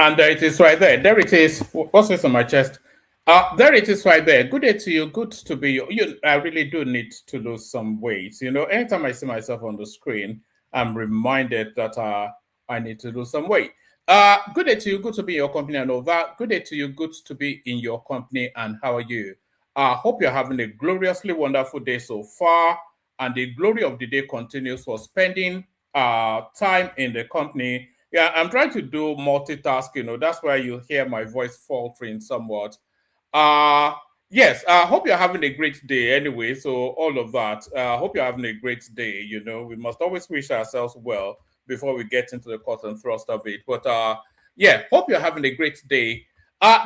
And there it is right there. There it is. What's this on my chest? There it is right there. Good day to you. Good to be you. I really do need to lose some weight. You know, anytime I see myself on the screen, I'm reminded that I need to lose some weight. Good day to you. Good to be in your company and all that. Good day to you. Good to be in your company. And how are you? Hope you're having a gloriously wonderful day so far. And the glory of the day continues for spending time in the company. Yeah, I'm trying to do multitask, you know, that's why you hear my voice faltering somewhat. Uh yes, I hope you're having a great day anyway. So all of that. Hope you're having a great day. You know, we must always wish ourselves well before we get into the cut and thrust of it. But yeah, hope you're having a great day.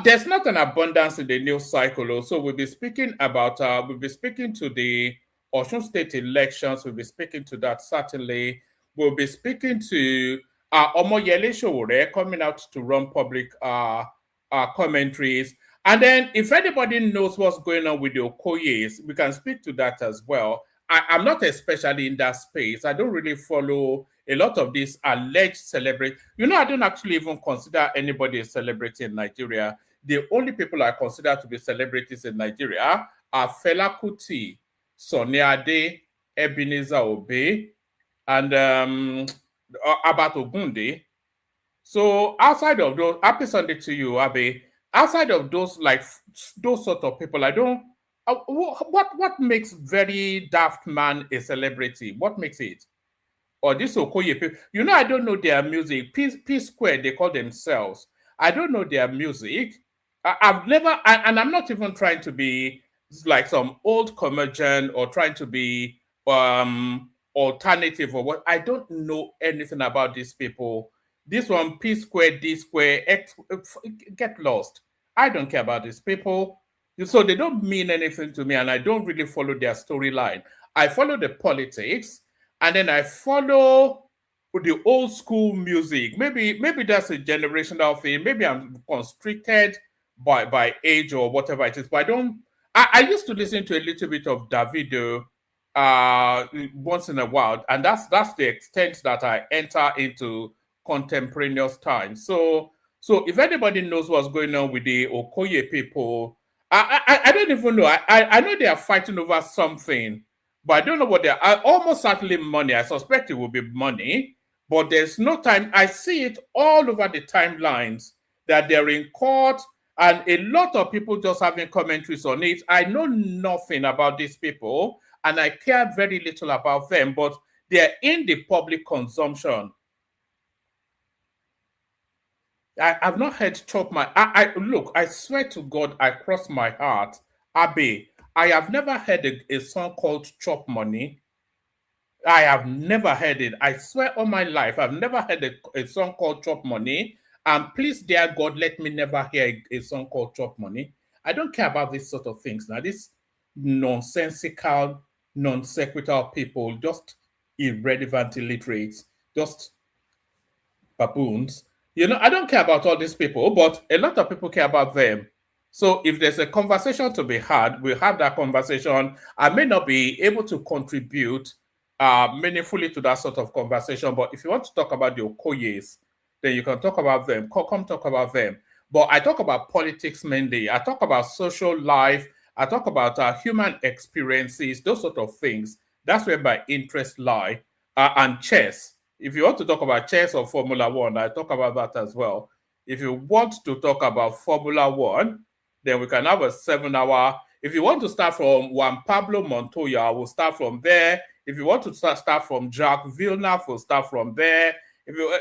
There's not an abundance in the news cycle. So we'll be speaking to the Osun State elections. We'll be speaking to that certainly. We'll be speaking to Omoyele Sowore coming out to run public commentaries. And then if anybody knows what's going on with the Okoyes, we can speak to that as well. I'm not especially in that space. I don't really follow a lot of these alleged celebrities. You know, I don't actually even consider anybody a celebrity in Nigeria. The only people I consider to be celebrities in Nigeria are Fela Kuti, Sonny Ade, Ebenezer Obey, and Abat Ogunde. So outside of those, happy Sunday to you, Abe. Outside of those, like those sort of people, I don't. What makes very daft man a celebrity? What makes it? Or this Okoye people? You know, I don't know their music. P Square, they call themselves. I don't know their music. I've never, and I'm not even trying to be like some old comedian or trying to be alternative or what. I don't know anything about these people. This one, P square, D square, X, get lost. I don't care about these people. So they don't mean anything to me, and I don't really follow their storyline. I follow the politics, and then I follow the old school music. Maybe that's a generational thing. Maybe I'm constricted by age or whatever it is. But I don't. I used to listen to a little bit of Davido once in a while, and that's the extent that I enter into contemporaneous time. So if anybody knows what's going on with the Okoye people, I don't even know. I know they are fighting over something, but I don't know what they are. Almost certainly money. I suspect it will be money, but there's no time. I see it all over the timelines that they're in court, and a lot of people just having commentaries on it. I know nothing about these people, and I care very little about them, but they're in the public consumption. I've not heard chop my. Look. I swear to God, I cross my heart, Abe. I have never heard a song called "Chop Money." I have never heard it. I swear on my life, I've never heard a song called "Chop Money." And please, dear God, let me never hear a song called "Chop Money." I don't care about these sort of things now. This nonsensical, non sequitur people, just irrelevant illiterates, just baboons. You know, I don't care about all these people, but a lot of people care about them. So if there's a conversation to be had, we'll have that conversation. I may not be able to contribute meaningfully to that sort of conversation, but if you want to talk about the Okoyes, then you can talk about them. Come talk about them. But I talk about politics mainly. I talk about social life. I talk about human experiences, those sort of things. That's where my interests lie. And chess. If you want to talk about chess or Formula One, I talk about that as well. If you want to talk about Formula One, then we can have a 7 hour. If you want to start from Juan Pablo Montoya, we'll start from there. If you want to start from Jacques Villeneuve, we'll start from there.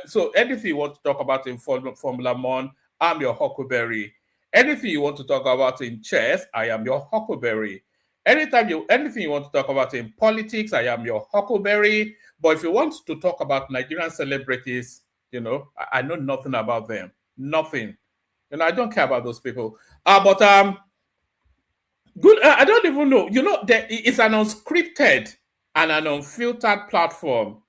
So anything you want to talk about in Formula One, I'm your Huckleberry. Anything you want to talk about in chess, I am your Huckleberry. Anything you want to talk about in politics, I am your Huckleberry. But if you want to talk about Nigerian celebrities, you know, I know nothing about them. Nothing. You know, I don't care about those people. But Good. I don't even know. It's an unscripted and an unfiltered platform.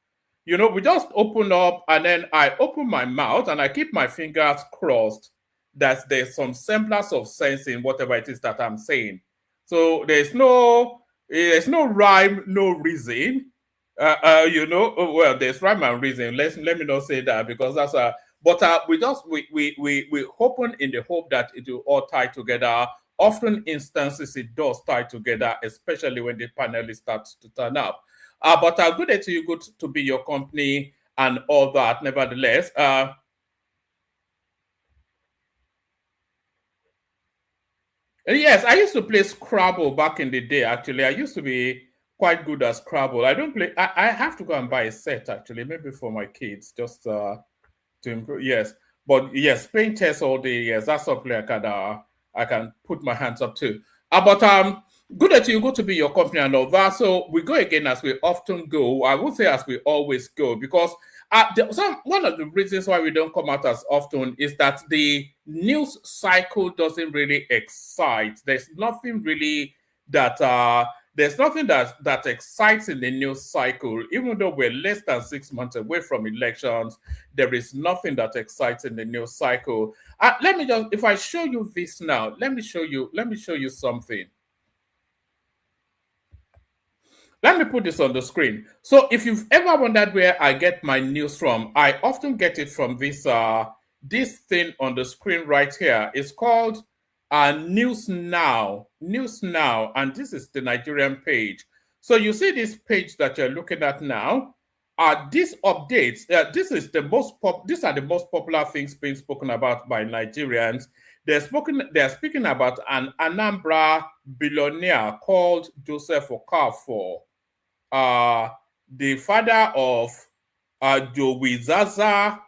We just open up and then I open my mouth and I keep my fingers crossed that there's some semblance of sense in whatever it is that I'm saying. So there's no rhyme, no reason. Well, there's rhyme and reason. Let me not say that because that's a. But we open in the hope that it will all tie together. Often instances it does tie together, especially when the panelists start to turn up. But good day to you, good to be your company and all that. Nevertheless, yes, I used to play Scrabble back in the day. Actually, I used to be quite good at Scrabble. I don't play. I have to go and buy a set actually, maybe for my kids, just to improve. Yes, but yes, playing chess all day. Yes, that's something I can put my hands up to. But good that you go to be your company and all that. So we go again as we often go. I would say as we always go because one of the reasons why we don't come out as often is that the news cycle doesn't really excite. There's nothing that excites in the news cycle, even though we're less than 6 months away from elections. There is nothing that excites in the news cycle. Let me just, if I show you this now, let me show you something. Let me put this on the screen. So if you've ever wondered where I get my news from, I often get it from this thing on the screen right here. It's called News Now. News Now, and this is the Nigerian page. So you see this page that you're looking at now. These updates, these are the most popular things being spoken about by Nigerians. They're speaking about an Anambra billionaire called Joseph Okafor, uh, the father of Joey Zaza,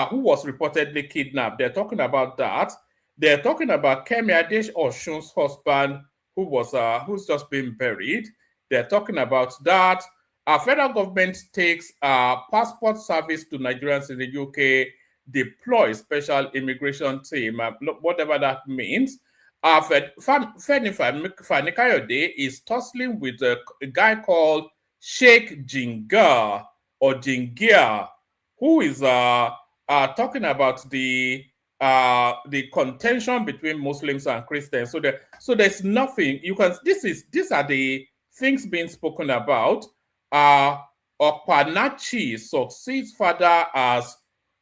who was reportedly kidnapped. They're talking about that. They're talking about Kemi Adesh Oshun's husband, who's just been buried. They're talking about that. Our federal government takes passport service to Nigerians in the UK, deploy special immigration team, whatever that means. Feni Fanikayode is tussling with a guy called Sheikh Jingia, who is talking about the contention between Muslims and Christians. So there's nothing you can. These are the things being spoken about. Uh, Okpanachi succeeds father as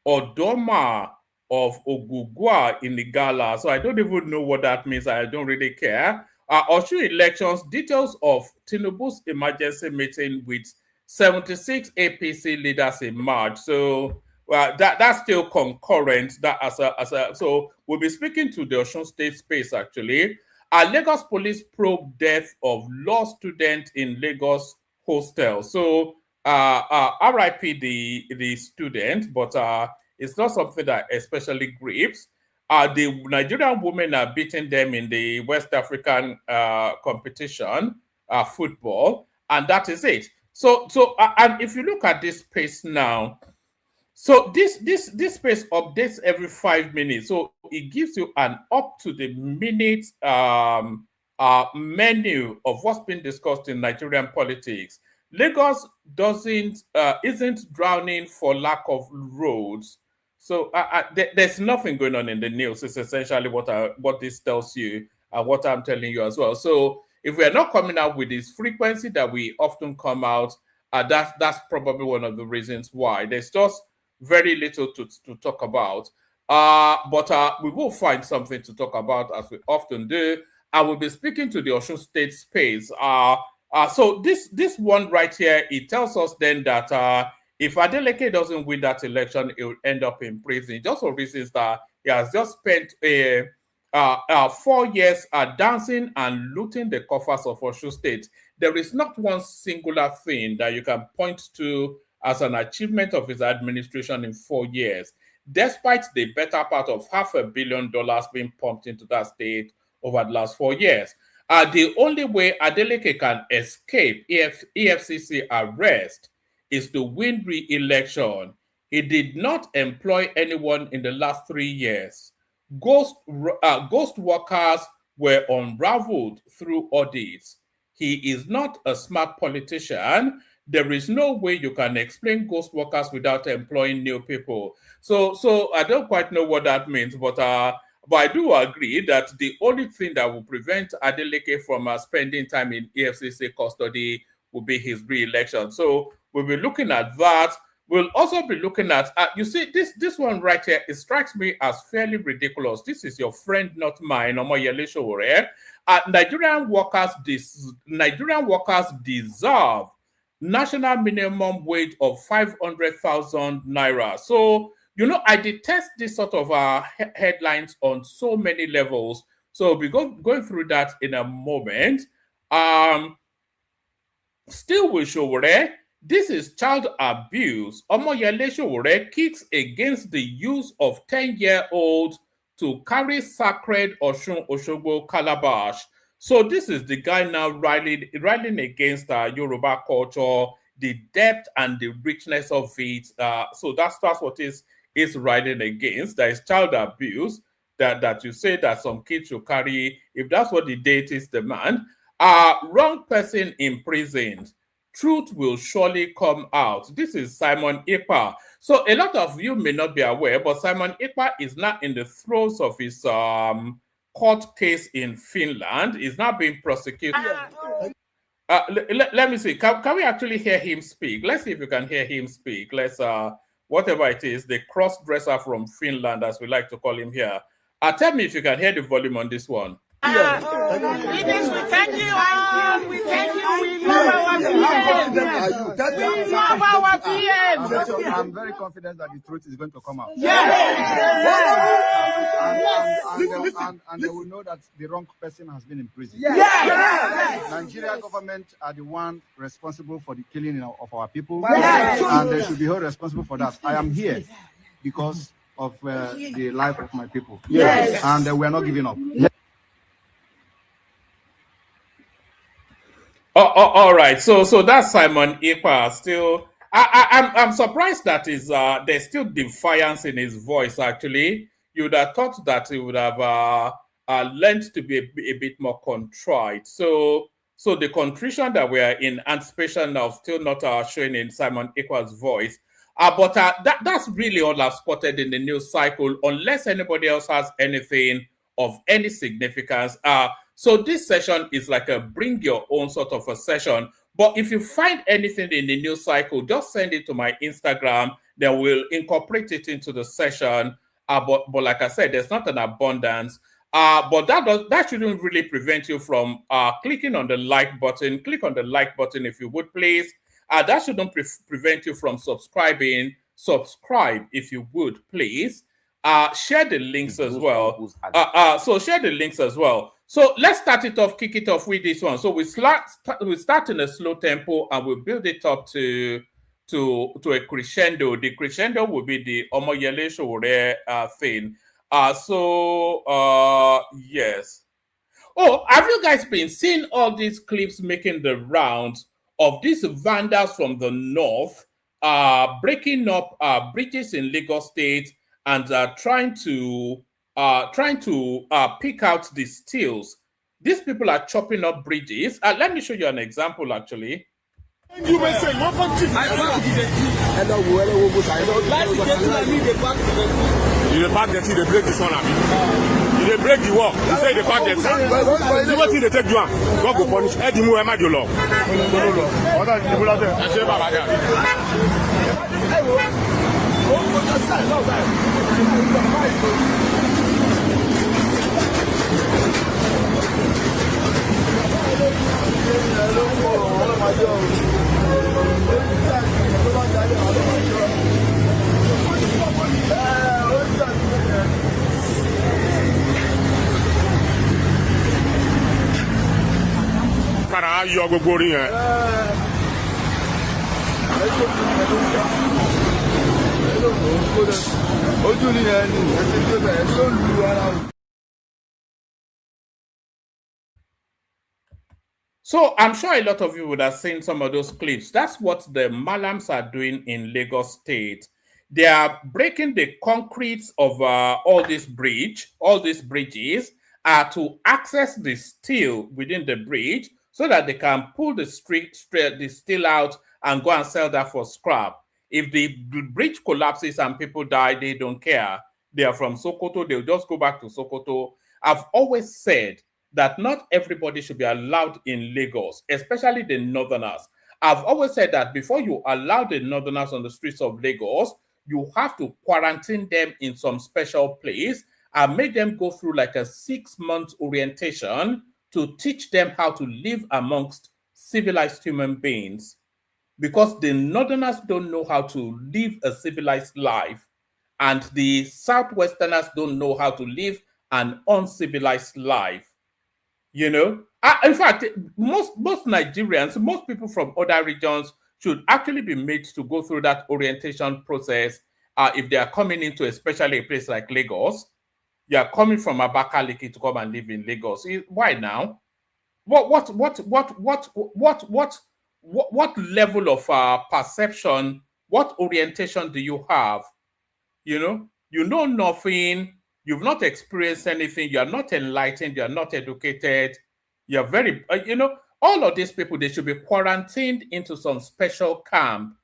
Odoma of Ogugwa in the gala. So I don't even know what that means. I don't really care. Oshu elections, details of Tinubu's emergency meeting with 76 APC leaders in March. So that's still concurrent. So we'll be speaking to the Osun State space actually. Lagos police probe death of law student in Lagos hostel. So RIP the student, but it's not something that especially grieves. The Nigerian women are beating them in the West African competition, football, and that is it. And if you look at this space now, so this space updates every 5 minutes. So it gives you an up to the minute menu of what's been discussed in Nigerian politics. Lagos doesn't isn't drowning for lack of roads. So there's nothing going on in the news. It's essentially what this tells you and what I'm telling you as well. So if we are not coming out with this frequency that we often come out, that's probably one of the reasons why. There's just very little to talk about. But we will find something to talk about as we often do. I will be speaking to the Osun State space. So this one right here, it tells us then that if Adeleke doesn't win that election, he will end up in prison. Just for reasons that he has just spent 4 years dancing and looting the coffers of Osun State. There is not one singular thing that you can point to as an achievement of his administration in 4 years, despite the better part of $500 million being pumped into that state over the last 4 years. The only way Adeleke can escape EFCC arrest is to win re-election. He did not employ anyone in the last 3 years. Ghost workers were unraveled through audits. He is not a smart politician. There is no way you can explain ghost workers without employing new people. So I don't quite know what that means, but I do agree that the only thing that will prevent Adeleke from spending time in EFCC custody will be his re-election. So we'll be looking at that. We'll also be looking at, you see, this one right here, it strikes me as fairly ridiculous. This is your friend, not mine, Omoyele Sowore. Nigerian workers deserve national minimum wage of 500,000 naira. So, I detest this sort of headlines on so many levels. So we'll be going through that in a moment. Still with Sowore, this is child abuse. Omoyele Sowore kicks against the use of 10-year-olds to carry sacred Osun Osogbo calabash. So this is the guy now rallying against Yoruba culture, the depth and the richness of it. So that's what is rallying against. There is child abuse that you say that some kids should carry, if that's what the deities demand. Wrong person imprisoned. Truth will surely come out. This is Simon Ekpa. So a lot of you may not be aware, but Simon Ekpa is now in the throes of his court case in Finland. He's now being prosecuted. Let me see. Can we actually hear him speak? Let's see if you can hear him speak. Let's whatever it is, the cross-dresser from Finland, as we like to call him here. Tell me if you can hear the volume on this one. We thank you all. We thank you. We love our PM. We love our PM. I'm very confident that the truth is going to come out. And they will know that the wrong person has been in prison. Nigeria government are the one responsible for the killing of our people, and they should be held responsible for that. I am here because of the life of my people, and we are not giving up. All right. So that's Simon Ekpa. Still, I'm surprised that there's still defiance in his voice. Actually, you would have thought that he would have learned to be a bit more contrite. So the contrition that we are in anticipation of still not showing in Simon Ekpa's voice. But that's really all I've spotted in the news cycle, unless anybody else has anything of any significance. So this session is like a bring your own sort of a session. But if you find anything in the news cycle, just send it to my Instagram. Then we'll incorporate it into the session. But like I said, there's not an abundance. But that shouldn't really prevent you from clicking on the like button. Click on the like button if you would, please. That shouldn't prevent you from subscribing. Subscribe if you would, please. Share the links as well. So share the links as well. So let's start it off, kick it off with this one. So we start in a slow tempo and we'll build it up to a crescendo. The crescendo will be the Omoyele Sowore thing. Yes. Oh, have you guys been seeing all these clips making the rounds of these vandals from the north breaking up bridges in Lagos State and trying to pick out the steels? These people are chopping up bridges. Let me show you an example, actually. You may say, welcome to you pack the tea, they break this one, they break the wall. You say they pack the tea. See what they take you on. God go punish. Eddie Mu Emma Jolo. I say, Baba, para yọ gbogbo orí yẹn. Ojú ni ẹni ẹsẹ̀ tó bẹ̀rẹ̀ tó lu ara. So I'm sure a lot of you would have seen some of those clips. That's what the Malams are doing in Lagos State. They are breaking the concrete of all these bridges, are to access the steel within the bridge so that they can pull the steel out and go and sell that for scrap. If the bridge collapses and people die, they don't care. They are from Sokoto, they'll just go back to Sokoto. I've always said that not everybody should be allowed in Lagos, especially the northerners. I've always said that before you allow the northerners on the streets of Lagos, you have to quarantine them in some special place and make them go through like a 6-month orientation to teach them how to live amongst civilized human beings. Because the northerners don't know how to live a civilized life, and the southwesterners don't know how to live an uncivilized life. You know, in fact, most Nigerians, most people from other regions should actually be made to go through that orientation process if they are coming into especially a place like Lagos. You are coming from Abakaliki to come and live in Lagos. Why now? What level of perception, what orientation do you have? You know nothing, you've not experienced anything, you are not enlightened, you are not educated, you're very, all of these people, they should be quarantined into some special camp.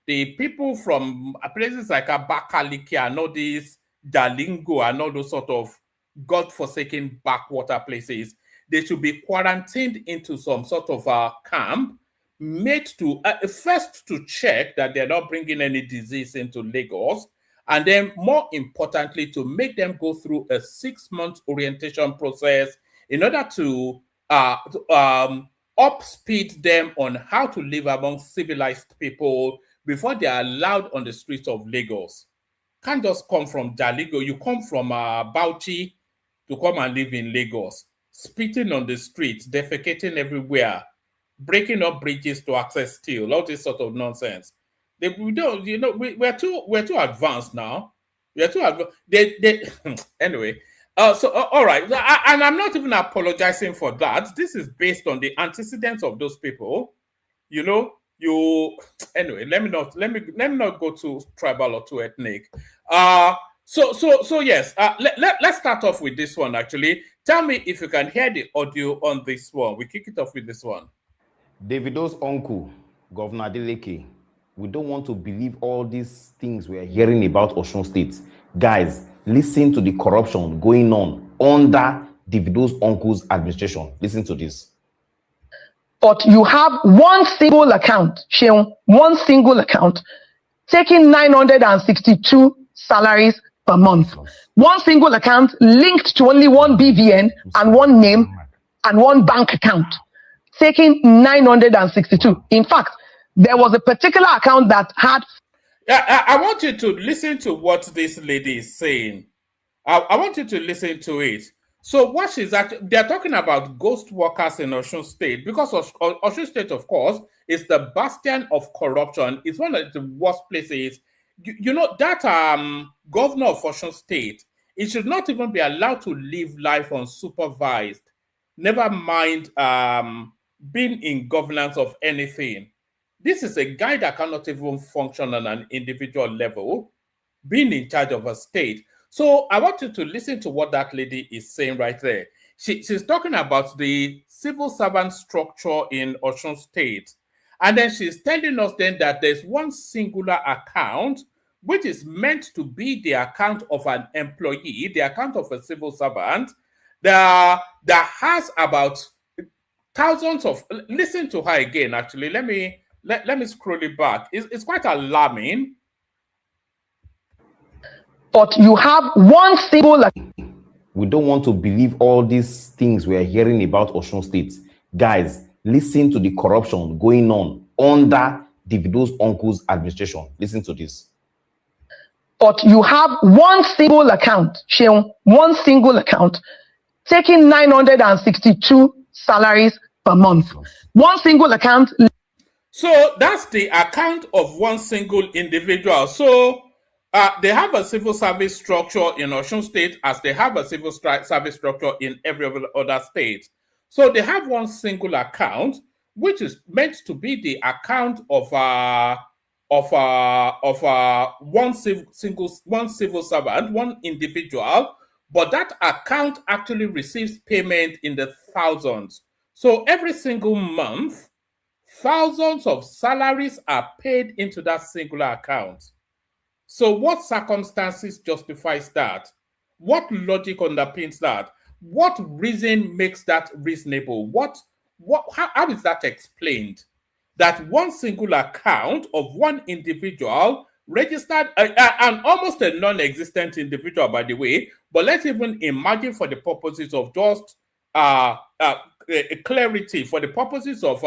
The people from places like Abakaliki and all these Jalingo and all those sort of God-forsaken backwater places, they should be quarantined into some sort of camp made to first to check that they're not bringing any disease into Lagos, and then more importantly to make them go through a 6-month orientation process in order to upspeed them on how to live among civilized people before they are allowed on the streets of Lagos. Can't just come from Jalingo, you come from Bauchi to come and live in Lagos, spitting on the streets, defecating everywhere, breaking up bridges to access steel, all this sort of nonsense. We don't, we're too advanced now. We're too advanced. Anyway. All right, and I'm not even apologizing for that. This is based on the antecedents of those people. Anyway, let me not go too tribal or too ethnic. So yes, let's start off with this one. Actually, tell me if you can hear the audio on this one. We kick it off with this one. Davido's uncle, Governor Adeleke, we don't want to believe all these things we are hearing about Osun State. Guys, listen to the corruption going on under Davido's uncle's administration. Listen to this. But you have one single account, Sheon, one single account, taking 962 salaries per month. One single account linked to only one BVN and one name and one bank account, taking 962. In fact, there was a particular account that had... I want you to listen to what this lady is saying. I want you to listen to it. So what she's actually, they're talking about ghost workers in Osun State, because Osun State, of course, is the bastion of corruption. It's one of the worst places. That governor of Osun State, it should not even be allowed to live life unsupervised. Never mind being in governance of anything. This is a guy that cannot even function on an individual level, being in charge of a state. So I want you to listen to what that lady is saying right there. She's talking about the civil servant structure in Osun State. And then she's telling us then that there's one singular account, which is meant to be the account of an employee, the account of a civil servant, that has about thousands of... Listen to her again, actually. Let me scroll it back. It's quite alarming. But you have one single... We don't want to believe all these things we are hearing about Osun State. Guys, listen to the corruption going on under Davido's uncle's administration. Listen to this. But you have one single account, Sheon, one single account, taking 962 salaries per month. One single account. So that's the account of one single individual. So they have a civil service structure in Osun State as they have a civil service structure in every other state. So they have one single account, which is meant to be the account of one civil servant, one individual but that account actually receives payment in the thousands. So every single month, thousands of salaries are paid into that singular account. So what circumstances justifies that? What logic underpins that? What reason makes that reasonable? How is that explained? That one single account of one individual registered, and almost a non-existent individual, by the way, but let's even imagine for the purposes of just clarity, for the purposes of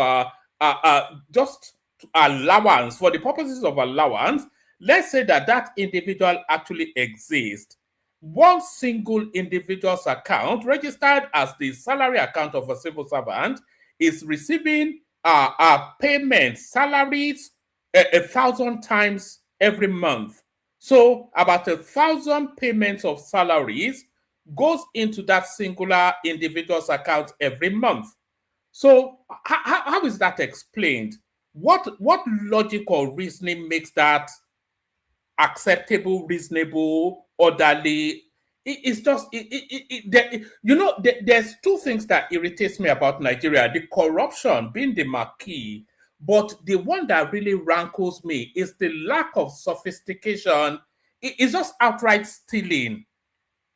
just allowance, for the purposes of allowance, let's say that that individual actually exists. One single individual's account registered as the salary account of a civil servant is receiving payment salaries 1,000 times every month. So about 1,000 payments of salaries goes into that singular individual's account every month. So how is that explained? What logic or reasoning makes that acceptable, reasonable, orderly? It's just, there's two things that irritates me about Nigeria. The corruption being the marquee, but the one that really rankles me is the lack of sophistication. It's just outright stealing.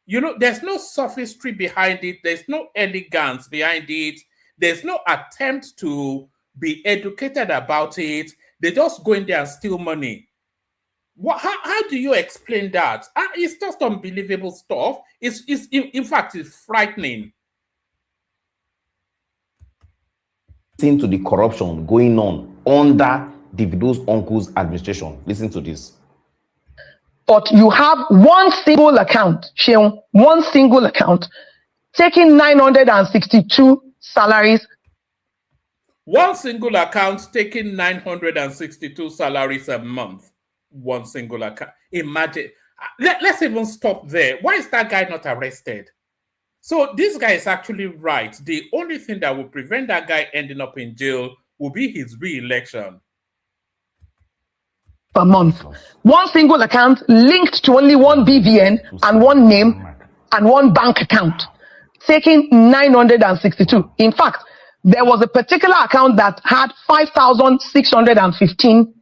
There's no sophistry behind it. There's no elegance behind it. There's no attempt to be educated about it. They just go in there and steal money. How do you explain that? It's just unbelievable stuff. In fact, it's frightening. Listen to the corruption going on under Davido's uncle's administration. Listen to this. But you have one single account, Sheon, one single account, taking 962 salaries. One single account taking 962 salaries a month. One single account. Imagine. Let's even stop there. Why is that guy not arrested? So this guy is actually right. The only thing that will prevent that guy ending up in jail will be his re-election. Per month. One single account linked to only one BVN and one name and one bank account, taking 962. In fact, there was a particular account that had 5,615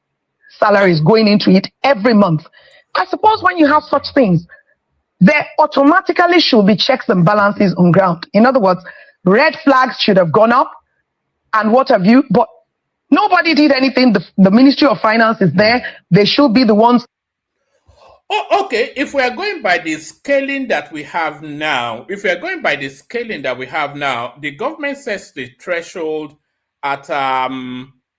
salaries going into it every month. I suppose when you have such things, there automatically should be checks and balances on ground. In other words, red flags should have gone up and what have you, but nobody did anything. The Ministry of Finance is there. They should be the ones. Oh, okay. If we are going by the scaling that we have now, the government sets the threshold at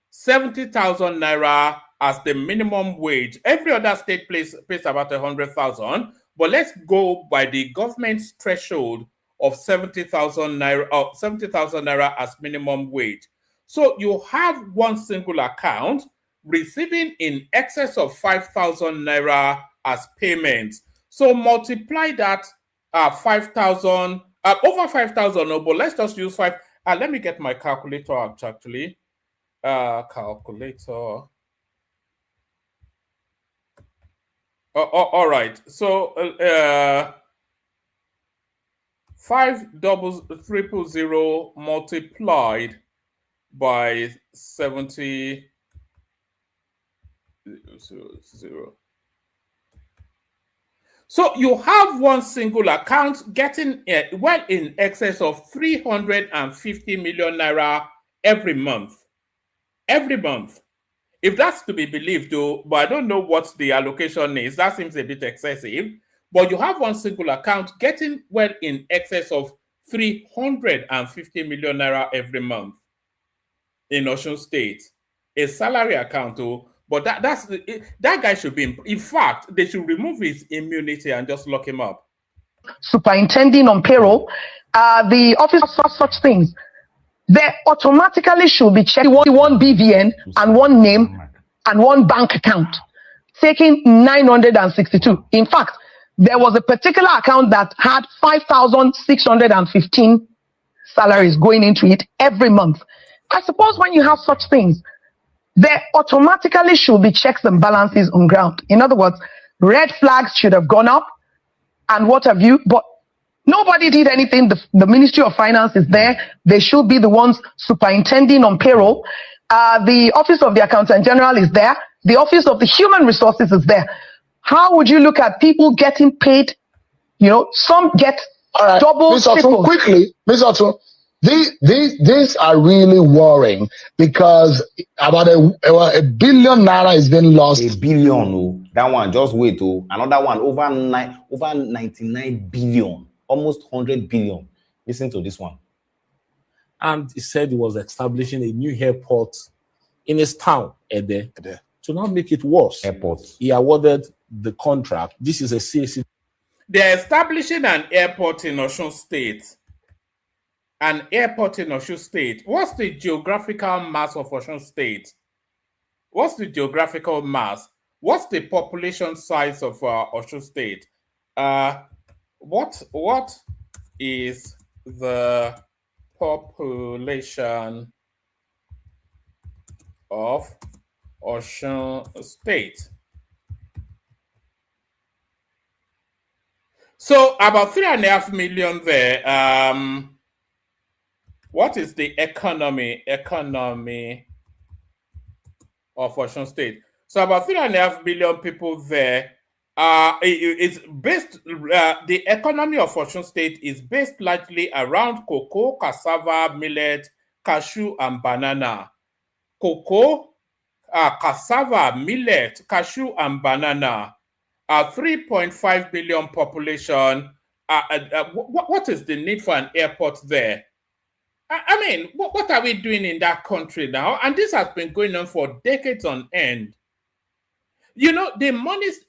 70,000 naira as the minimum wage. Every other state pays about 100,000, but let's go by the government's threshold of 70,000 naira as minimum wage. So you have one single account receiving in excess of 5,000 naira as payments. So multiply that 5,000 over 5,000. But let's just use 5. Let me get my calculator out actually. Calculator. All right. So 5,000,000 multiplied by 70. So you have one single account getting well in excess of 350 million naira every month. Every month. If that's to be believed, though, but I don't know what the allocation is. That seems a bit excessive. But you have one single account getting well in excess of 350 million naira every month in Osun State. A salary account, though. But that guy should be, in fact, they should remove his immunity and just lock him up. Superintending on payroll, the office of such things, there automatically should be checked one BVN and one name and one bank account, taking 962. In fact, there was a particular account that had 5,615 salaries going into it every month. I suppose when you have such things, there automatically should be checks and balances on ground. In other words, red flags should have gone up and what have you, but Nobody did anything. The Ministry of Finance is there. They should be the ones superintending on payroll. The Office of the Accountant General is there. The Office of the Human Resources is there. How would you look at people getting paid? You know, some get double, triple. Quickly, Ms. Otto, these are really worrying because about a billion naira is being lost. A billion, oh, that one, just wait, oh, another one, over 99 billion, almost 100 billion. Listen to this one. And he said he was establishing a new airport in his town, Ede, to now make it worse. Airport. He awarded the contract. This is a CAC. They're establishing an airport in Osun State. An airport in Osun State. What's the geographical mass of Osun State? What's the geographical mass? What's the population size of Osun State? What is the population of Osun State? So about 3.5 million there. What is the economy of Osun State? So about 3.5 million people there. It's based. The economy of Osun State is based largely around cocoa, cassava, millet, cashew, and banana. Cocoa, cassava, millet, cashew, and banana. 3.5 billion population. What is the need for an airport there? I mean, what are we doing in that country now? And this has been going on for decades on end. You know, the monies,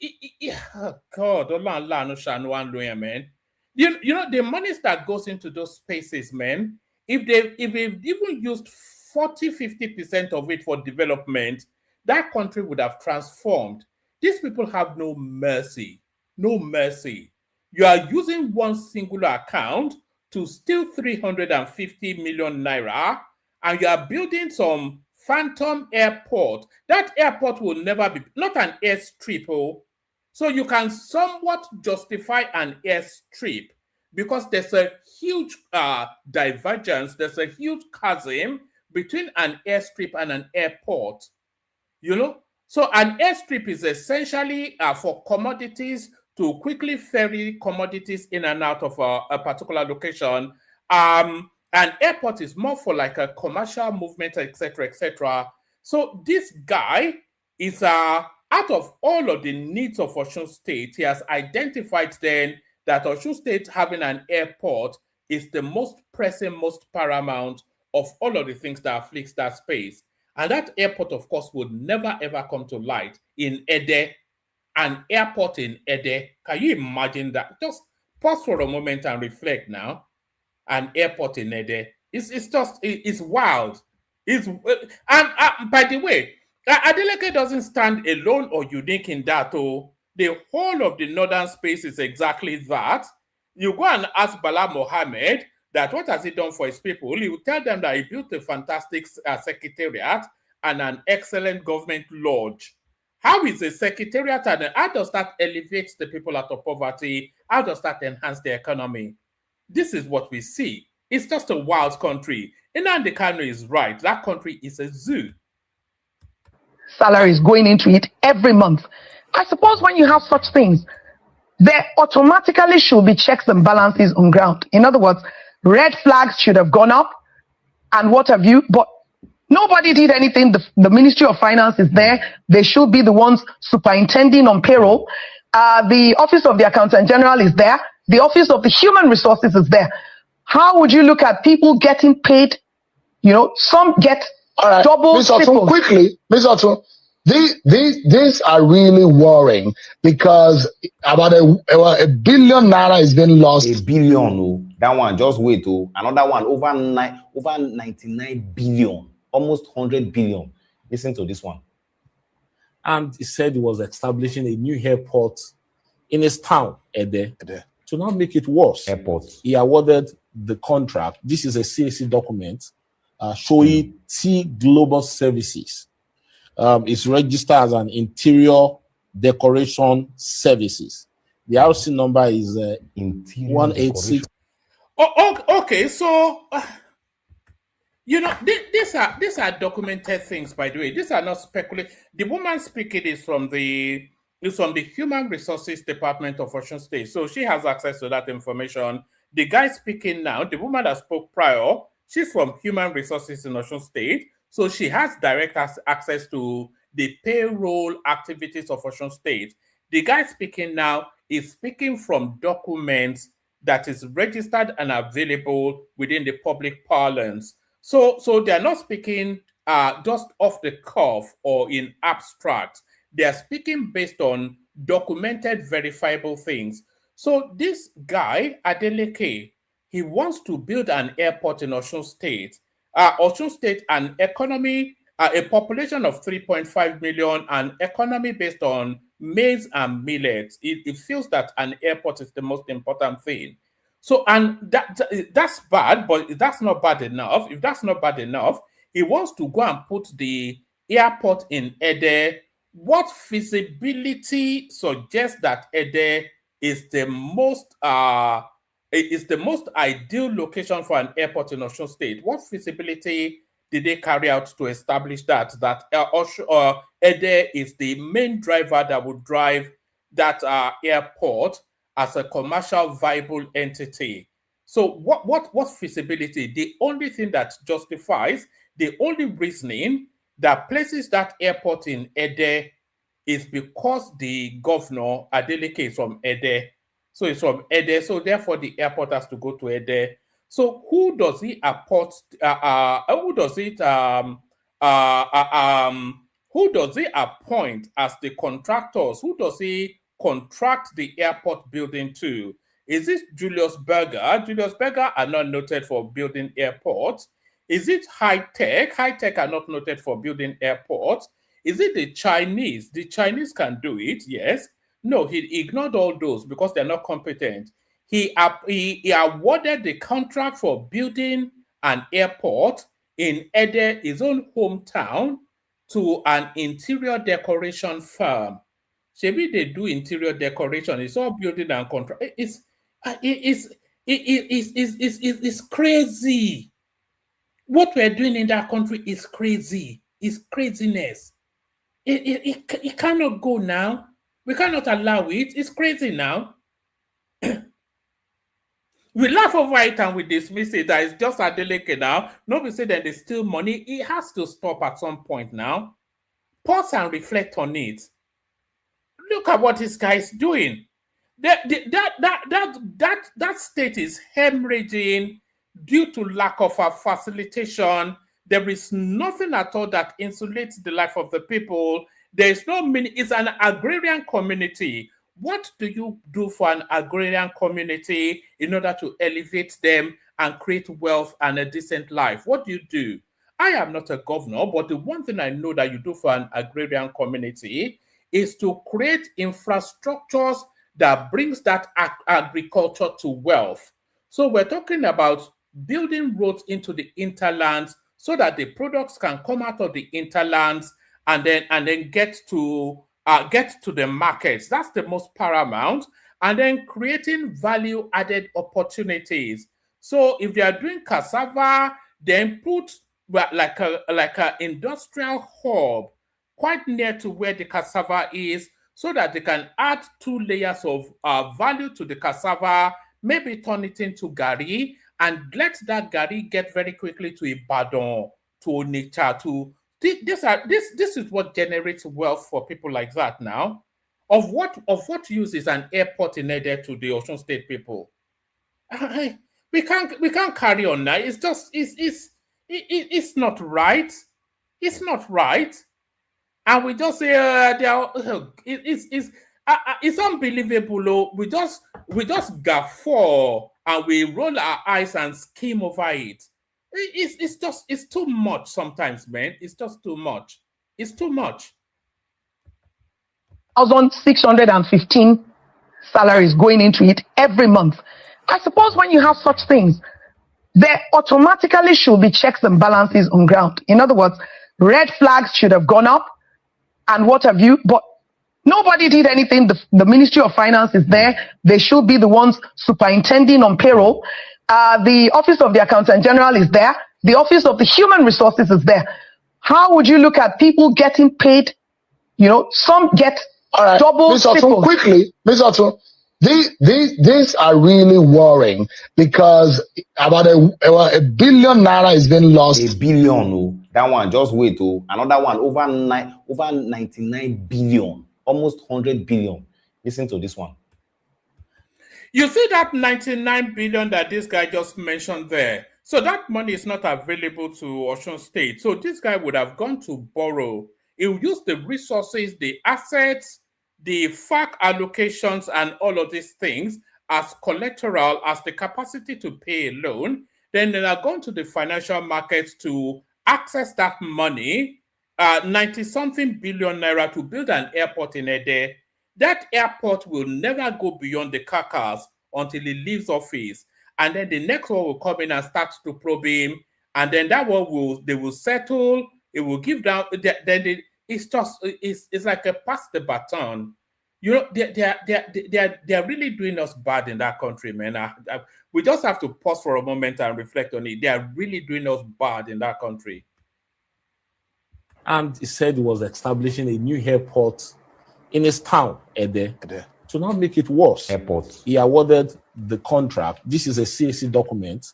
oh God, man. You know, the monies that goes into those spaces, man, if they've even used 40-50% of it for development, that country would have transformed. These people have no mercy. No mercy. You are using one singular account to steal 350 million naira, and you are building some phantom airport. That airport will never be, not an airstrip. Oh. So you can somewhat justify an airstrip because there's a huge divergence, there's a huge chasm between an airstrip and an airport. You know? So an airstrip is essentially for commodities to quickly ferry commodities in and out of a particular location. An airport is more for like a commercial movement, etc., etc. So this guy is out of all of the needs of Osun State, he has identified then that Osun State having an airport is the most pressing, most paramount of all of the things that afflicts that space. And that airport, of course, would never ever come to light in Ede. An airport in Ede. Can you imagine that? Just pause for a moment and reflect now. An airport in Ede. It's wild. And by the way, Adeleke doesn't stand alone or unique in that. Oh, the whole of the northern space is exactly that. You go and ask Bala Mohammed that what has he done for his people? He will tell them that he built a fantastic secretariat and an excellent government lodge. How is a secretariat and how does that elevate the people out of poverty? How does that enhance the economy? This is what we see. It's just a wild country. Nnamdi Kanu is right. That country is a zoo. Salaries going into it every month. I suppose when you have such things, there automatically should be checks and balances on ground. In other words, red flags should have gone up and what have you, but nobody did anything. The Ministry of Finance is there. They should be the ones superintending on payroll. The Office of the Accountant General is there. The Office of the Human Resources is there. How would you look at people getting paid? You know, some get double, triple. Quickly, Ms. Otto, these are really worrying because about a billion naira is being lost. A billion, oh, that one, just wait, oh, another one, over 99 billion, almost 100 billion. Listen to this one. And he said he was establishing a new airport in his town, Ede, to now make it worse. Airport. He awarded the contract. This is a CAC document showing T Global Services. It's registered as an interior decoration services. The RC number is Interior 186. Okay, so you know, these are documented things, by the way. These are not speculative. The woman speaking is from the Human Resources Department of Osun State, so she has access to that information. The guy speaking now, the woman that spoke prior, she's from Human Resources in Osun State, so she has direct access to the payroll activities of Osun State. The guy speaking now is speaking from documents that is registered and available within the public parlance. So they're not speaking just off the cuff or in abstract. They are speaking based on documented, verifiable things. So this guy, Adeleke, he wants to build an airport in Osun State. Osun State, an economy, a population of 3.5 million, an economy based on maize and millet. It feels that an airport is the most important thing. So, and that's bad, but that's not bad enough. If that's not bad enough, he wants to go and put the airport in Ede. What feasibility suggests that Ede is the most ideal location for an airport in Osun State? What feasibility did they carry out to establish that Ede is the main driver that would drive that airport as a commercial viable entity? So what feasibility? The only thing that justifies, the only reasoning that places that airport in Ede is because the governor, Adeleke, is from Ede. So it's from Ede, so therefore the airport has to go to Ede. So who does he appoint? Who does he appoint as the contractors? Who does he contract the airport building to? Is it Julius Berger? Julius Berger are not noted for building airports. Is it High Tech? High Tech are not noted for building airports. Is it the Chinese? The Chinese can do it, yes. No, he ignored all those because they're not competent. He awarded the contract for building an airport in Ede, his own hometown, to an interior decoration firm. Maybe they do interior decoration. It's all building and contract. It's crazy. What we're doing in that country is crazy. It's craziness. It cannot go now. We cannot allow it. It's crazy now. We laugh over it and we dismiss it. That it's just Adeleke now. Nobody say that they steal money. It has to stop at some point now. Pause and reflect on it. Look at what this guy is doing. That state is hemorrhaging due to lack of a facilitation. There is nothing at all that insulates the life of the people. There is no meaning. It's an agrarian community. What do you do for an agrarian community in order to elevate them and create wealth and a decent life? What do you do? I am not a governor, but the one thing I know that you do for an agrarian community is to create infrastructures that brings that agriculture to wealth. So we're talking about building roads into the interlands so that the products can come out of the interlands and then get to the markets. That's the most paramount. And then creating value-added opportunities. So if they are doing cassava, then put like a industrial hub quite near to where the cassava is, so that they can add 2 layers of value to the cassava, maybe turn it into gari, and let that gari get very quickly to Ibadan, to Onitsha, this is what generates wealth for people like that now. Of what use is an airport in Ede to the Osun State people? We can't carry on now. It's just it's not right. It's not right. And we just say it's unbelievable. We just guffaw and we roll our eyes and skim over it. It's too much sometimes, man. It's just too much. It's too much. 1,615 salaries going into it every month. I suppose when you have such things, there automatically should be checks and balances on ground. In other words, red flags should have gone up and what have you. But Nobody did anything. The Ministry of Finance is there. They should be the ones superintending on payroll. The Office of the Accountant General is there. The Office of the Human Resources is there. How would you look at people getting paid? You know, some get double, Ms. Otun, triple. quickly, Ms. Otun, these are really worrying because about a billion naira is being lost. A billion, oh, that one, just wait, oh, another one, over 99 billion, almost 100 billion. Listen to this one. You see that 99 billion that this guy just mentioned there. So that money is not available to Osun State. So this guy would have gone to borrow. He will use the resources, the assets, the FAC allocations, and all of these things as collateral, as the capacity to pay a loan. Then they are going to the financial markets to access that money, 90-something billion naira to build an airport in Ede. That airport will never go beyond the carcass until he leaves office. And then the next one will come in and start to probe him. And then that one they will settle. It will give down. Then it's like a pass the baton. You know, they're really doing us bad in that country, man. We just have to pause for a moment and reflect on it. They are really doing us bad in that country. And he said he was establishing a new airport in his town, Ede. To not make it worse, he awarded the contract. This is a CAC document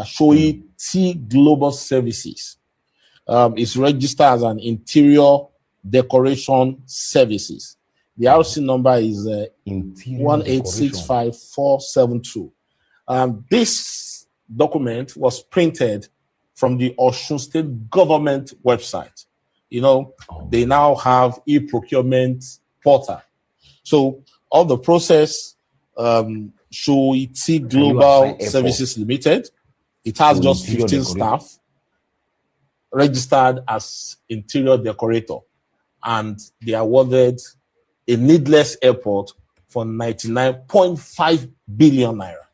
showing T Global Services. It's registered as an interior decoration services. The RC number is 1865472. This document was printed from the Osun State government website. You know, they now have e-procurement portal. So all the process show T Global Services Limited. It has just 15 staff registered as interior decorator, and they awarded a needless airport for 99.5 billion naira.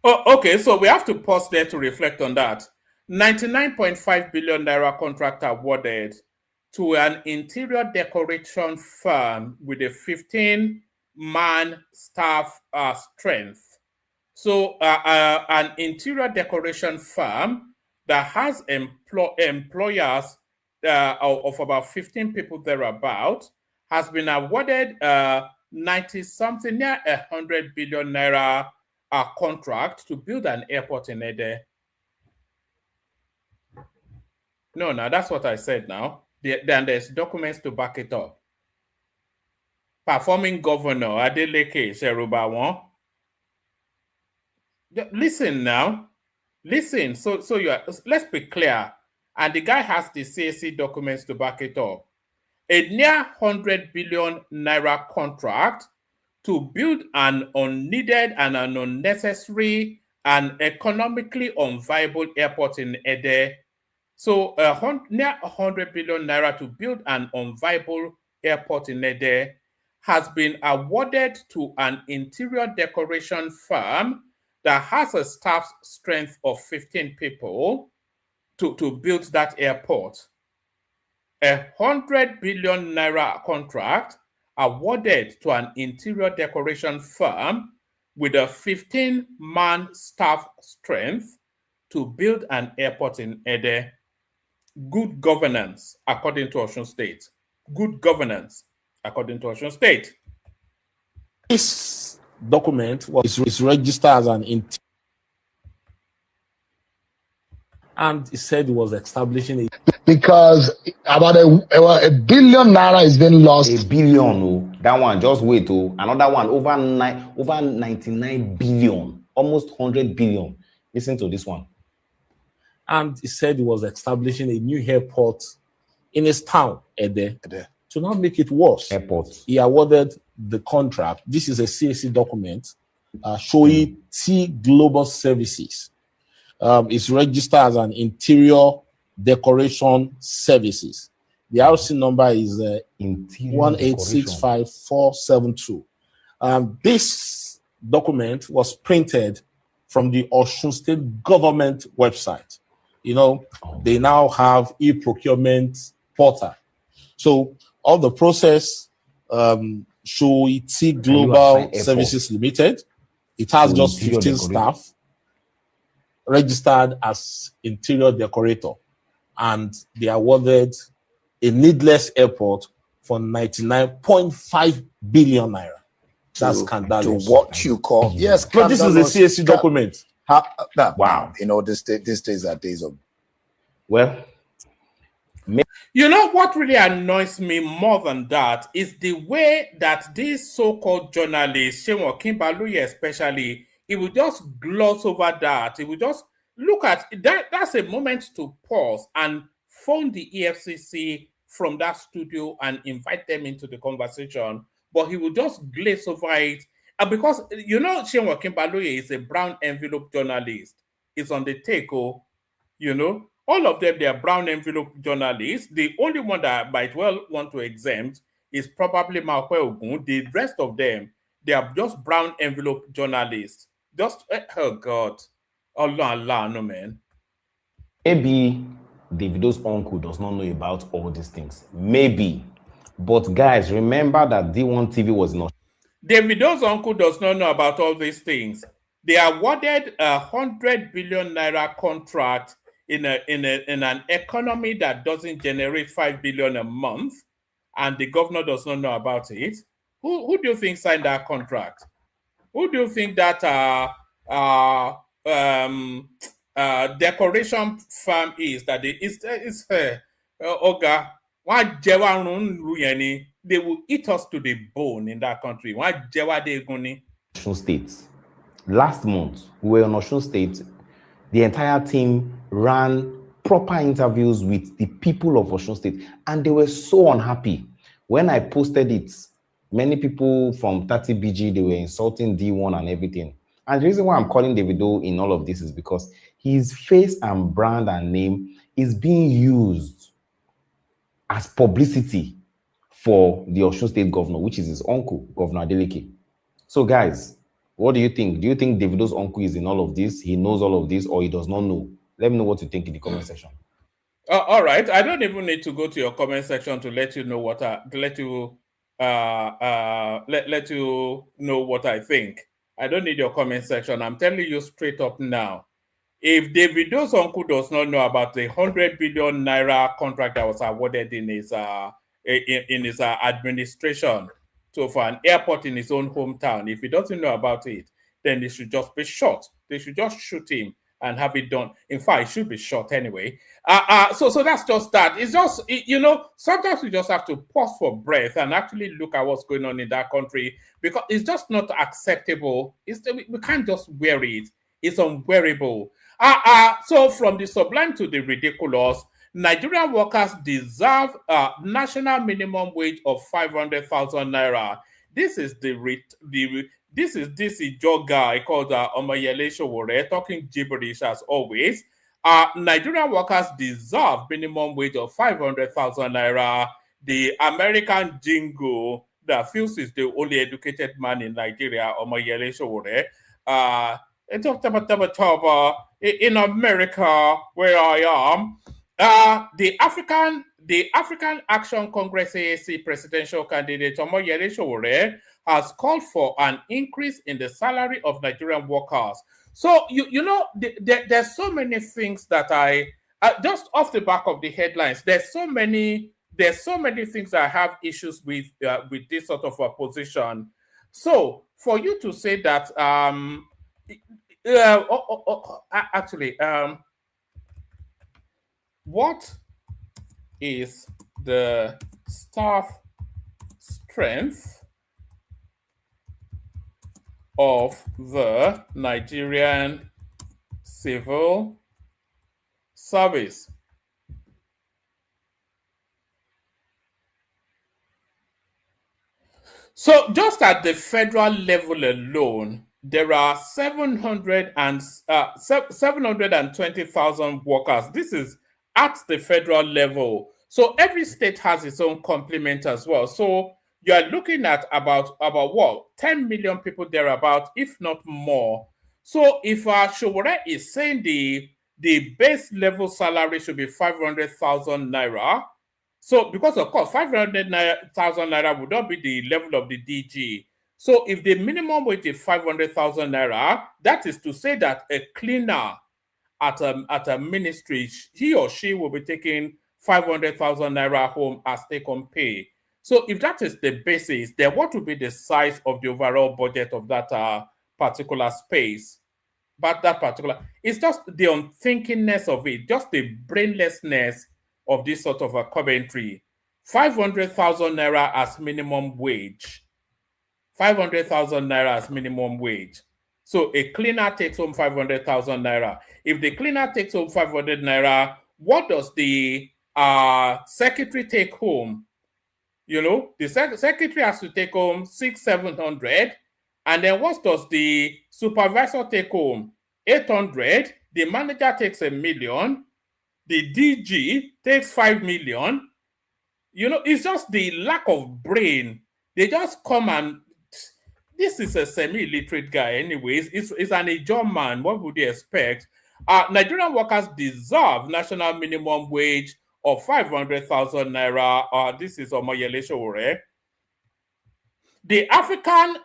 Oh, okay, so we have to pause there to reflect on that. 99.5 billion naira contract awarded to an interior decoration firm with a 15-man staff strength. So an interior decoration firm that has employers of about 15 people thereabout has been awarded 90-something, near 100 billion naira contract to build an airport in Ede. No, that's what I said now. Then there's documents to back it up. Performing governor, Adeleke Serubawon. Listen now. Listen, so let's be clear. And the guy has the CAC documents to back it up. A near 100 billion naira contract to build an unneeded and an unnecessary and economically unviable airport in Ede. So near 100 billion naira to build an unviable airport in Ede has been awarded to an interior decoration firm that has a staff strength of 15 people to build that airport. 100 billion naira contract awarded to an interior decoration firm with a 15-man staff strength to build an airport in Ede. Good governance, according to Osun State. Good governance, according to Osun State. This document is registered as an interior, and he said he was establishing a because about a billion naira is being lost. A billion, oh, that one, just wait, oh, another one, over 99 billion, almost 100 billion. Listen to this one. And he said he was establishing a new airport in his town, Ede. To not make it worse, he awarded the contract. This is a CAC document showing T Global Services. It's registered as an interior decoration services. The RC number is 1865472. This document was printed from the Osun State government website. You know, they now have e-procurement portal. So all the process Shoiti Global Services Limited. It has just 15 staff registered as interior decorator, and they awarded a needless airport for 99.5 billion naira. That's scandalous. To what you call yes, but this is a CSC document. Wow, you know, these days are days of. Well, you know what really annoys me more than that is the way that these so-called journalists, Sowore Kimberly especially, he will just gloss over that. He will just look at that. That's a moment to pause and phone the EFCC from that studio and invite them into the conversation. But he will just glaze over it. Because, you know, Sowore Kimberly is a brown envelope journalist. He's on the take, you know. All of them, they are brown envelope journalists. The only one that I might well want to exempt is probably Maokwe Ogun. The rest of them, they are just brown envelope journalists. Just, oh God. Allah, no man. Maybe Davido's uncle does not know about all these things. Maybe. But guys, remember that D1 TV was not. Davido's uncle does not know about all these things. They awarded 100 billion naira contract in an economy that doesn't generate 5 billion a month, and the governor does not know about it. Who do you think signed that contract? Who do you think that decoration firm is? That it's Oga? They will eat us to the bone in that country. Osun State. Last month, we were on Osun State. The entire team ran proper interviews with the people of Osun State, and they were so unhappy. When I posted it, many people from 30BG, they were insulting D1 and everything. And the reason why I'm calling Davido in all of this is because his face and brand and name is being used as publicity for the Osun State governor, which is his uncle, Governor Adeleke. So guys, what do you think? Do you think Davido's uncle is in all of this? He knows all of this, or he does not know? Let me know what you think in the comment section. All right, I don't even need to go to your comment section to let you know what let you know what I think. I don't need your comment section. I'm telling you straight up now. If Davido's uncle does not know about the 100 billion naira contract that was awarded in his administration, so for an airport in his own hometown, if he doesn't know about it, then they should just be shot. They should just shoot him and have it done. In fact, it should be shot anyway. So that's just that. It's just, you know, sometimes we just have to pause for breath and actually look at what's going on in that country, because it's just not acceptable. We can't just wear it. It's unwearable. So from the sublime to the ridiculous, Nigerian workers deserve a national minimum wage of 500,000 naira. This is this Ijo guy called Omoyele Sowore talking gibberish as always. Nigerian workers deserve minimum wage of 500,000 naira. The American jingo that feels is the only educated man in Nigeria, Omoyele Sowore. In America, where I am, the African Action Congress AAC presidential candidate Omoyele Sowore has called for an increase in the salary of Nigerian workers. So you know there's so many things that I just off the back of the headlines. There's so many things I have issues with this sort of a position. So for you to say that actually what is the staff strength of the Nigerian Civil Service? So just at the federal level alone, there are 720,000 workers. This is at the federal level. So every state has its own complement as well. So you are looking at about what, 10 million people thereabout, if not more. So if Sowore is saying the base level salary should be 500,000 naira, So, because of course, 500,000 naira would not be the level of the DG. So, if the minimum wage is 500,000 naira, that is to say that a cleaner at a ministry, he or she will be taking 500,000 naira home as take-home pay. So, if that is the basis, then what will be the size of the overall budget of that particular space? But that particular, it's just the unthinkingness of it, just the brainlessness of this sort of a commentary. 500,000 naira as minimum wage. 500,000 naira as minimum wage. So a cleaner takes home 500,000 naira. If the cleaner takes home 500 naira, what does the secretary take home? You know, the secretary has to take home 600-700. And then what does the supervisor take home? 800. The manager takes 1 million. The DG takes 5 million. You know, it's just the lack of brain. They just come and this is a semi-illiterate guy anyways. It's an Ijaw man. What would you expect? Nigerian workers deserve national minimum wage of 500,000 naira. This is Omoyele Sowore. The African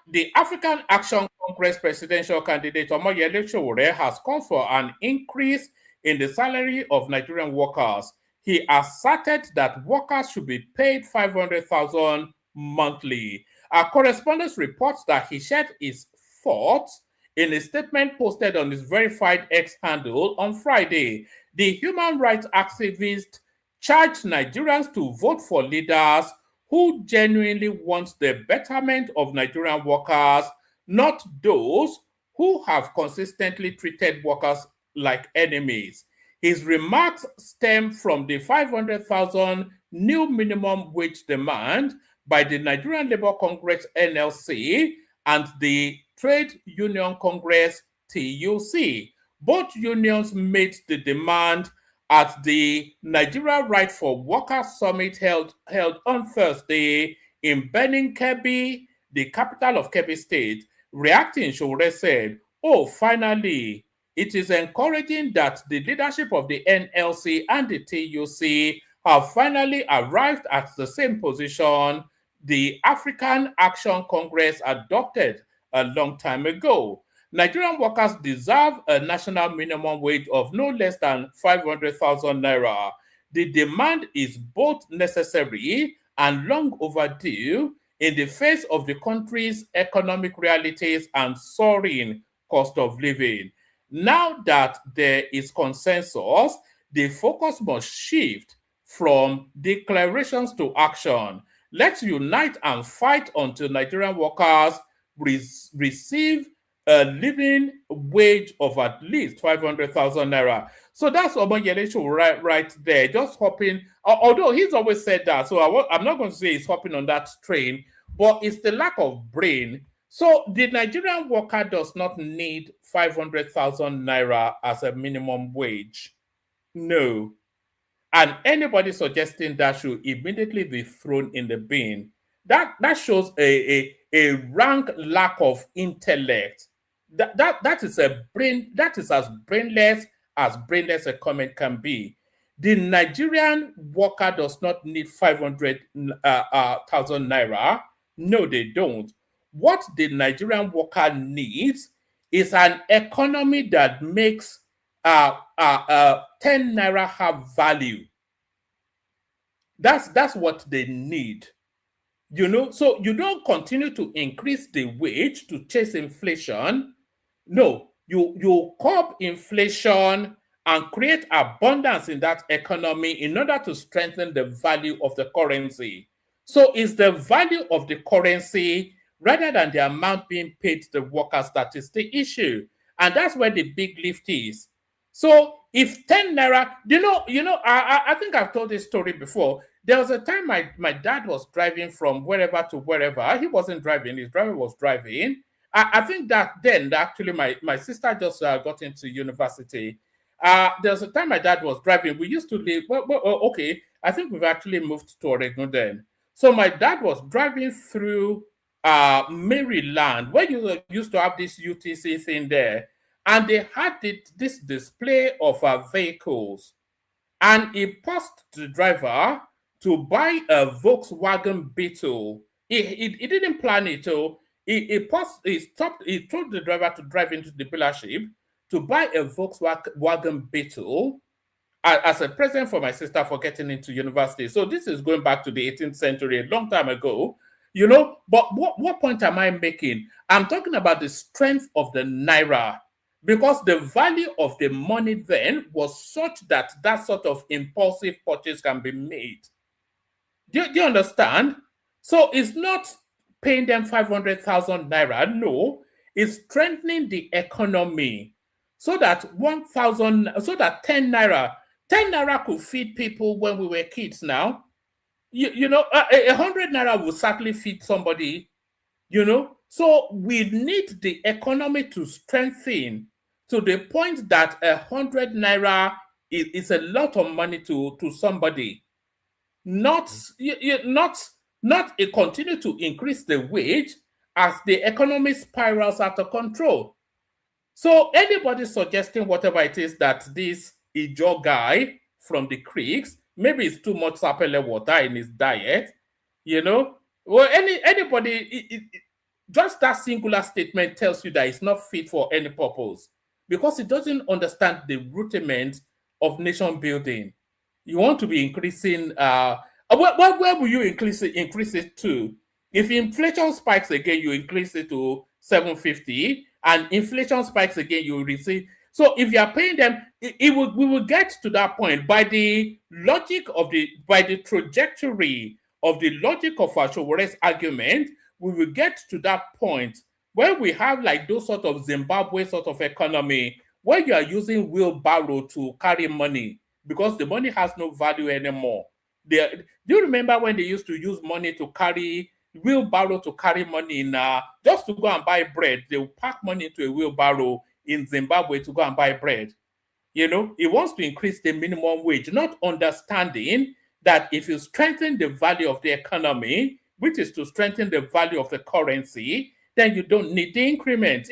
Action Congress presidential candidate Omoyele Sowore has called for an increase in the salary of Nigerian workers. He asserted that workers should be paid 500,000 monthly. Our correspondent reports that he shared his thoughts in a statement posted on his verified X handle on Friday. The human rights activist charged Nigerians to vote for leaders who genuinely want the betterment of Nigerian workers, not those who have consistently treated workers like enemies. His remarks stem from the 500,000 new minimum wage demand by the Nigerian Labour Congress NLC and the Trade Union Congress TUC. Both unions made the demand at the Nigeria Right for Workers Summit held on Thursday in Benin, Kebbi, the capital of Kebbi State. Reacting, Sowore said, "Oh, finally, it is encouraging that the leadership of the NLC and the TUC have finally arrived at the same position the African Action Congress adopted a long time ago. Nigerian workers deserve a national minimum wage of no less than 500,000 naira. The demand is both necessary and long overdue in the face of the country's economic realities and soaring cost of living. Now that there is consensus, the focus must shift from declarations to action. Let's unite and fight until Nigerian workers receive a living wage of at least 500,000 naira. So that's Omoyele Sowore right there, just hopping. Although he's always said that, so I'm not going to say he's hopping on that train, but it's the lack of brain. So the Nigerian worker does not need 500,000 naira as a minimum wage. No. And anybody suggesting that should immediately be thrown in the bin. That shows a rank lack of intellect. That is as brainless a comment can be. The Nigerian worker does not need 500,000 naira. No, they don't. What the Nigerian worker needs is an economy that makes 10 naira have value. That's what they need. You know, so you don't continue to increase the wage to chase inflation. No, you curb inflation and create abundance in that economy in order to strengthen the value of the currency. So it's the value of the currency rather than the amount being paid to the workers that is the issue. And that's where the big lift is. So if 10 naira, I think I've told this story before. There was a time my dad was driving from wherever to wherever. He wasn't driving, his driver was driving. I think that then actually my sister just got into university. There was a time my dad was driving. We used to live, okay, I think we've actually moved to Oregon then. So my dad was driving through Maryland, where you used to have this UTC thing there. And they had this display of vehicles. And he paused the driver to buy a Volkswagen Beetle. He didn't plan it. So he stopped. He told the driver to drive into the dealership to buy a Volkswagen Beetle as a present for my sister for getting into university. So this is going back to the 18th century, a long time ago. You know, but what point am I making? I'm talking about the strength of the naira, because the value of the money then was such that that sort of impulsive purchase can be made. Do you understand? So it's not paying them 500,000 naira. No, it's strengthening the economy so that 1,000, so that 10 naira could feed people when we were kids now. You know, 100 naira will certainly feed somebody, you know. So we need the economy to strengthen to the point that 100 naira is a lot of money to somebody. Not it continue to increase the wage as the economy spirals out of control. So anybody suggesting whatever it is that this Ijo guy from the creeks, maybe it's too much sapele water in his diet, you know. Well, anybody, just that singular statement tells you that it's not fit for any purpose because it doesn't understand the rudiment of nation building. You want to be increasing. Where will you increase it to? If inflation spikes again, you increase it to 750, and inflation spikes again, you receive. So if you are paying them, we will get to that point by the logic of by the trajectory of the logic of Sowore's argument. We will get to that point where we have like those sort of Zimbabwe sort of economy where you are using wheelbarrow to carry money because the money has no value anymore. Do you remember when they used to use money to carry wheelbarrow to carry money in just to go and buy bread? They will pack money into a wheelbarrow in Zimbabwe to go and buy bread. You know, it wants to increase the minimum wage, not understanding that if you strengthen the value of the economy, which is to strengthen the value of the currency, then you don't need the increment.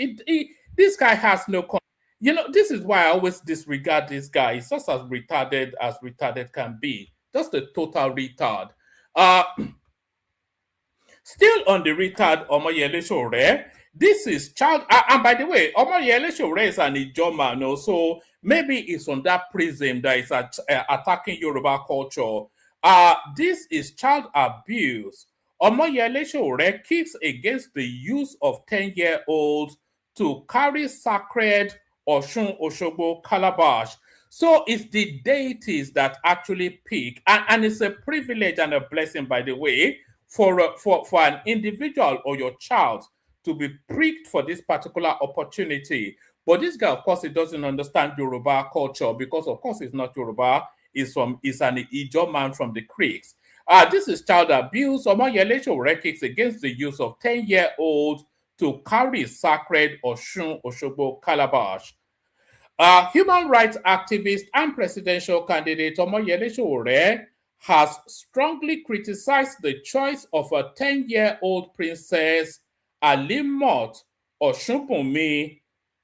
This guy has no, you know, this is why I always disregard this guy. He's just as retarded can be. Just a total retard. Still on the retard, Omoyele Sowore. This is child, and by the way, Omoyele Sowore is an Ijoma, no? So maybe it's on that prism that is attacking Yoruba culture. This is child abuse. Omoyele Sowore kicks against the use of 10-year-olds to carry sacred Oshun Oshogbo calabash. So it's the deities that actually pick, and it's a privilege and a blessing, by the way, for an individual or your child to be pricked for this particular opportunity. But this guy, of course, he doesn't understand Yoruba culture because, of course, he's not Yoruba. He's an Ijo man from the creeks. This is child abuse. Omoyele Sowore kicks against the use of 10-year-olds to carry sacred Oshun Oshogbo calabash. Human rights activist and presidential candidate Omoyele Sowore has strongly criticized the choice of a 10-year-old princess Alimot Oshunbunmi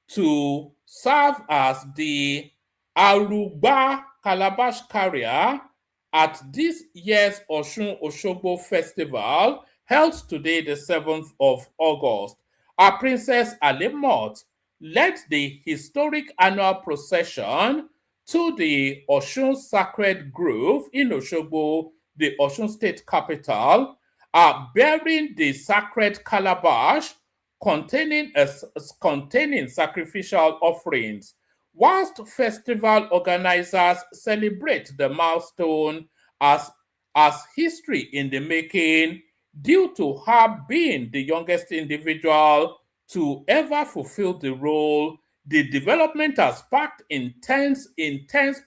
to serve as the Aruba calabash carrier at this year's Oshun Oshogbo Festival, held today, the 7th of August. Princess Alimot led the historic annual procession to the Oshun Sacred Grove in Oshogbo, the Oshun State capital, bearing the sacred calabash containing sacrificial offerings. Whilst festival organizers celebrate the milestone as history in the making, due to her being the youngest individual to ever fulfill the role, the development has sparked intense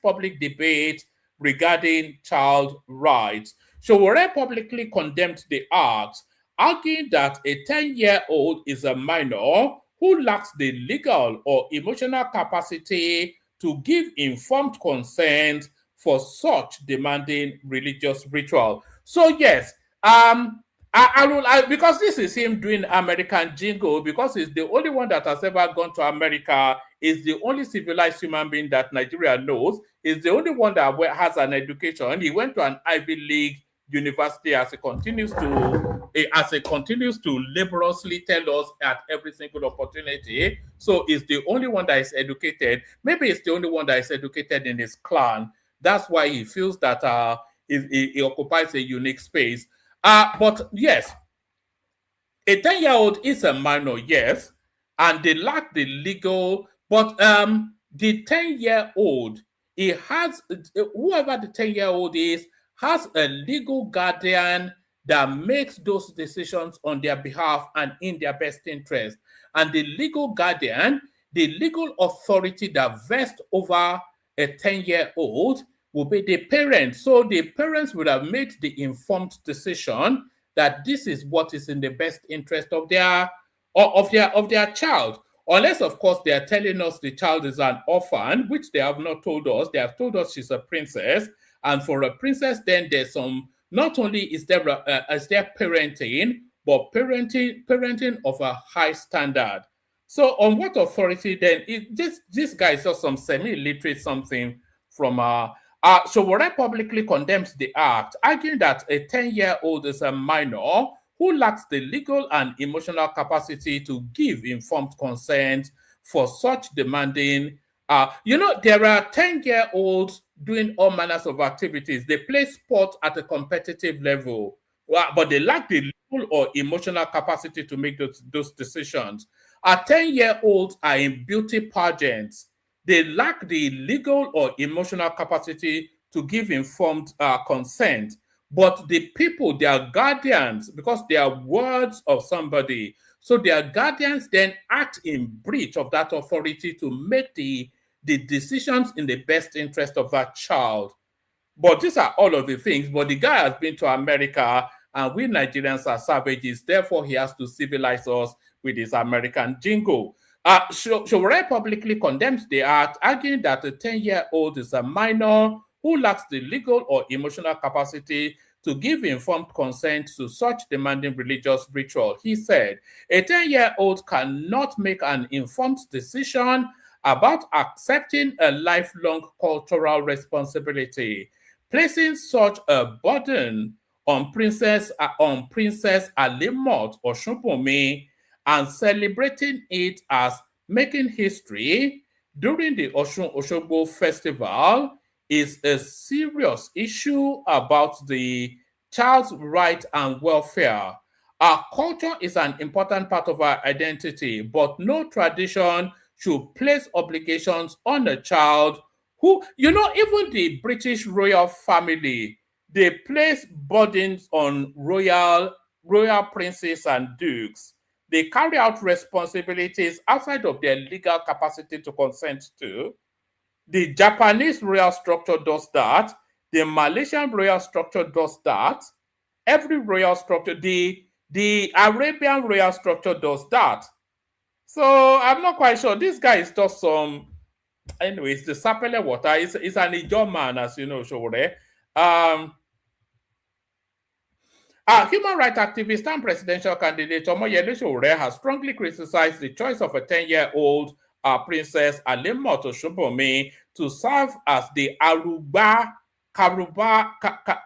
public debate regarding child rights. Sowore publicly condemned the act, arguing that a 10-year-old is a minor who lacks the legal or emotional capacity to give informed consent for such demanding religious ritual. So yes, because this is him doing American jingle, because he's the only one that has ever gone to America, is the only civilized human being that Nigeria knows, is the only one that has an education. He went to an Ivy League university as it continues to laboriously tell us at every single opportunity. So it's the only one that is educated. Maybe it's the only one that is educated in his clan. That's why he feels that he occupies a unique space. But yes, a 10-year-old is a minor, yes, and they lack the legal, but the 10-year-old, he has, whoever the 10-year-old is, has a legal guardian that makes those decisions on their behalf and in their best interest. And the legal guardian, the legal authority that vests over a 10-year-old will be the parents. So the parents would have made the informed decision that this is what is in the best interest of their child. Unless, of course, they are telling us the child is an orphan, which they have not told us. They have told us she's a princess. And for a princess, then there's some, not only is there parenting, but parenting of a high standard. So on what authority then? This guy is just some semi-illiterate something from Sowore publicly condemns the act, arguing that a 10-year-old is a minor who lacks the legal and emotional capacity to give informed consent for such demanding. There are 10-year-olds doing all manners of activities. They play sport at a competitive level, but they lack the legal or emotional capacity to make those decisions. Our 10-year-olds are in beauty pageants. They lack the legal or emotional capacity to give informed consent. But the people, they are guardians because they are words of somebody. So their guardians then act in breach of that authority to make the decisions in the best interest of that child. But these are all of the things. But the guy has been to America, and we Nigerians are savages. Therefore, he has to civilize us with his American jingle. Sowore publicly condemns the act, arguing that a 10-year-old is a minor who lacks the legal or emotional capacity to give informed consent to such demanding religious ritual. He said, a 10-year-old cannot make an informed decision about accepting a lifelong cultural responsibility. Placing such a burden on Princess Alimot Oshunpomi and celebrating it as making history during the Osun Osogbo festival is a serious issue about the child's right and welfare. Our culture is an important part of our identity, but no tradition should place obligations on a child who, even the British royal family, they place burdens on royal princes and dukes. They carry out responsibilities outside of their legal capacity to consent to. The Japanese royal structure does that. The Malaysian royal structure does that. Every royal structure, the Arabian royal structure does that. So I'm not quite sure. This guy is just some, anyways, the Sapele water is an Ijaw man, as you know, Sowore. Human rights activist and presidential candidate Omoyele Sowore has strongly criticized the choice of a 10-year-old Princess Alimot Oshunpomi to serve as the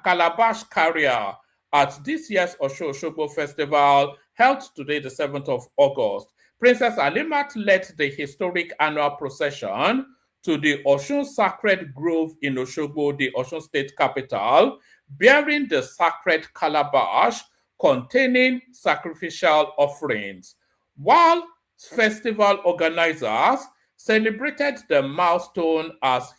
Calabash carrier at this year's Osun Osogbo Festival, held today, the 7th of August. Princess Alimot led the historic annual procession to the Osun Sacred Grove in Osogbo, the Osun State capital, bearing the sacred calabash containing sacrificial offerings. While festival organizers celebrated the milestone as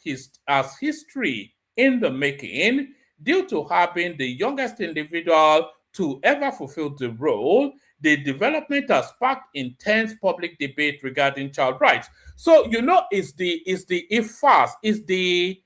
history in the making, due to her being the youngest individual to ever fulfill the role, the development has sparked intense public debate regarding child rights. So, it's the IFAS, they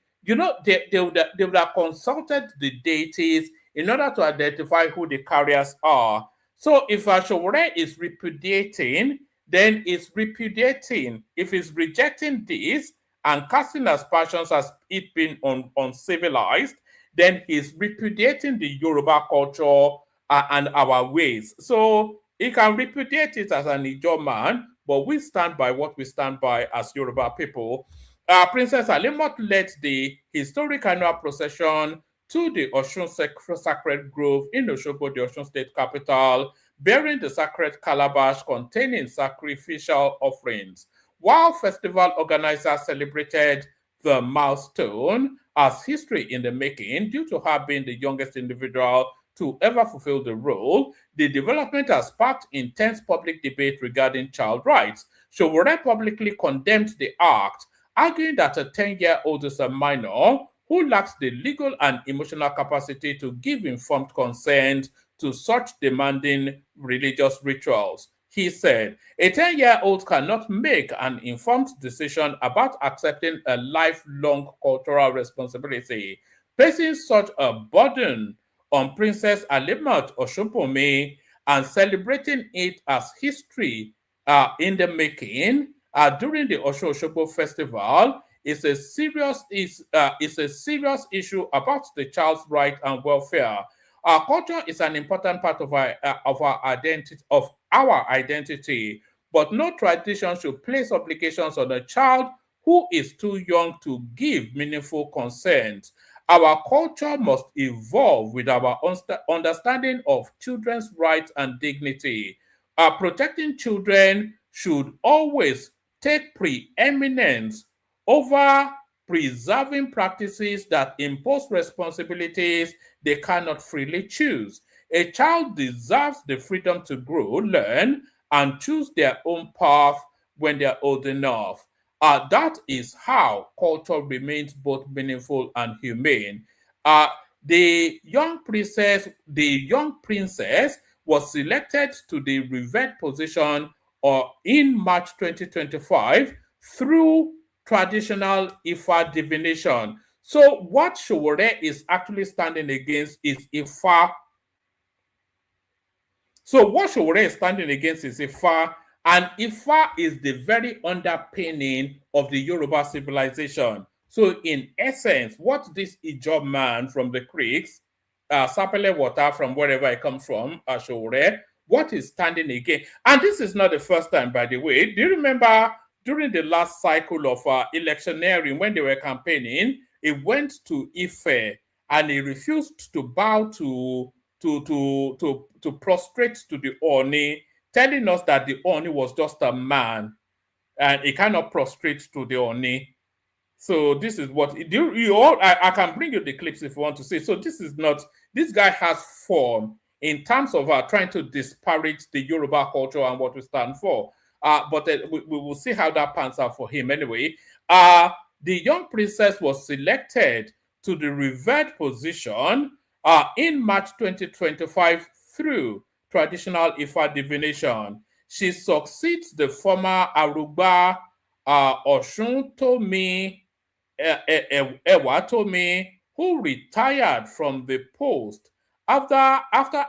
would have consulted the deities in order to identify who the carriers are. So if Sowore is repudiating, then it's repudiating. If it's rejecting this and casting aspersions as it being uncivilized, then he's repudiating the Yoruba culture and our ways. So he can repudiate it as an Ijaw man, but we stand by what we stand by as Yoruba people. Princess Alimot led the historic annual procession to the Osun Sacred Grove in Osogbo, the Osun State capital, bearing the sacred calabash containing sacrificial offerings. While festival organizers celebrated the milestone as history in the making due to her being the youngest individual to ever fulfill the role, the development has sparked intense public debate regarding child rights. Sowore publicly condemned the act, arguing that a 10-year-old is a minor who lacks the legal and emotional capacity to give informed consent to such demanding religious rituals. He said, a 10-year-old cannot make an informed decision about accepting a lifelong cultural responsibility. Placing such a burden on Princess Alimat Oshunpomi and celebrating it as history in the making during the Osho Osogbo Festival is a serious issue about the child's right and welfare. Our culture is an important part of our identity, but no tradition should place obligations on a child who is too young to give meaningful consent. Our culture must evolve with our understanding of children's rights and dignity. Protecting children should always take preeminence over preserving practices that impose responsibilities they cannot freely choose. A child deserves the freedom to grow, learn, and choose their own path when they are old enough. That is how culture remains both meaningful and humane. The young princess was selected to the revered position in March 2025 through traditional Ifa divination. So what Sowore is actually standing against is Ifa. So what Sowore is standing against is Ifa, and Ifa is the very underpinning of the Yoruba civilization. So in essence, what this Ijob man from the creeks, Sapele water from wherever it comes from, Sowore, what is standing against? And this is not the first time, by the way. Do you remember during the last cycle of electioneering, when they were campaigning, he went to Ife and he refused to bow to prostrate to the Oni, telling us that the Oni was just a man and he cannot prostrate to the Oni. So this is what I can bring you the clips if you want to see. So this guy has form in terms of trying to disparage the Yoruba culture and what we stand for. But we will see how that pans out for him anyway. The young princess was selected to the revered position in March 2025 through traditional Ifa divination. She succeeds the former Aruba Oshuntomi Ewatomi, who retired from the post after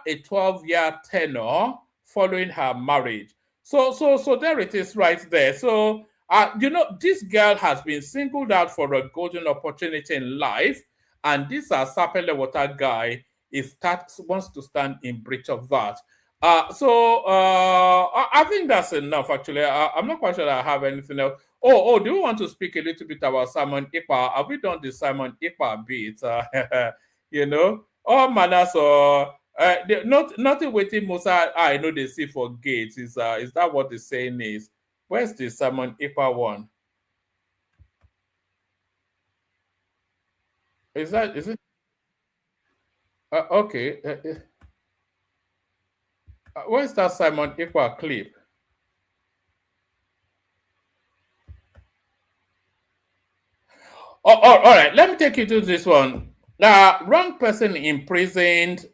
a 12-year tenure following her marriage. So there it is right there. So, this girl has been singled out for a golden opportunity in life, and this Sapele Water guy wants to stand in breach of that. I think that's enough, actually. I'm not quite sure that I have anything else. Do you want to speak a little bit about Simon Ekpa? Have we done the Simon Ekpa bit? All manners or nothing waiting Musa. I know they see for gates. Is that what the saying is? Where's the Simon Ekpa one? Is it? Okay. Where's that Simon Ekpa clip? All right. Let me take you to this one. Wrong person imprisoned.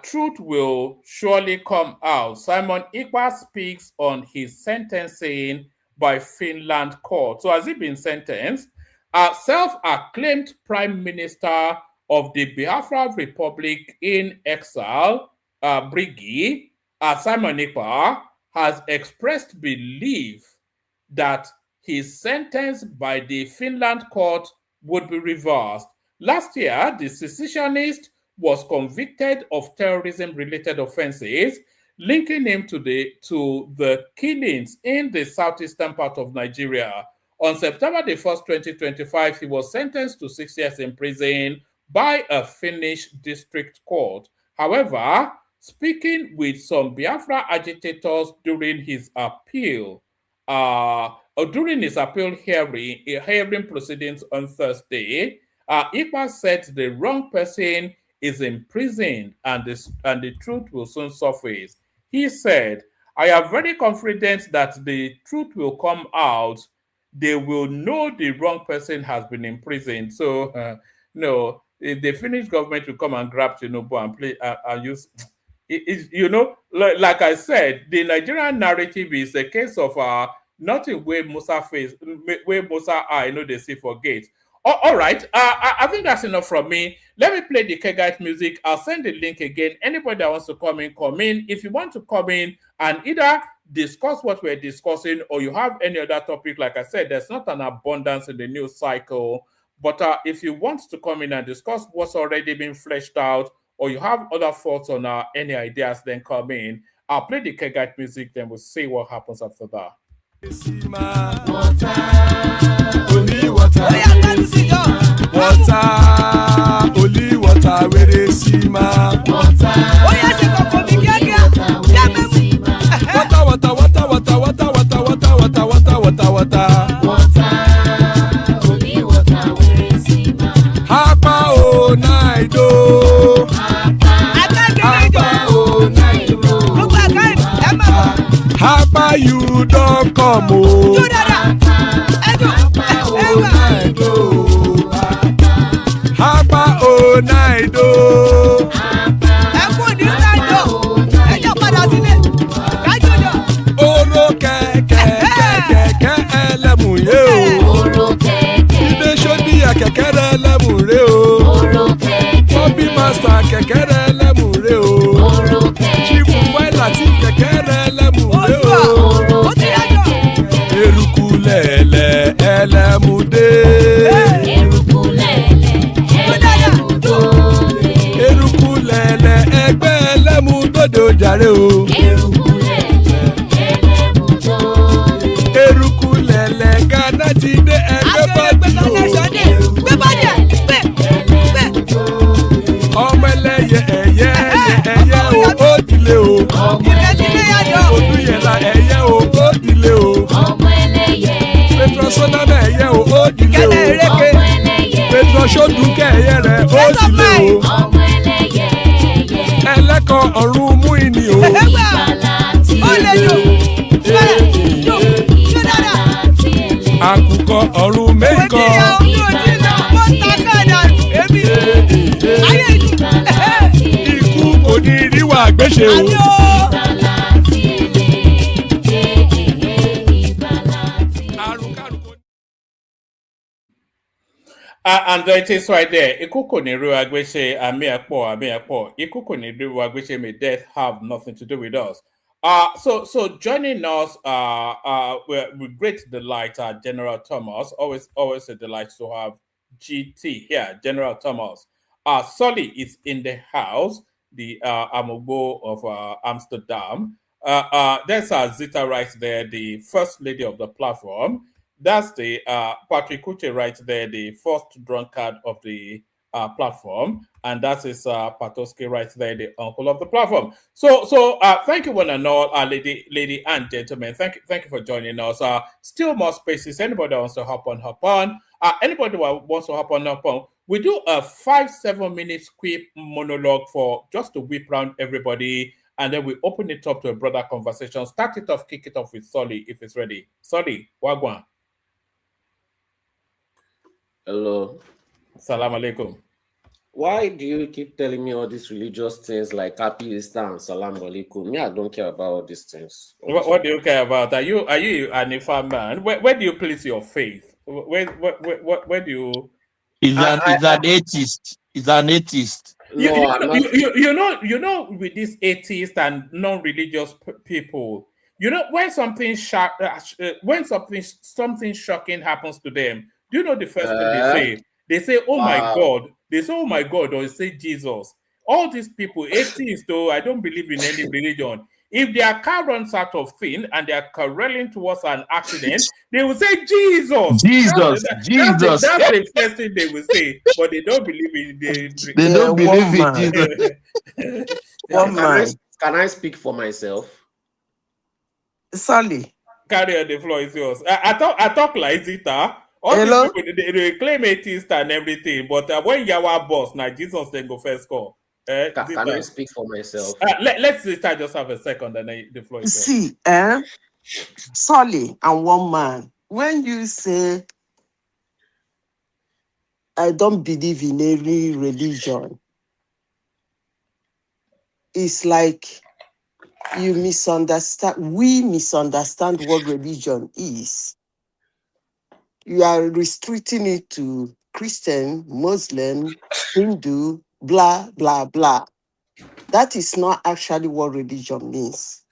Truth will surely come out. Simon Ekpa speaks on his sentencing by Finland court. So has he been sentenced? Self-acclaimed Prime Minister of the Biafra Republic in exile, Briggy, Simon Ekpa, has expressed belief that his sentence by the Finland court would be reversed. Last year, the secessionist was convicted of terrorism-related offenses, linking him to the killings in the southeastern part of Nigeria. On September the 1st, 2025, he was sentenced to 6 years in prison by a Finnish district court. However, speaking with some Biafra agitators during his appeal, during his appeal hearing proceedings on Thursday, Iqbal said the wrong person is imprisoned and the truth will soon surface. He said, I am very confident that the truth will come out. They will know the wrong person has been imprisoned. So, no, the Finnish government will come and grab Tinubu and play and use. Like I said, the Nigerian narrative is a case of nothing where Musa face, where Musa eye, they see for gates. All right, I think that's enough from me. Let me play the Kegite music. I'll send the link again. Anybody that wants to come in, come in. If you want to come in and either discuss what we're discussing or you have any other topic, like I said, there's not an abundance in the news cycle. But if you want to come in and discuss what's already been fleshed out, or you have other thoughts on any ideas, then come in. I'll play the Kegite music, then we'll see what happens after that. Only water, only water, where they see ma. Water, only water, where they see ma. Hapa o naido, hapa o naido. Hapa you don't come o. Hapa o naido. Oro kẹ̀kẹ́ ẹlẹ́mù yé o. Ilé sọ́dí kẹ̀kẹ́ ẹlẹ́mù ré o. Bobby master kẹ̀kẹ́ ẹlẹ́mù ré o. Chief Wáìlà tí kẹ̀kẹ́ ẹlẹ́mù ré o. Eruku lẹ̀lẹ̀ ẹlẹ́mù dé. Eruku lẹ̀lẹ̀ ẹgbẹ́ ẹlẹ́mù dòde ojàre o. Eruku lẹ̀lẹ̀ Ghana ti dé ẹgbẹ́ bọ́dì o. Ọmọ ẹlẹ́yẹ ẹ̀yẹ o ó dilé o. Olúyẹ̀lá ẹ̀yẹ o ó dilé o. Petro Sodana ẹ̀yẹ o ó dilé o. Petro Sodunke ẹ̀yẹ rẹ̀ ó dilé o. Ẹlẹ́kọ̀ ọ̀run mú ìní o. Àkùkọ ọ̀run méjìkọ. Ikú kò ní ríwà gbéṣe o. And it is right there. Ikuko ni Agweshe, Amiapo. Ikuko ni Agweshe, may death have nothing to do with us. So joining us, with great delight, General Thomas. Always a delight to have GT here, General Thomas. Solly is in the house, the Amobo of Amsterdam. There's Zita right there, the first lady of the platform. That's the Patrick Kuche right there, the first drunkard of the platform, and that is Patoski right there, the uncle of the platform. So thank you one and all, lady and gentlemen. Thank you for joining us. Still more spaces. Anybody wants to hop on. Anybody wants to hop on. We do a 5-7 minutes quick monologue for just to whip around everybody, and then we open it up to a broader conversation. Start it off, kick it off with Solly if it's ready. Solly, wagwan. Hello. Salam alaikum. Why do you keep telling me all these religious things like Happy Easter and Salam alaikum? Me, I don't care about all these things. What do you care about? Are you an Ifa man? Where do you place your faith? Where do you? He's an atheist. He's an atheist. You know, with these atheists and non-religious people, when something something shocking happens to them, do you know the first thing they say? They say, "Oh my God." They say, "Oh my God," or they say Jesus. All these people, atheists, though, I don't believe in any religion. If their car runs out of thing and they are careening towards an accident, they will say, Jesus. Jesus, Jesus. That's the first thing they will say, but they don't believe in They don't believe in Jesus. Can I speak for myself? Sally. Carry on, the floor is yours. I talk like Zita. All Hello? these people, they claim atheist and everything, but when Yawa boss, now Jesus then go first call. Can I speak for myself? Let's Zita just have a second and then the floor is yours. See, Sally and one man, when you say, I don't believe in any religion, it's like you misunderstand. We misunderstand what religion is. You are restricting it to Christian, Muslim, Hindu, blah, blah, blah. That is not actually what religion means.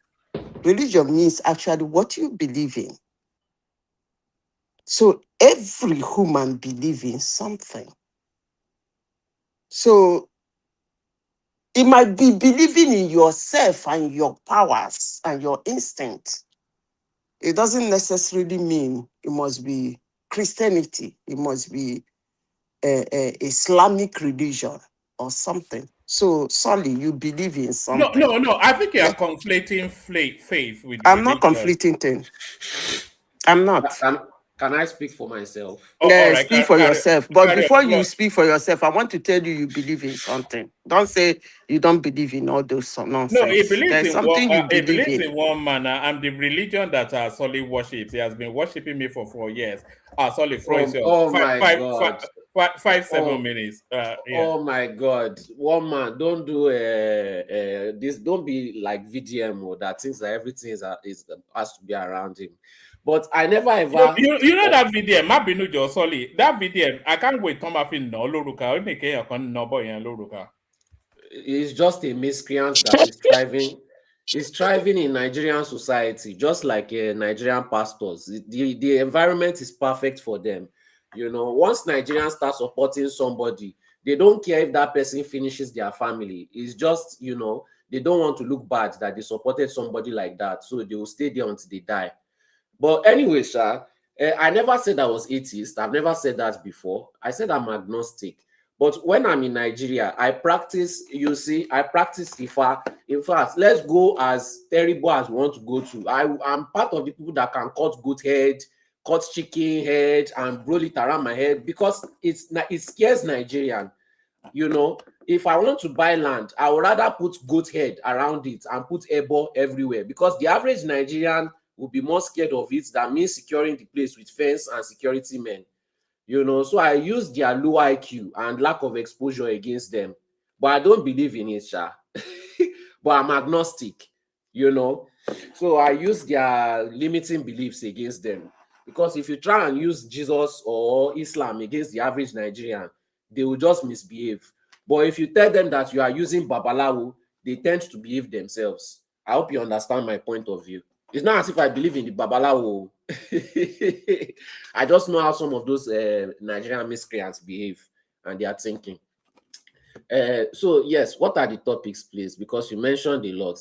Religion means actually what you believe in. So every human believes in something. So it might be believing in yourself and your powers and your instinct. It doesn't necessarily mean it must be Christianity. It must be Islamic religion or something. So, sorry, you believe in something. No. I think you are conflating faith with I'm religion. not conflating things. I'm not. Can I speak for myself? Yes, speak for yourself. But before you speak for yourself, I want to tell you believe in something. Don't say you don't believe in all those nonsense. No, he believes There's in something you he believe believes in. in one manner. I'm the religion that Solly worships. He has been worshiping me for 4 years. Solly, God. 7 minutes. Yeah. Oh my God, one man, don't do this. Don't be like VDM that thinks that everything has to be around him. But I never ever. You know that VDM, Mabinu Jo Solly. That VDM, I can't wait. Come up in no Loruka. No boy and Loruka. It's just a miscreant that is thriving. Is thriving in Nigerian society, just like Nigerian pastors. The environment is perfect for them. You know, once Nigerians start supporting somebody, they don't care if that person finishes their family. It's just, you know, they don't want to look bad that they supported somebody like that. So they will stay there until they die. But anyway, Sha, I never said I was atheist. I've never said that before. I said I'm agnostic. But when I'm in Nigeria, I practice, you see, I practice Ifa. In fact, let's go as terrible as we want to go to. I'm part of the people that can cut goat head, cut chicken head, and roll it around my head because it scares Nigerian. You know, if I want to buy land, I would rather put goat head around it and put ebo everywhere because the average Nigerian will be more scared of it than me securing the place with fence and security men. You know, so I use their low IQ and lack of exposure against them. But I don't believe in it, Sha. But I'm agnostic, you know. So I use their limiting beliefs against them. Because if you try and use Jesus or Islam against the average Nigerian, they will just misbehave. But if you tell them that you are using Babalawo, they tend to behave themselves. I hope you understand my point of view. It's not as if I believe in the Babalawo. I just know how some of those Nigerian miscreants behave and they are thinking. So, yes, what are the topics, please? Because you mentioned a lot.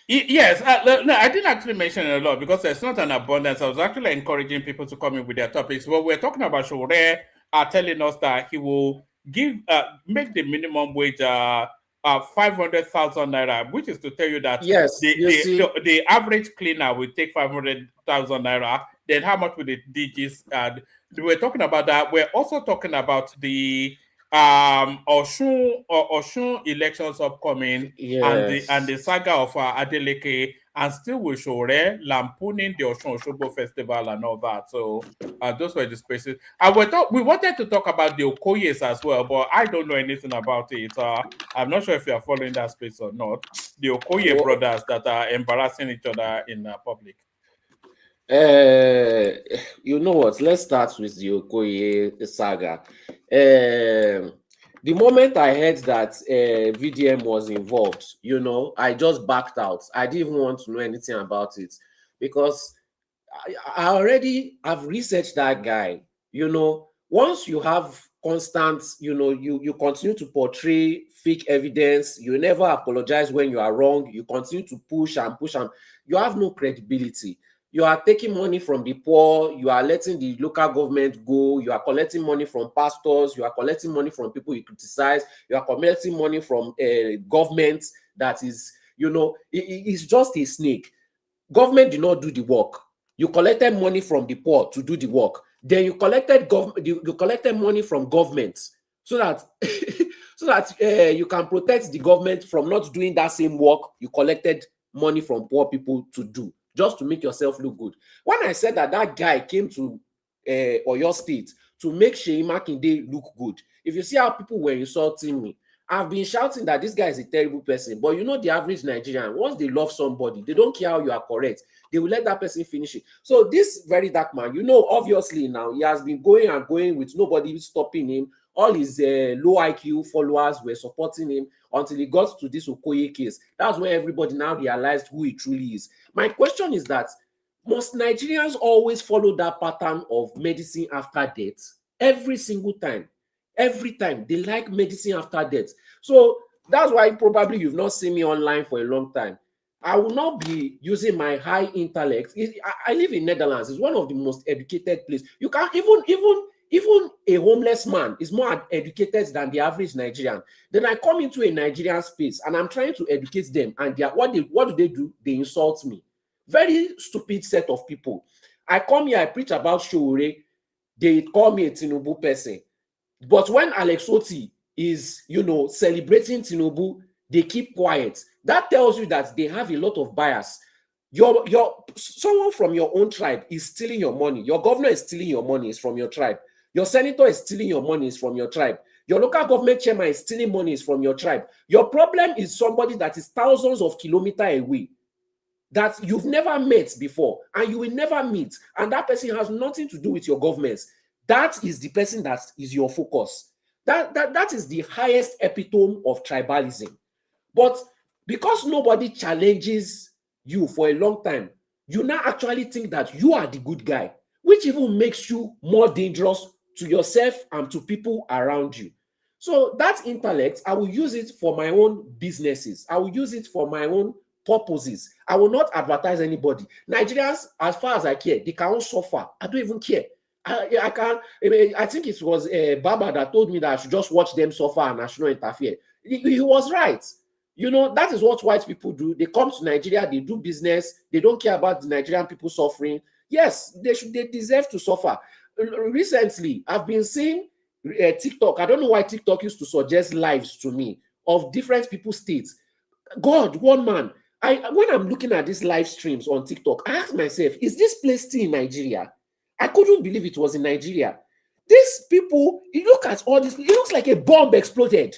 Yes, no, I didn't actually mention a lot because there's not an abundance. I was actually encouraging people to come in with their topics. Well, we're talking about Sowore telling us that he will make the minimum wage 500,000 naira, which is to tell you that yes, the average cleaner will take 500,000 naira. Then how much will the DGs? We're talking about that. We're also talking about the Osun elections upcoming, yes, and the saga of Adeleke, and still with Sowore lampooning the Osun Osogbo festival and all that. So those were the spaces. We wanted to talk about the Okoyes as well, but I don't know anything about it. I'm not sure if you are following that space or not. The Okoye brothers that are embarrassing each other in public. You know what? Let's start with the Okoye saga. The moment I heard that VDM was involved, you know, I just backed out. I didn't even want to know anything about it because I already have researched that guy. You know, once you have constant, you continue to portray fake evidence. You never apologize when you are wrong. You continue to push and push, and you have no credibility. You are taking money from the poor. You are letting the local government go. You are collecting money from pastors. You are collecting money from people you criticize. You are collecting money from government that is, it's just a snake. Government did not do the work. You collected money from the poor to do the work. Then you collected money from government so that you can protect the government from not doing that same work you collected money from poor people to do, just to make yourself look good. When I said that guy came to Oyo State to make Seyi Makinde look good, if you see how people were insulting me, I've been shouting that this guy is a terrible person. But the average Nigerian, once they love somebody, they don't care how you are correct. They will let that person finish it. So this very dark man, obviously now, he has been going and going with nobody stopping him. All his low IQ followers were supporting him until he got to this Okoye case. That's when everybody now realized who he truly is. My question is that, must Nigerians always follow that pattern of medicine after death? Every single time. Every time they like medicine after death. So that's why probably you've not seen me online for a long time. I will not be using my high intellect. I live in Netherlands. It's one of the most educated places. You can even a homeless man is more educated than the average Nigerian. Then I come into a Nigerian space and I'm trying to educate them, and what do they do? They insult me. Very stupid set of people. I come here, I preach about Sowore. They call me a Tinubu person. But when Alex Oti is, celebrating Tinubu, they keep quiet. That tells you that they have a lot of bias. Someone from your own tribe is stealing your money. Your governor is stealing your money, is from your tribe. Your senator is stealing your money, is from your tribe. Your local government chairman is stealing money, is from your tribe. Your problem is somebody that is thousands of kilometers away, that you've never met before, and you will never meet, and that person has nothing to do with your governments. That is the person that is your focus. That is the highest epitome of tribalism. But because nobody challenges you for a long time, you now actually think that you are the good guy, which even makes you more dangerous to yourself and to people around you. So that intellect, I will use it for my own businesses. I will use it for my own purposes. I will not advertise anybody. Nigerians, as far as I care, they can all suffer. I don't even care. I think it was Baba that told me that I should just watch them suffer and I should not interfere. He was right. That is what white people do. They come to Nigeria, they do business, they don't care about the Nigerian people suffering. Yes, they deserve to suffer. Recently, I've been seeing TikTok. I don't know why TikTok used to suggest lives to me of different people's states. God, one man. When I'm looking at these live streams on TikTok, I ask myself, is this place still in Nigeria? I couldn't believe it was in Nigeria. These people, you look at all this, it looks like a bomb exploded.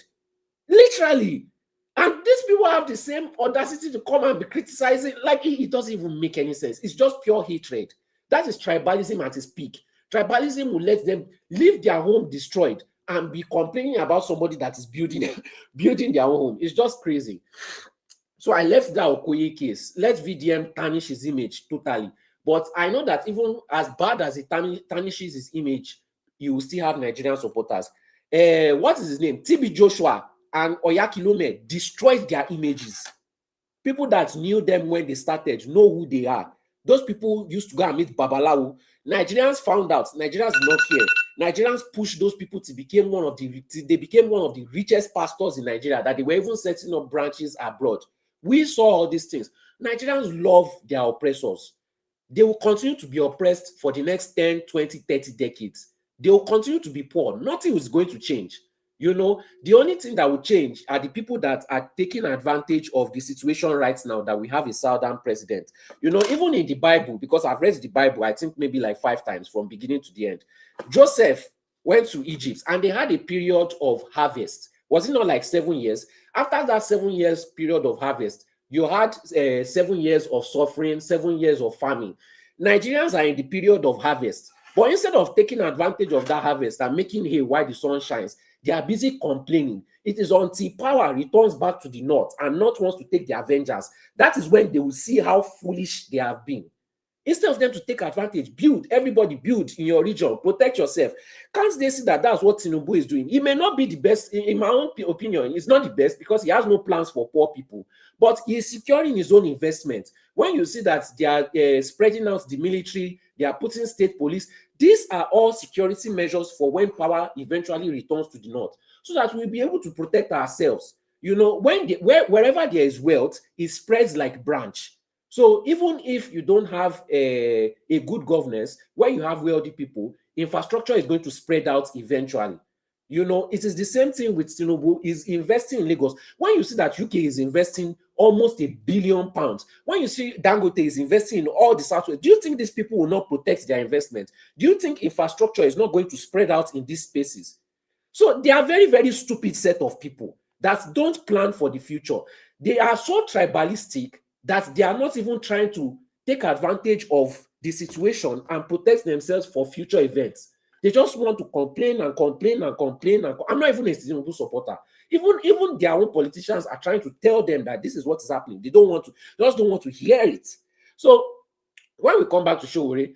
Literally. And these people have the same audacity to come and be criticizing, like it doesn't even make any sense. It's just pure hatred. That is tribalism at its peak. Tribalism will let them leave their home destroyed and be complaining about somebody that is building their own home. It's just crazy. So I left that Okoye case. Let VDM tarnish his image totally. But I know that even as bad as it tarnishes his image, you will still have Nigerian supporters. What is his name? TB Joshua and Oyakilome destroyed their images. People that knew them when they started know who they are. Those people used to go and meet Babalawo. Nigerians found out. Nigerians did not care. Nigerians pushed those people to become one of the richest pastors in Nigeria, that they were even setting up branches abroad. We saw all these things. Nigerians love their oppressors. They will continue to be oppressed for the next 10, 20, 30 decades. They will continue to be poor. Nothing is going to change. The only thing that will change are the people that are taking advantage of the situation right now that we have a southern president. Even in the Bible, because I've read the Bible, I think maybe like 5 times from beginning to the end. Joseph went to Egypt and they had a period of harvest. Was it not like 7 years? After that 7 years period of harvest, you had 7 years of suffering, 7 years of famine. Nigerians are in the period of harvest. But instead of taking advantage of that harvest and making hay while the sun shines, they are busy complaining. It is until power returns back to the north and North wants to take their vengeance. That is when they will see how foolish they have been. Instead of them to take advantage, build, everybody build in your region, protect yourself. Can't they see that that's what Tinubu is doing? He may not be the best, in my own opinion, he's not the best because he has no plans for poor people, but he is securing his own investment. When you see that they are spreading out the military, they are putting state police, these are all security measures for when power eventually returns to the north, so that we'll be able to protect ourselves. You know, wherever there is wealth, it spreads like branch. So even if you don't have a good governance, where you have wealthy people, infrastructure is going to spread out eventually. You know, it is the same thing with Tinubu is investing in Lagos. When you see that UK is investing almost £1 billion, when you see Dangote is investing in all the Southwest, do you think these people will not protect their investment? Do you think infrastructure is not going to spread out in these spaces? So they are very, very stupid set of people that don't plan for the future. They are so tribalistic that they are not even trying to take advantage of the situation and protect themselves for future events. They just want to complain and complain and complain. I'm not even a Tinubu supporter. Even their own politicians are trying to tell them that this is what is happening. They just don't want to hear it. So when we come back to Sowore,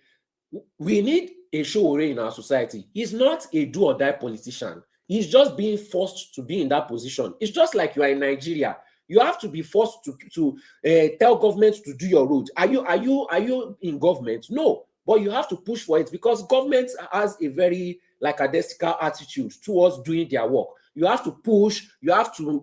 we need a Sowore in our society. He's not a do or die politician. He's just being forced to be in that position. It's just like you are in Nigeria. You have to be forced to tell government to do your road. Are you in government? No, but you have to push for it because government has a very lackadaisical attitude towards doing their work. You have to push. You have to,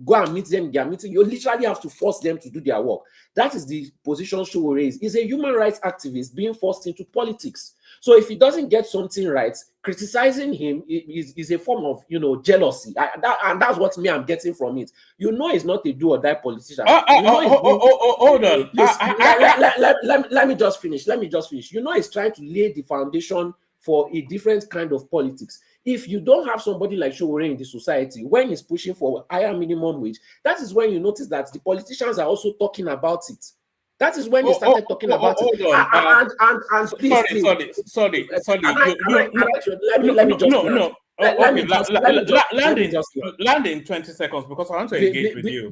go and meet them in their meeting. You literally have to force them to do their work. That is the position Sowore is. He's a human rights activist being forced into politics. So if he doesn't get something right, criticizing him is a form of, jealousy. And that's what I'm getting from it. He's not a do or die politician. Hold on. Let me just finish. He's trying to lay the foundation for a different kind of politics. If you don't have somebody like Sowore in the society, when he's pushing for higher minimum wage, that is when you notice that the politicians are also talking about it. That is when they started talking about it. Sorry. Land in 20 seconds because I want to engage with you.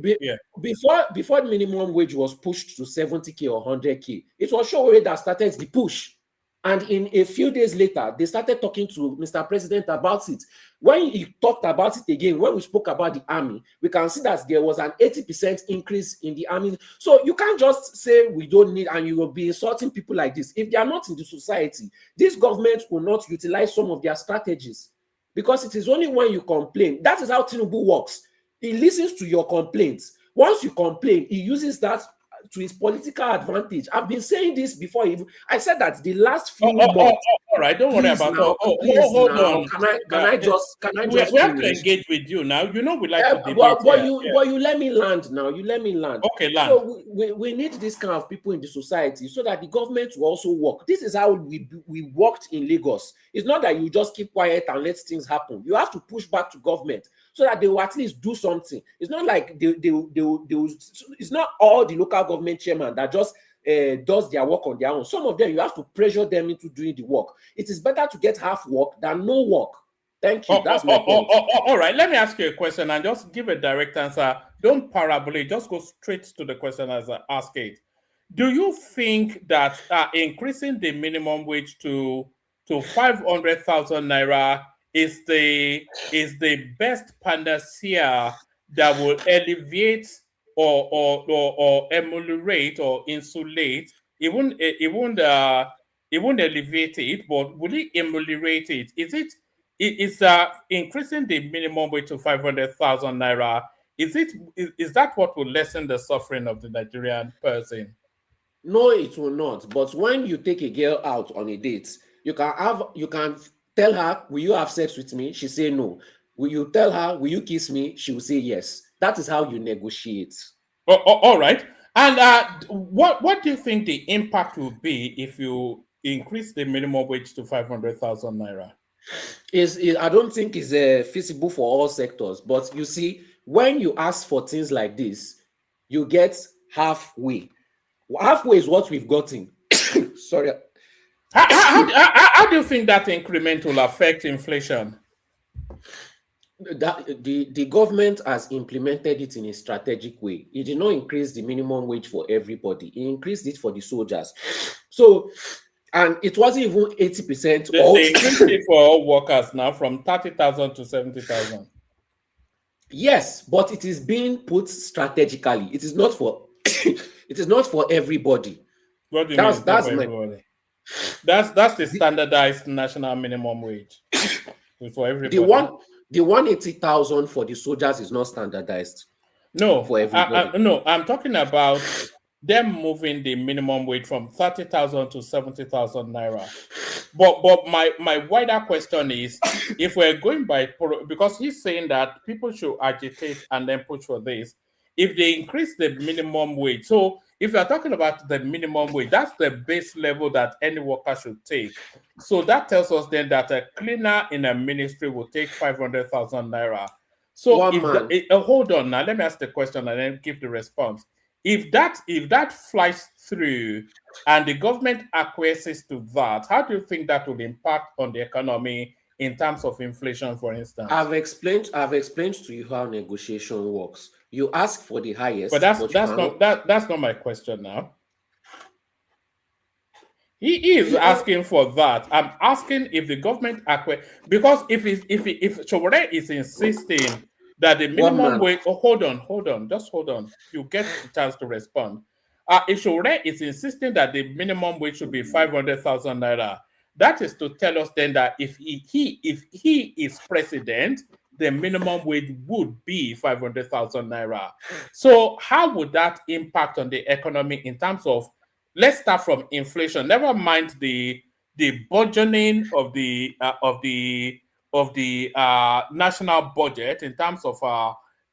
Before minimum wage was pushed to 70K or 100K, it was Sowore that started the push. And in a few days later, they started talking to Mr. President about it. When he talked about it again, when we spoke about the army, we can see that there was an 80% increase in the army. So you can't just say we don't need, and you will be insulting people like this. If they are not in the society, this government will not utilize some of their strategies because it is only when you complain. That is how Tinubu works. He listens to your complaints. Once you complain, he uses that to his political advantage. I've been saying this before. I said that the last few months. All right, don't worry about it. Hold on. Can I just we have to engage with you now. We like to debate. But you let me land now. You let me land. Okay, land. So we need this kind of people in the society so that the government will also work. This is how we worked in Lagos. It's not that you just keep quiet and let things happen. You have to push back to government so that they will at least do something. It's not like it's not all the local government chairman that just does their work on their own. Some of them, you have to pressure them into doing the work. It is better to get half work than no work. Thank you. That's my point. All right. Let me ask you a question and just give a direct answer. Don't parabolate. Just go straight to the question as I ask it. Do you think that increasing the minimum wage to 500,000 naira is the best panacea that will alleviate or ameliorate or insulate? It won't alleviate it, but will it ameliorate it? Is increasing the minimum wage to 500,000 naira? Is that what will lessen the suffering of the Nigerian person? No, it will not. But when you take a girl out on a date, you can tell her, will you have sex with me? She say no. Will you tell her, will you kiss me? She will say yes. That is how you negotiate. All right. And what do you think the impact will be if you increase the minimum wage to 500,000 naira? I don't think it's feasible for all sectors. But you see, when you ask for things like this, you get halfway. Halfway is what we've gotten. Sorry. How do you think that increment will affect inflation? The government has implemented it in a strategic way. It did not increase the minimum wage for everybody. It increased it for the soldiers. So, and it wasn't even 80%. They increased it for all workers now from 30,000 to 70,000. Yes, but it is being put strategically. It is not for it is not for everybody. What do you mean it's not for everybody? That's the standardized national minimum wage. For everybody. The 180,000 for the soldiers is not standardized. No, for everybody. No, I'm talking about them moving the minimum wage from 30,000 to 70,000 naira. But my wider question is, if we're going by, because he's saying that people should agitate and then push for this, if they increase the minimum wage, so if you're talking about the minimum wage, that's the base level that any worker should take. So that tells us then that a cleaner in a ministry will take 500,000 naira. So hold on now, let me ask the question and then give the response. If that flies through and the government acquiesces to that, how do you think that will impact on the economy in terms of inflation, for instance? I've explained to you how negotiation works. You ask for the highest, but that's not my question now. He is asking for that. I'm asking if the government because if Sowore is insisting that the minimum wage. Oh, hold on, just hold on. You get the chance to respond. If Sowore is insisting that the minimum wage should be 500,000 naira, that is to tell us then that if he is president, the minimum wage would be 500,000 naira. So how would that impact on the economy in terms of? Let's start from inflation. Never mind the burgeoning of the national budget in terms of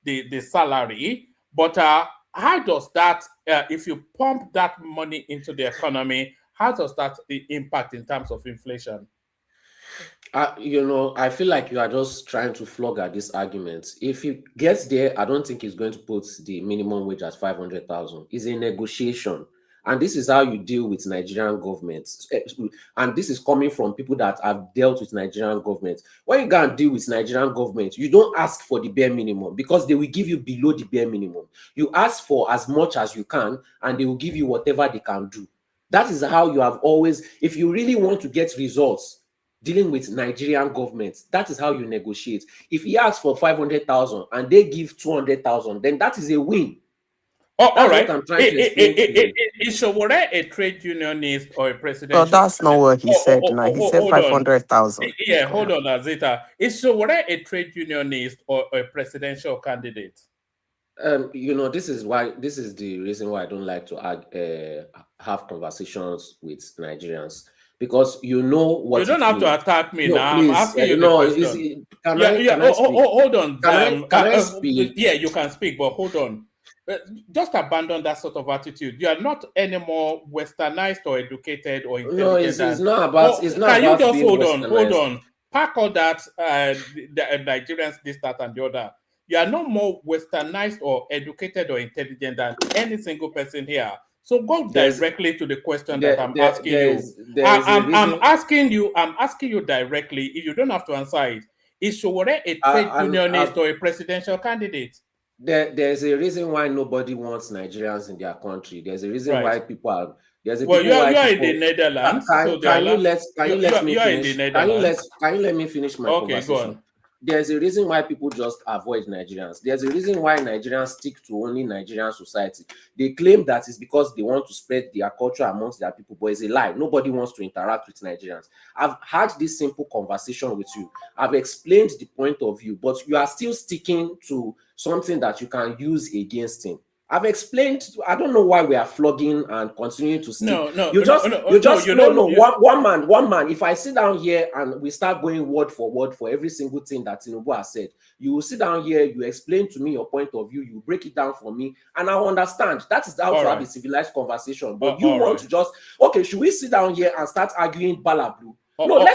the salary. But how does that, if you pump that money into the economy, how does that impact in terms of inflation? I feel like you are just trying to flog at this argument. If it gets there, I don't think it's going to put the minimum wage at 500,000. It's a negotiation. And this is how you deal with Nigerian government. And this is coming from people that have dealt with Nigerian government. When you go and deal with Nigerian government, you don't ask for the bare minimum because they will give you below the bare minimum. You ask for as much as you can, and they will give you whatever they can do. That is how you have always, if you really want to get results dealing with Nigerian government, that is how you negotiate. If he asks for 500,000 and they give 200,000, then that is a win. Oh, all right. What I'm trying to explain to you. Is Sowore a trade unionist or a presidential? But that's not what he said. Now he said 500,000. Yeah, hold on, Azita. Is Sowore a trade unionist or a presidential candidate? This is the reason why I don't like to have conversations with Nigerians. Because you know what. You don't have to attack me now. Please, I'm asking you the question. Hold on. Can I speak? Yeah, you can speak, but hold on. Just abandon that sort of attitude. You are not anymore westernized or educated or intelligent. No, it's not about. It's not. Can about you just being hold on? Pack all that. The Nigerians, this, that, and the other. You are no more westernized or educated or intelligent than any single person here. So go directly to the question that I'm asking you. I'm asking you directly. If you don't have to answer it, is Sowore a trade unionist or a presidential candidate? There's a reason why nobody wants Nigerians in their country. There's a reason why people are. There's a well, you are in the Netherlands. Can you let me finish my conversation? Go on. There's a reason why people just avoid Nigerians. There's a reason why Nigerians stick to only Nigerian society. They claim that it's because they want to spread their culture amongst their people, but it's a lie. Nobody wants to interact with Nigerians. I've had this simple conversation with you. I've explained the point of view, but you are still sticking to something that you can use against him. I've explained. I don't know why we are flogging and continuing to stick. One man. If I sit down here and we start going word for word for every single thing that Tinubu has said, you will sit down here, you explain to me your point of view, you break it down for me, and I understand. That is how to have a civilized conversation. But you want to just should we sit down here and start arguing balablu? Don't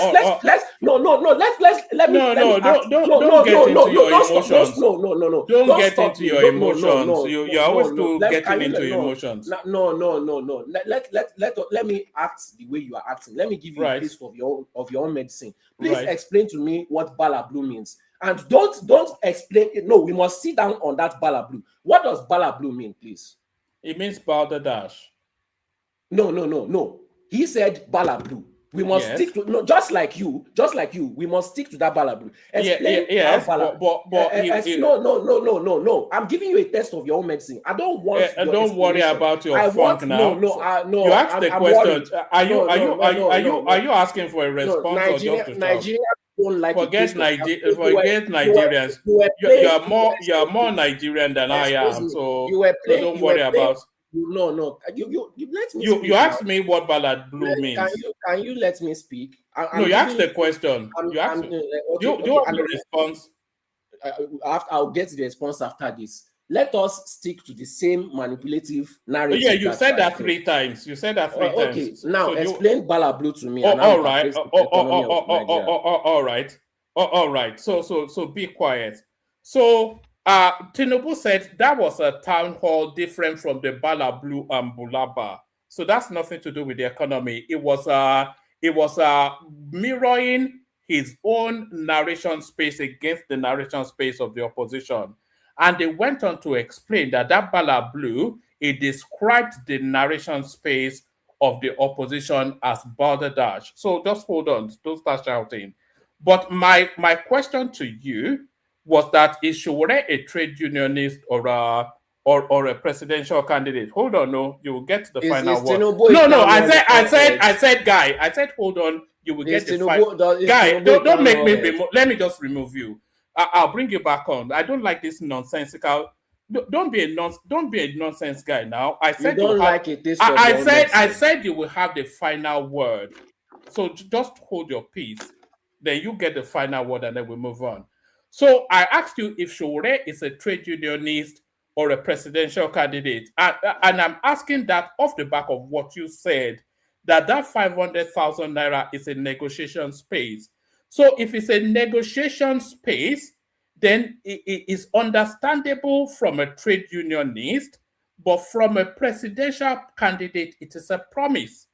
get into your emotions. You're always too getting into emotions. No. Let me act the way you are acting. Let me give you a piece of your own medicine. Please explain to me what balablu means. And don't explain it. No, we must sit down on that balablu. What does balablu mean, please? It means balderdash. No. He said Bala Blue. We must stick to just like you. We must stick to that Bala Blue. Explain yes, how Bala. No. I'm giving you a test of your own medicine. I don't want. Don't worry about your funk now. No. You asked the question. Worried. Are you asking for a response or just to talk? Nigeria don't like forget Nigerians. You are more Nigerian than I am. So don't worry about. No. You let me. You asked me what Ballad Blue means. Can you let me speak? No, you asked the question. You asked. Do you want the response? I'll get the response after this. Let us stick to the same manipulative narrative. Yeah, you said that 3 times. You said that 3 times. Okay, now explain Bala Blue to me. All right. All right. So be quiet. So Tinubu said that was a town hall different from the Bala Blue and Bulaba. So that's nothing to do with the economy. It was mirroring his own narration space against the narration space of the opposition. And they went on to explain that Bala Blue, it described the narration space of the opposition as balderdash. So just hold on, don't start shouting. But my question to you was that is Sowore a trade unionist or a presidential candidate? Hold on, no, you will get the final word. No, I said, guy. I said, hold on, you will get the final. Guy, don't make me remove. Let me just remove you. I'll bring you back on. I don't like this nonsensical. Don't be a nonsense guy now. I said you don't like it. I said you will have the final word. So just hold your peace. Then you get the final word, and then we move on. So I asked you if Sowore is a trade unionist or a presidential candidate, and I'm asking that off the back of what you said, that 500,000 naira is a negotiation space. So if it's a negotiation space, then it is understandable from a trade unionist, but from a presidential candidate, it is a promise.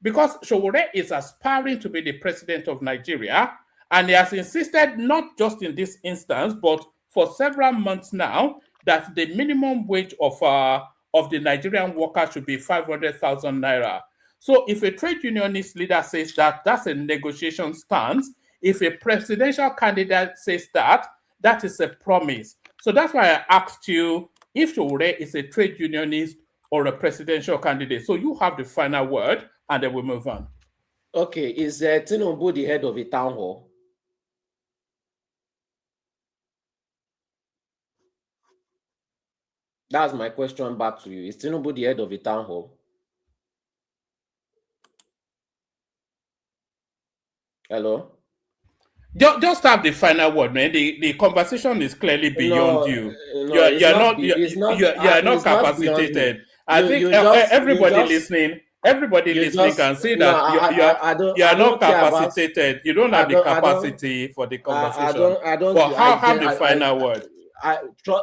Because Sowore is aspiring to be the president of Nigeria, and he has insisted, not just in this instance, but for several months now, that the minimum wage of the Nigerian worker should be 500,000 naira. So if a trade unionist leader says that, that's a negotiation stance. If a presidential candidate says that, that is a promise. So that's why I asked you if Sowore is a trade unionist or a presidential candidate. So you have the final word, and then we'll move on. Okay, is Tinubu the head of a town hall? That's my question back to you. Is Tinubu the head of a town hall? Hello? Just have the final word, man. The conversation is clearly beyond you. You're not capacitated. I think everybody listening can see that you're not capacitated. You don't have the capacity for the conversation. But have the final word.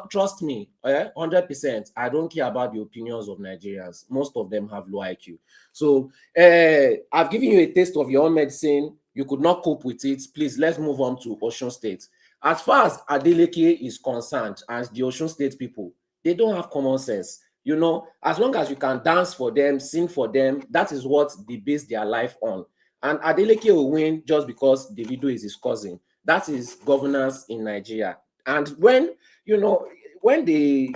Trust me, 100%. I don't care about the opinions of Nigerians. Most of them have low IQ. So I've given you a taste of your own medicine. You could not cope with it. Please, let's move on to Osun State. As far as Adeleke is concerned, as the Osun State people, they don't have common sense. You know, as long as you can dance for them, sing for them, that is what they base their life on. And Adeleke will win just because Davido is his cousin. That is governance in Nigeria. And when they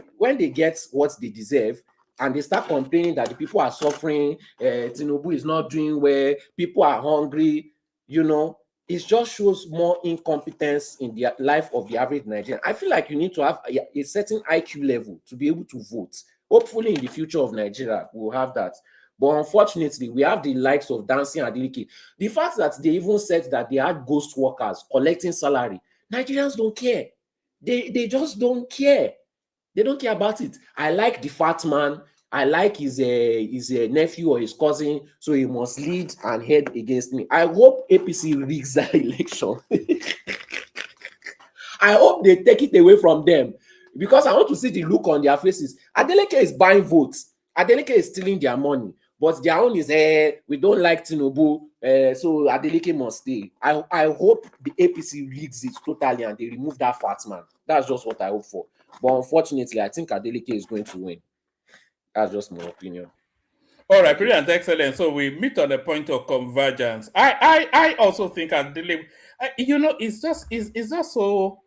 get what they deserve, and they start complaining that the people are suffering, Tinubu is not doing well, people are hungry, you know, it just shows more incompetence in the life of the average Nigerian. I feel like you need to have a certain IQ level to be able to vote. Hopefully in the future of Nigeria, we'll have that. But unfortunately, we have the likes of Dancing Adeleke. The fact that they even said that they had ghost workers collecting salary, Nigerians don't care. They just don't care. They don't care about it. I like the fat man. I like his nephew or his cousin, so he must lead and head against me. I hope APC rigs that election. I hope they take it away from them, because I want to see the look on their faces. Adeleke is buying votes. Adeleke is stealing their money, but their own is, we don't like Tinubu, so Adeleke must stay. I hope the APC rigs it totally and they remove that fat man. That's just what I hope for. But unfortunately, I think Adeleke is going to win. That's just my opinion. All right, brilliant, excellent. So we meet on a point of convergence. I also think I'm dealing. You know, it's just so.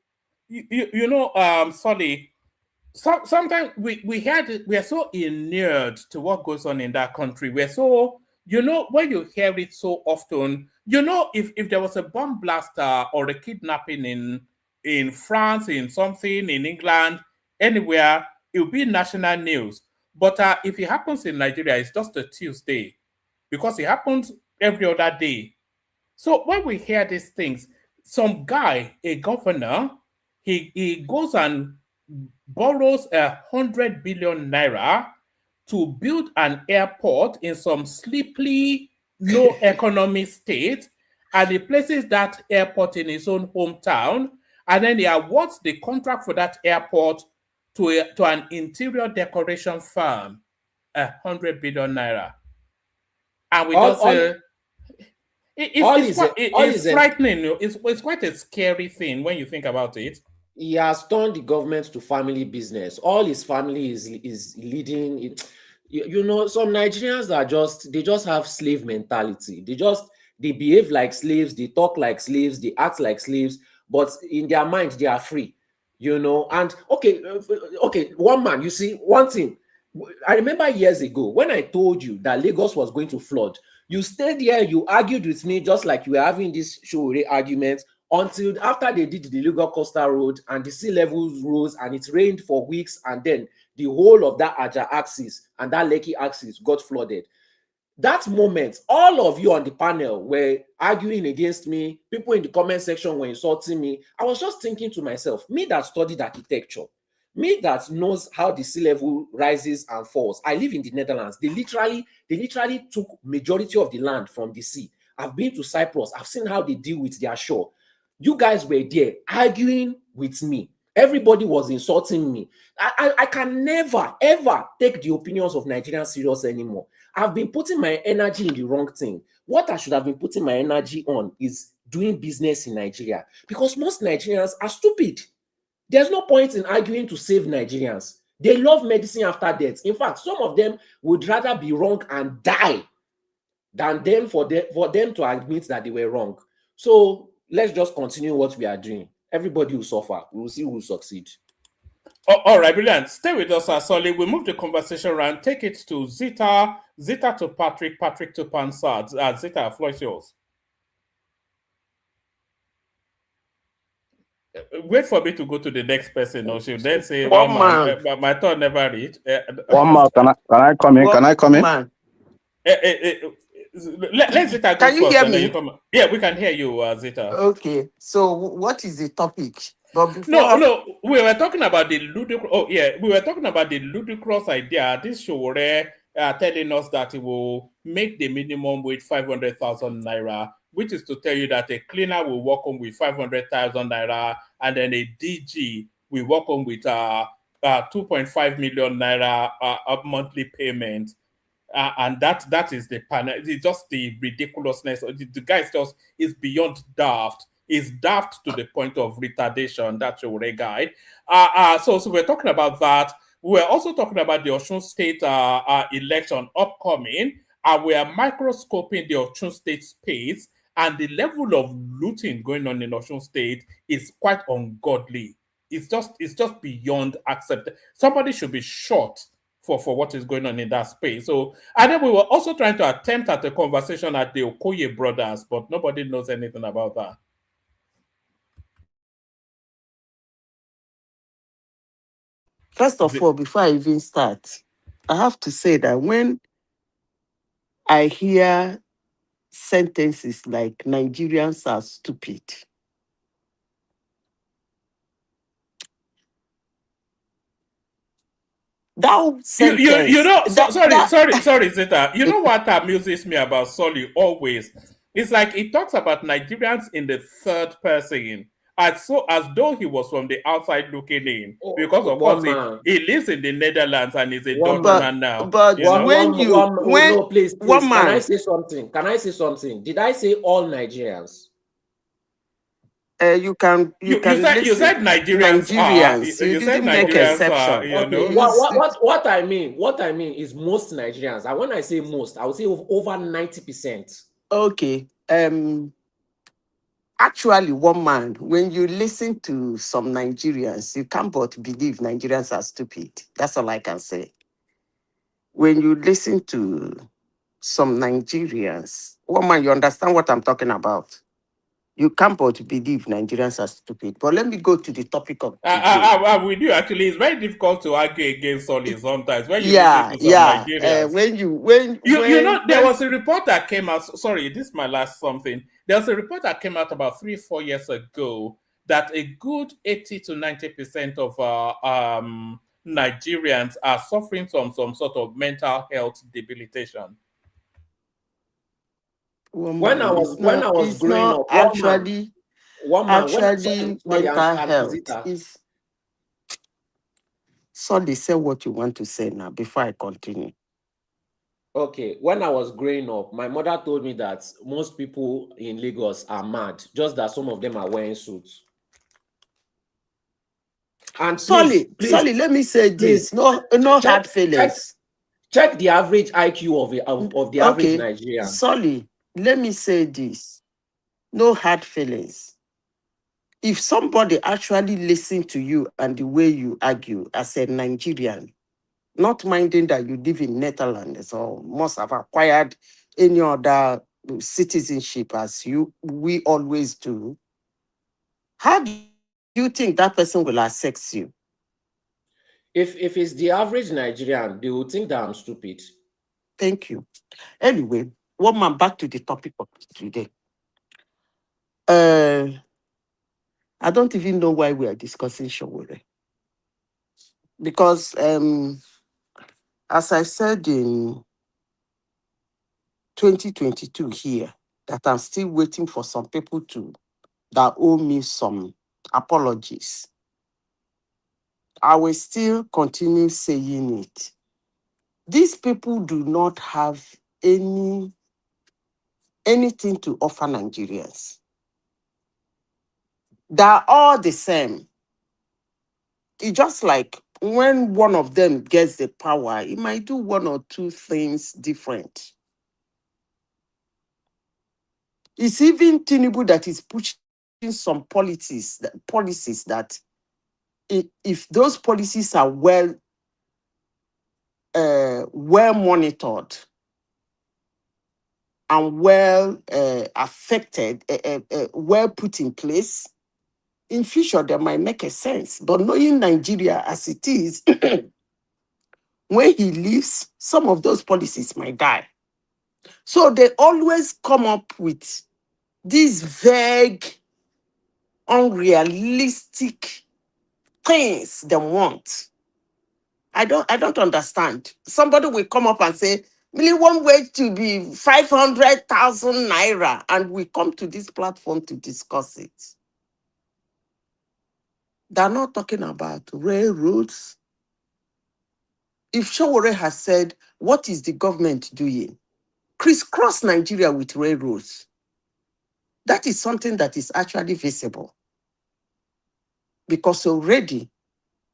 Sorry. Sometimes we are so inured to what goes on in that country. We're so, when you hear it so often, if there was a bomb blaster or a kidnapping in France, in something in England, anywhere, it will be national news. But if it happens in Nigeria, it's just a Tuesday because it happens every other day. So when we hear these things, some guy, a governor, he goes and borrows 100 billion naira to build an airport in some sleepy, no economy state, and he places that airport in his own hometown, and then he awards the contract for that airport to an interior decoration firm, 100 billion naira. And we just say, it's frightening. It's quite a scary thing when you think about it. He has turned the government to family business. All his family is leading it. Some Nigerians they just have slave mentality. They behave like slaves, they talk like slaves, they act like slaves, but in their mind they are free. And okay, one man, you see, one thing. I remember years ago when I told you that Lagos was going to flood. You stayed here, you argued with me just like you were having this Sowore argument until after they did the Lagos Coastal Road and the sea levels rose and it rained for weeks, and then the whole of that Aja axis and that Lekki axis got flooded. That moment, all of you on the panel were arguing against me. People in the comment section were insulting me. I was just thinking to myself, me that studied architecture, me that knows how the sea level rises and falls. I live in the Netherlands. They literally took majority of the land from the sea. I've been to Cyprus. I've seen how they deal with their shore. You guys were there arguing with me. Everybody was insulting me. I can never, ever take the opinions of Nigerians serious anymore. I've been putting my energy in the wrong thing. What I should have been putting my energy on is doing business in Nigeria, because most Nigerians are stupid. There's no point in arguing to save Nigerians. They love medicine after death. In fact, some of them would rather be wrong and die than for them to admit that they were wrong. So let's just continue what we are doing. Everybody will suffer. We will see who will succeed. All right, brilliant. Stay with us, Solly. We move the conversation around. Take it to Zita to Patrick to Pansard. Zita, floor is yours. Wait for me to go to the next person, or she'll then say, one man. My thought never reached. One more. Can I come in? Can I come in? Let's Zita go can you first, hear me? Yeah, we can hear you, Zita. Okay. So what is the topic? But no, we were talking about the ludicrous. Oh yeah, we were talking about the ludicrous idea. This Sowore telling us that it will make the minimum wage 500,000 naira, which is to tell you that a cleaner will work on with 500,000 naira, and then a DG will work on with 2.5 million naira monthly payment. And that is the panel. It's just the ridiculousness. The guy is beyond daft. Is daft to the point of retardation. That's your guy. So we're talking about that. We're also talking about the Osun State election upcoming, and we are microscoping the Osun State space, and the level of looting going on in Osun State is quite ungodly. It's just beyond acceptable. Somebody should be shot for what is going on in that space. So, and then we were also trying to attempt at a conversation at the Okoye brothers, but nobody knows anything about that. First of all, before I even start, I have to say that when I hear sentences like Nigerians are stupid, that sentence, sorry, Zeta. You know what amuses me about Solly always? It's like he talks about Nigerians in the third person, as though he was from the outside looking in, because of course he lives in the Netherlands and is a Dutchman now. But please, can I say something? Did I say all Nigerians? You can You said Nigerians are. Nigerians. You You said didn't make Nigerians are. exception. You know. Okay, what I mean is most Nigerians. And when I say most, I would say over 90%. Okay. Actually, one man, when you listen to some Nigerians, you can't but believe Nigerians are stupid. That's all I can say. When you listen to some Nigerians, one man, you understand what I'm talking about. You can't but believe Nigerians are stupid. But let me go to the topic of today. With you, actually, it's very difficult to argue against Solly sometimes when you listen to some Nigerians. You know, there was a report that came out. Sorry, this is my last something. There was a report that came out about 3-4 years ago that a good 80 to 90% of Nigerians are suffering from some sort of mental health debilitation. When I was growing up, one man, actually mental health is. So they say what you want to say now before I continue. Okay, when I was growing up, my mother told me that most people in Lagos are mad, just that some of them are wearing suits. And Solly, let me say this. No hard feelings. Check the average IQ of the average Nigerian. Solly, let me say this. No hard feelings. If somebody actually listens to you and the way you argue as a Nigerian, not minding that you live in Netherlands or must have acquired any other citizenship as we always do, how do you think that person will accept you? If it's the average Nigerian, they will think that I'm stupid. Thank you. Anyway, one man, back to the topic of today. I don't even know why we are discussing Sowore. Because as I said in 2022 here, that I'm still waiting for some people that owe me some apologies. I will still continue saying it. These people do not have anything to offer Nigerians. They're all the same. It's just like when one of them gets the power, he might do one or two things different. It's even Tinubu that is pushing some policies that if those policies are well monitored and well affected, well put in place, in future they might make a sense. But knowing Nigeria as it is, when he leaves, some of those policies might die. So they always come up with these vague, unrealistic things they want. I don't understand. Somebody will come up and say, minimum wage to be 500,000 naira, and we come to this platform to discuss it. They're not talking about railroads. If Sowore has said, what is the government doing? Crisscross Nigeria with railroads. That is something that is actually visible. Because already,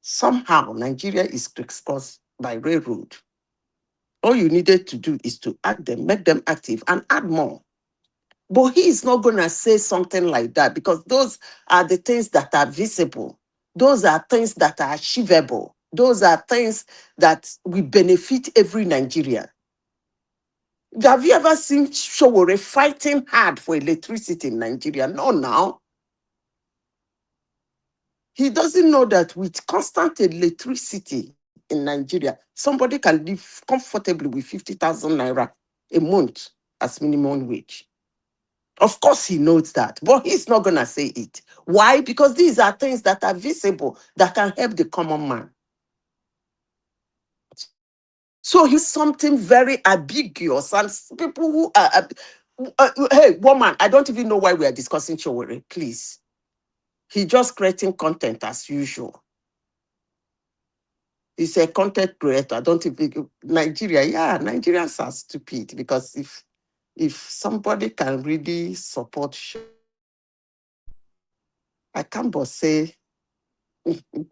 somehow, Nigeria is crisscrossed by railroad. All you needed to do is to add them, make them active, and add more. But he is not going to say something like that because those are the things that are visible. Those are things that are achievable. Those are things that will benefit every Nigerian. Have you ever seen Sowore fighting hard for electricity in Nigeria? No, now. He doesn't know that with constant electricity in Nigeria, somebody can live comfortably with 50,000 naira a month as minimum wage. Of course, he knows that, but he's not going to say it. Why? Because these are things that are visible, that can help the common man. So he's something very ambiguous, and people who are... hey, woman, I don't even know why we are discussing Sowore, please. He's just creating content as usual. He's a content creator. I don't even... Nigerians are stupid because if somebody can really support I can't but say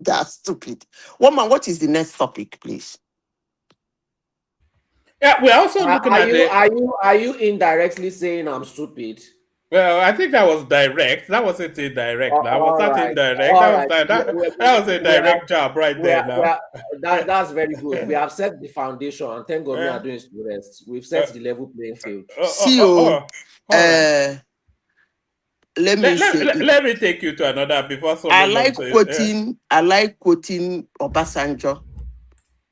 that's stupid. Woman, what is the next topic, please? Yeah, we're also looking at the. Are you indirectly saying I'm stupid? Well, I think that was direct. That wasn't indirect. Now was All that right, indirect? all That was right. that was a direct job right there. Now. That's very good. We have set the foundation, and thank God we are Yeah. doing students. We've set the level playing field. See, all right. let me say. Let me take you to another before I Solomon like says. quoting Obasanjo.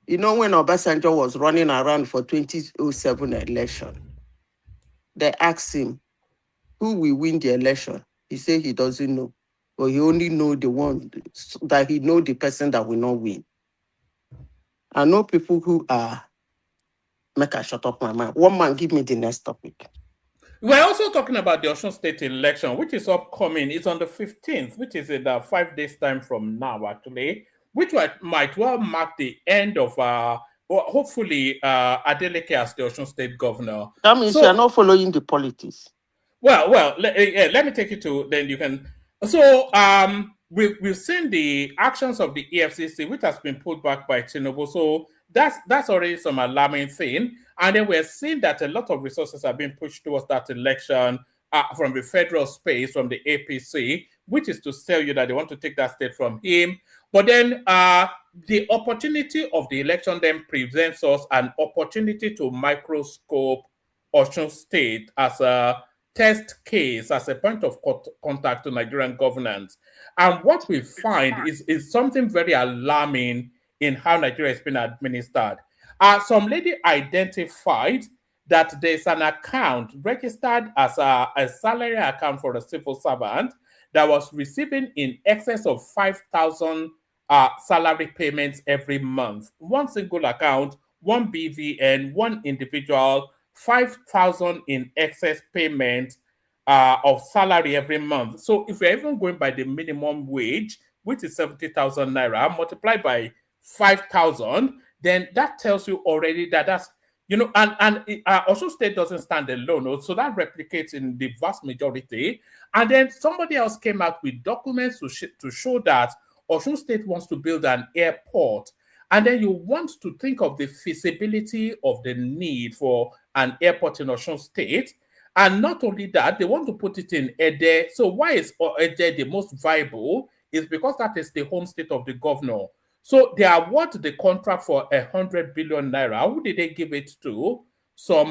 You know, when Obasanjo was running around for 2007 election, they asked him, who will win the election? He said he doesn't know. But he only know the one that he know the person that will not win. I know people who are make I shut up my mind. One man, give me the next topic. We're also talking about the Osun State election, which is upcoming. It's on the 15th, which is in 5 days' time from now, actually, which might well mark the end of, hopefully, Adeleke as the Osun State governor. That means you are not following the politics. Well, let me take you to, then you can. So, we've seen the actions of the EFCC, which has been pulled back by Tinubu. So that's already some alarming thing. And then we're seeing that a lot of resources are being pushed towards that election from the federal space, from the APC, which is to tell you that they want to take that state from him. But then the opportunity of the election then presents us an opportunity to microscope Osun State as a test case, as a point of contact to Nigerian governance. And what we find is something very alarming in how Nigeria has been administered. Some lady identified that there's an account registered as a salary account for a civil servant that was receiving in excess of 5,000 salary payments every month. One single account, one BVN, one individual, 5,000 in excess payment of salary every month. So if you're even going by the minimum wage, which is 70,000 naira, multiplied by 5,000, then that tells you already that that's, and Osun State doesn't stand alone. So that replicates in the vast majority. And then somebody else came out with documents to show that Osun State wants to build an airport. And then you want to think of the feasibility of the need for an airport in Osun State. And not only that, they want to put it in Ede. So why is Ede the most viable? Is because that is the home state of the governor. So they award the contract for 100 billion naira. Who did they give it to? Some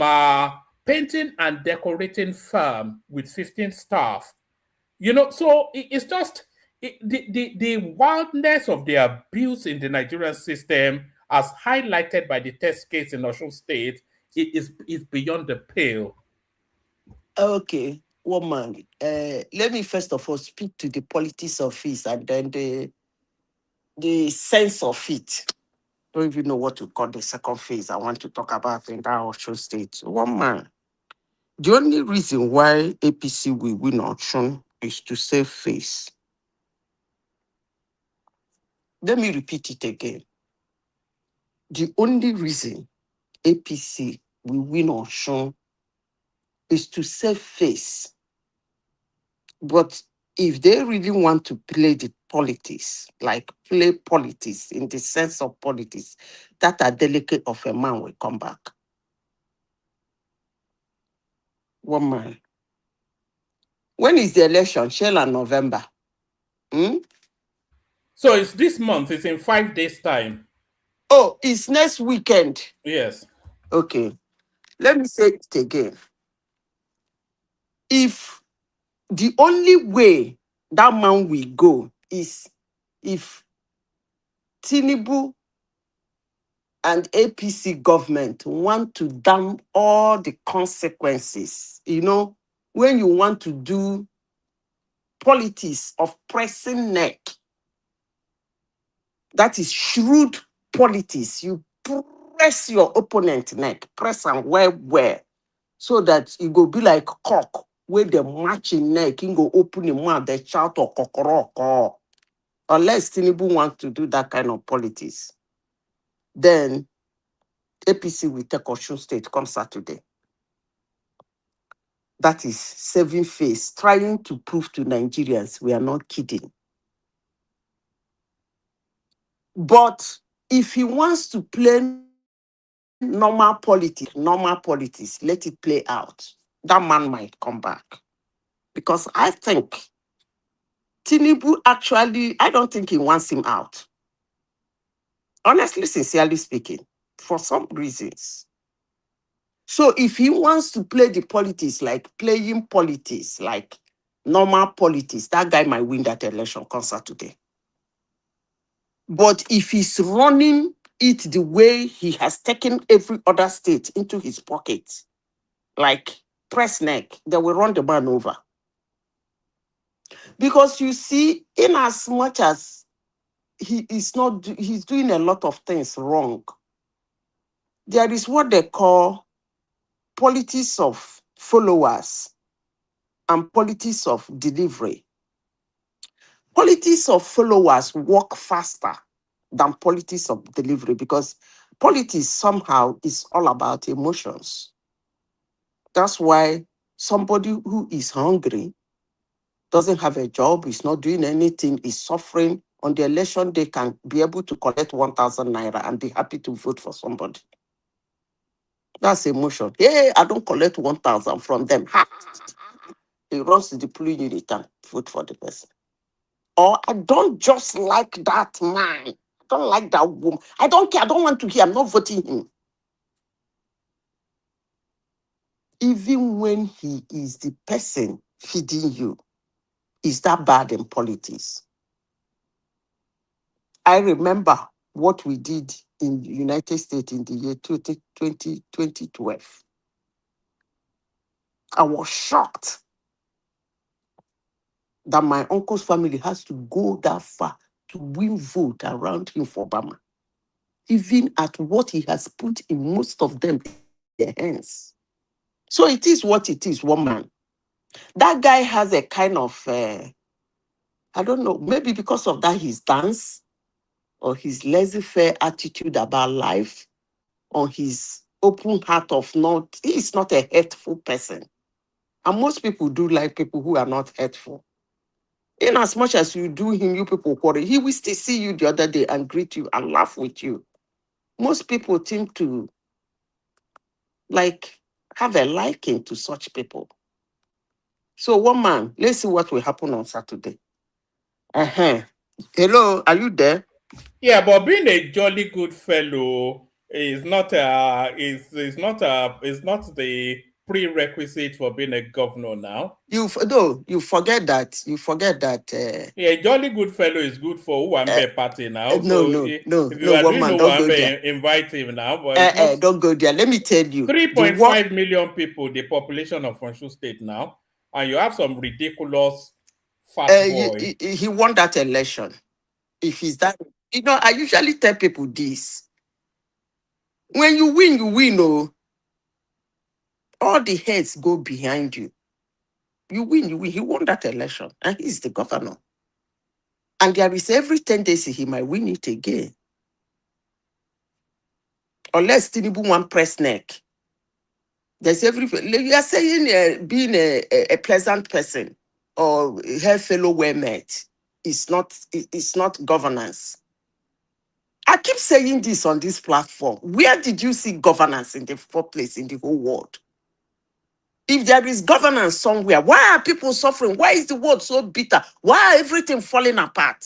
painting and decorating firm with 15 staff. So it's just the wildness of the abuse in the Nigerian system, as highlighted by the test case in Osun State, is beyond the pale. Okay, woman. Let me first of all speak to the politics of it and then the sense of it. Don't even know what to call the second phase I want to talk about in that Osun State. Woman. The only reason why APC will win Osun is to save face. Let me repeat it again. The only reason APC will win Osun is to save face. But if they really want to play the politics, like play politics in the sense of politics, that a delicate of a man will come back. One man. When is the election? Shell and November. So it's this month. It's in 5 days' time. Oh, it's next weekend. Yes. Okay. Let me say it again. If the only way that man will go is if Tinubu and APC government want to damn all the consequences, when you want to do politics of pressing neck, that is shrewd politics. You press your opponent neck, press and well, so that it go be like cock, where the matching neck, you go open the mouth, they shout or kokoroko. Unless Tinubu wants to do that kind of politics, then APC will take Osun State come Saturday. That is saving face, trying to prove to Nigerians we are not kidding. But if he wants to play normal politics, let it play out. That man might come back. Because I think Tinubu actually, I don't think he wants him out. Honestly, sincerely speaking, for some reasons. So if he wants to play the politics, like playing politics, like normal politics, that guy might win that election concert today. But if he's running it the way he has taken every other state into his pocket, like press neck, they will run the man over. Because you see, in as much as he's doing a lot of things wrong, there is what they call politics of followers and politics of delivery. Politics of followers work faster than politics of delivery because politics somehow is all about emotions. That's why somebody who is hungry, doesn't have a job, is not doing anything, is suffering, on the election day can be able to collect 1,000 naira and be happy to vote for somebody. That's emotion. Hey, I don't collect 1,000 from them. He runs to the polling unit and vote for the person. Or I don't just like that man. I don't like that woman. I don't care. I don't want to hear. I'm not voting him. Even when he is the person feeding you, is that bad in politics? I remember what we did in the United States in the year 2012. I was shocked that my uncle's family has to go that far to win vote around him for Obama, even at what he has put in most of them their hands. So it is what it is, one man. That guy has a kind of, I don't know, maybe because of that his dance or his laissez-faire attitude about life or his open heart of not, he is not a hateful person. And most people do like people who are not hateful. In as much as you do him, you people quarrel, he will still see you the other day and greet you and laugh with you. Most people seem to like have a liking to such people. So one man, let's see what will happen on Saturday. Hello, are you there? Yeah, but being a jolly good fellow is not the prerequisite for being a governor now. You forget that. You forget that. Yeah, a jolly good fellow is good for Uwambe party now. No, if you are one doing man, don't go Uwambe, there. invite him now. But it's not. Don't go there. Let me tell you. 3.5 million people, the population of Honshu State now, and you have some ridiculous fat boy. He won that election. If he's that, I usually tell people this. When you win, oh, all the heads go behind you. You win. He won that election, and he's the governor. And there is every tendency he might win it again. Unless Tinubu want press neck. There's you are saying being a pleasant person or her fellow well-met is not governance. I keep saying this on this platform. Where did you see governance in the first place in the whole world? If there is governance somewhere, why are people suffering? Why is the world so bitter? Why are everything falling apart?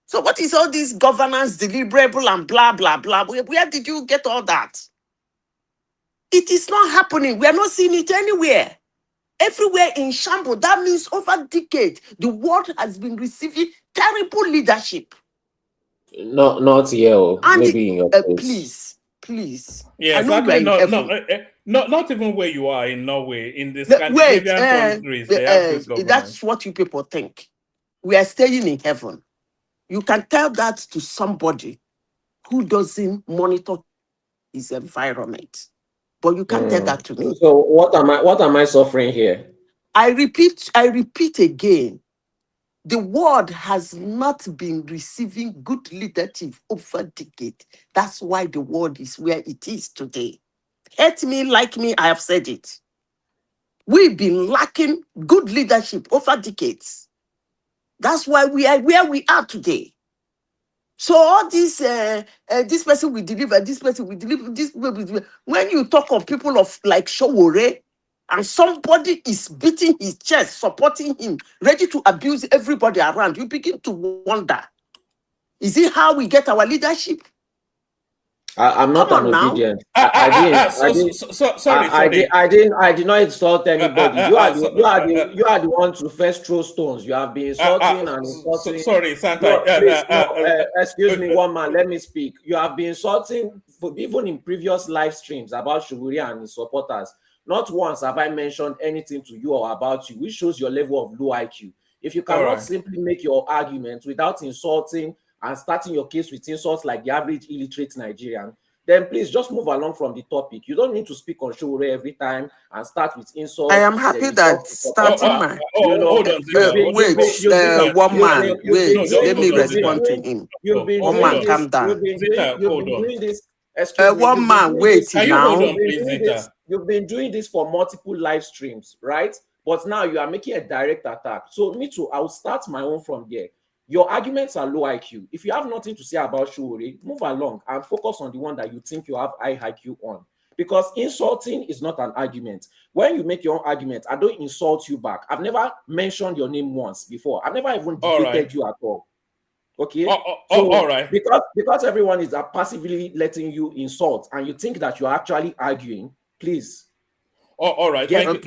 So what is all this governance, deliverable and blah, blah, blah? Where did you get all that? It is not happening. We are not seeing it anywhere. Everywhere in shambles. That means over decades, the world has been receiving terrible leadership. Not here, maybe in your place. Please. Yeah, exactly. Not even where you are in Norway, in the Scandinavian countries, they have this government. That's what you people think. We are staying in heaven. You can tell that to somebody who doesn't monitor his environment. But you can't tell that to me. So what am I suffering here? I repeat again. The world has not been receiving good leadership over decades. That's why the world is where it is today. Hate me, like me, I have said it. We've been lacking good leadership over decades. That's why we are where we are today. So all this person will deliver, this person will deliver, this person will deliver. When you talk of people of like Sowore, and somebody is beating his chest, supporting him, ready to abuse everybody around, you begin to wonder, is it how we get our leadership? I'm not an obedient. Sorry. I did not insult anybody. You are the one to first throw stones. You have been insulting and insulting. Sorry, Santa. No, please, excuse me, one man. Let me speak. You have been insulting even in previous live streams about Sowore and his supporters. Not once have I mentioned anything to you or about you, which shows your level of low IQ. If you cannot simply make your argument without insulting and starting your case with insults like the average illiterate Nigerian, then please just move along from the topic. You don't need to speak on Sowore every time and start with insults. I am happy that starting my... Hold on, one man, wait, let me respond to him. One man, calm down. One man, wait now. You've been doing this for multiple live streams, right? But now you are making a direct attack. So me too, I'll start my own from there. Your arguments are low IQ. If you have nothing to say about Sowore, move along and focus on the one that you think you have high IQ on. Because insulting is not an argument. When you make your own argument, I don't insult you back. I've never mentioned your name once before. I've never even debated you at all. Okay? All right. Because everyone is passively letting you insult and you think that you're actually arguing, please. All right. You've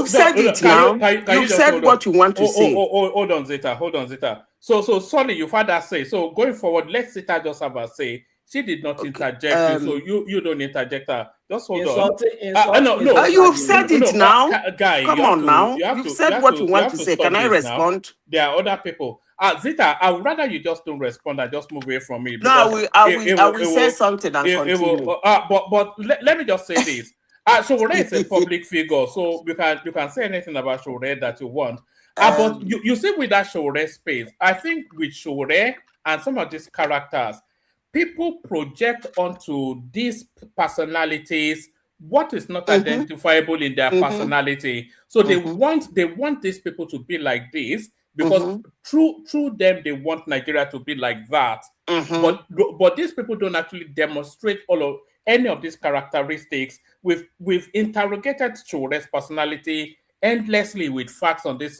said it now. You've said what you want to say. Hold on, Zeta. So sorry, you've had that say. So going forward, let Zeta just have a say. She did not interject you, so you don't interject her. Just hold on. No. You've said it now. Guy, come on now. You've said what you want to say. Can I respond? There are other people. Zeta, I would rather you just don't respond and just move away from me. No, I will say something and continue. But let me just say this. Sowore is a public figure, so you can say anything about Sowore that you want. But you see with that Sowore space, I think with Sowore and some of these characters, people project onto these personalities what is not identifiable in their personality. So they want these people to be like this because through them they want Nigeria to be like that. But these people don't actually demonstrate any of these characteristics. We've interrogated Sowore's personality endlessly with facts on this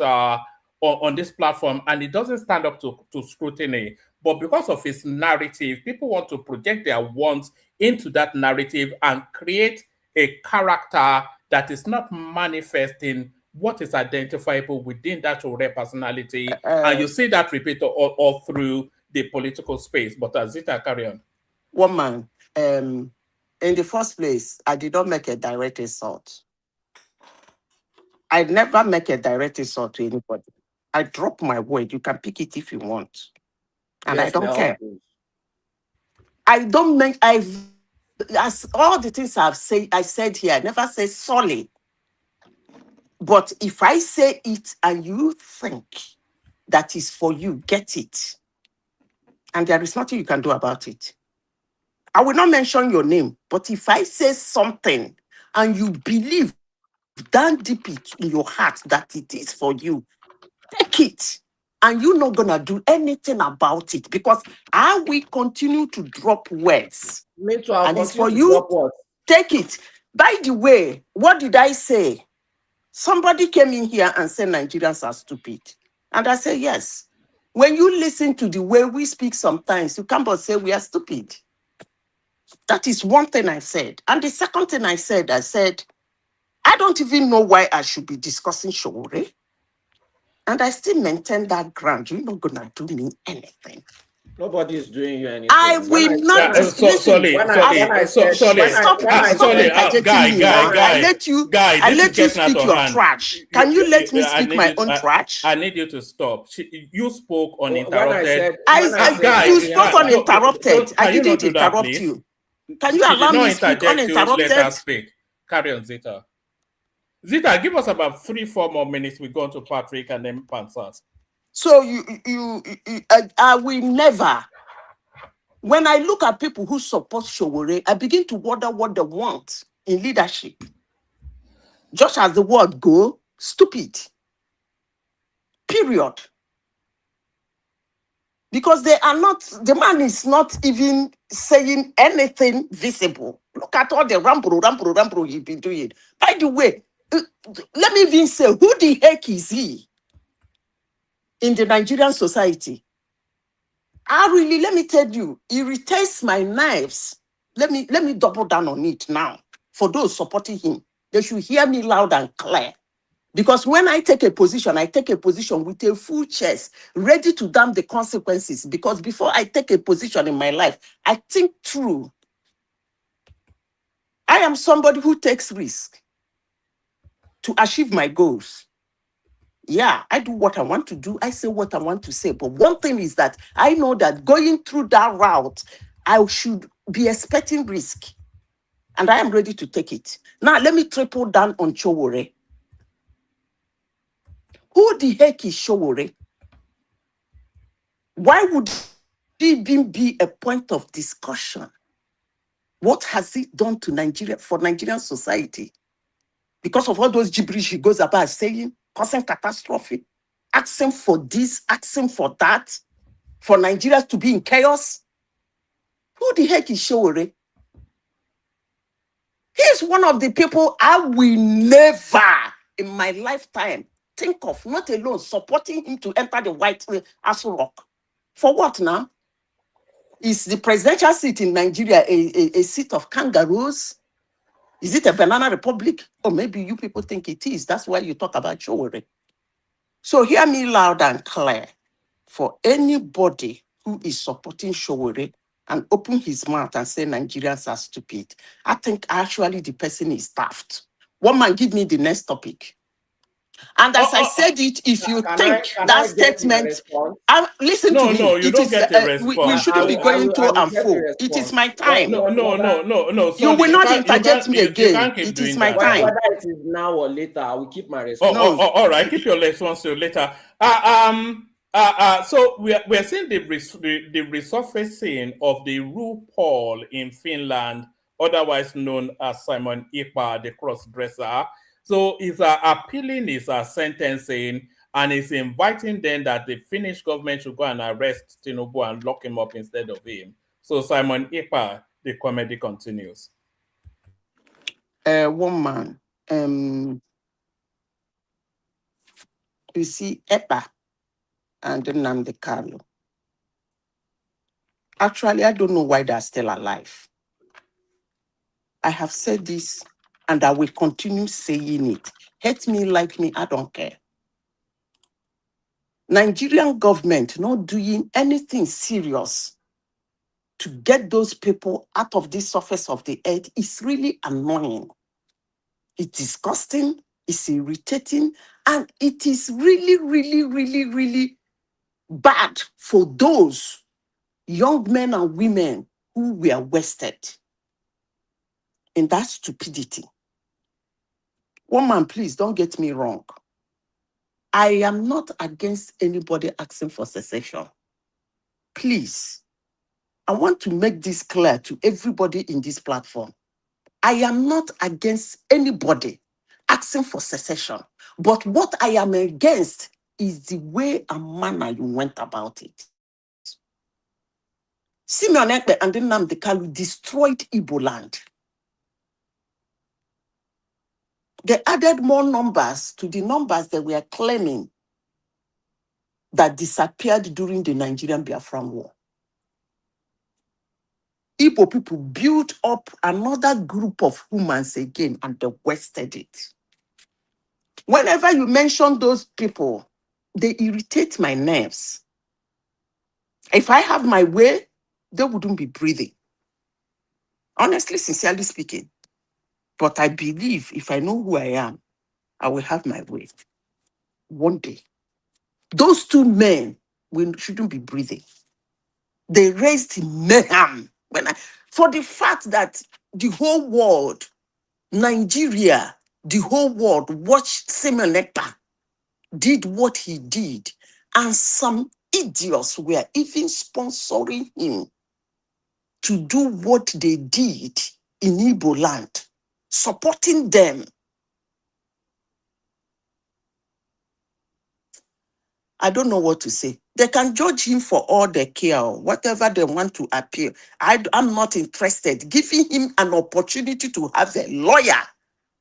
platform, and it doesn't stand up to scrutiny. But because of his narrative, people want to project their wants into that narrative and create a character that is not manifesting what is identifiable within that Sowore personality. And you see that repeated all through the political space. But Zita, carry on. One man, in the first place, I did not make a direct insult. I never make a direct insult to anybody. I drop my word. You can pick it if you want. And yes, I don't care. I don't make, as all the things I said here, I never say solely. But if I say it and you think that is for you, get it. And there is nothing you can do about it. I will not mention your name, but if I say something and you believe down deep in your heart that it is for you, take it. And you're not going to do anything about it because I will continue to drop words. Me too, and it's for you. Take it. By the way, what did I say? Somebody came in here and said Nigerians are stupid. And I said, yes. When you listen to the way we speak sometimes, you can't but say we are stupid. That is one thing I said. And the second thing I said, I don't even know why I should be discussing Sowore. And I still maintain that ground. You're not going to do me anything. Nobody is doing you anything. I will not. I let you speak your trash. Can you let me speak my own trash? I need you to stop. You spoke uninterrupted. You spoke uninterrupted. I didn't interrupt you. Can you allow me to speak uninterrupted? Let us speak. Carry on, Zita. Zita, give us about 3-4 more minutes. We go on to Patrick and then Pansas. So I will never. When I look at people who support Sowore, I begin to wonder what they want in leadership. Just as the word go, stupid. Period. Because the man is not even saying anything visible. Look at all the rampro he been doing. By the way, let me even say, who the heck is he in the Nigerian society? Let me tell you, irritates my nerves. Let me double down on it now. For those supporting him, they should hear me loud and clear. Because when I take a position with a full chest, ready to damn the consequences. Because before I take a position in my life, I think through. I am somebody who takes risk to achieve my goals. Yeah, I do what I want to do. I say what I want to say. But one thing is that I know that going through that route, I should be expecting risk. And I am ready to take it. Now, let me triple down on Sowore. Who the heck is Sowore? Why would it even be a point of discussion? What has it done to Nigeria, for Nigerian society? Because of all those gibberish he goes about saying, causing catastrophe, asking for this, asking for that, for Nigeria to be in chaos. Who the heck is Sowore? He's one of the people I will never in my lifetime think of, not alone supporting him to enter the White Aso Rock. For what now? Is the presidential seat in Nigeria a seat of kangaroos? Is it a banana republic? Or maybe you people think it is. That's why you talk about Sowore. So hear me loud and clear. For anybody who is supporting Sowore and open his mouth and say Nigerians are stupid, I think actually the person is daft. One man, give me the next topic. And as I said it, if you think that statement, listen to me. No, you don't get a response. We shouldn't be going to and fro. It is my time. No. You will not interject me again. It is my time. Whether it is now or later, I will keep my response. All right, keep your response till later. So we're seeing the resurfacing of the RuPaul in Finland, otherwise known as Simon Ekpa, the cross-dresser. So he's appealing his sentencing, and he's inviting them that the Finnish government should go and arrest Tinubu and lock him up instead of him. So Simon Ekpa, the comedy continues. One man, you see Ekpa and Nnamdi Kanu. Actually, I don't know why they're still alive. I have said this and I will continue saying it. Hate me, like me, I don't care. Nigerian government not doing anything serious to get those people out of the surface of the earth is really annoying. It's disgusting, it's irritating, and it is really, really, really, really bad for those young men and women who were wasted in that stupidity. One man, please don't get me wrong. I am not against anybody asking for secession. Please, I want to make this clear to everybody in this platform. I am not against anybody asking for secession. But what I am against is the way and manner you went about it. Simeon Ekpe and Nnamdi Kanu destroyed Igbo land. They added more numbers to the numbers that were claiming that disappeared during the Nigerian Biafran War. Igbo people built up another group of humans again and they wasted it. Whenever you mention those people, they irritate my nerves. If I have my way, they wouldn't be breathing. Honestly, sincerely speaking. But I believe if I know who I am, I will have my way. One day. Those two men shouldn't be breathing. They raised mayhem. For the fact that the whole world, Nigeria, the whole world watched Simeon Ekpa did what he did, and some idiots were even sponsoring him to do what they did in Igbo land, supporting them. I don't know what to say. They can judge him for all they care, or whatever they want to appeal. I'm not interested. Giving him an opportunity to have a lawyer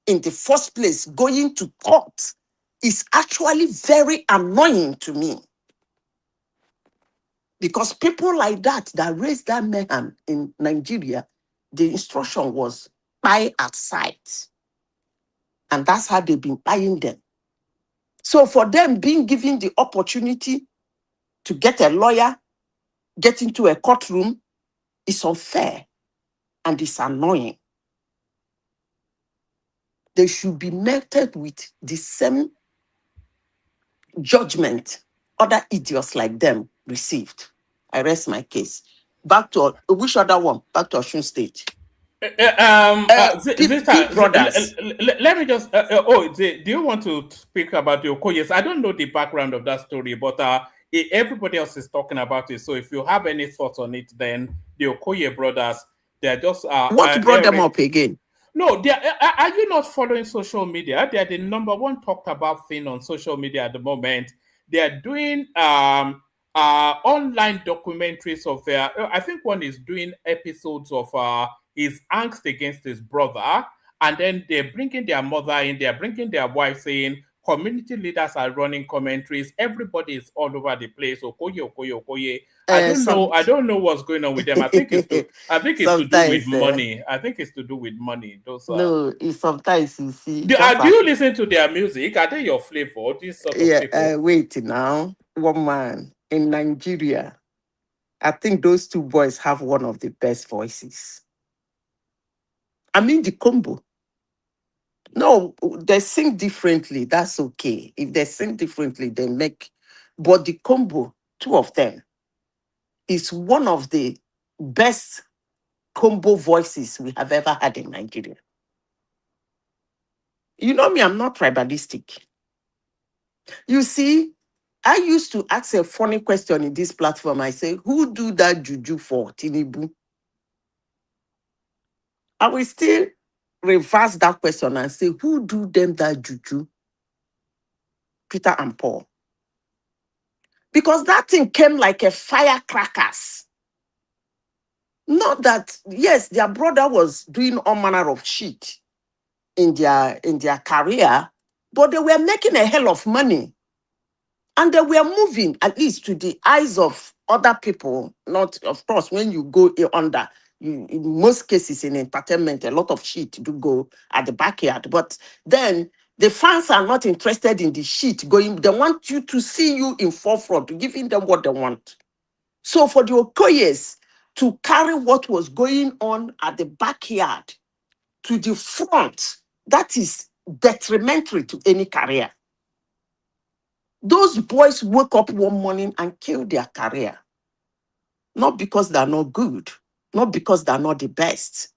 in the first place, going to court, is actually very annoying to me. Because people like that raised that mayhem in Nigeria, the instruction was buy at sight. And that's how they've been buying them. So for them being given the opportunity to get a lawyer, get into a courtroom, is unfair and it's annoying. They should be meted with the same judgment other idiots like them received. I rest my case. Back to which other one? Back to Osun State. Zita, brothers. let me just. Do you want to speak about the Okoyes? I don't know the background of that story, but everybody else is talking about it. So if you have any thoughts on it, then the Okoye brothers, they're just. What brought them up again? No, are you not following social media? They are the number one talked about thing on social media at the moment. They are doing online documentaries of their. I think one is doing episodes of his angst against his brother, and then they're bringing their mother in. They're bringing their wife in. Community leaders are running commentaries. Everybody is all over the place. Okoye. I don't know what's going on with them. I think it's to do with money. I think it's to do with money. No, it's sometimes you see. Do you listen to their music? Are they your flavor? This sort of people? Wait now. One man in Nigeria. I think those two boys have one of the best voices. I mean the combo. No, they sing differently. That's okay. If they sing differently, they make. But the combo, two of them, is one of the best combo voices we have ever had in Nigeria. You know me, I'm not tribalistic. You see, I used to ask a funny question in this platform. I say, who do that juju for Tinubu? I will still reverse that question and say, who do them that juju? Peter and Paul. Because that thing came like a firecrackers. Not that, yes, their brother was doing all manner of shit in their career, but they were making a hell of money. And they were moving, at least to the eyes of other people. Not, of course, when you go under, in most cases in entertainment, a lot of shit do go at the backyard. But then the fans are not interested in the shit going. They want you to see you in forefront, giving them what they want. So for the Okoyes to carry what was going on at the backyard to the front, that is detrimental to any career. Those boys woke up one morning and killed their career. Not because they're not good, not because they're not the best.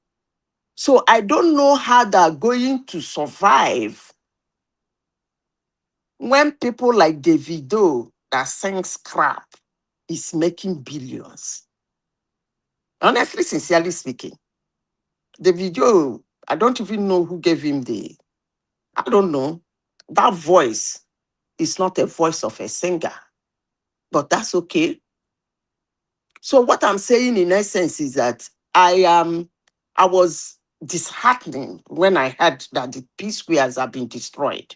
So I don't know how they're going to survive when people like Davido that sings crap is making billions. Honestly, sincerely speaking, Davido, I don't even know who gave him I don't know. That voice is not a voice of a singer, but that's okay. So what I'm saying in essence is that I was disheartened when I heard that the P squares have been destroyed.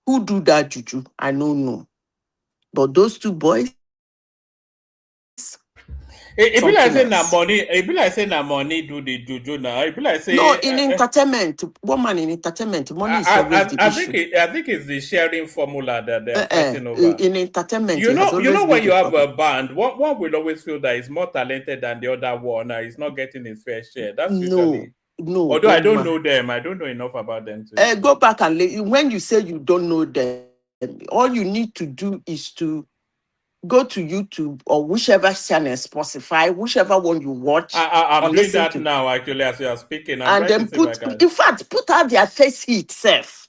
Who do that juju? I don't know. But those two boys. It be like saying na money. It be like saying na money do the juju now. It be like saying no in entertainment. Woman in entertainment, money is always the issue. I think it's the sharing formula that they're fighting over. In entertainment, you know when you have a band, one will always feel that he's more talented than the other one. He's not getting his fair share. That's usually. No. Although I don't know them, I don't know enough about them too. Go back and when you say you don't know them, all you need to do is to go to YouTube or whichever channel, Spotify, whichever one you watch. I'm doing that now, actually, as you are speaking. And then in fact, put out their face heat, self.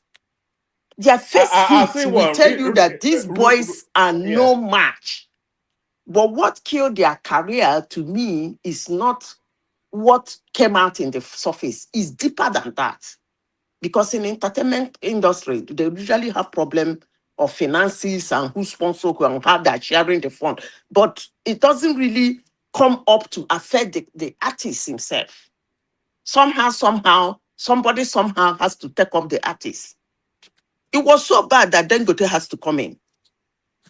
Their face heat will tell you that these boys are no match. But what killed their career, to me, is not what came out in the surface. It's deeper than that. Because in entertainment industry, they usually have problem of finances and who sponsor who and how they're sharing the fund. But it doesn't really come up to affect the artist himself. Somehow, somebody somehow has to take up the artist. It was so bad that Dangote has to come in.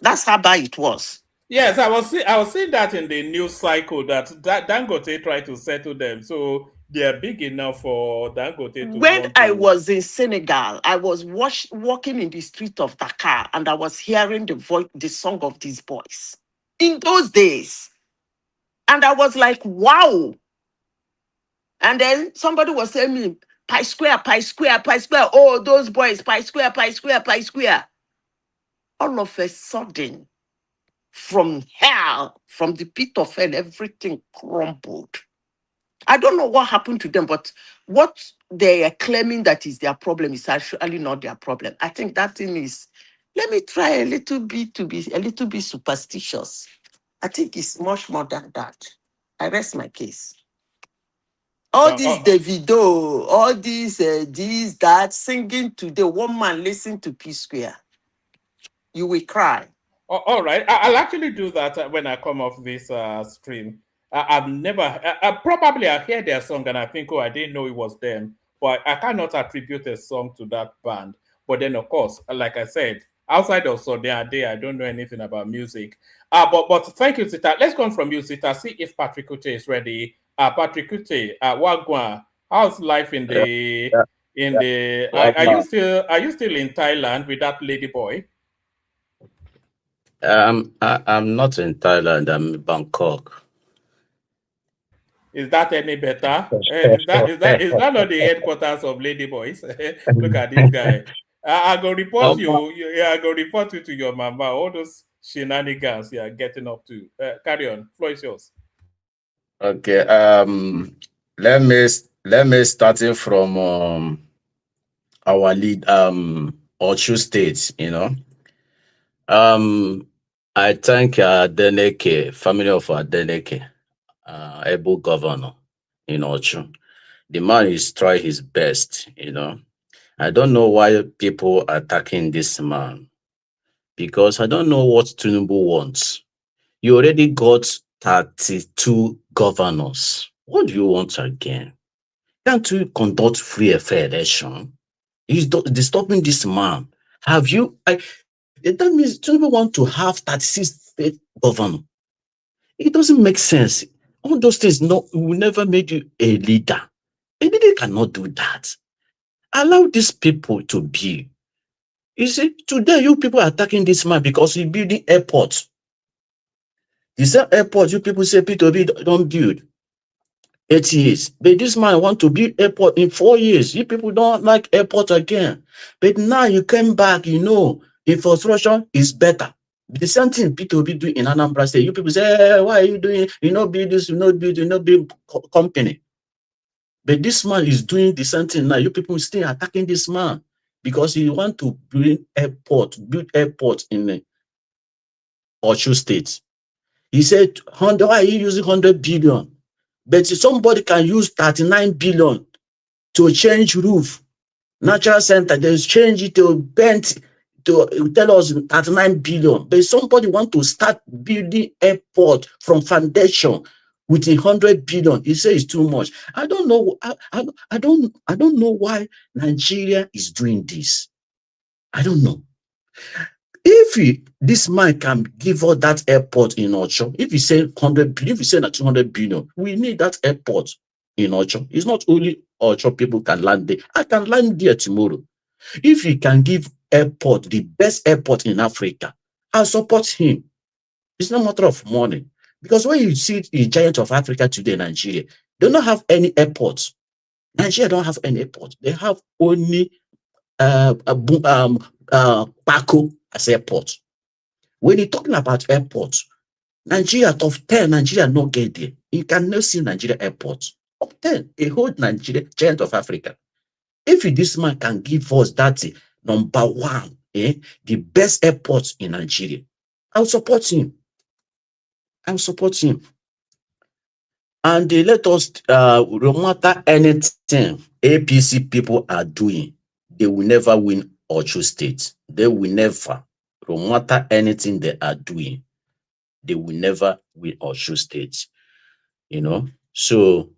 That's how bad it was. Yes, I was seeing that in the news cycle that Dangote tried to settle them. So they are big enough for Dangote to When I was in Senegal, I was walking in the street of Dakar and I was hearing the song of these boys in those days. And I was like, wow. And then somebody was saying me, pi square, pi square, pi square. Oh, those boys, pi square, pi square, pi square. All of a sudden, from hell, from the pit of hell, everything crumbled. I don't know what happened to them, but what they are claiming that is their problem is actually not their problem. I think that thing is, let me try a little bit to be a little bit superstitious. I think it's much more than that. I rest my case. All these Davido, all these, this, that, singing today, one man listen to P Square. You will cry. All right, I'll actually do that when I come off this stream. I've never, probably I hear their song and I think, oh, I didn't know it was them. But I cannot attribute a song to that band. But then, of course, like I said, outside of Sunday Day, I don't know anything about music. But thank you, Sita. Let's come from you, Sita. See if Patrick Ute is ready. Patrick Ute, Wagwan, how's life in the are you still in Thailand with that lady boy? I'm not in Thailand. I'm in Bangkok. Is that any better? Is that not the headquarters of Lady Boys? Look at this guy. I go report you. I go report you to your mama. All those shenanigans you are getting up to. Carry on. Floor is yours. Okay. Let me starting from our lead Ochu State. I thank Deneke, family of Deneke, able governor in Ochu. The man is trying his best. I don't know why people are attacking this man, because I don't know what Tinubu wants. You already got 32 governors. What do you want again? Can't you conduct free and fair election? He's disturbing this man. Have you? That means Tinubu want to have 36 state governors. It doesn't make sense. All those things will never make you a leader. A leader cannot do that. Allow these people to be. You see, today you people are attacking this man because he's building airports. The same airport you people say P2B don't build 8 years. But this man want to build airport in 4 years. You people don't like airport again. But now you came back, infrastructure is better. The same thing P2B do in Anambra State. You people say, hey, why are you doing? You not build this, you not build company. But this man is doing the same thing now. You people still attacking this man because he want to build airport in Osun State. He said, why are you using 100 billion? But somebody can use 39 billion to change roof. Natural center, they change it to bent to tell us 39 billion. But somebody want to start building airport from foundation with 100 billion. He says it's too much. I don't know. I don't know why Nigeria is doing this. I don't know. If this man can give us that airport in Ocho, if he say 100 billion, if he say 200 billion, we need that airport in Ocho. It's not only Ocho people can land there. I can land there tomorrow. If he can give airport, the best airport in Africa, I'll support him. It's not a matter of money. Because when you see the giant of Africa today, Nigeria, they don't have any airports. Nigeria don't have any airport. They have only Paco as airport. When you're talking about airports, Nigeria top 10, Nigeria not get there. You cannot see Nigeria airport. Top 10, a whole Nigeria, giant of Africa. If this man can give us that number one, the best airport in Nigeria, I'll support him. I'll support him. And let us, no matter anything APC people are doing, they will never win Ocho State. They will never. no matter anything they are doing, they will never win Osun State. You know, so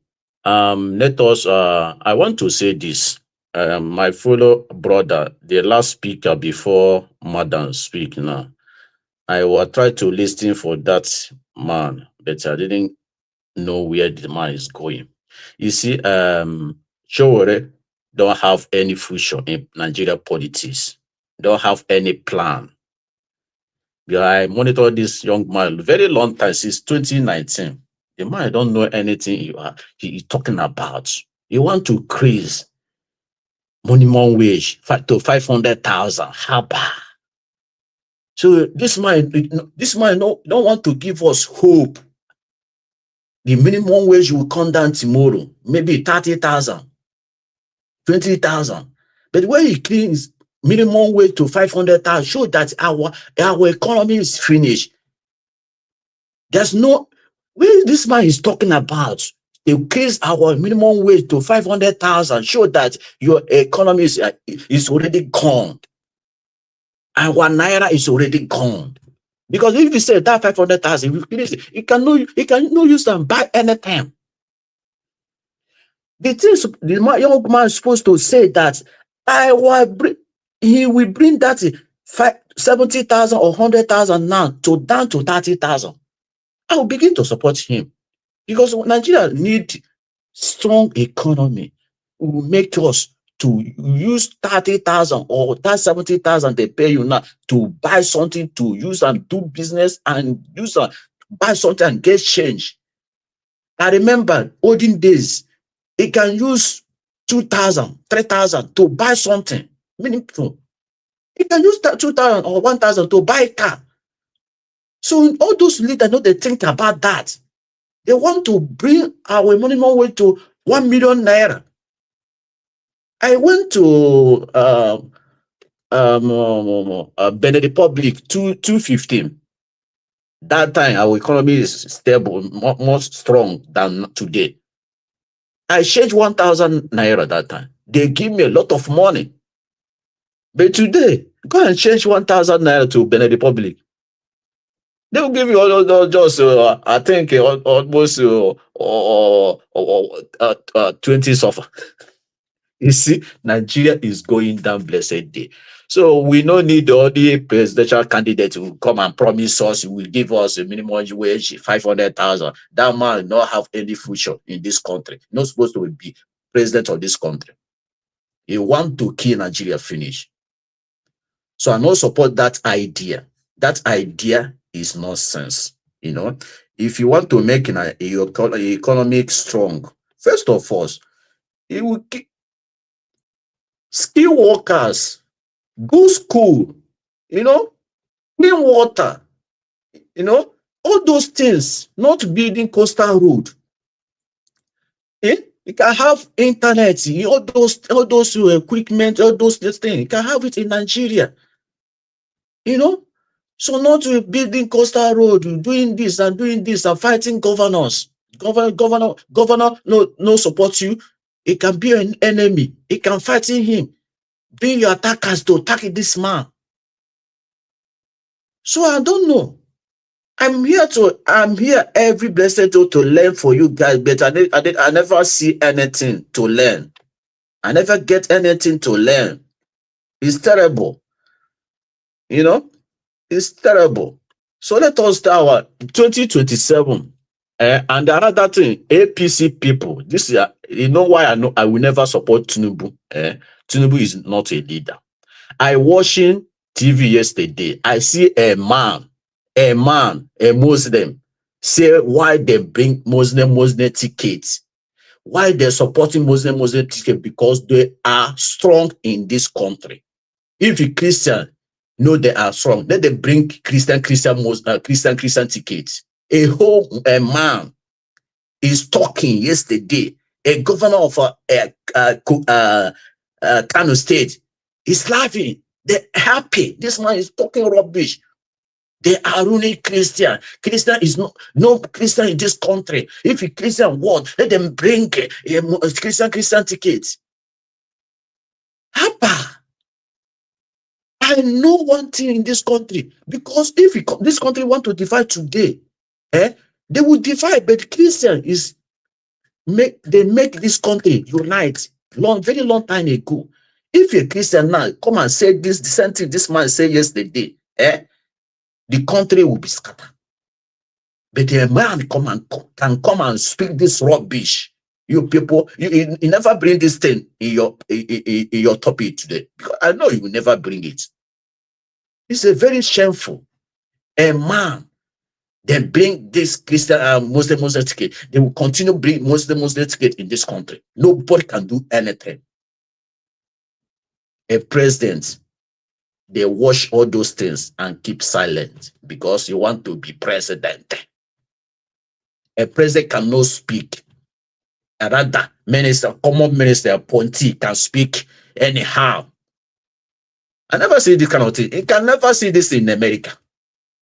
let us. I want to say this. My fellow brother, the last speaker before Madam speak now. I will try to listen for that man, but I didn't know where the man is going. You see, Sowore don't have any future in Nigeria politics. Don't have any plan. I monitor this young man very long time, since 2019. The man don't know anything he is talking about. He want to increase minimum wage to 500,000. Haba. So this man don't want to give us hope. The minimum wage will come down tomorrow, maybe 30,000, 20,000. But when he cleans minimum wage to 500,000, show that our economy is finished. There's no, when this man is talking about, they increase our minimum wage to 500,000, show that your economy is already gone. Our naira is already gone. Because if you say that 500,000, you cannot use them buy anything. The things the young man is supposed to say that he will bring that 70,000 or 100,000 now down to 30,000. I will begin to support him, because Nigeria need strong economy. It will make us to use 30,000 or that 70,000 they pay you now to buy something, to use and do business, and use and buy something and get change. I remember olden days, it can use 2,000, 3,000 to buy something meaningful. It can use 2,000 or 1,000 to buy a car. So all those leaders know they think about that. They want to bring our minimum wage to 1 million naira. I went to Benin Republic 215. That time our economy is stable, more strong than today. I changed 1,000 naira that time. They give me a lot of money. But today, go and change 1,000 naira to Benin Republic. They will give you just, I think, almost 20 suffer. You see, Nigeria is going down blessed day. So we don't need all the presidential candidate to come and promise us, he will give us a minimum wage, 500,000. That man will not have any future in this country. He's not supposed to be president of this country. He want to kill Nigeria finish. So I don't support that idea. That idea is nonsense. You know, if you want to make your economic strong, first of all, it will skill workers, go school, you know, clean water, you know, all those things, not building coastal road. You can have internet, all those equipment, all those things, you can have it in Nigeria. You know, so not building coastal road, doing this and fighting governors. Governor no support you. It can be an enemy. It can fight him. Be your attackers to attack this man. So I don't know. I'm here every blessed day to learn for you guys, but I never see anything to learn. I never get anything to learn. It's terrible. You know, it's terrible. So let us start 2027. And another thing, APC people, this is you know why I will never support Tinubu. Tinubu is not a leader. I watching TV yesterday. I see a Muslim, say why they bring Muslim tickets. Why they're supporting Muslim tickets? Because they are strong in this country. If you Christian, know they are strong. Let them bring Christian tickets. A man is talking yesterday. A governor of Kano State is laughing. They're happy. This man is talking rubbish. They are ruining Christian. Christian is no Christian in this country. If a Christian what, let them bring Christian tickets. Hapa. I know one thing in this country, because if this country want to divide today, they will divide, but Christian make this country unite very long time ago. If a Christian now come and say the same thing this man said yesterday, the country will be scattered. But a man can come and speak this rubbish. You people, you never bring this thing in your topic today, because I know you will never bring it. It's a very shameful. A man, they bring this Christian Muslim ticket. They will continue bring Muslim ticket in this country. Nobody can do anything. A president, they watch all those things and keep silent because you want to be president. A president cannot speak. And rather, common minister appointee can speak anyhow. I never see this kind of thing. You can never see this in America.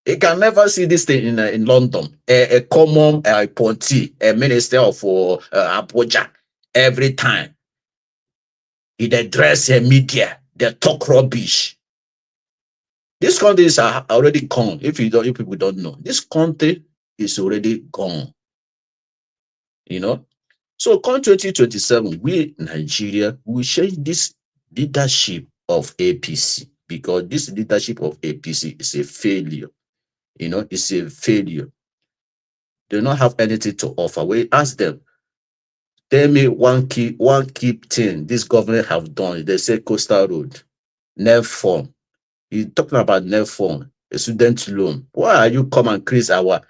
You can never see this thing in London. A common appointee, a minister of Abuja, every time he address media, they talk rubbish. This country is already gone. If people don't know, this country is already gone. You know. So come 2027, we Nigeria will change this leadership of APC, because this leadership of APC is a failure. You know, it's a failure. They don't have anything to offer. We ask them, tell me one key thing this government have done. They say Coastal Road, NEFON. You're talking about NEFON, a student loan. Why are you come and increase our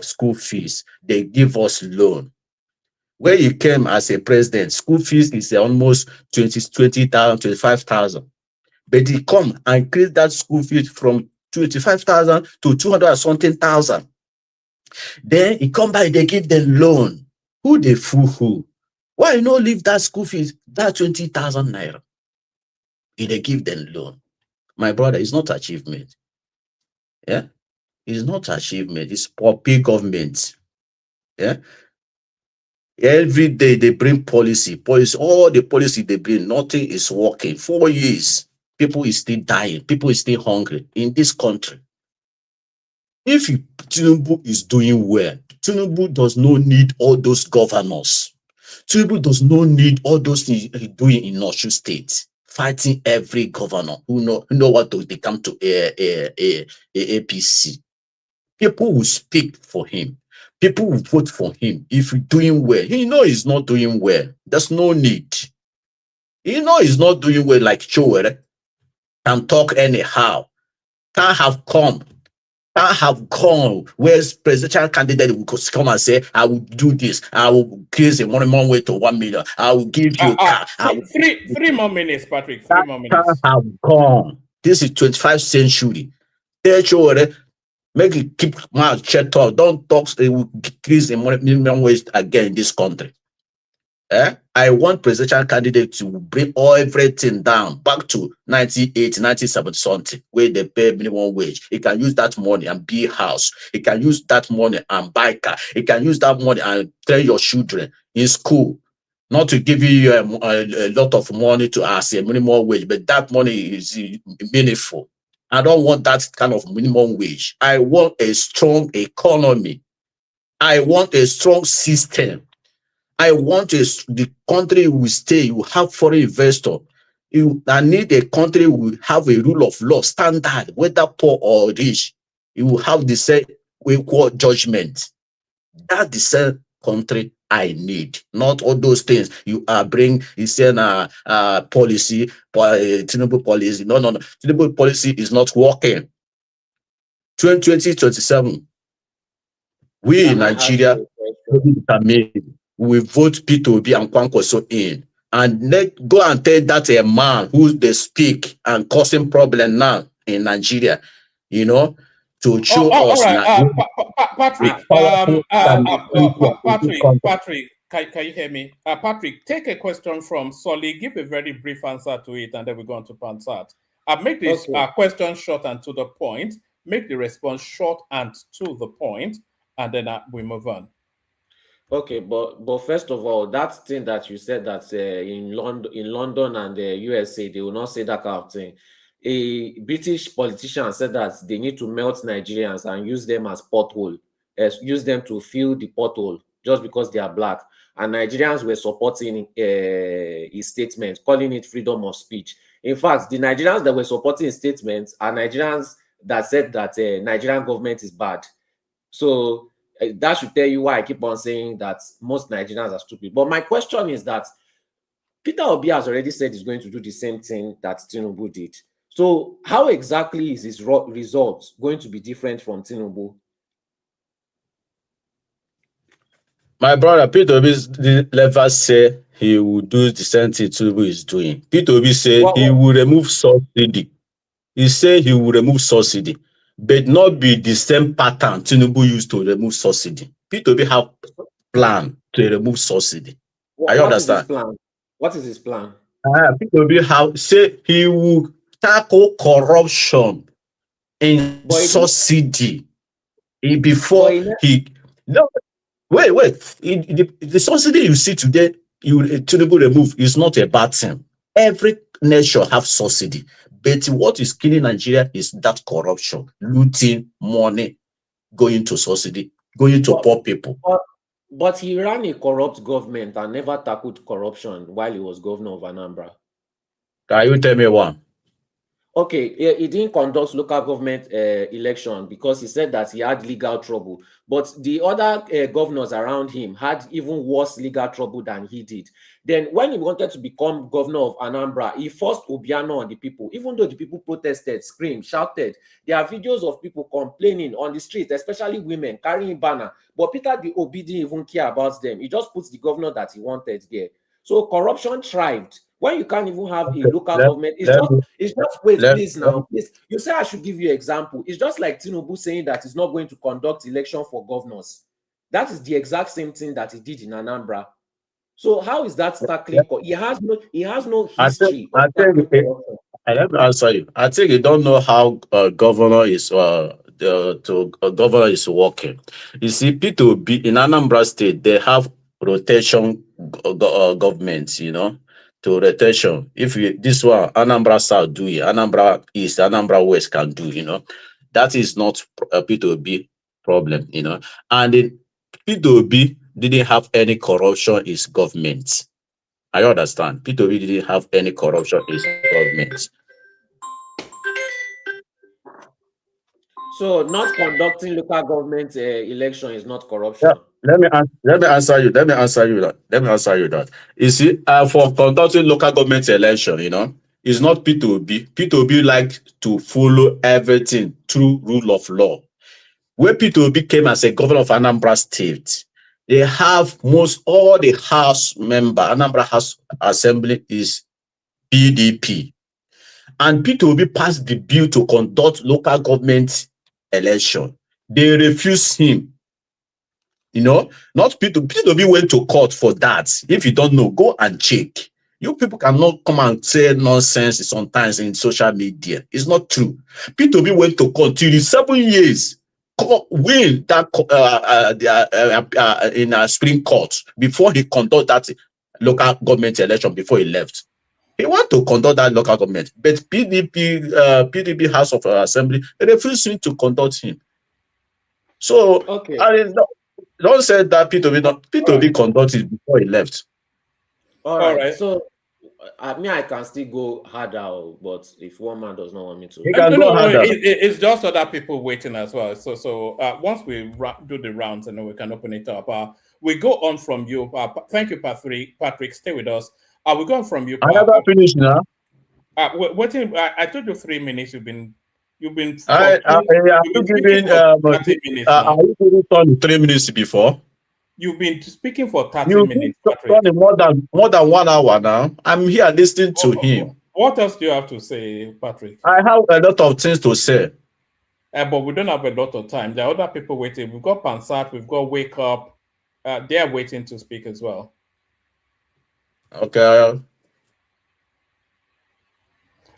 school fees? They give us loan. When you came as a president, school fees is almost 20,000, 25,000. But he come and increase that school fees from 25,000 to 200 something thousand. Then he come back, they give them loan. Who they fool who? Why you not leave that school fees, that 20,000 naira? They give them loan. My brother, it's not achievement. Yeah, it's not achievement. It's puppy government. Yeah. Every day they bring policy, all the policy they bring, nothing is working. 4 years, people is still dying, people is still hungry in this country. If Tinubu is doing well, Tinubu does not need all those governors. Tinubu does not need all those things he's doing in Osun State, fighting every governor who know what to become to a APC. People will speak for him. People will vote for him if he's doing well. He know he's not doing well. There's no need. He know he's not doing well, like Sowore. Can talk anyhow. Can't have come. Where's presidential candidate will come and say, I will do this. I will increase the minimum wage to 1 million. I will give you a car. Three more minutes, Patrick. 3 more minutes. Have gone. This is 21st century. Tell Sowore, make it keep mouth shut up. Don't talk. It will increase the minimum wage again in this country. I want presidential candidate to bring everything down back to 98, 97 something, where they pay minimum wage. He can use that money and build house. He can use that money and buy car. He can use that money and train your children in school. Not to give you a lot of money to ask a minimum wage, but that money is meaningful. I don't want that kind of minimum wage. I want a strong economy. I want a strong system. I want the country will stay. You have foreign investor. I need a country will have a rule of law standard, whether poor or rich. You will have the same equal judgment. That's the same country I need. Not all those things you bring. You say policy, Tinubu policy. No. Tinubu policy is not working. 2027. We in Nigeria we vote P2B and Kwankwaso in, and go and tell that a man who they speak and causing problem now in Nigeria, you know, to show us. Patrick, can you hear me? Patrick, take a question from Solly, give a very brief answer to it, and then we're going to Pansat. Make this question short and to the point. Make the response short and to the point, and then we move on. Okay, but first of all, that thing that you said that in London and the USA, they will not say that kind of thing. A British politician said that they need to melt Nigerians and use them as pothole, use them to fill the pothole just because they are black. And Nigerians were supporting his statement, calling it freedom of speech. In fact, the Nigerians that were supporting his statements are Nigerians that said that Nigerian government is bad. So that should tell you why I keep on saying that most Nigerians are stupid. But my question is that Peter Obi has already said he's going to do the same thing that Tinubu did. So how exactly is his result going to be different from Tinubu? My brother, Peter Obi never say he will do the same thing Tinubu is doing. Peter Obi say he will remove subsidy. He say he will remove subsidy, but not be the same pattern Tinubu used to remove subsidy. Peter Obi have plan to remove subsidy. I What is his understand. plan? What is his plan? Peter Obi have say he will tackle corruption in subsidy before he no. Wait. The subsidy you see today, Tinubu remove is not a bad thing. Every nation have subsidy, but what is killing Nigeria is that corruption, looting money, going to subsidy, going to poor people. But he ran a corrupt government and never tackled corruption while he was governor of Anambra. Can you tell me one? Okay, he didn't conduct local government election because he said that he had legal trouble. But the other governors around him had even worse legal trouble than he did. Then when he wanted to become governor of Anambra, he forced Obiano on the people. Even though the people protested, screamed, shouted, there are videos of people complaining on the street, especially women carrying banner. But Peter the Obi didn't even care about them. He just puts the governor that he wanted there. So corruption thrived. When you can't even have a local government, it's just wait, please now. Please, you say I should give you an example. It's just like Tinubu saying that he's not going to conduct election for governors. That is the exact same thing that he did in Anambra. So how is that tackling? He has no history. Let me answer you. I think you don't know how governor is governor is working. You see, P2B in Anambra State, they have rotation governments, to rotation. If this one Anambra South do it, Anambra East, Anambra West can do, that is not a P2B problem, and the P2B didn't have any corruption in government. I understand. P2B didn't have any corruption in government. So not conducting local government election is not corruption. Let me answer you. Let me answer you that. You see, for conducting local government election, it's not P2B. P2B like to follow everything through rule of law. When P2B came as a governor of Anambra State, they have most all the House member, Anambra House Assembly is PDP. And P2B passed the bill to conduct local government election. They refused him. Not P2B. P2B went to court for that. If you don't know, go and check. You people cannot come and say nonsense sometimes in social media. It's not true. P2B went to court till 7 years. Win that in a Supreme Court before he conduct that local government election before he left. He want to conduct that local government, but PDP House of Assembly refused him to conduct him. So okay. Don't say that P2B conducted before he left. All right. So I can still go harder, but if one man does not want me to, it's just other people waiting as well. So once we do the rounds and then we can open it up. We go on from you. Thank you, Patrick. Stay with us. We go on from you. I never finished now. Waiting. I told you 3 minutes. You've been. Are you giving 3 minutes before? You've been speaking for 30 minutes. More than 1 hour now. I'm here listening to him. What else do you have to say, Patrick? I have a lot of things to say. But we don't have a lot of time. There are other people waiting. We've got Pansat, we've got Wake Up. They're waiting to speak as well. Okay.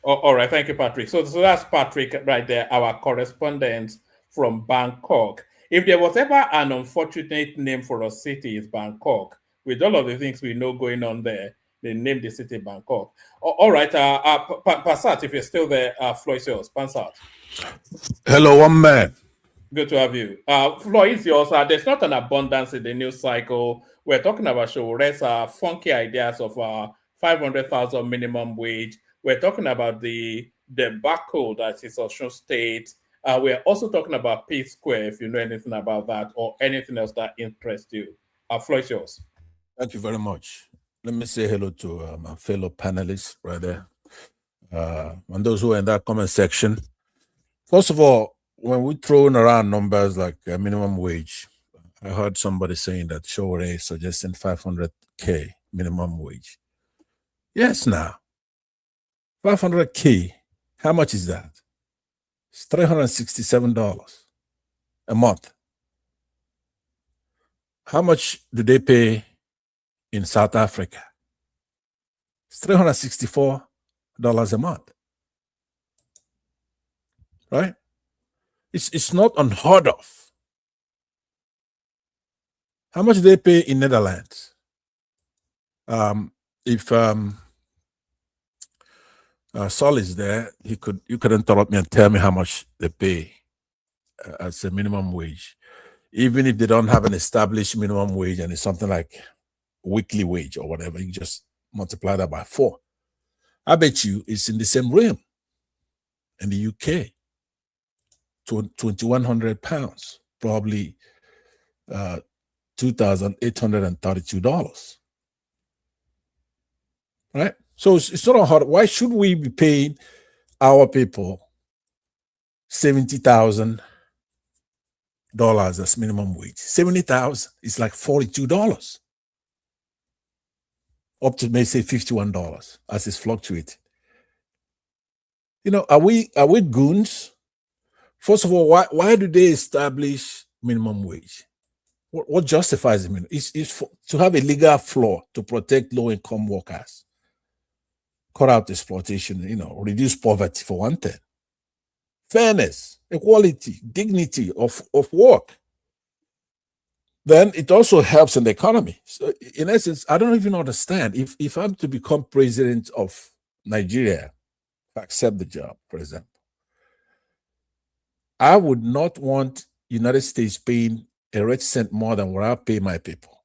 All right. Thank you, Patrick. So that's Patrick right there, our correspondent from Bangkok. If there was ever an unfortunate name for a city, it's Bangkok. With all of the things we know going on there, they named the city Bangkok. All right, Passat, if you're still there, Floyd yours. Passat. Hello, one man. Good to have you. Floyd is yours. There's not an abundance in the news cycle. We're talking about Sowore's funky ideas of 500,000 minimum wage. We're talking about the debacle that is Osun State. We're also talking about P Square, if you know anything about that or anything else that interests you. Floyd, yours. Thank you very much. Let me say hello to my fellow panelists right there. And those who are in that comment section. First of all, when we're throwing around numbers like minimum wage, I heard somebody saying that Sowore is suggesting 500K minimum wage. Yes, now. 500K, how much is that? It's $367 a month. How much do they pay in South Africa? It's $364 a month. Right? It's not unheard of. How much do they pay in Netherlands? If Sol is there, you could interrupt me and tell me how much they pay as a minimum wage, even if they don't have an established minimum wage and it's something like weekly wage or whatever. You just multiply that by 4. I bet you it's in the same realm in the UK. 2,100 pounds, probably $2,832. Right? So it's not hard. Why should we be paying our people $70,000 as minimum wage? 70,000 is like $42. Up to maybe say $51 as it's fluctuating. You know, are we goons? First of all, why do they establish minimum wage? What justifies it? It's to have a legal floor to protect low-income workers, cut out exploitation, reduce poverty for one thing. Fairness, equality, dignity of work. Then it also helps in the economy. So in essence, I don't even understand. If I'm to become president of Nigeria, if I accept the job, for example, I would not want United States paying a rich cent more than what I pay my people.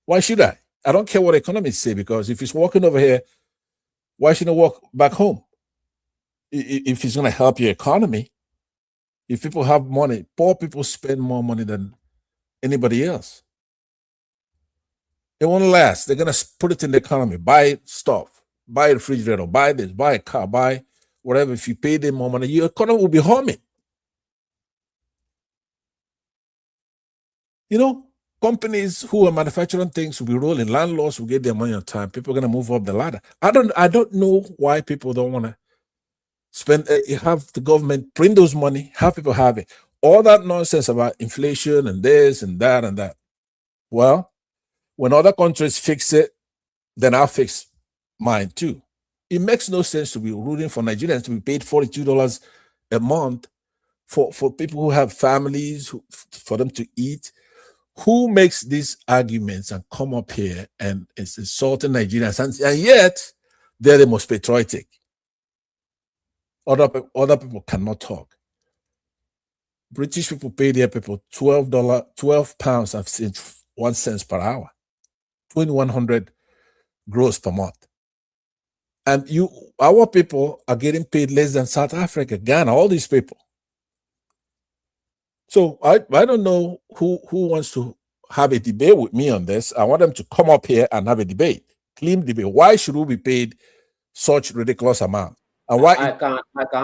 Why should I? I don't care what economists say, because if it's working over here, why shouldn't it work back home? If it's going to help your economy, if people have money, poor people spend more money than anybody else. It won't last. They're going to put it in the economy, buy stuff, buy a refrigerator, buy this, buy a car, buy whatever. If you pay them more money, your economy will be humming. Companies who are manufacturing things will be rolling. Landlords will get their money on time. People are going to move up the ladder. I don't know why people don't want to spend, have the government print those money, have people have it. All that nonsense about inflation and this and that and that. Well, when other countries fix it, then I'll fix mine too. It makes no sense to be rooting for Nigerians to be paid $42 a month for people who have families, for them to eat. Who makes these arguments and come up here and is insulting Nigerians, and yet they're the most patriotic? Other people cannot talk. British people pay their people £12.01 per hour, 2,100 gross per month. And our people are getting paid less than South Africa, Ghana, all these people. So I don't know who wants to have a debate with me on this. I want them to come up here and have a debate, clean debate. Why should we be paid such ridiculous amount? And why I can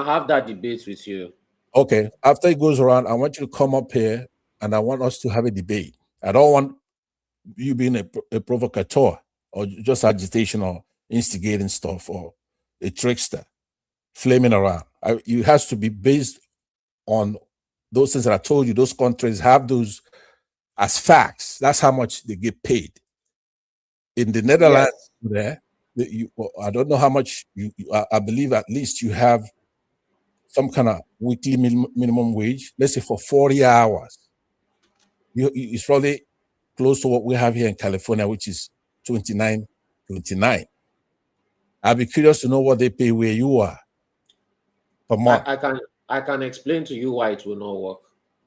have that debate with you. Okay, after it goes around, I want you to come up here and I want us to have a debate. I don't want you being a provocateur or just agitation or instigating stuff or a trickster, flaming around. It has to be based on those things that I told you. Those countries have those as facts. That's how much they get paid. In the Netherlands, there, I don't know how much I believe at least you have some kind of weekly minimum wage, let's say for 40 hours. It's probably close to what we have here in California, which is 29.29. I'd be curious to know what they pay where you are per month. I can explain to you why it will not work.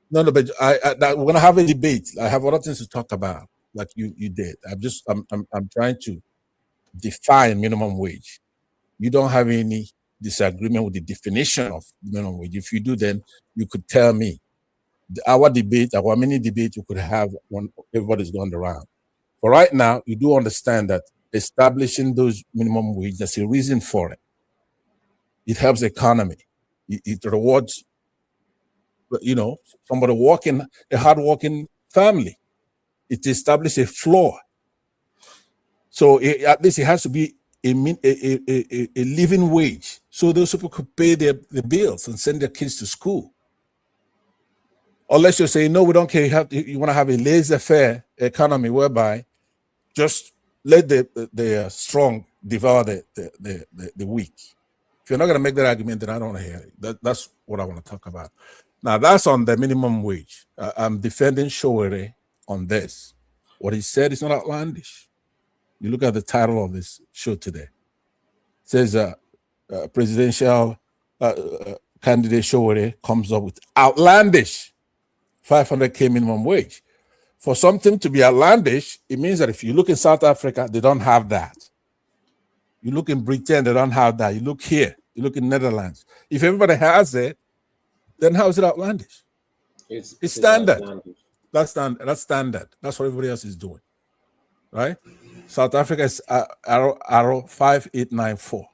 No, but we're gonna have a debate. I have other things to talk about, like you did. I'm trying to define minimum wage. You don't have any disagreement with the definition of minimum wage. If you do, then you could tell me. Our mini debate we could have when everybody's going around. But right now, you do understand that establishing those minimum wage, there's a reason for it. It helps the economy. It rewards, somebody working, a hardworking family. It establishes a floor. So at least it has to be a living wage, so those people could pay their bills and send their kids to school. Unless you're saying, no, we don't care. You want to have a laissez-faire economy whereby just let the strong devour the weak. If you're not going to make that argument, then I don't want to hear it. That's what I want to talk about. Now, that's on the minimum wage. I'm defending Sowore on this. What he said is not outlandish. You look at the title of this show today. It says presidential candidate Sowore comes up with outlandish 500K minimum wage. For something to be outlandish, it means that if you look in South Africa, they don't have that. You look in Britain, they don't have that. You look here, you look in Netherlands. If everybody has it, then how is it outlandish? It's standard. That's standard. That's what everybody else is doing, right? South Africa is arrow 5894.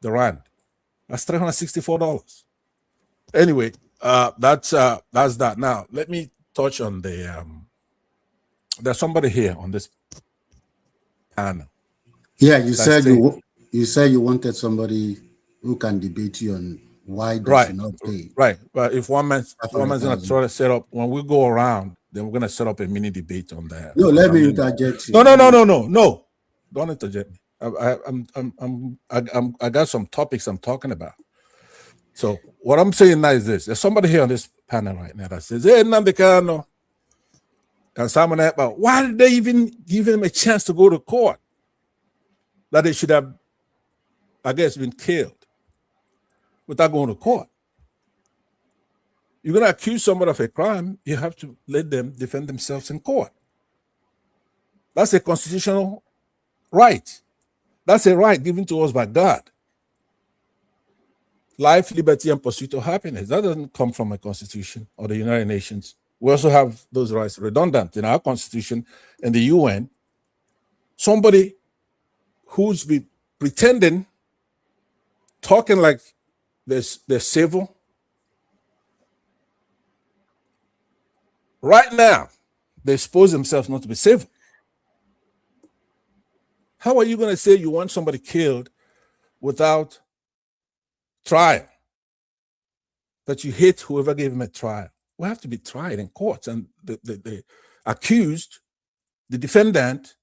The rand. That's $364. Anyway, that's that. Now let me touch on the. There's somebody here on this panel. Yeah, you said you wanted somebody who can debate you on why they should not pay. Right, but if one man's gonna try to set up, when we go around, then we're gonna set up a mini debate on that. No, let me interject you. No. Don't interject me. I got some topics I'm talking about. So what I'm saying now is this: there's somebody here on this panel right now that says, "Hey, Nandekano," and someone about why did they even give him a chance to go to court? That they should have, I guess, been killed without going to court. You're gonna accuse somebody of a crime, you have to let them defend themselves in court. That's a constitutional right. That's a right given to us by God. Life, liberty, and pursuit of happiness. That doesn't come from a constitution or the United Nations. We also have those rights redundant in our constitution and the UN. Somebody who's been pretending, talking like they're civil. Right now, they expose themselves not to be civil. How are you going to say you want somebody killed without trial? That you hate whoever gave him a trial? We have to be tried in courts, and the accused, the defendant,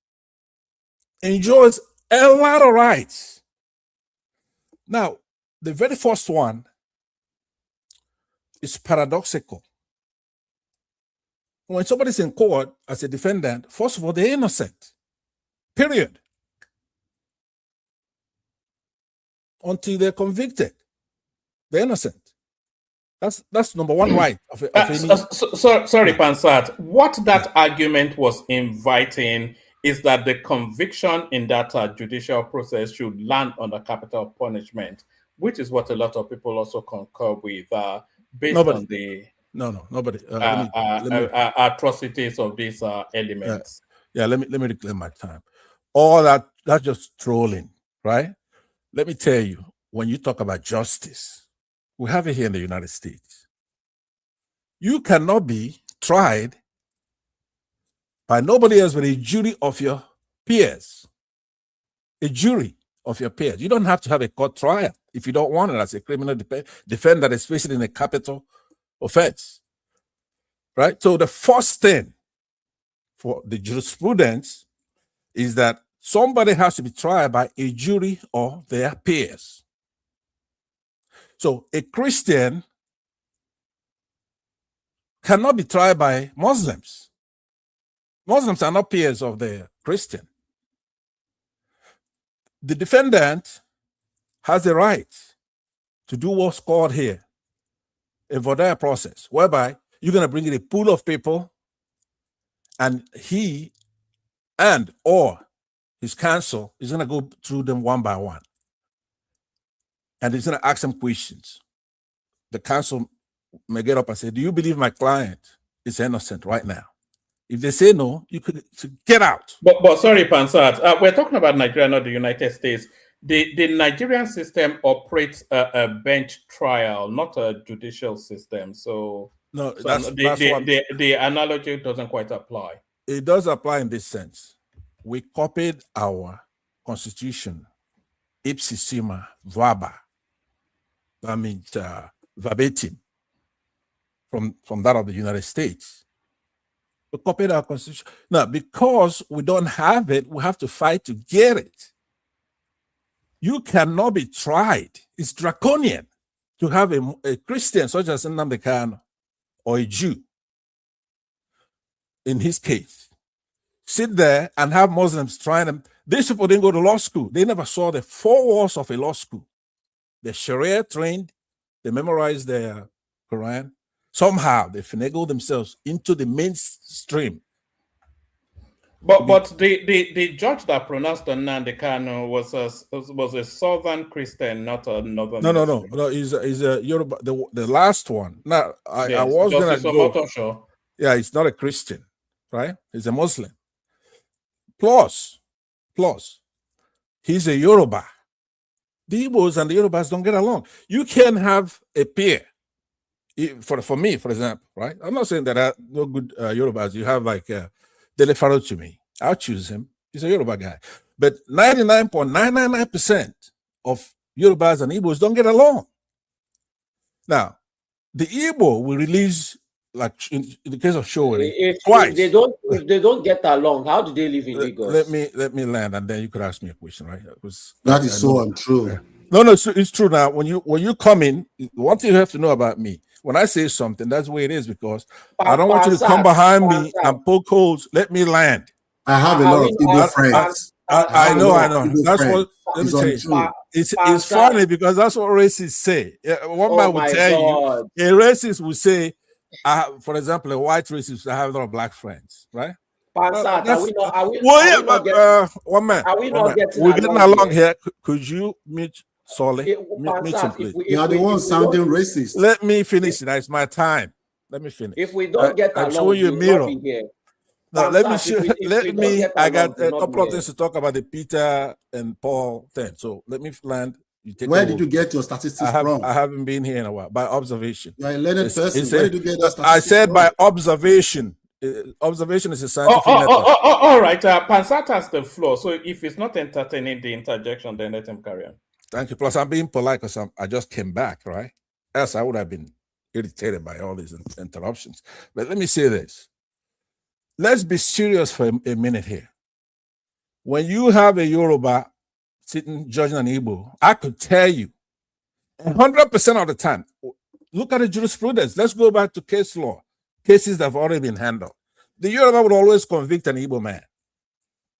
enjoys a lot of rights. Now, the very first one is paradoxical. When somebody's in court as a defendant, first of all, they're innocent. Period. Until they're convicted, they're innocent. That's number one right of any. Sorry, Pansat. What that argument was inviting is that the conviction in that judicial process should land under capital punishment, which is what a lot of people also concur with, based on the nobody atrocities of these elements. Let me reclaim my time. All that's just trolling, right? Let me tell you, when you talk about justice, we have it here in the United States. You cannot be tried by nobody else but a jury of your peers. A jury of your peers. You don't have to have a court trial if you don't want it as a criminal defendant, especially in a capital offense. Right? So the first thing for the jurisprudence is that somebody has to be tried by a jury or their peers. So a Christian cannot be tried by Muslims. Muslims are not peers of the Christian. The defendant has the right to do what's called here a voir dire process, whereby you're going to bring in a pool of people and he and or his counsel is going to go through them one by one. And he's going to ask them questions. The counsel may get up and say, do you believe my client is innocent right now? If they say no, you could get out. But sorry, Pansat, we're talking about Nigeria, not the United States. The Nigerian system operates a bench trial, not a judicial system. So, no, the analogy doesn't quite apply. It does apply in this sense. We copied our constitution, ipsissima verba. That means verbatim from that of the United States. We copied our constitution. Now, because we don't have it, we have to fight to get it. You cannot be tried. It's draconian to have a Christian such as Nnamdi Kanu or a Jew, in his case, sit there and have Muslims trying them. These people didn't go to law school. They never saw the four walls of a law school. They're Sharia trained. They memorized their Quran. Somehow they finagle themselves into the mainstream. But the judge that pronounced Nnamdi Kanu was a southern Christian, not a northern. No. He's a Yoruba. The last one. Now I was gonna go. Yeah, he's not a Christian, right? He's a Muslim. Plus, he's a Yoruba. The Igbos and the Yorubas don't get along. You can have a peer. For me, for example, right? I'm not saying that I no good Yorubas. You have like Dele Farochimi. I'll choose him. He's a Yoruba guy. But 99.999% of Yorubas and Igbos don't get along. Now, the Igbo will release, like in the case of Sowore, twice. If they don't get along, how do they live in Lagos? Let me land, and then you could ask me a question, right? That is so untrue. No, it's true. Now, when you come in, one thing you have to know about me. When I say something, that's the way it is, because I don't want you to come behind me and poke holes. Let me land. I have a lot of Igbo friends. I know. That's what. Let me tell you. It's funny because that's what racists say. One man will tell you. A racist will say, for example, a white racist, I have a lot of black friends, right? One man. We're getting along here. Could you meet Solly? Meet him, please. You are the one sounding racist. Let me finish. It's my time. Let me finish. If we don't get along, I'll show you a mirror. No, let me show. I got a couple of things to talk about the Peter and Paul thing. So let me land. Where did you get your statistics from? I haven't been here in a while. By observation. You're a learned person. Where did you get that statistics I said from? by observation. Observation is a scientific method. All right. Pansat has the floor. So if it's not entertaining the interjection, then let him carry on. Thank you. Plus, I'm being polite because I just came back, right? Else I would have been irritated by all these interruptions. But let me say this. Let's be serious for a minute here. When you have a Yoruba sitting judging an Igbo, I could tell you 100% of the time, look at the jurisprudence. Let's go back to case law, cases that have already been handled. The Yoruba would always convict an Igbo man.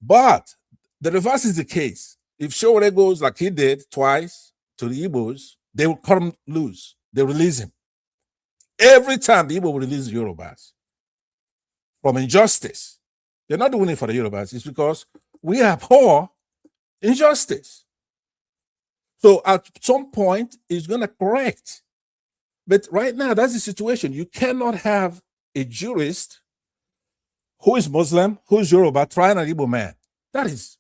But the reverse is the case. If Sowore goes like he did twice to the Igbos, they will cut him loose. They release him. Every time the Igbo will release the Yorubas from injustice. They're not doing it for the Yorubas. It's because we abhor injustice. So at some point, it's going to correct. But right now, that's the situation. You cannot have a jurist who is Muslim, who is Yoruba, trying an Igbo man. That is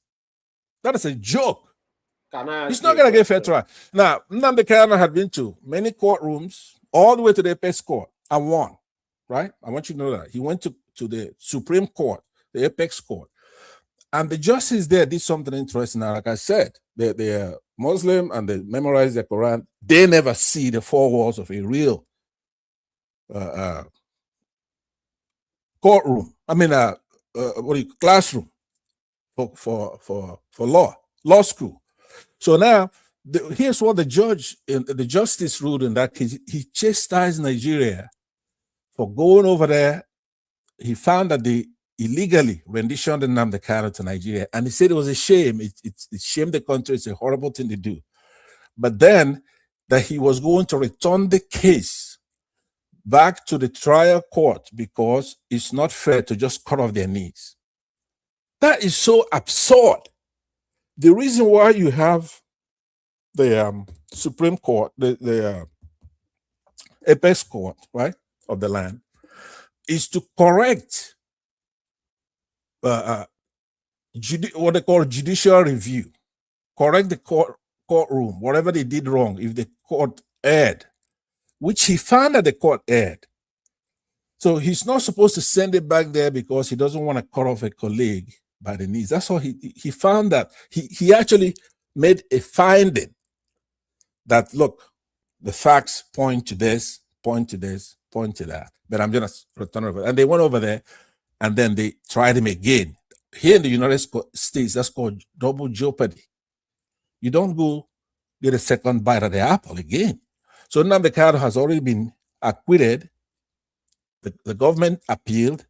a joke. He's not going to get fair trial. Now, Nnamdi Kanu had been to many courtrooms, all the way to the apex court, and won. Right? I want you to know that. He went to the Supreme Court, the apex court. And the justice there did something interesting. Now, like I said, they're Muslim and they memorize the Quran. They never see the four walls of a real courtroom. I mean, classroom for law school. So now, here's what the justice ruled in that case. He chastised Nigeria for going over there. He found that they illegally renditioned Nnamdi Kanu to Nigeria, and he said it was a shame. It shamed the country. It's a horrible thing to do. But then that he was going to return the case back to the trial court because it's not fair to just cut off their knees. That is so absurd. The reason why you have the Supreme Court, the apex court, right, of the land, is to correct what they call judicial review, correct the courtroom, whatever they did wrong, if the court erred, which he found that the court erred. So he's not supposed to send it back there because he doesn't want to cut off a colleague by the knees. That's all he found that. He actually made a finding that, look, the facts point to this, point to this, point to that. But I'm going to return over. And they went over there and then they tried him again. Here in the United States, that's called double jeopardy. You don't go get a second bite of the apple again. So Nnamdi Kanu has already been acquitted. The government appealed.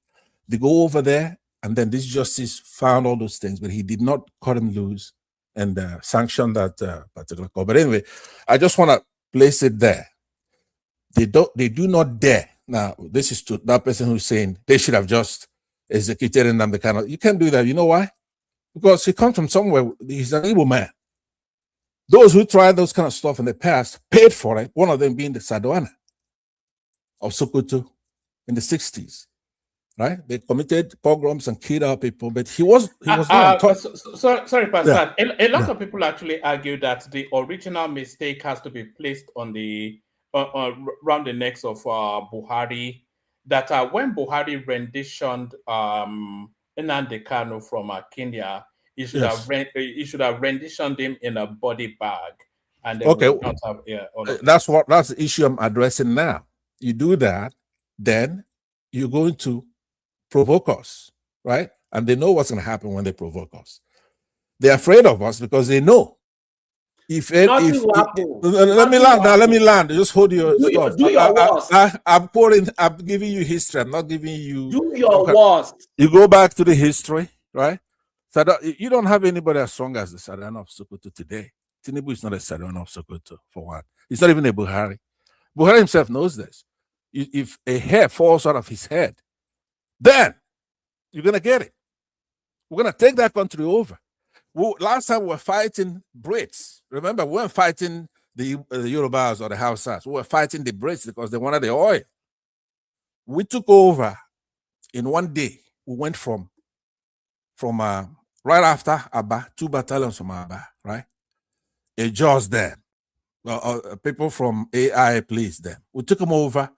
They go over there, and then this justice found all those things, but he did not cut him loose and sanction that particular court. But anyway, I just want to place it there. They do not dare. Now, this is to that person who's saying they should have just executed Nnamdi Kanu. You can't do that. You know why? Because he comes from somewhere. He's an evil man. Those who tried those kind of stuff in the past paid for it, one of them being the Sadwana of Sokoto in the 60s, right? They committed pogroms and killed our people, but he was not. Sorry, Pastor. Yeah. A lot of people actually argue that the original mistake has to be placed on the around the necks of Buhari. That when Buhari renditioned Nnamdi Kanu from Kenya, he should have renditioned him in a body bag. And okay, that's the issue I'm addressing now. You do that, then you're going to provoke us, right? And they know what's going to happen when they provoke us. They're afraid of us because they know. Let me land. Just hold your stuff. Do your worst. I'm giving you history. I'm not giving you. Do your worst. You go back to the history, right? So you don't have anybody as strong as the Sadana of Sokoto today. Tinubu is not a Sadana of Sokoto, for one. He's not even a Buhari. Buhari himself knows this. If a hair falls out of his head, then you're going to get it. We're going to take that country over. Last time we were fighting Brits. Remember, we weren't fighting the Yorubas or the Hausas. We were fighting the Brits because they wanted the oil. We took over in one day. We went from right after Aba, 2 battalions from Aba, right? A Jaws there. People from AI placed them. We took them over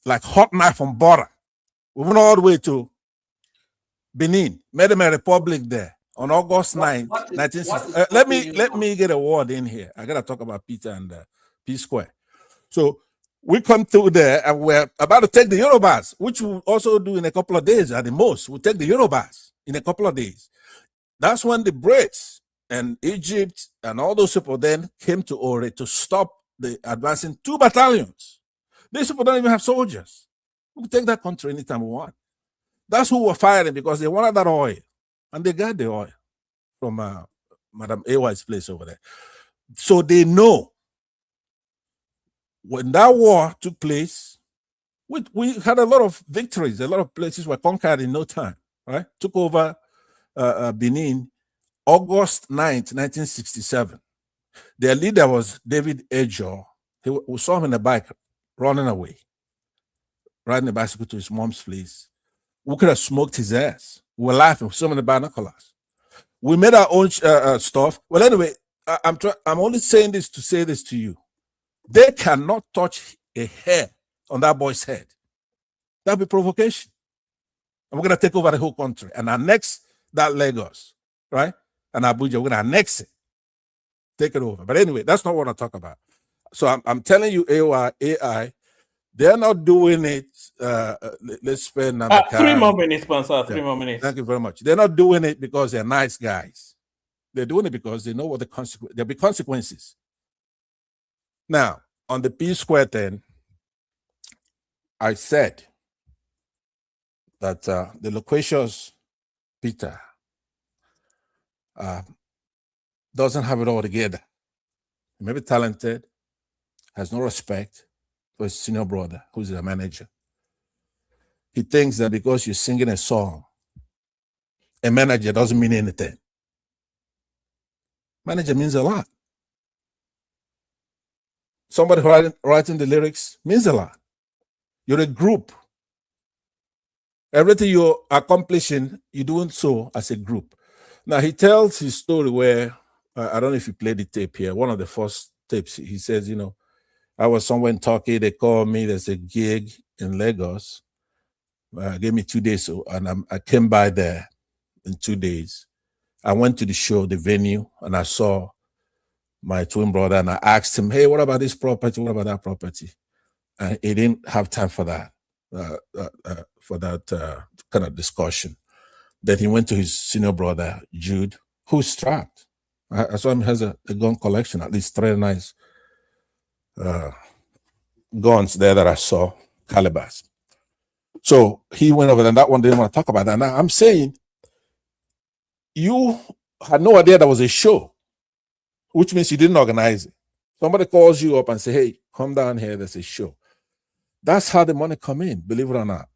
like hot knife on butter. We went all the way to Benin, made them a republic there on August 9th, 1960. Let me get a word in here. I gotta talk about Peter and P Square. So we come through there and we're about to take the Yorubas, which we'll also do in a couple of days at the most. We'll take the Yorubas in a couple of days. That's when the Brits and Egypt and all those people then came to Ore to stop the advancing 2 battalions. These people don't even have soldiers. We can take that country anytime we want. That's who we're fighting because they wanted that oil. And they got the oil from Madam AY's place over there. So they know when that war took place, we had a lot of victories. A lot of places were conquered in no time, right? Took over Benin August 9th, 1967. Their leader was David Ejor. We saw him in a bike running away, riding a bicycle to his mom's place. We could have smoked his ass. We were laughing. So many binoculars. We made our own stuff. Well, anyway, I'm only saying this to say this to you. They cannot touch a hair on that boy's head. That'll be provocation. And we're going to take over the whole country and annex that Lagos, right? And Abuja, we're going to annex it. Take it over. But anyway, that's not what I talk about. So I'm telling you, AI, they're not doing it. Let's spend 3 more minutes, sponsor. 3 more minutes. Thank you very much. They're not doing it because they're nice guys. They're doing it because they know what there'll be consequences. Now, on the P Square then, I said that the loquacious Peter doesn't have it all together. He may be talented, has no respect for his senior brother, who's a manager. He thinks that because you're singing a song, a manager doesn't mean anything. Manager means a lot. Somebody writing the lyrics means a lot. You're a group. Everything you're accomplishing, you're doing so as a group. Now, he tells his story where, I don't know if you played the tape here, one of the first tapes, he says, you know, I was somewhere in Turkey, they called me, there's a gig in Lagos. Gave me 2 days, and I came by there in 2 days. I went to the show, the venue, and I saw my twin brother, and I asked him, hey, what about this property? What about that property? And he didn't have time for that, kind of discussion. Then he went to his senior brother, Jude, who's strapped. I saw him has a gun collection, at least 3 nice guns there that I saw, calibers. So he went over there, and that one didn't want to talk about that. Now I'm saying, you had no idea there was a show, which means you didn't organize it. Somebody calls you up and say, hey, come down here, there's a show. That's how the money come in, believe it or not.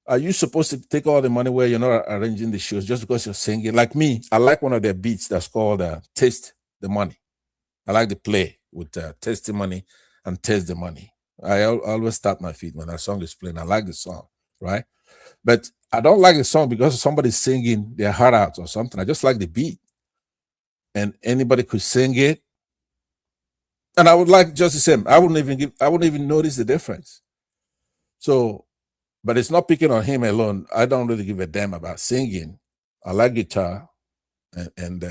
Are you supposed to take all the money where you're not arranging the shows just because you're singing? Like me, I like one of their beats that's called Taste the Money. I like the play with Taste the Money and Taste the Money. I always start my feet when that song is playing. I like the song, right? But I don't like the song because somebody's singing their heart out or something. I just like the beat. And anybody could sing it. And I would like just the same. I wouldn't even notice the difference. So, but it's not picking on him alone. I don't really give a damn about singing. I like guitar and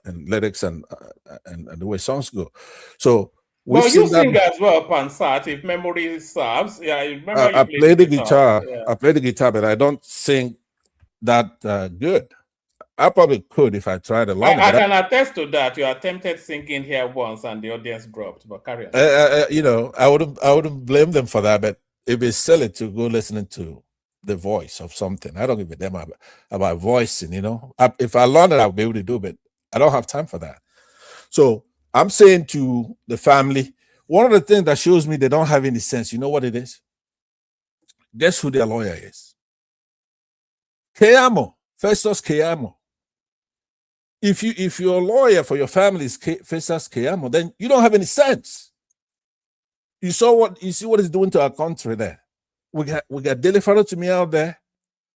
lyrics and the way songs go. So well, you sing as well, Pansat, if memory serves. Yeah, I remember I play the guitar. Yeah. I play the guitar, but I don't sing that good. I probably could if I tried a lot. I can attest to that. You attempted singing here once, and the audience dropped. But carry on. You know, I wouldn't blame them for that, but it'd be silly to go listening to the voice of something. I don't give a damn about voicing. You know, if I learned it, I'll be able to do it, but I don't have time for that. So I'm saying to the family, one of the things that shows me they don't have any sense, you know what it is? Guess who their lawyer is? Keyamo, Festus Keyamo. If your lawyer for your family is Festus Keyamo, then you don't have any sense. You see what it's doing to our country there. We got Dele Farotimi out there.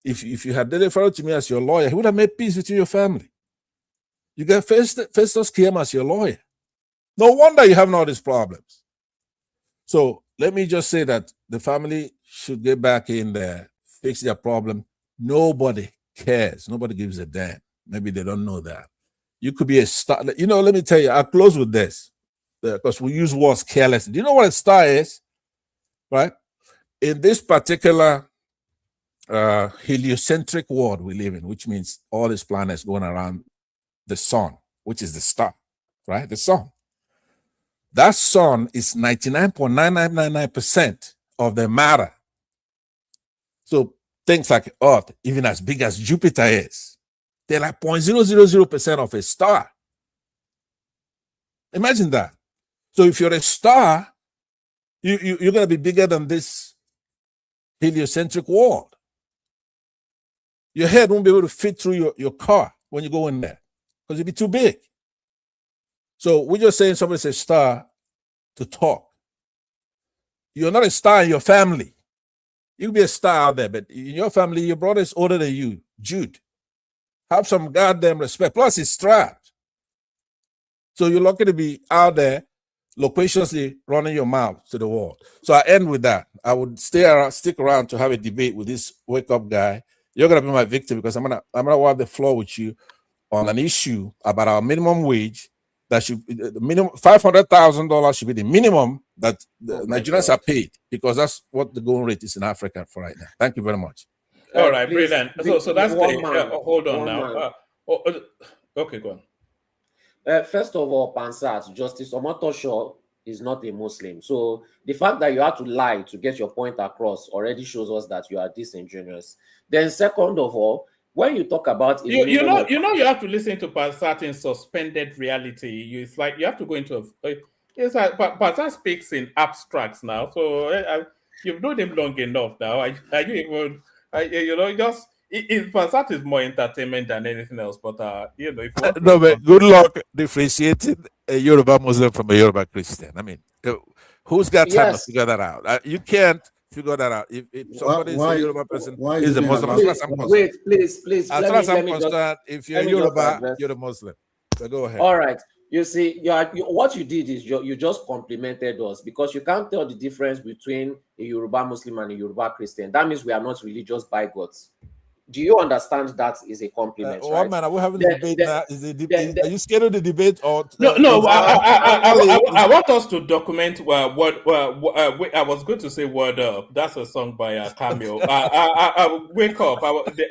If you had Dele Farotimi as your lawyer, he would have made peace between your family. You got Festus Keyamo as your lawyer. No wonder you're having all these problems. So let me just say that the family should get back in there, fix their problem. Nobody cares. Nobody gives a damn. Maybe they don't know that. You could be a star. You know, let me tell you, I'll close with this because we use words carelessly. Do you know what a star is? Right? In this particular heliocentric world we live in, which means all these planets going around the sun, which is the star, right? The sun. That sun is 99.9999% of the matter. So things like Earth, even as big as Jupiter is, they're like 0.000% of a star. Imagine that. So if you're a star, you're going to be bigger than this heliocentric world. Your head won't be able to fit through your car when you go in there because it'll be too big. So we're just saying somebody's a star to talk. You're not a star in your family. You can be a star out there, but in your family, your brother is older than you, Jude. Have some goddamn respect. Plus, he's strapped. So you're lucky to be out there loquaciously running your mouth to the wall. So I end with that. I would stick around to have a debate with this wake-up guy. You're gonna be my victim because I'm gonna wipe the floor with you on an issue about our minimum wage. That should the minimum $500,000 should be the minimum that the Nigerians are paid because that's what the going rate is in Africa for right now. Thank you very much. All right, brilliant. So that's hold on now. Okay, go on. First of all, Pansat, Justice Omotosho is not a Muslim. So the fact that you have to lie to get your point across already shows us that you are disingenuous. Then second of all, when you talk about you have to listen to Pansat in suspended reality. It's like you have to go into it's like Pansat speaks in abstracts now. So you've known him long enough now. Are you even just Pansat is more entertainment than anything else. But if you want no, but good luck differentiating a Yoruba Muslim from a Yoruba Christian. I mean, who's got time to figure that out? You can't figure that out. If somebody is a Yoruba person, is a Muslim. Wait, please. As far as I'm concerned, if you're Yoruba, you're a Muslim. So go ahead. All right. You see, what you did is you just complimented us, because you can't tell the difference between a Yoruba Muslim and a Yoruba Christian. That means we are not religious bigots. Do you understand that is a compliment? Right? Man, are we having a debate now? Are you scared of the debate? Or no? I want us to document what I was going to say. Word Up. That's a song by Cameo. Wake Up.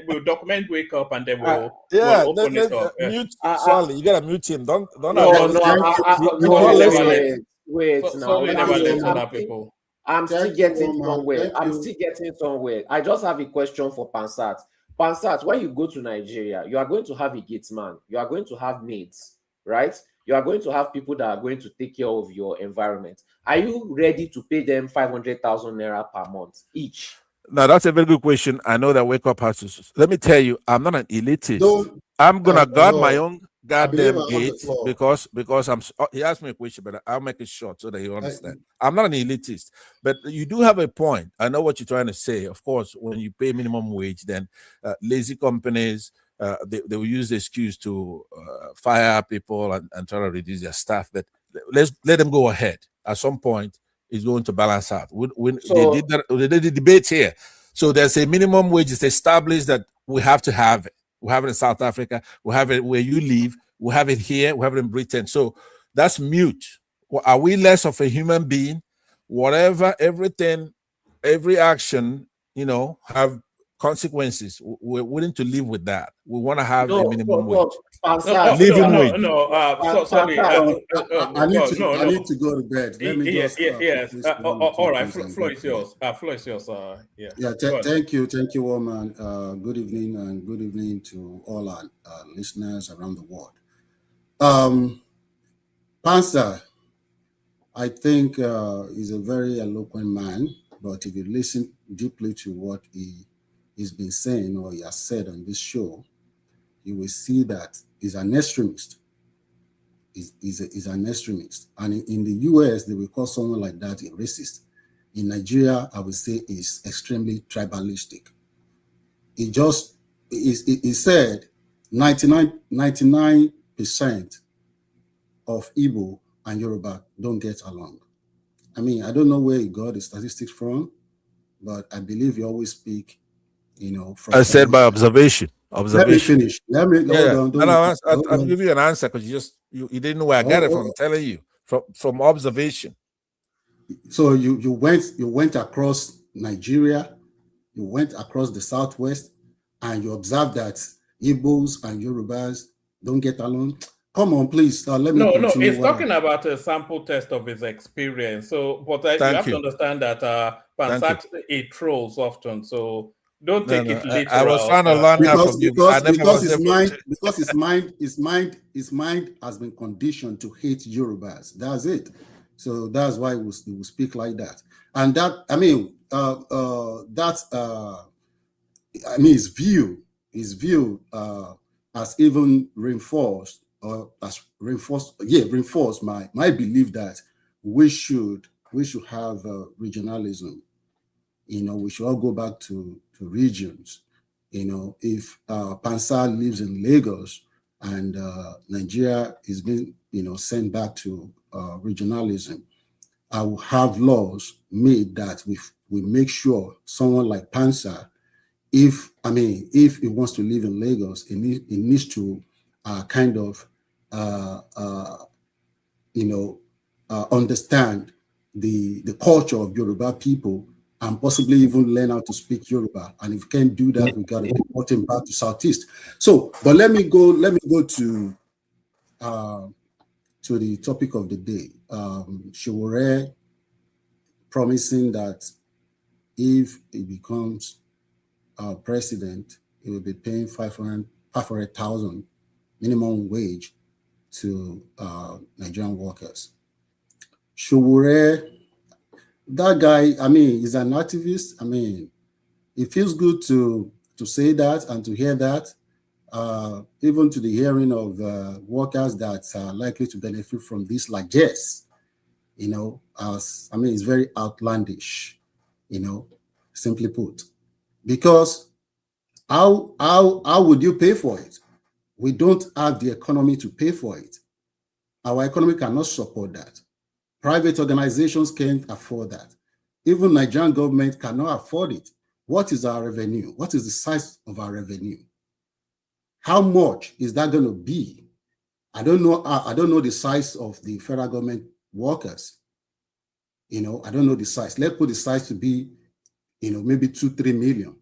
We'll document Wake Up, and then we'll open it up. Mute. Sorry, you gotta mute him. Don't. Wait. I'm still getting somewhere. I just have a question for Pansat. Pansat, when you go to Nigeria, you are going to have a gate man. You are going to have maids, right? You are going to have people that are going to take care of your environment. Are you ready to pay them 500,000 naira per month each? Now, that's a very good question. I know that Wake Up has to. Let me tell you, I'm not an elitist. I'm going to guard my own goddamn gate because he asked me a question, but I'll make it short so that you understand. I'm not an elitist, but you do have a point. I know what you're trying to say. Of course, when you pay minimum wage, then lazy companies, they will use the excuse to fire people and try to reduce their staff. But let's let them go ahead. At some point, it's going to balance out. They did the debate here. So there's a minimum wage. It's established that we have to have it. We have it in South Africa. We have it where you live. We have it here. We have it in Britain. So that's mute. Are we less of a human being? Whatever, everything, every action, have consequences. We're willing to live with that. We want to have a minimum wage. Living wage. Sorry. I need to go to bed. Let me just. Yes. All right. Floor is yours. Thank you, woman. Good evening, and good evening to all our listeners around the world. Pansa, I think is a very eloquent man, but if you listen deeply to what he's been saying or he has said on this show, you will see that he's an extremist. He's an extremist. And in the US, they will call someone like that a racist. In Nigeria, I would say is extremely tribalistic. He said 99% of Igbo and Yoruba don't get along. I mean, I don't know where he got the statistics from, but I believe he always speak, from. I said by observation. Let me finish. Hold on. I'll give you an answer because you didn't know where I got it from. I'm telling you from observation. So you went across Nigeria, you went across the Southwest, and you observed that Igbos and Yorubas don't get along. Come on, please. Let me continue. No, he's talking about a sample test of his experience. So, but you have to understand that Pansat he trolls often. So don't take it literal. I was trying to learn that from you. Because his mind has been conditioned to hate Yorubas. That's it. So that's why he will speak like that. And that, his view has even reinforced my belief that we should have regionalism. We should all go back to regions. If Pansa lives in Lagos and Nigeria is being sent back to regionalism, I will have laws made that we make sure someone like Pansa, if he wants to live in Lagos, he needs to understand the culture of Yoruba people and possibly even learn how to speak Yoruba. And if we can't do that, we got to deport him back to Southeast. So, but let me go to to the topic of the day. Sowore promising that if he becomes president, he will be paying 500,000 minimum wage to Nigerian workers. Sowore, that guy, I mean, he's an activist. I mean, it feels good to say that and to hear that, even to the hearing of workers that are likely to benefit from this largesse. You know, I mean, it's very outlandish, you know, simply put, because how would you pay for it? We don't have the economy to pay for it. Our economy cannot support that. Private organizations can't afford that. Even Nigerian government cannot afford it. What is our revenue? What is the size of our revenue? How much is that going to be? I don't know. I don't know the size of the federal government workers. You know, I don't know the size. Let's put the size to be, you know, maybe 2-3 million,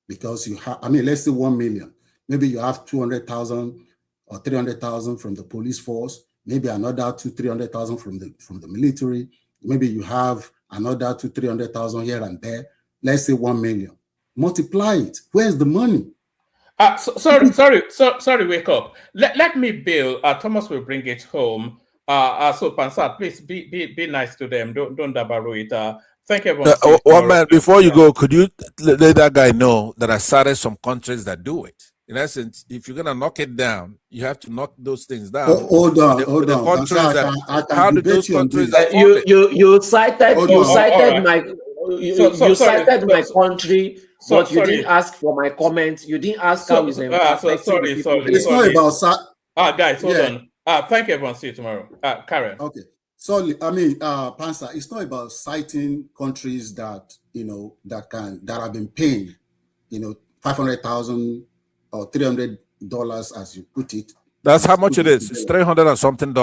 because you have, I mean, let's say 1 million. Maybe you have 200,000 or 300,000 from the police force. Maybe another 200,000-300,000 from the military. Maybe you have another 200,000-300,000 here and there. Let's say 1 million. Multiply it. Where's the money? Sorry, wake up. Let me bill. Thomas will bring it home. So Pansat, please be nice to them. Don't dabaru it. Thank everyone. One man, before you go, could you let that guy know that I started some countries that do it? In essence, if you're gonna knock it down, you have to knock those things down. Hold on. Countries that, I can how do those countries that you cited my country, but you didn't ask for my comment. You didn't ask how it's affecting the people. It's not about guys, hold on. Thank you, everyone. See you tomorrow. Karen. Okay. So I mean, Pansa, it's not about citing countries that, you know, that have been paying, you know, 500,000 or $300, as you put it. That's how much it is. It's $300 and something,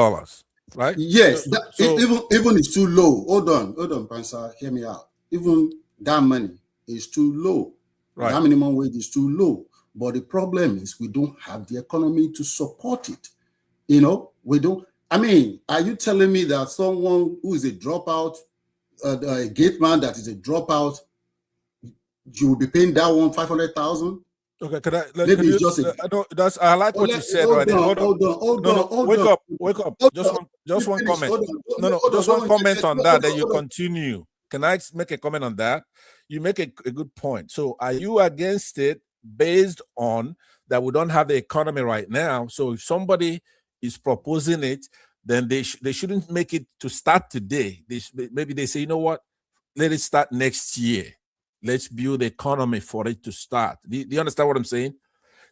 right? Yes. Even it's too low. Hold on, Pansa. Hear me out. Even that money is too low. Right. That minimum wage is too low. But the problem is we don't have the economy to support it. You know, we don't. I mean, are you telling me that someone who is a dropout, a gate man that is a dropout, you will be paying that one 500,000? Okay, can I? Maybe it's just I like what you said right there. Hold on. Wake up. Just one comment. Just one comment on that. Then you continue. Can I make a comment on that? You make a good point. So, are you against it based on that we don't have the economy right now? So, if somebody is proposing it, then they shouldn't make it to start today. Maybe they say, you know what? Let it start next year. Let's build the economy for it to start. Do you understand what I'm saying?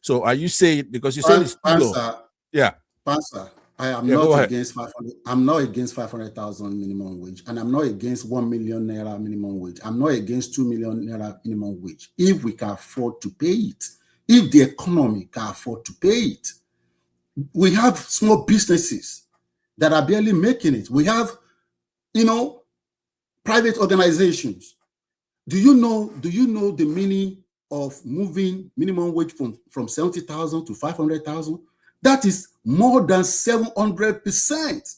So are you saying, because you said it's too low? Yeah. Pastor, I am not against 500. I'm not against 500,000 minimum wage, and I'm not against 1 million naira minimum wage. I'm not against 2 million naira minimum wage. If we can afford to pay it, if the economy can afford to pay it, we have small businesses that are barely making it. We have, you know, private organizations. Do you know the meaning of moving minimum wage from 70,000 to 500,000? That is more than 700%.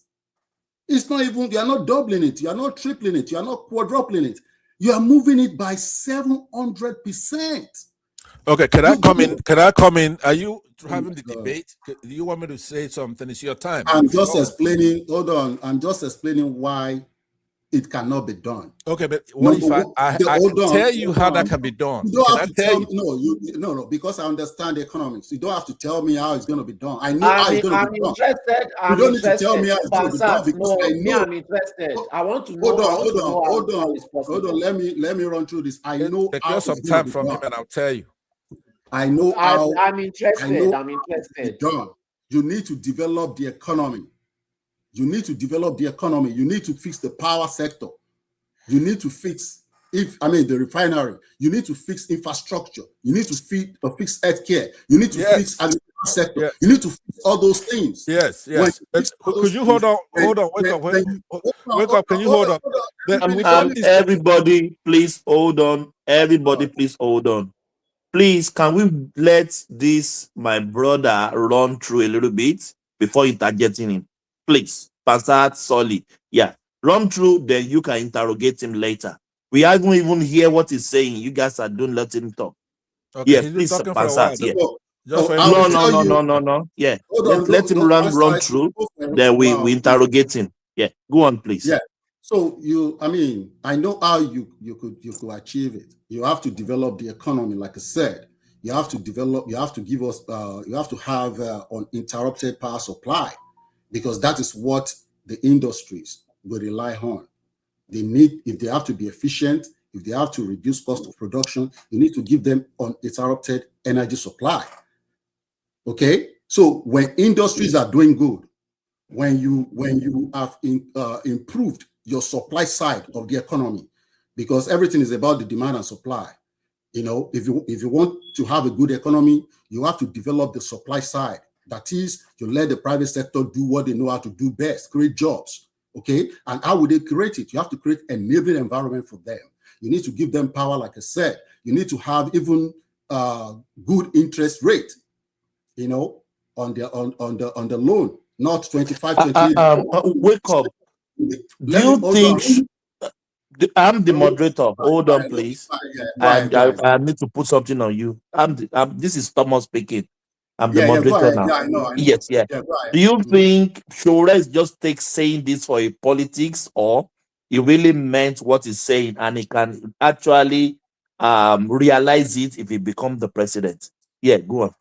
It's not even, you are not doubling it, you are not tripling it, you are not quadrupling it. You are moving it by 700%. Okay, can I come in? Are you having the debate? Do you want me to say something? It's your time. I'm just explaining, hold on, I'm just explaining why it cannot be done. Okay, but what if I can tell you how that can be done? You don't have to tell me, no, because I understand the economics. You don't have to tell me how it's going to be done. I know how it's going to be done. You don't need to tell me how it's going to be done, because I know. I'm interested. I want to know. Hold on. Let me run through this. I know. Take some time from him, and I'll tell you. I know how. I'm interested. I'm interested. Done. You need to develop the economy. You need to develop the economy. You need to fix the power sector. You need to fix, the refinery. You need to fix infrastructure. You need to fix healthcare. You need to fix agriculture sector. Yes. You need to fix all those things. Yes. Could you hold on? Wake up. Can you hold on? Everybody, please hold on. Everybody, please hold on. Please, can we let my brother run through a little bit before interjecting him? please. Passat Solly. Yeah. Run through, then you can interrogate him later. We haven't even hear what he's saying. You guys are don't let him talk. Okay, Yeah, he's been please, talking for a while. Passat. Yeah. Just for him No, to no, finish. no, no, no, no. Yeah. Hold on, Let him run through. Then we interrogate him. Yeah. Go on, please. Yeah. So I know how you could achieve it. You have to develop the economy, like I said. You have to give us, you have to have uninterrupted power supply, because that is what the industries will rely on. If they have to be efficient, if they have to reduce cost of production, you need to give them uninterrupted energy supply. Okay? So when industries are doing good, when you have improved your supply side of the economy, because everything is about the demand and supply. If you want to have a good economy, you have to develop the supply side. That is, you let the private sector do what they know how to do best, create jobs. Okay, and how would they create it? You have to create an enabling environment for them. You need to give them power, like I said. You need to have even good interest rate, on the loan, not 25, 28. Wake up. Do you think I'm the moderator? Hold on, please. I need to put something on you. This is Thomas speaking. I'm the moderator now. Yeah, I know. Yes, yeah. Do you think Sowore just takes saying this for a politics, or he really meant what he's saying and he can actually realize it if he becomes the president? Yeah, go on.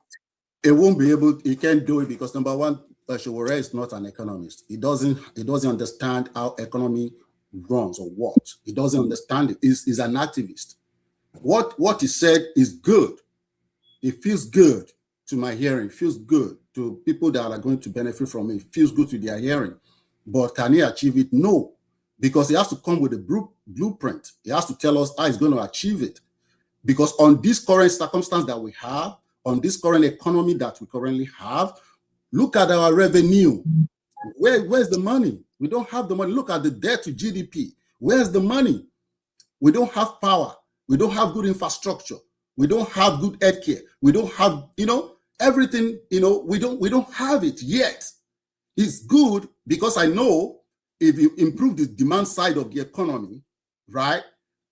It won't be able. He can't do it because, number one, Sowore is not an economist. He doesn't understand how economy runs or works. He doesn't understand it. He's an activist. What he said is good. It feels good to my hearing. It feels good to people that are going to benefit from it. It feels good to their hearing. But can he achieve it? No, because he has to come with a blueprint. He has to tell us how he's going to achieve it. Because on this current circumstance that we have, on this current economy that we currently have, look at our revenue. Where's the money? We don't have the money. Look at the debt to GDP. Where's the money? We don't have power. We don't have good infrastructure. We don't have good healthcare. We don't have, everything, we don't have it yet. It's good because I know if you improve the demand side of the economy, right,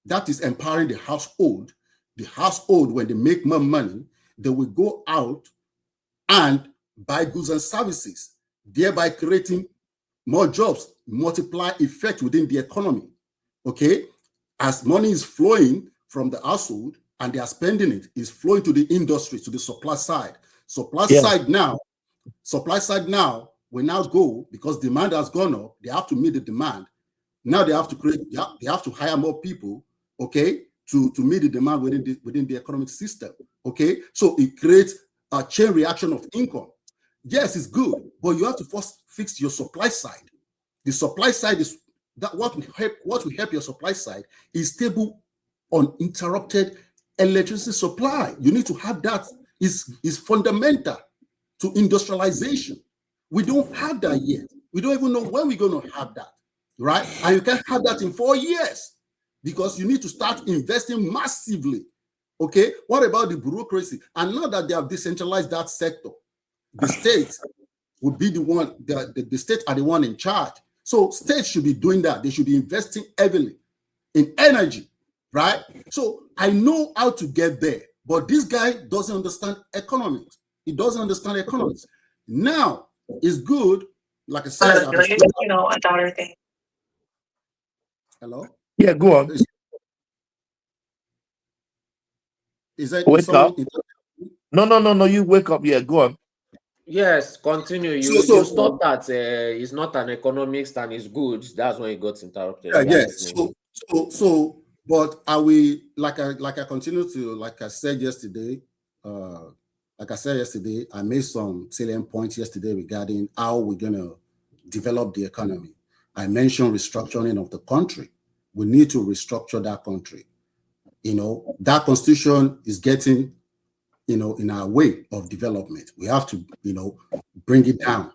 that is empowering the household. The household, when they make more money, they will go out and buy goods and services, thereby creating more jobs, multiply effect within the economy. Okay? As money is flowing from the household and they are spending it, is flowing to the industry, to the supply side. Supply side now will now go, because demand has gone up, they have to meet the demand. Now they have to hire more people, okay, to meet the demand within the economic system. Okay, so it creates a chain reaction of income. Yes, it's good, but you have to first fix your supply side. The supply side is that what will help your supply side is stable, uninterrupted electricity supply. You need to have that. Is fundamental to industrialization. We don't have that yet. We don't even know when we're going to have that, right? And you can't have that in 4 years because you need to start investing massively. Okay, what about the bureaucracy? And now that they have decentralized that sector, the state would be the one, the states are the one in charge. So states should be doing that. They should be investing heavily in energy, right? So I know how to get there, but this guy doesn't understand economics. He doesn't understand economics. Now, it's good, like I said. A daughter thing. Hello? Yeah, go on. Is that wake up? No, you wake up. Yeah, go on. Yes, continue. You thought that he's not an economist and it's good. That's when he got interrupted. Yes. But are we, like I continue to, like I said yesterday, I made some salient points yesterday regarding how we're going to develop the economy. I mentioned restructuring of the country. We need to restructure that country. That constitution is getting, in our way of development. We have to, bring it down,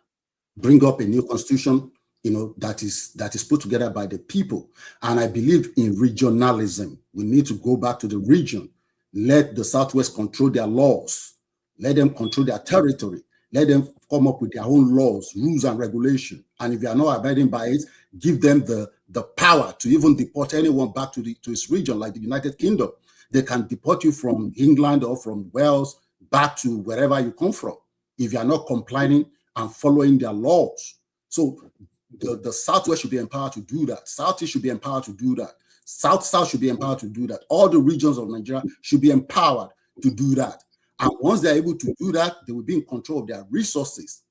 bring up a new constitution, that is put together by the people. And I believe in regionalism. We need to go back to the region. Let the Southwest control their laws. Let them control their territory. Let them come up with their own laws, rules, and regulation. And if you are not abiding by it, give them the power to even deport anyone back to his region, like the United Kingdom. They can deport you from England or from Wales back to wherever you come from if you are not complying and following their laws. So the Southwest should be empowered to do that. Southeast should be empowered to do that. South should be empowered to do that. All the regions of Nigeria should be empowered to do that. And once they're able to do that, they will be in control of their resources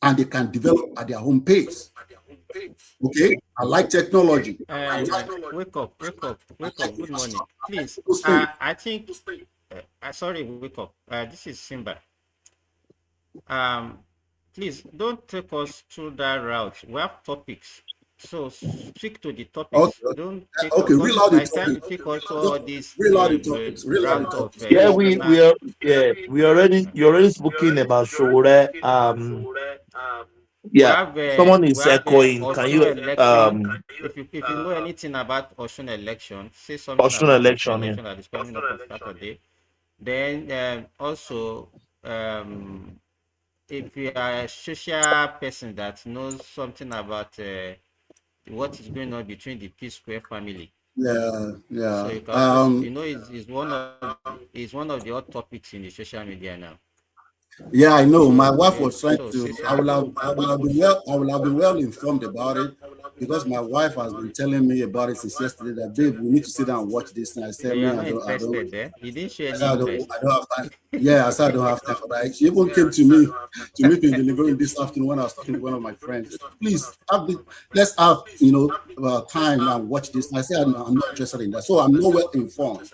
and they can develop at their own pace. Okay? I like technology. Wake up. Good morning. Please, I think, sorry, wake up. This is Simba. Please don't take us through that route. We have topics. So stick to the topics. Okay. Don't take Real out the to take us all this route of yeah, you're already speaking about Sowore. Yeah, someone is echoing. Can you if you know anything about Osun election, say something Osun about election, Osun election that is coming up on Saturday. Then also if you are a social person that knows something about what is going on between the P Square family. Yeah. So you can also, it's one of the hot topics in the social media now. Yeah, I know. My wife was trying to. I will have been well informed about it because my wife has been telling me about it since yesterday. That babe, we need to sit down and watch this. And I said, I don't. You didn't share any interest. I don't have time. Yeah, I said I don't have time for that. She even came to me to meet me in the living room this afternoon when I was talking to one of my friends. Please, let's have time and watch this. And I said I'm not interested in that. So I'm not well informed,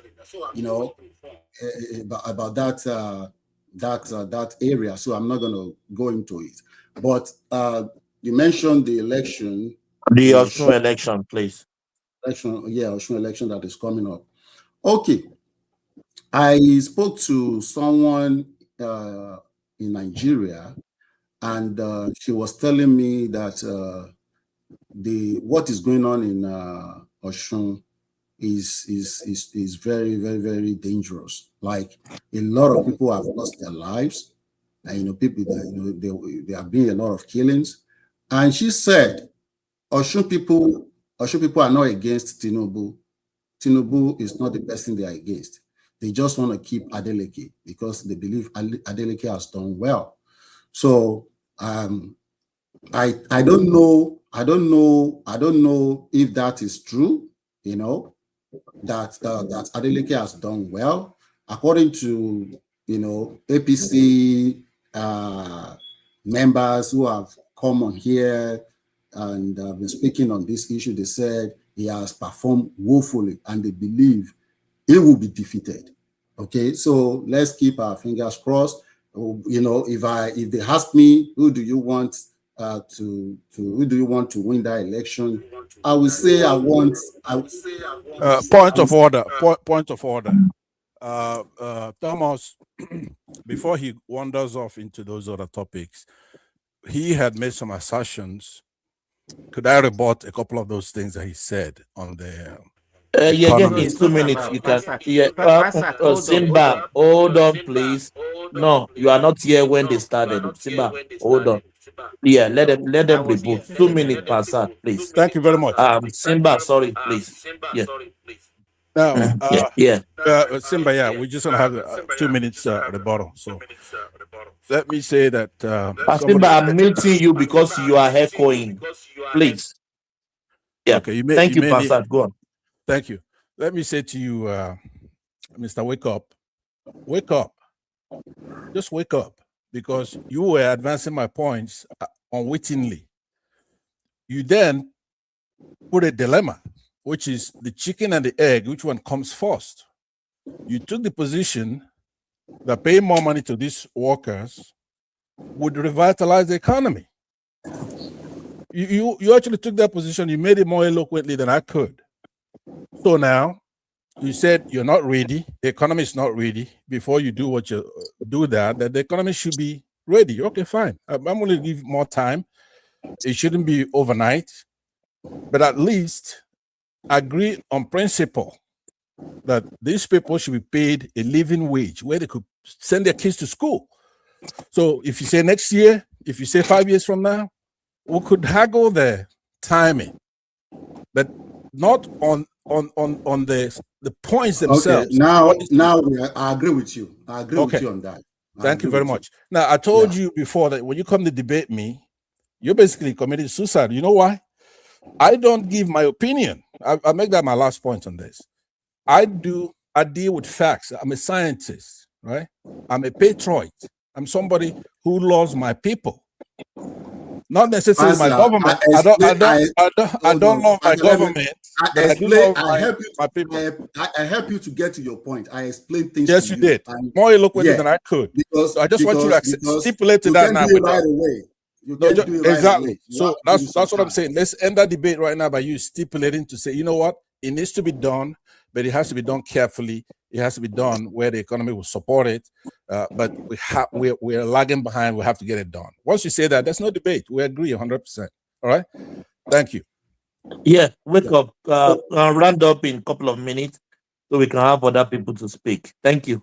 about that area, so I'm not going to go into it. But you mentioned the election. The Osun election, please. Osun election that is coming up. Okay. I spoke to someone in Nigeria, and she was telling me that what is going on in Osun is very, very, very dangerous. Like a lot of people have lost their lives, and people that there have been a lot of killings. And she said, Osun people are not against Tinubu. Tinubu is not the person they are against. They just want to keep Adeleke because they believe Adeleke has done well. So I don't know if that is true. That Adeleke has done well. According to APC members who have come on here and been speaking on this issue, they said he has performed woefully and they believe he will be defeated. Okay, so let's keep our fingers crossed. If they ask me who do you want to win that election, I will say point of order. Thomas, before he wanders off into those other topics, he had made some assertions. Could I rebut a couple of those things that he said on the in 2 minutes you can. Simba, hold on, please. No, you are not here when they started. Simba, hold on. Yeah, let them reboot. 2 minutes, Pastor, please. Thank you very much. Simba, sorry, please. Yeah. Now, Simba, we're just gonna have 2 minutes rebuttal. So let me say that Simba, I'm muting you because you are echoing. Please. Yeah. Okay. Thank you, Pastor. Go on. Thank you. Let me say to you, Mr. Wake up. Just wake up, because you were advancing my points unwittingly. You then put a dilemma, which is the chicken and the egg, which one comes first? You took the position that paying more money to these workers would revitalize the economy. You actually took that position. You made it more eloquently than I could. So now you said you're not ready. The economy is not ready. Before you do what you do, that the economy should be ready. Okay, fine. I'm going to give more time. It shouldn't be overnight, but at least agree on principle that these people should be paid a living wage where they could send their kids to school. So if you say next year, if you say 5 years from now, we could haggle the timing, but not on the points themselves. Okay, I agree with you. I agree with you on that. Thank you very much. Now, I told you before that when you come to debate me, you're basically committing suicide. You know why? I don't give my opinion. I'll make that my last point on this. I deal with facts. I'm a scientist, right? I'm a patriot. I'm somebody who loves my people. Not necessarily my government. I don't love my government. I help you to get to your point. I explained things. Yes, to you did. More eloquently than I could. Because I just want you to stipulate to that now. You can't do it right away. So that's what I'm saying. Let's end that debate right now by you stipulating to say, you know what, it needs to be done, but it has to be done carefully. It has to be done where the economy will support it. But we're lagging behind. We have to get it done. Once you say that, there's no debate. We agree 100%. All right. Thank you. Yeah, wake up. Round up in a couple of minutes so we can have other people to speak. Thank you.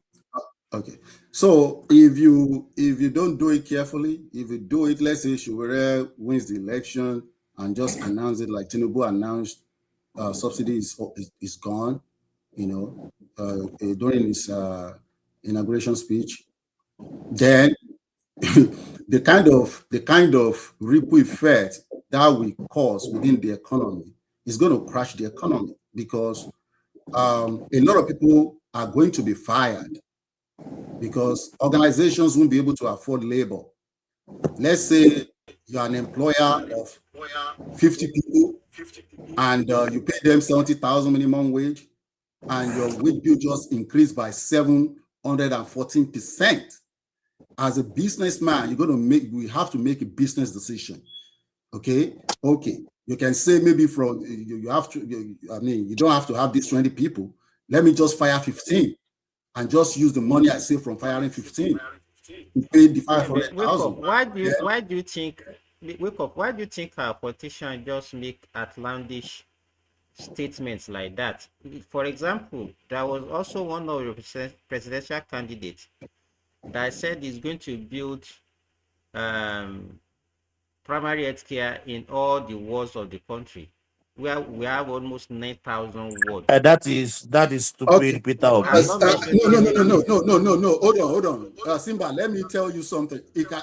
Okay. So if you don't do it carefully, if you do it, let's say Sowore wins the election and just announce it like Tinubu announced, subsidy is gone, during his inauguration speech, then the kind of ripple effect that will cause within the economy is going to crash the economy, because a lot of people are going to be fired because organizations won't be able to afford labor. Let's say you're an employer of 50 people and you pay them 70,000 minimum wage, and your wage bill just increased by 714%. As a businessman, we have to make a business decision. Okay. You can say maybe you don't have to have these 20 people. Let me just fire 15 and just use the money I save from firing 15 to pay the 500,000. Why do you think our politicians just make outlandish statements like that? For example, there was also one of your presidential candidates that said he's going to build primary health care in all the wards of the country, where we have almost 9,000 wards. That is stupid, okay. Peter. No. Hold on. Simba, let me tell you something. We can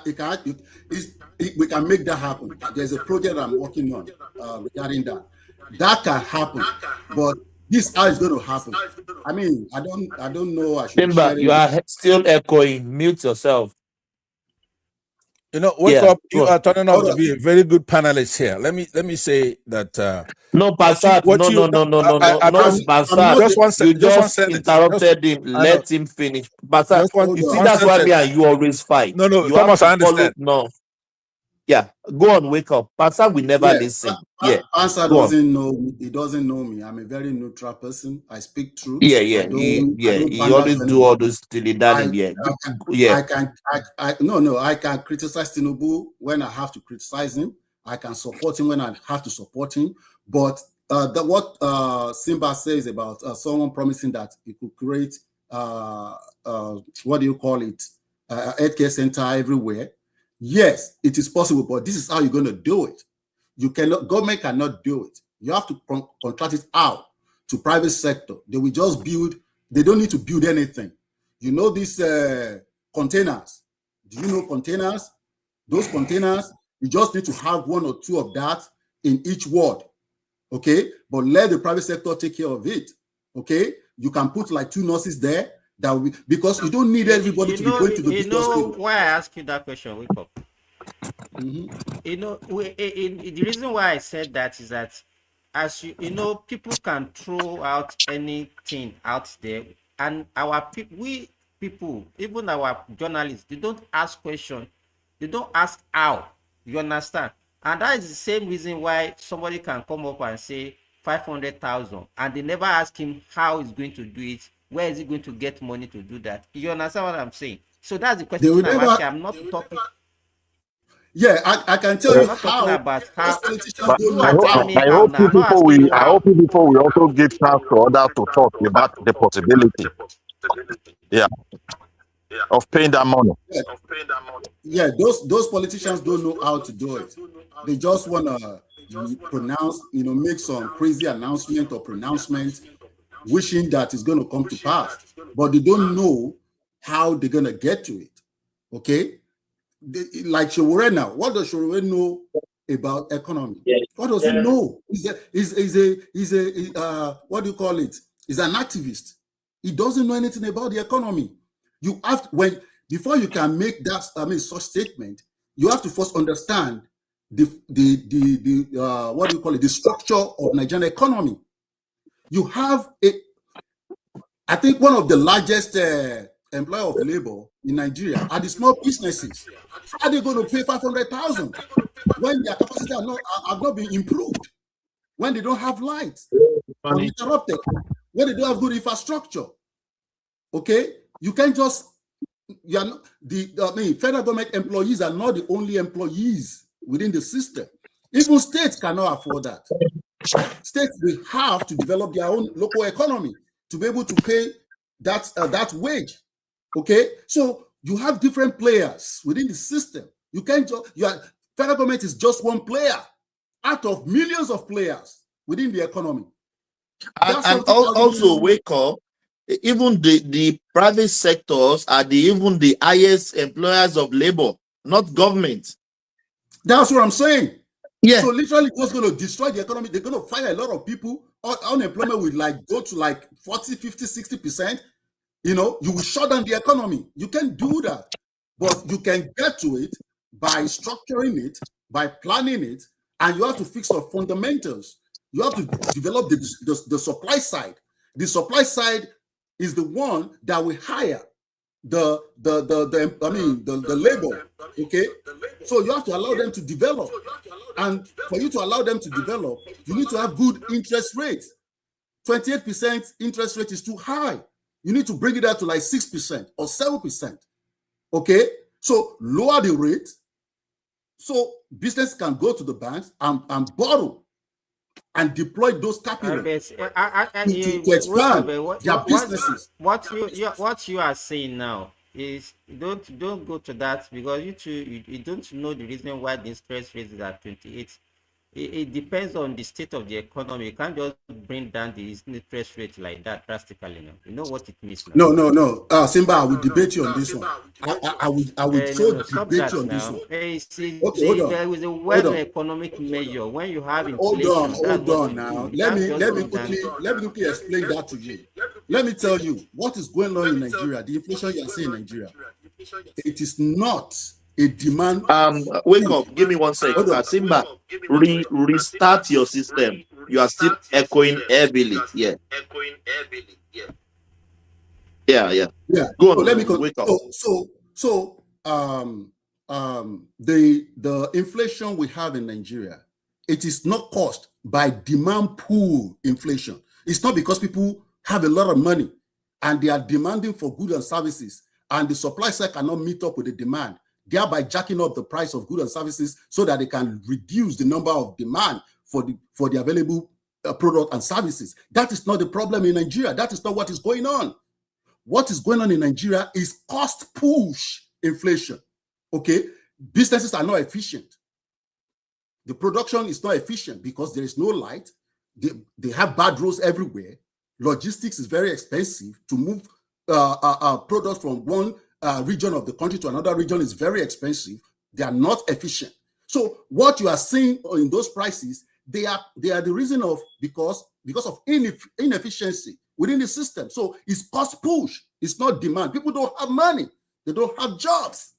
make that happen. There's a project I'm working on regarding that. That can happen, but this how it's going to happen. I mean, I don't know. Simba, you are still echoing. Mute yourself. Wake up! You are turning out to be a very good panelist here. Let me say that. No, Passat. No, Passat. Just one sentence. You just interrupted him. Let him finish. Passat. You see, that's why me and you always fight. No, Thomas, I understand. No. Yeah, go on, wake up. Passat will never listen. Passat doesn't know me. He doesn't know me. I'm a very neutral person. I speak truth. He always do all those dilly-dally. I can criticize Tinubu when I have to criticize him. I can support him when I have to support him. But what Simba says about someone promising that he could create a healthcare center everywhere. Yes, it is possible, but this is how you're going to do it. Government cannot do it. You have to contract it out to private sector. They will just build. They don't need to build anything. You know these containers. Do you know containers? Those containers, you just need to have one or two of that in each ward. Okay, but let the private sector take care of it. Okay, you can put like 2 nurses there. That will be, because you don't need everybody to be going to the big hospital. Why I ask you that question, wake up. The reason why I said that is that, as people can throw out anything out there, and we people, even our journalists, they don't ask questions. They don't ask how. You understand? And that is the same reason why somebody can come up and say 500,000, and they never ask him how he's going to do it. Where is he going to get money to do that? You understand what I'm saying? So that's the question I'm asking. I'm not talking. Yeah, I can tell you how. About how. I hope before we also give chance to others to talk about the possibility. Yeah. of paying that money. Yeah, those politicians don't know how to do it. They just want to pronounce, make some crazy announcement or pronouncement, wishing that it's going to come to pass, but they don't know how they're going to get to it. Okay, like Sowore now, what does Sowore know about economy? What does he know? He's a what do you call it? He's an activist. He doesn't know anything about the economy. You have to, before you can make that such statement, you have to first understand the what do you call it? The structure of Nigerian economy. You have I think one of the largest employer of labor in Nigeria are the small businesses. How are they going to pay 500,000 when their capacity have not been improved? When they don't have lights, uninterrupted, when they don't have good infrastructure? Okay, you can't just federal government employees are not the only employees within the system. Even states cannot afford that. States will have to develop their own local economy to be able to pay that wage. Okay, so you have different players within the system. You can't just federal government is just one player out of millions of players within the economy. And also wake up. Even the private sectors are even the highest employers of labor, not government. That's what I'm saying. Yeah. So literally just going to destroy the economy. They're going to fire a lot of people. Unemployment will go to 40, 50, 60%. You will shut down the economy. You can do that. But you can get to it by structuring it, by planning it, and you have to fix the fundamentals. You have to develop the supply side. The supply side is the one that will hire the labor. Okay, so you have to allow them to develop, and for you to allow them to develop, you need to have good interest rates. 28% interest rate is too high. You need to bring it out to 6% or 7%. Okay, so lower the rate so business can go to the banks and borrow and deploy those capital to expand their businesses. What you are saying now is don't go to that, because you don't know the reason why the interest rate is at 28. It depends on the state of the economy. You can't just bring down the interest rate like that drastically now. You know what it means now. No. Simba, I will debate you on this one. I will debate you on this one. Okay, there is a well economic measure when you have inflation. Hold on now. Let me quickly explain that to you. Let me tell you what is going on in Nigeria. The inflation you are seeing in Nigeria, it is not a demand. Wake up. Give me 1 second. Simba, restart your system. You are still echoing heavily. Yeah. Go on. Let me wake up. So the inflation we have in Nigeria, it is not caused by demand pool inflation. It's not because people have a lot of money and they are demanding for goods and services, and the supply side cannot meet up with the demand, thereby jacking up the price of goods and services so that they can reduce the number of demand for the available product and services. That is not the problem in Nigeria. That is not what is going on. What is going on in Nigeria is cost push inflation. Okay, businesses are not efficient. The production is not efficient because there is no light. They have bad roads everywhere. Logistics is very expensive. To move products from one region of the country to another region is very expensive. They are not efficient. So what you are seeing in those prices, they are the reason of because of inefficiency within the system. So it's cost push. It's not demand. People don't have money. They don't have jobs.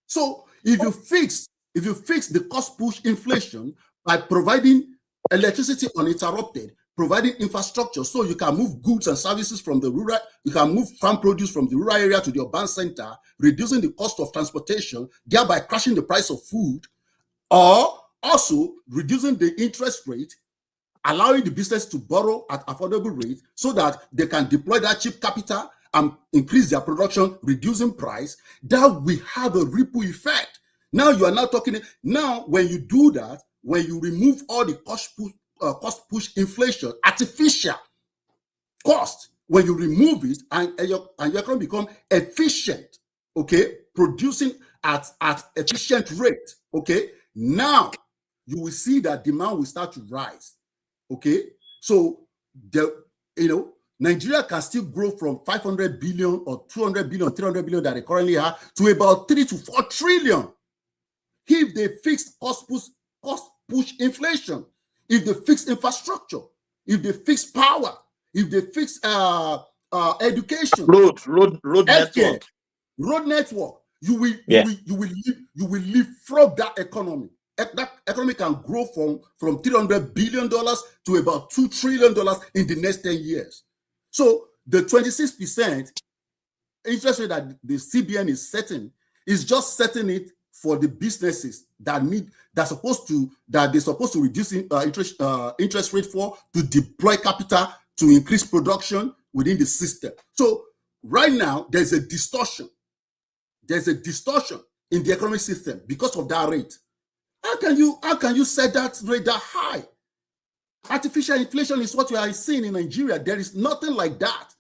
So if you fix the cost push inflation by providing electricity uninterrupted, providing infrastructure so you can move goods and services from the rural, you can move farm produce from the rural area to the urban center, reducing the cost of transportation, thereby crashing the price of food, or also reducing the interest rate, allowing the business to borrow at affordable rate so that they can deploy that cheap capital and increase their production, reducing price, that will have a ripple effect. Now you are now talking, now when you do that, when you remove all the cost push inflation, artificial cost when you remove it and your economy become efficient, okay, producing at efficient rate, okay, now you will see that demand will start to rise, okay. So Nigeria can still grow from 500 billion or 200 billion, 300 billion that they currently have to about 3 to 4 trillion if they fix cost push inflation, if they fix infrastructure, if they fix power, if they fix education, road healthcare, network, road network, you will leapfrog that economy. That economy can grow from $300 billion to about $2 trillion in the next 10 years. So the 26% interest rate that the CBN is setting is just setting it for the businesses that they're supposed to reduce interest rate for, to deploy capital to increase production within the system. So right now there's a distortion. There's a distortion in the economic system because of that rate. How can you set that rate that high? Artificial inflation is what you are seeing in Nigeria. There is nothing like that.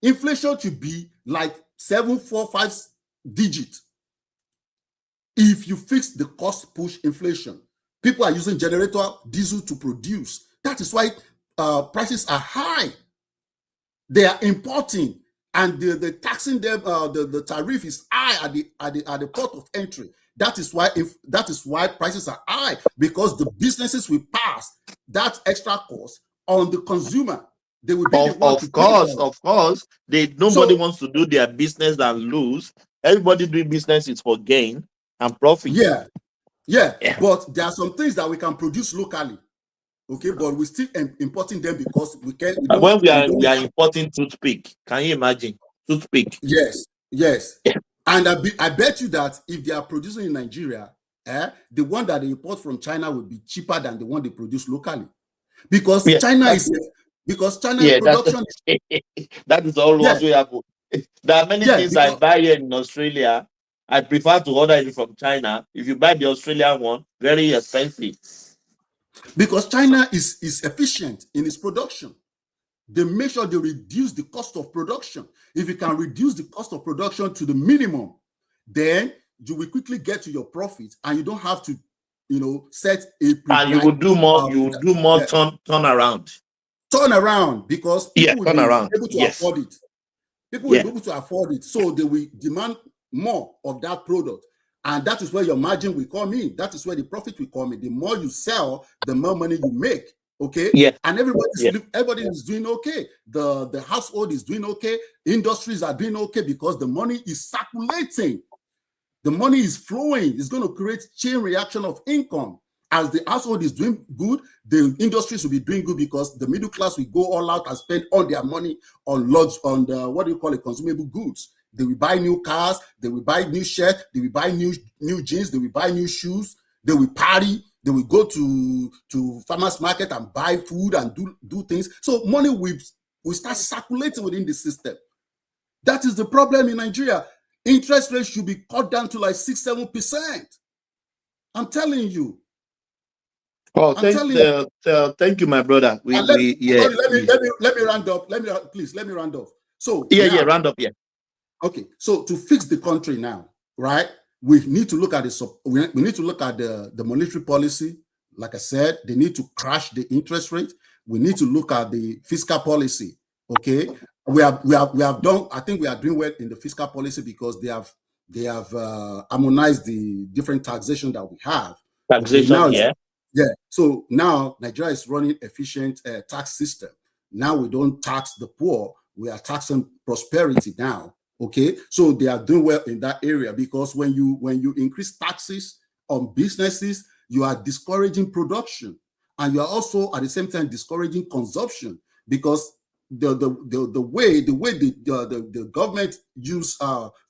Inflation should be like 745 digit. If you fix the cost push inflation, people are using generator diesel to produce. That is why prices are high. They are importing, and the taxing them. The tariff is high at the port of entry. That is why prices are high, because the businesses will pass that extra cost on the consumer. They will be the one to pay for it. Of course. Nobody wants to do their business and lose. Everybody doing business is for gain and profit. Yeah. But there are some things that we can produce locally. Okay, but we're still importing them because we can't. When we are importing toothpick, can you imagine toothpick? Yes. And I bet you that if they are producing in Nigeria, the one that they import from China will be cheaper than the one they produce locally, because China is production. That is all what we have. There are many things I buy here in Australia. I prefer to order it from China. If you buy the Australian one, very expensive. Because China is efficient in its production. They make sure they reduce the cost of production. If you can reduce the cost of production to the minimum, then you will quickly get to your profit, and you don't have to, set a. And you will do more. You will do more turnaround. Turn around, because people will be able to afford it. People will be able to afford it, so they will demand more of that product. And that is where your margin will come in. That is where the profit will come in. The more you sell, the more money you make. Okay. Yeah. And everybody is doing okay. The household is doing okay. Industries are doing okay, because the money is circulating. The money is flowing. It's going to create chain reaction of income. As the household is doing good, the industries will be doing good, because the middle class will go all out and spend all their money on consumable goods. They will buy new cars, they will buy new shirts, they will buy new jeans, they will buy new shoes, they will party, they will go to farmers market and buy food and do things. So money will start circulating within the system. That is the problem in Nigeria. Interest rates should be cut down to like 6-7%. I'm telling you. Oh, thank you, my brother. Let me round up. Let me round off. So round up. Yeah. Okay. So to fix the country now, right? We need to look at we need to look at the monetary policy. Like I said, they need to crash the interest rate. We need to look at the fiscal policy. Okay. We have done. I think we are doing well in the fiscal policy, because they have harmonized the different taxation that we have. Taxation, okay, So now Nigeria is running efficient tax system. Now we don't tax the poor; we are taxing prosperity now. Okay, so they are doing well in that area, because when you increase taxes on businesses, you are discouraging production, and you are also at the same time discouraging consumption, because the way the government use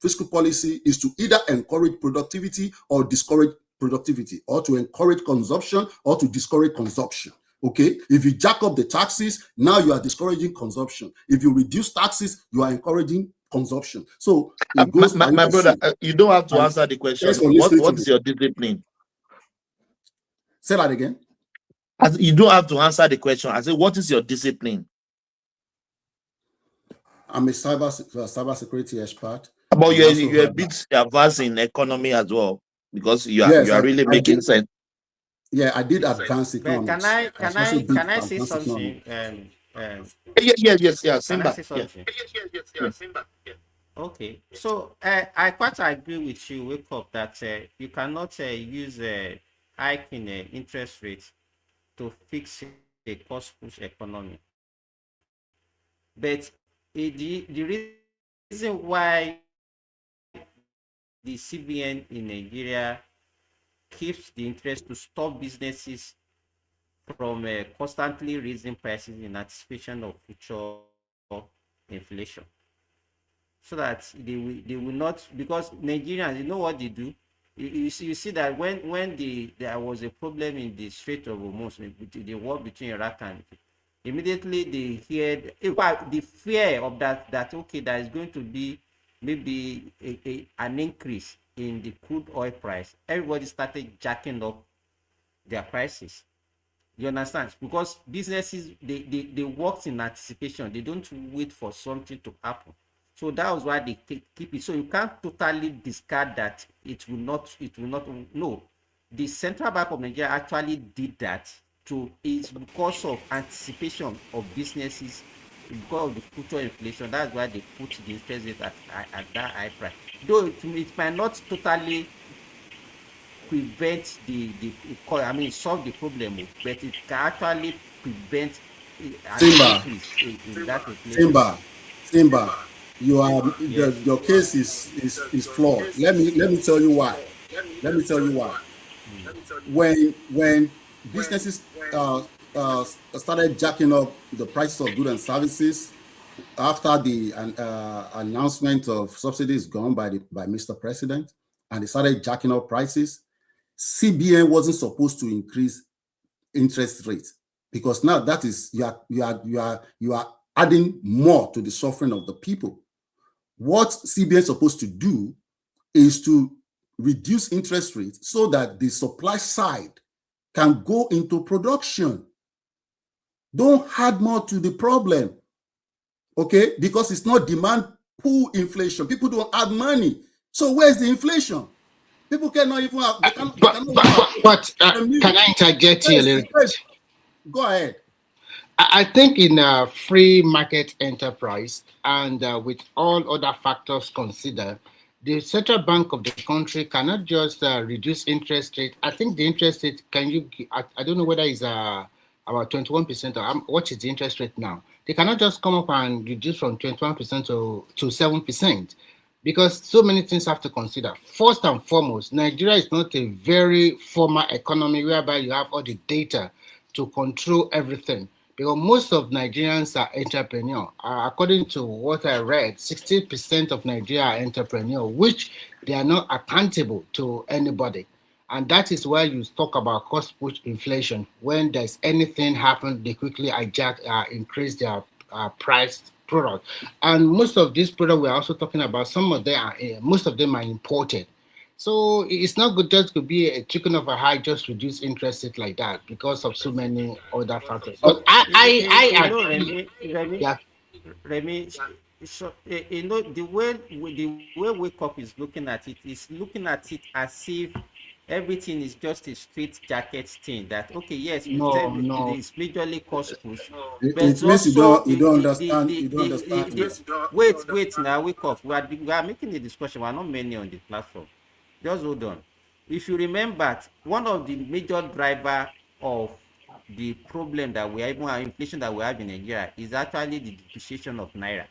fiscal policy is to either encourage productivity or discourage productivity, or to encourage consumption or to discourage consumption. Okay, if you jack up the taxes, now you are discouraging consumption. If you reduce taxes, you are encouraging consumption. So it goes. My brother, you don't have to answer the question. What is your discipline? Say that again. You don't have to answer the question. I say, what is your discipline? I'm a cyber security expert. But We also you're a have bit advanced in economy as well, because you yes, are really I making did. sense. Yeah, I did advanced But economics. I also did can I say advanced something? economics. Yes, Can I Simba. say Yeah. something? Okay, so I quite agree with you, Wake Up, that you cannot use hiking interest rates to fix a cost push economy. But the reason why the CBN in Nigeria keeps the interest to stop businesses from constantly raising prices in anticipation of future inflation, so that they will not, because Nigerians, you know what they do. You see that when there was a problem in the Strait of Hormuz, the war between Iraq and, immediately they heard, in fact, the fear of that okay, there is going to be maybe an increase in the crude oil price. Everybody started jacking up their prices. You understand? Because businesses, they worked in anticipation. They don't wait for something to happen. So that was why they keep it. So you can't totally discard that it will not. No. The Central Bank of Nigeria actually did that to, it's because of anticipation of businesses, because of the future inflation. That's why they put the interest rate at that high price. Though it might not totally prevent solve the problem, but it can actually prevent an Simba, increase in that inflation. Simba, you are Yes. your case is flawed. Let me tell you why. Let me tell you why. When businesses started jacking up the prices of goods and services after the announcement of subsidies gone by Mr. President, and they started jacking up prices, CBN wasn't supposed to increase interest rates, because now that is you are adding more to the suffering of the people. What CBN is supposed to do is to reduce interest rates so that the supply side can go into production. Don't add more to the problem, okay? Because it's not demand pull inflation. People don't add money. So where's the inflation? People cannot even have, they cannot can I interject here a little bit? Go ahead. I think in a free market enterprise, and with all other factors considered, the central bank of the country cannot just reduce interest rate. I think the interest rate, I don't know whether it's about 21%, or what is the interest rate now? They cannot just come up and reduce from 21% to 7%, because so many things have to consider. First and foremost, Nigeria is not a very formal economy whereby you have all the data to control everything, because most of Nigerians are entrepreneurs. According to what I read, 60% of Nigeria are entrepreneurs, which they are not accountable to anybody. And that is why you talk about cost push inflation. When there's anything happen, they quickly increase their price product. And most of these products we're also talking about, most of them are imported. So it's not good just to be a chicken of a high, just reduce interest rate like that because of so many other factors. But I agree. Yeah. Remy, so, the way Wake Up is looking at it is looking at it as if everything is just a straight jacket thing. That okay, yes, we tell No. it's majorly cost push, It but means also you don't understand. You don't understand. wait now, Wake Up. We are making a discussion. We are not many on the platform. Just hold on. If you remember, one of the major driver of the problem that we have, even our inflation that we have in Nigeria, is actually the depreciation of naira.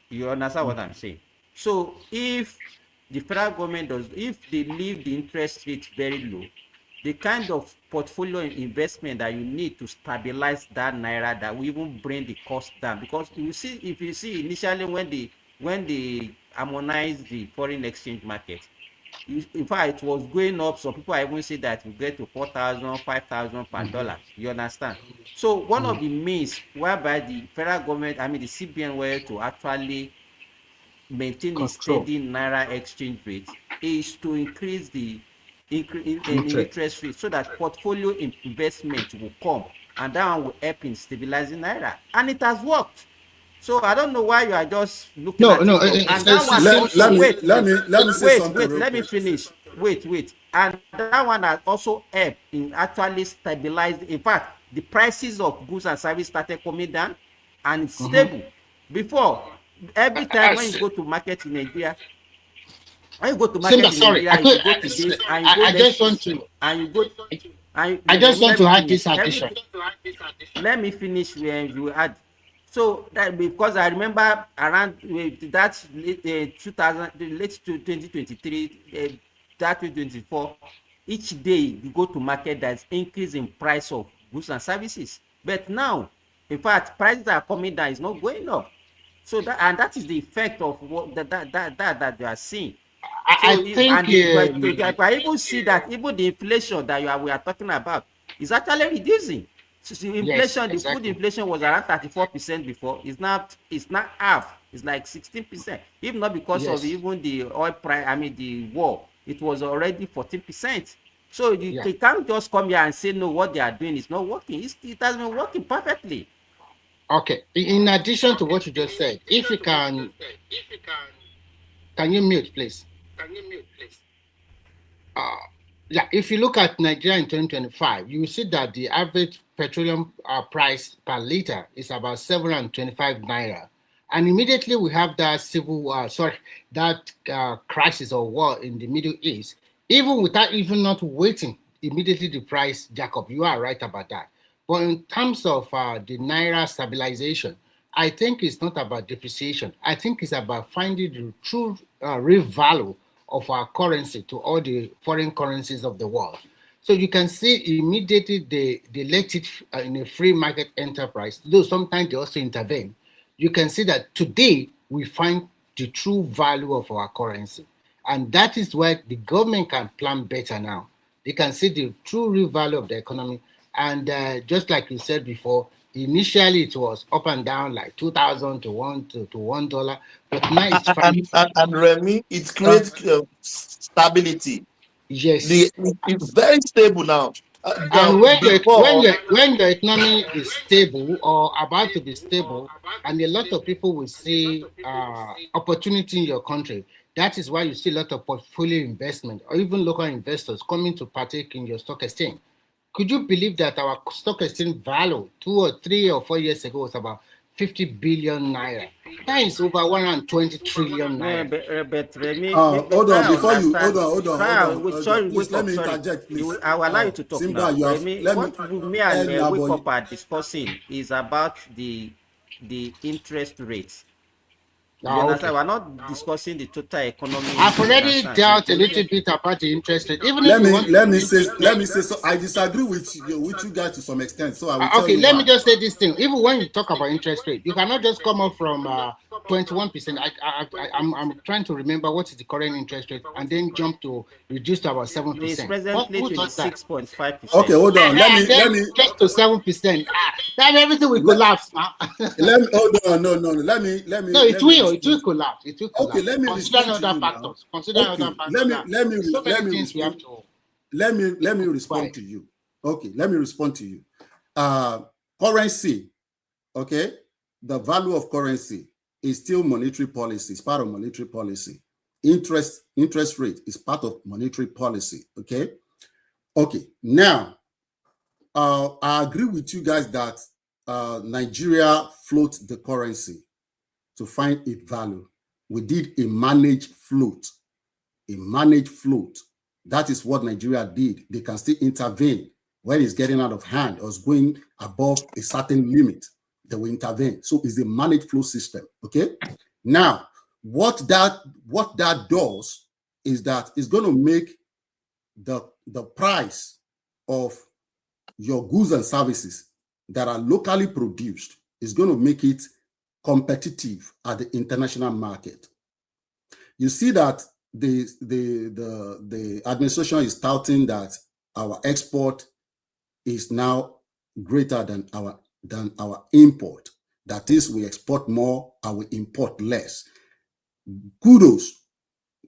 You understand what I'm saying? So if the federal government if they leave the interest rate very low, the kind of portfolio investment that you need to stabilize that naira, that will even bring the cost down. Because if you see initially when they harmonize the foreign exchange market, in fact, it was going up. So people are even say that we get to 4,000, 5,000 per dollar. You understand? So one of the means whereby the federal government, the CBN, were to actually maintain a Control. steady naira exchange rate is to increase the Interest. interest rate, so that portfolio investment will come, and that one will help in stabilizing naira, and it has worked. So I don't know why you are just looking No, at no. it from, and that one let me say something real let me quick. finish. Wait. And that one has also helped in actually stabilize. In fact, the prices of goods and services started coming down, and it's stable. Before, every time when you go to market in Nigeria, Simba, sorry. you should go to this, and you go I just next, want to. and you go, and I just want let to me add this finish. addition. Let me finish when you add. So that, because I remember around that late 2000, late to 2023, that 2024, each day you go to market, there's increase in price of goods and services. But now, in fact, prices are coming down, it's not going up. So that is the effect of what that you are seeing. So I think. I even see that even the inflation that we are talking about is actually reducing. So the Yes, inflation, the food exactly. inflation was around 34% before. It's not half. It's like 16%. If not because of Yes. even the oil price, I mean the war, it was already 14%. So Yeah. they can't just come here and say no, what they are doing is not working. It has been working perfectly. Okay. In addition to what you just said, if you can you mute, please? Yeah, if you look at Nigeria in 2025, you will see that the average petroleum price per liter is about 725 naira. And immediately we have that crisis or war in the Middle East, even without even not waiting, immediately the price jack up. You are right about that. But in terms of the naira stabilization, I think it's not about depreciation. I think it's about finding the true real value of our currency to all the foreign currencies of the world. So you can see immediately they let it in a free market enterprise, though sometimes they also intervene. You can see that today we find the true value of our currency. And that is why the government can plan better now. They can see the true real value of the economy. And just like you said before, initially it was up and down like 2,000 to $1, but now it's fine. And Remy, it creates stability. Yes. It's very stable now. And when Before, your economy is stable or about to be stable, and a lot of people will see opportunity in your country, that is why you see a lot of portfolio investment or even local investors coming to partake in your stock exchange. Could you believe that our stock exchange value 2 or 3 or 4 years ago was about 50 billion naira? That is over 120 trillion naira. But Remy, Hold on, try before you understand. hold on. Please Wake let up. me Sorry, interject, please. I will allow you to talk Simba, now. you have Remy, let me what me and now, Wake but Up are discussing is about the interest rates. You understand? Okay. We're not discussing the total economy. I've You already understand? So dealt a little bit about the interest rate. Even if let you me want let me to. say so I disagree with you guys to some extent, so I will tell Okay, you let me why. just say this thing. Even when you talk about interest rate, you cannot just come up from 21%. I'm trying to remember what is the current interest rate and then jump to reduce to about it's 7%. presently Who does that? 26.5%. Okay, hold on. And then just to 7%. Then everything will collapse now. let me hold on. No. Let me No, it will respond. collapse. It will Okay, collapse. let me Consider respond to other you now. factors. Consider other Okay, factors. So many let me things we have respond. to. Let me respond to you. Okay, let me respond to you. Currency, okay, the value of currency is still monetary policy. It's part of monetary policy. Interest rate is part of monetary policy. Okay. Now, I agree with you guys that Nigeria floats the currency to find its value. We did a managed float. That is what Nigeria did. They can still intervene when it's getting out of hand or it's going above a certain limit. They will intervene. So it's a managed flow system. Okay. Now, what that does is that it's going to make the price of your goods and services that are locally produced is going to make it competitive at the international market. You see that the administration is touting that our export is now greater than our import. That is, we export more and we import less. Kudos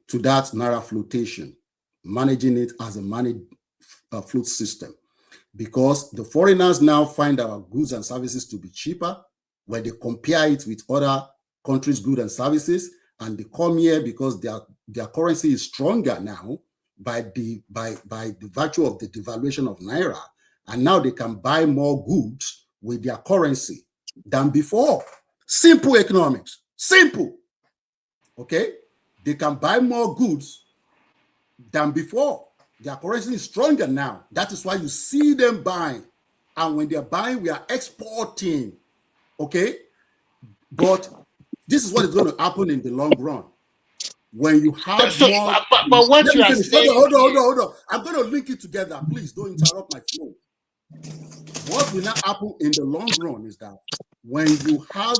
to that Naira flotation, managing it as a managed float system, because the foreigners now find our goods and services to be cheaper when they compare it with other countries' goods and services, and they come here because their currency is stronger now by the virtue of the devaluation of naira, and now they can buy more goods with their currency than before. Simple economics, simple. Okay, they can buy more goods than before. Their currency is stronger now. That is why you see them buying, and when they're buying, we are exporting. Okay, but this is what is going to happen in the long run. When you have more, but what you are saying, hold on. I'm going to link it together. Please don't interrupt my flow. What will not happen in the long run is that when you have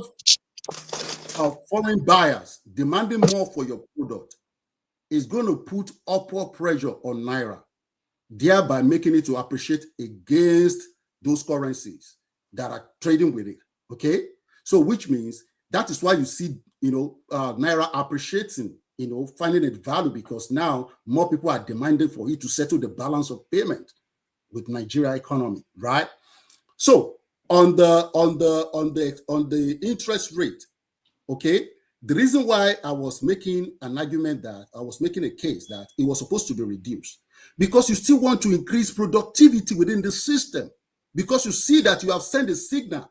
foreign buyers demanding more for your product, it's going to put upward pressure on naira, thereby making it to appreciate against those currencies that are trading with it. Okay, so which means that is why you see, naira appreciating, finding its value, because now more people are demanding for it to settle the balance of payment with Nigeria economy, right? So on the interest rate, okay, the reason why I was making an argument, that I was making a case that it was supposed to be reduced, because you still want to increase productivity within the system, because you see that you have sent a signal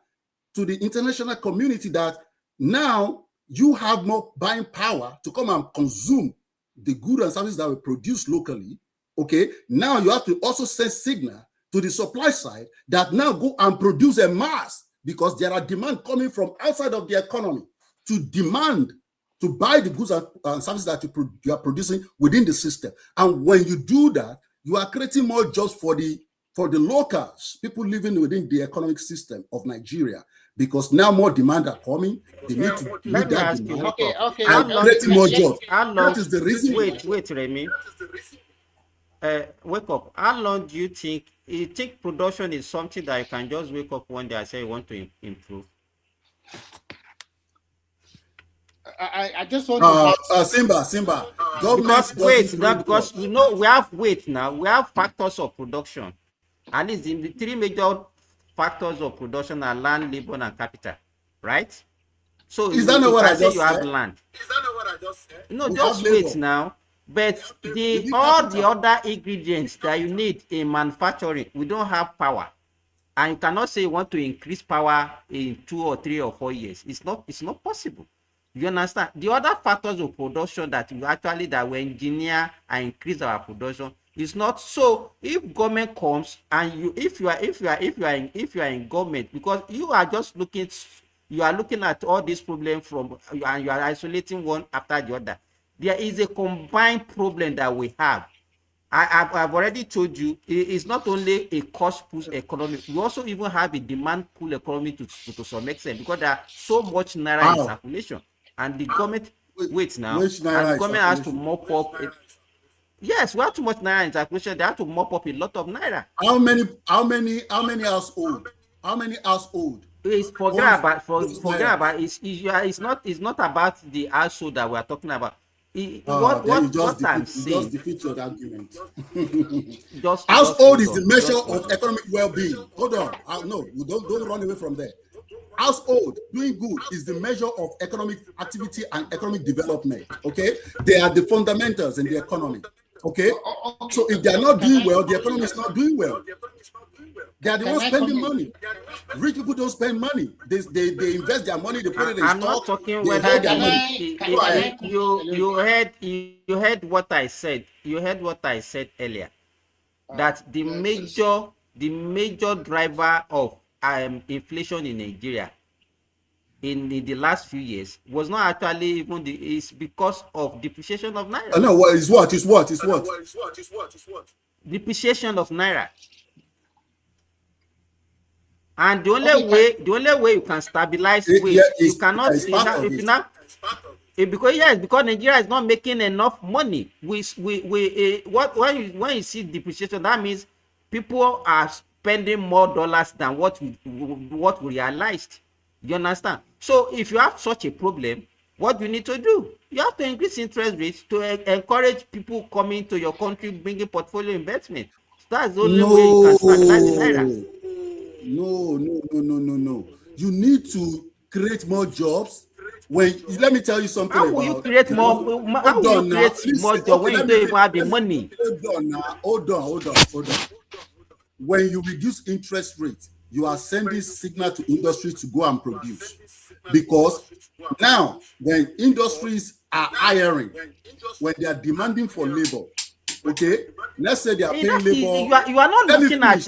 to the international community that now you have more buying power to come and consume the goods and services that were produced locally. Okay, now you have to also send signal to the supply side that now go and produce a mass, because there are demand coming from outside of the economy to demand to buy the goods and services that you are producing within the system. And when you do that, you are creating more jobs for the locals, people living within the economic system of Nigeria, because now more demand are coming. They need to meet that demand. Okay. And creating more jobs. That is the reason. Wait, Remy. Wake up. How long do you think production is something that you can just wake up one day and say you want to improve? I just want to Simba. Because we have weight now. We have factors of production. At least the three major factors of production are land, labor, and capital, right? So is that not what I just said? You have land. Is that not what I just said? No, just wait now. But all the other ingredients that you need in manufacturing, we don't have power, and you cannot say you want to increase power in 2 or 3 or 4 years. It's not possible. You understand? The other factors of production that we engineer and increase our production is not so. If government comes and if you are in government, because you are looking at all these problems and you are isolating one after the other. There is a combined problem that we have. I've already told you, it's not only a cost push economy, we also even have a demand pull economy to some extent, because there are so much naira in circulation, and the government has to mop up. Yes, we have too much naira in circulation. They have to mop up a lot of naira. How many households? How many households? Forget about it's not about the household that we are talking about. What I'm saying, just defeat your argument. Household is the measure of economic well-being. Hold on, no, you don't run away from there. Household doing good is the measure of economic activity and economic development. Okay, they are the fundamentals in the economy. Okay, so if they are not doing well, the economy is not doing well. They are the ones spending money. Rich people don't spend money. They invest their money. They put it in stock. I'm not talking whether you heard what I said. You heard what I said earlier. That the major driver of inflation in Nigeria in the last few years was not actually even it's because of depreciation of naira. No, it's what? Depreciation of naira. And the only way you can stabilize weight, you cannot because Nigeria is not making enough money. When you see depreciation, that means people are spending more dollars than what we realized. You understand? So if you have such a problem, what do you need to do? You have to increase interest rates to encourage people coming to your country, bringing portfolio investment. So that's the only way you can stabilize the naira. No. You need to create more jobs? When let me tell you something how will you create more? How will you create more jobs when you don't even have the money? Hold on. When you reduce interest rates, you are sending signal to industry to go and produce. Because now, when industries are hiring, when they are demanding for labor, okay, let's say they are paying labor. You are not looking at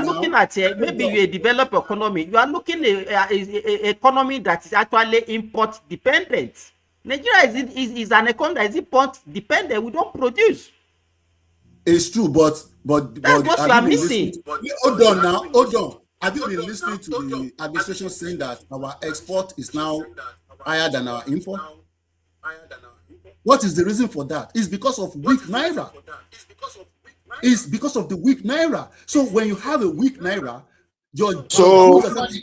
looking at maybe you develop economy. You are looking at a economy that is actually import dependent. Nigeria is an economy that is import dependent. We don't produce. It's true, but that's what you are missing. Hold on. Have you been listening to the administration saying that our export is now higher than our import? What is the reason for that? It's because of weak naira. It's because of the weak naira. So when you have a weak naira,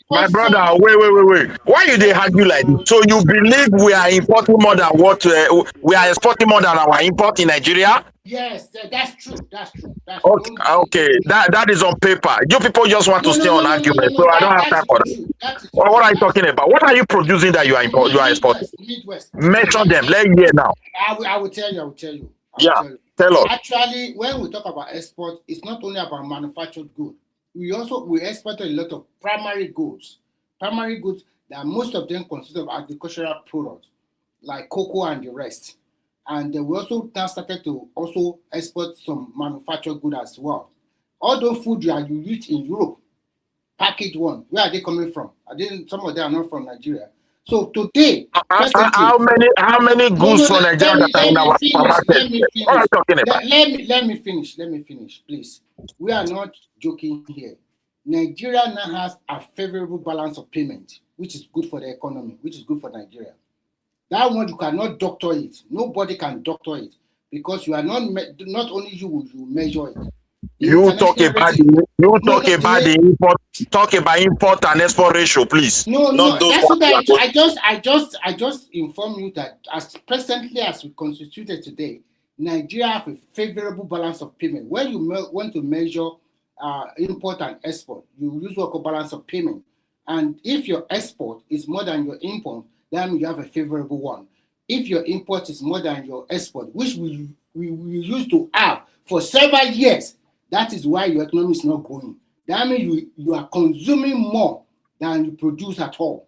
my brother, wait. Why you they argue like this? So you believe we are importing more than what we are exporting more than our import in Nigeria? Yes, that's true. Okay. That is on paper. You people just want to stay on argument, so I don't have time for that. What are you talking about? What are you producing that you are exporting? Midwest. Mention them. Let me hear now. I will tell you. Tell us. Actually, when we talk about export, it's not only about manufactured goods. We export a lot of primary goods that most of them consist of agricultural products like cocoa and the rest. And we also now started to also export some manufactured goods as well. All those food you eat in Europe, packaged one, where are they coming from? Some of them are not from Nigeria. So today, how many goods from Nigeria that are in our supermarket? What are you talking about? Let me finish, please. We are not joking here. Nigeria now has a favorable balance of payment, which is good for the economy, which is good for Nigeria. That one you cannot doctor it. Nobody can doctor it because you are not only you measure it. You talk about import and export ratio, please. No. That's what I just inform you that as presently as we constituted today, Nigeria have a favorable balance of payment. When you want to measure import and export, you use what balance of payment. And if your export is more than your import, then you have a favorable one. If your import is more than your export, which we used to have for several years, that is why your economy is not growing. That means you are consuming more than you produce at all.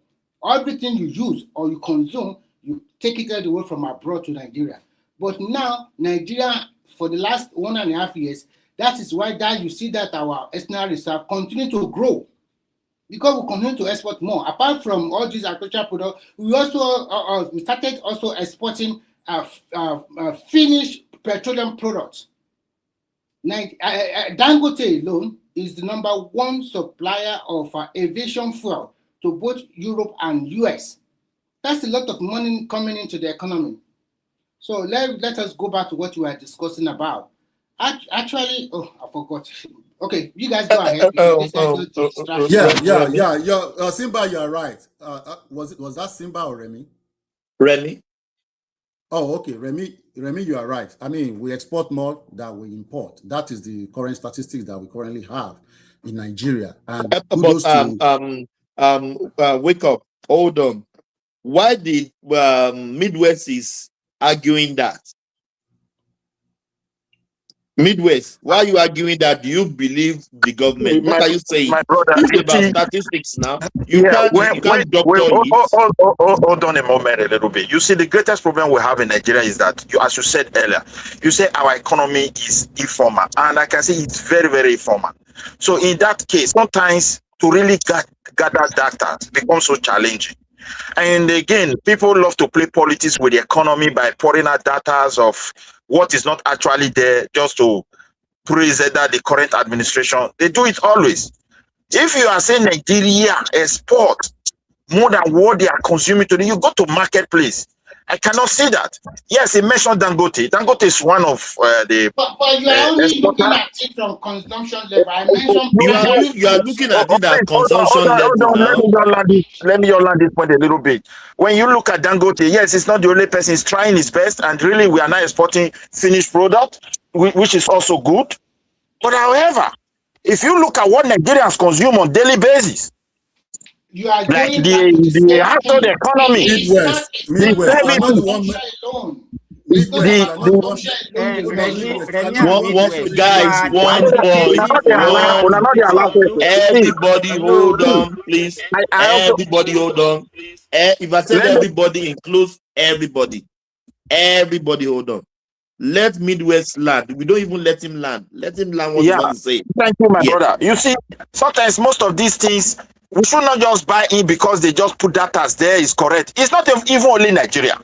Everything you use or you consume, you take it all the way from abroad to Nigeria. But now, Nigeria, for the last 1.5 years, that is why you see that our external reserve continue to grow. Because we continue to export more. Apart from all these agricultural products, we also we started also exporting finished petroleum products. Dangote alone is the #1 supplier of aviation fuel to both Europe and US. That's a lot of money coming into the economy. So let us go back to what we were discussing about. Actually, I forgot. Okay, you guys go ahead. Yeah. Simba, you're right. Was that Simba or Remy? Remy. Oh, okay. Remy, you are right. I mean, we export more than we import. That is the current statistics that we currently have in Nigeria. And wake up. Hold on. Why did Midwest is arguing that? Midwest, why are you arguing that? Do you believe the government? What are you saying? My brother, it's about statistics now. You can't doctor it. Hold on a moment, a little bit. You see, the greatest problem we have in Nigeria is that, as you said earlier, you say our economy is informal, and I can say it's very, very informal. So in that case, sometimes to really gather data becomes so challenging. And again, people love to play politics with the economy by pouring out data of what is not actually there just to praise that the current administration. They do it always. If you are saying Nigeria export more than what they are consuming today, you go to marketplace. I cannot see that. Yes, he mentioned Dangote. Dangote is one of the. But you are only looking at it from consumption level. I mentioned you are looking at it at consumption level. Let me land this point a little bit. When you look at Dangote, yes, it's not the only person. He's trying his best, and really, we are now exporting finished product, which is also good. But however, if you look at what Nigerians consume on daily basis, You are Like going back to the the same household thing. economy, the Midwest, you are not the services, one. Alone. It's not Midwest, you about are not the one. consumption alone. Does not Midwest, solve Midwest, you are Remy not the and one Midwest, measuring you the Guys, are GDP. one advocating voice, for one. see, Everybody hold see, on, please. I also Everybody hold on. If I said let me everybody includes everybody. Everybody hold on. Let Midwest land. We don't even let him land. Let him land what he yeah, wants to say. thank you, my Yes. brother. You see, sometimes most of these things we should not just buy in because they just put that as there is correct. It's not even only Nigeria.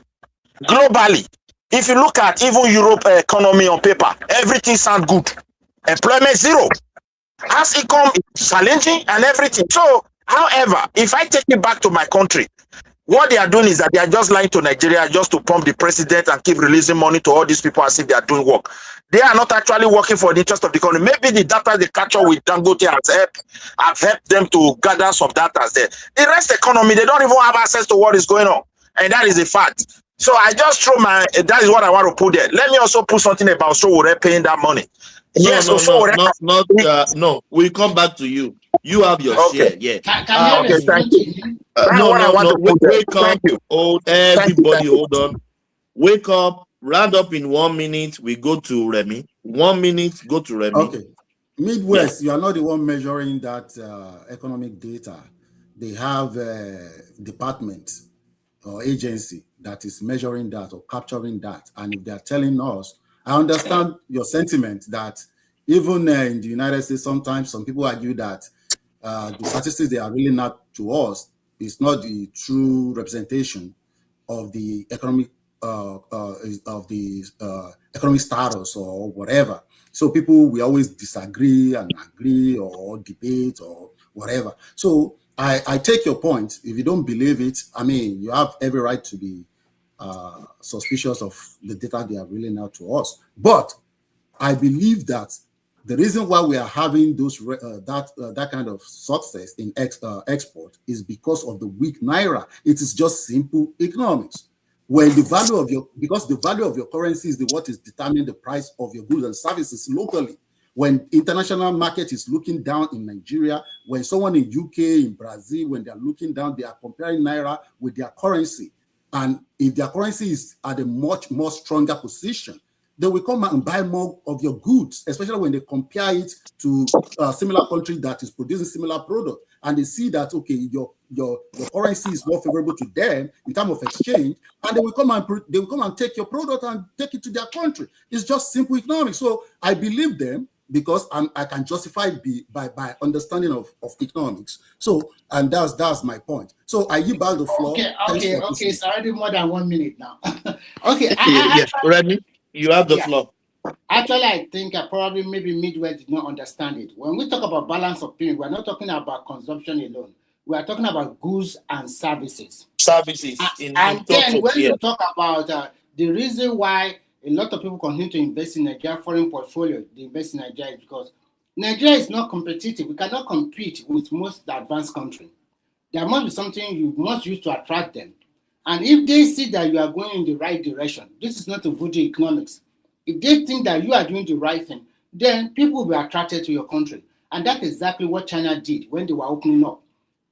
Globally, if you look at even Europe economy on paper, everything sounds good. Employment zero. As income is challenging and everything. So, however, if I take it back to my country, what they are doing is that they are just lying to Nigeria just to pump the president and keep releasing money to all these people as if they are doing work. They are not actually working for the interest of the economy. Maybe the data they capture with Dangote have helped them to gather some data there. The rest economy, they don't even have access to what is going on. And that is a fact. So I just throw that is what I want to put there. Let me also put something about Sowore paying that money. Yes, Sowore. No. We'll come back to you. You have your Okay. share, yeah. Can I Okay, thank respond you. to him? That's what I want to put there. Wake up. Thank you. Hold everybody, hold on. Wake up. Round up in 1 minute. We go to Remy. 1 minute. Go to Remy. Okay. Midwest, you are not the one measuring that economic data. They have a department or agency that is measuring that or capturing that. And if they are telling us, I understand your sentiment that even in the United States, sometimes some people argue that the statistics they are really not to us is not the true representation of the economic economic status or whatever. So people we always disagree and agree or debate or whatever. So I take your point. If you don't believe it, I mean, you have every right to be suspicious of the data they are relaying out to us. But I believe that the reason why we are having those that kind of success in export is because of the weak naira. It is just simple economics. When the value of because the value of your currency is what is determining the price of your goods and services locally. When international market is looking down in Nigeria, when someone in UK, in Brazil, when they are looking down, they are comparing naira with their currency. And if their currency is at a much more stronger position, they will come and buy more of your goods, especially when they compare it to a similar country that is producing similar product. And they see that, okay, your currency is more favorable to them in terms of exchange, and they will come and take your product and take it to their country. It's just simple economics. So I believe them because I can justify it by understanding of economics. So, and that's my point. So I give back the floor. Okay. It's already more than 1 minute now. Okay. Yes, Remy, you have the floor. Actually, I think probably maybe Midwest did not understand it. When we talk about balance of payment, we're not talking about consumption alone. We are talking about goods and services. And then when you talk about the reason why a lot of people continue to invest in Nigeria foreign portfolio, they invest in Nigeria is because Nigeria is not competitive. We cannot compete with most advanced countries. There must be something you must use to attract them. And if they see that you are going in the right direction, this is not a voodoo economics. If they think that you are doing the right thing, then people will be attracted to your country. And that's exactly what China did when they were opening up.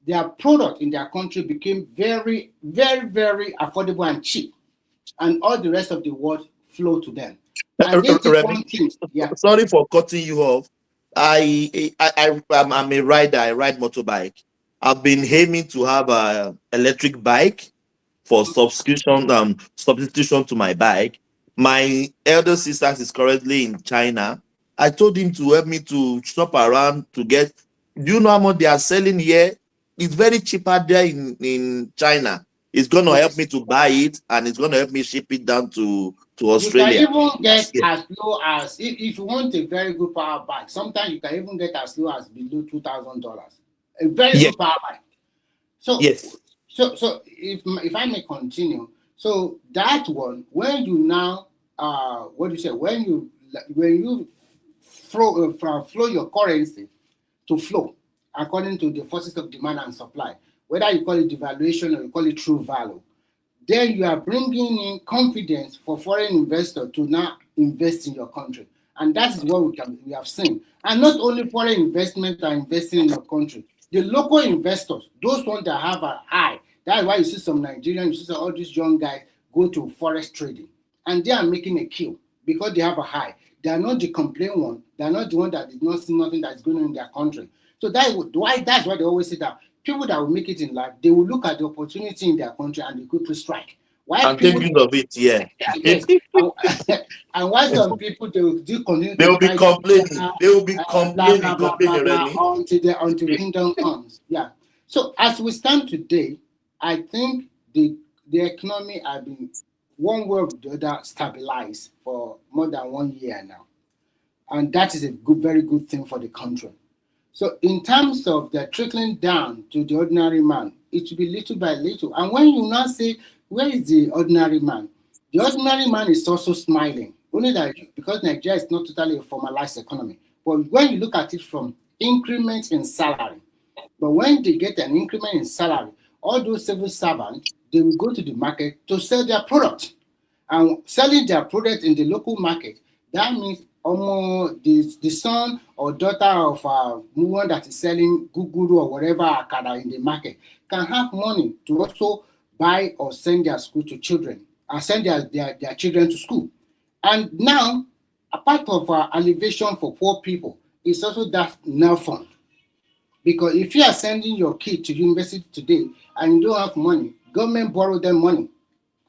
Their product in their country became very, very, very affordable and cheap. And all the rest of the world flowed to them. And they did one thing. Yeah. Sorry for cutting you off. I'm a rider. I ride motorbike. I've been aiming to have an electric bike for substitution to my bike. My elder sister is currently in China. I told him to help me to shop around to get. Do you know how much they are selling here? It's very cheaper there in China. It's gonna help me to buy it, and it's gonna help me ship it down to Australia. You can even get as low as if you want a very good power bike. Sometimes you can even get as low as below $2,000. A very good power bike. So So if I may continue, so that one, when you now when you flow your currency to flow according to the forces of demand and supply, whether you call it devaluation or you call it true value, then you are bringing in confidence for foreign investors to now invest in your country. And that is what we have seen. And not only foreign investment are investing in your country, The local investors, those ones that have an eye, that's why you see some Nigerians, you see all these young guys go to forest trading, and they are making a kill because they have a high. They are not the complaint one. They are not the one that did not see nothing that's going on in their country. So that's why they always say that people that will make it in life, they will look at the opportunity in their country and they quickly strike. Why and people take use of it, yeah. yes, and why some people they will do continue They to will be cry complaining. They will be blah blah blah blah complaining, blah Remy. until kingdom comes. Yeah. So as we stand today, I think the economy has been one way or the other stabilized for more than 1 year now, and that is a very good thing for the country. So in terms of the trickling down to the ordinary man, it will be little by little. And when you now say, where is the ordinary man? The ordinary man is also smiling. Only that because Nigeria is not totally a formalized economy. But when you look at it from increments in salary, but when they get an increment in salary, all those civil servants, they will go to the market to sell their product. And selling their product in the local market, that means almost the son or daughter of one that is selling guguru or whatever akada in the market can have money to also buy or send their school to children and send their children to school. And now, a part of elevation for poor people is also that NEL fund. Because if you are sending your kid to university today and you don't have money, government borrow them money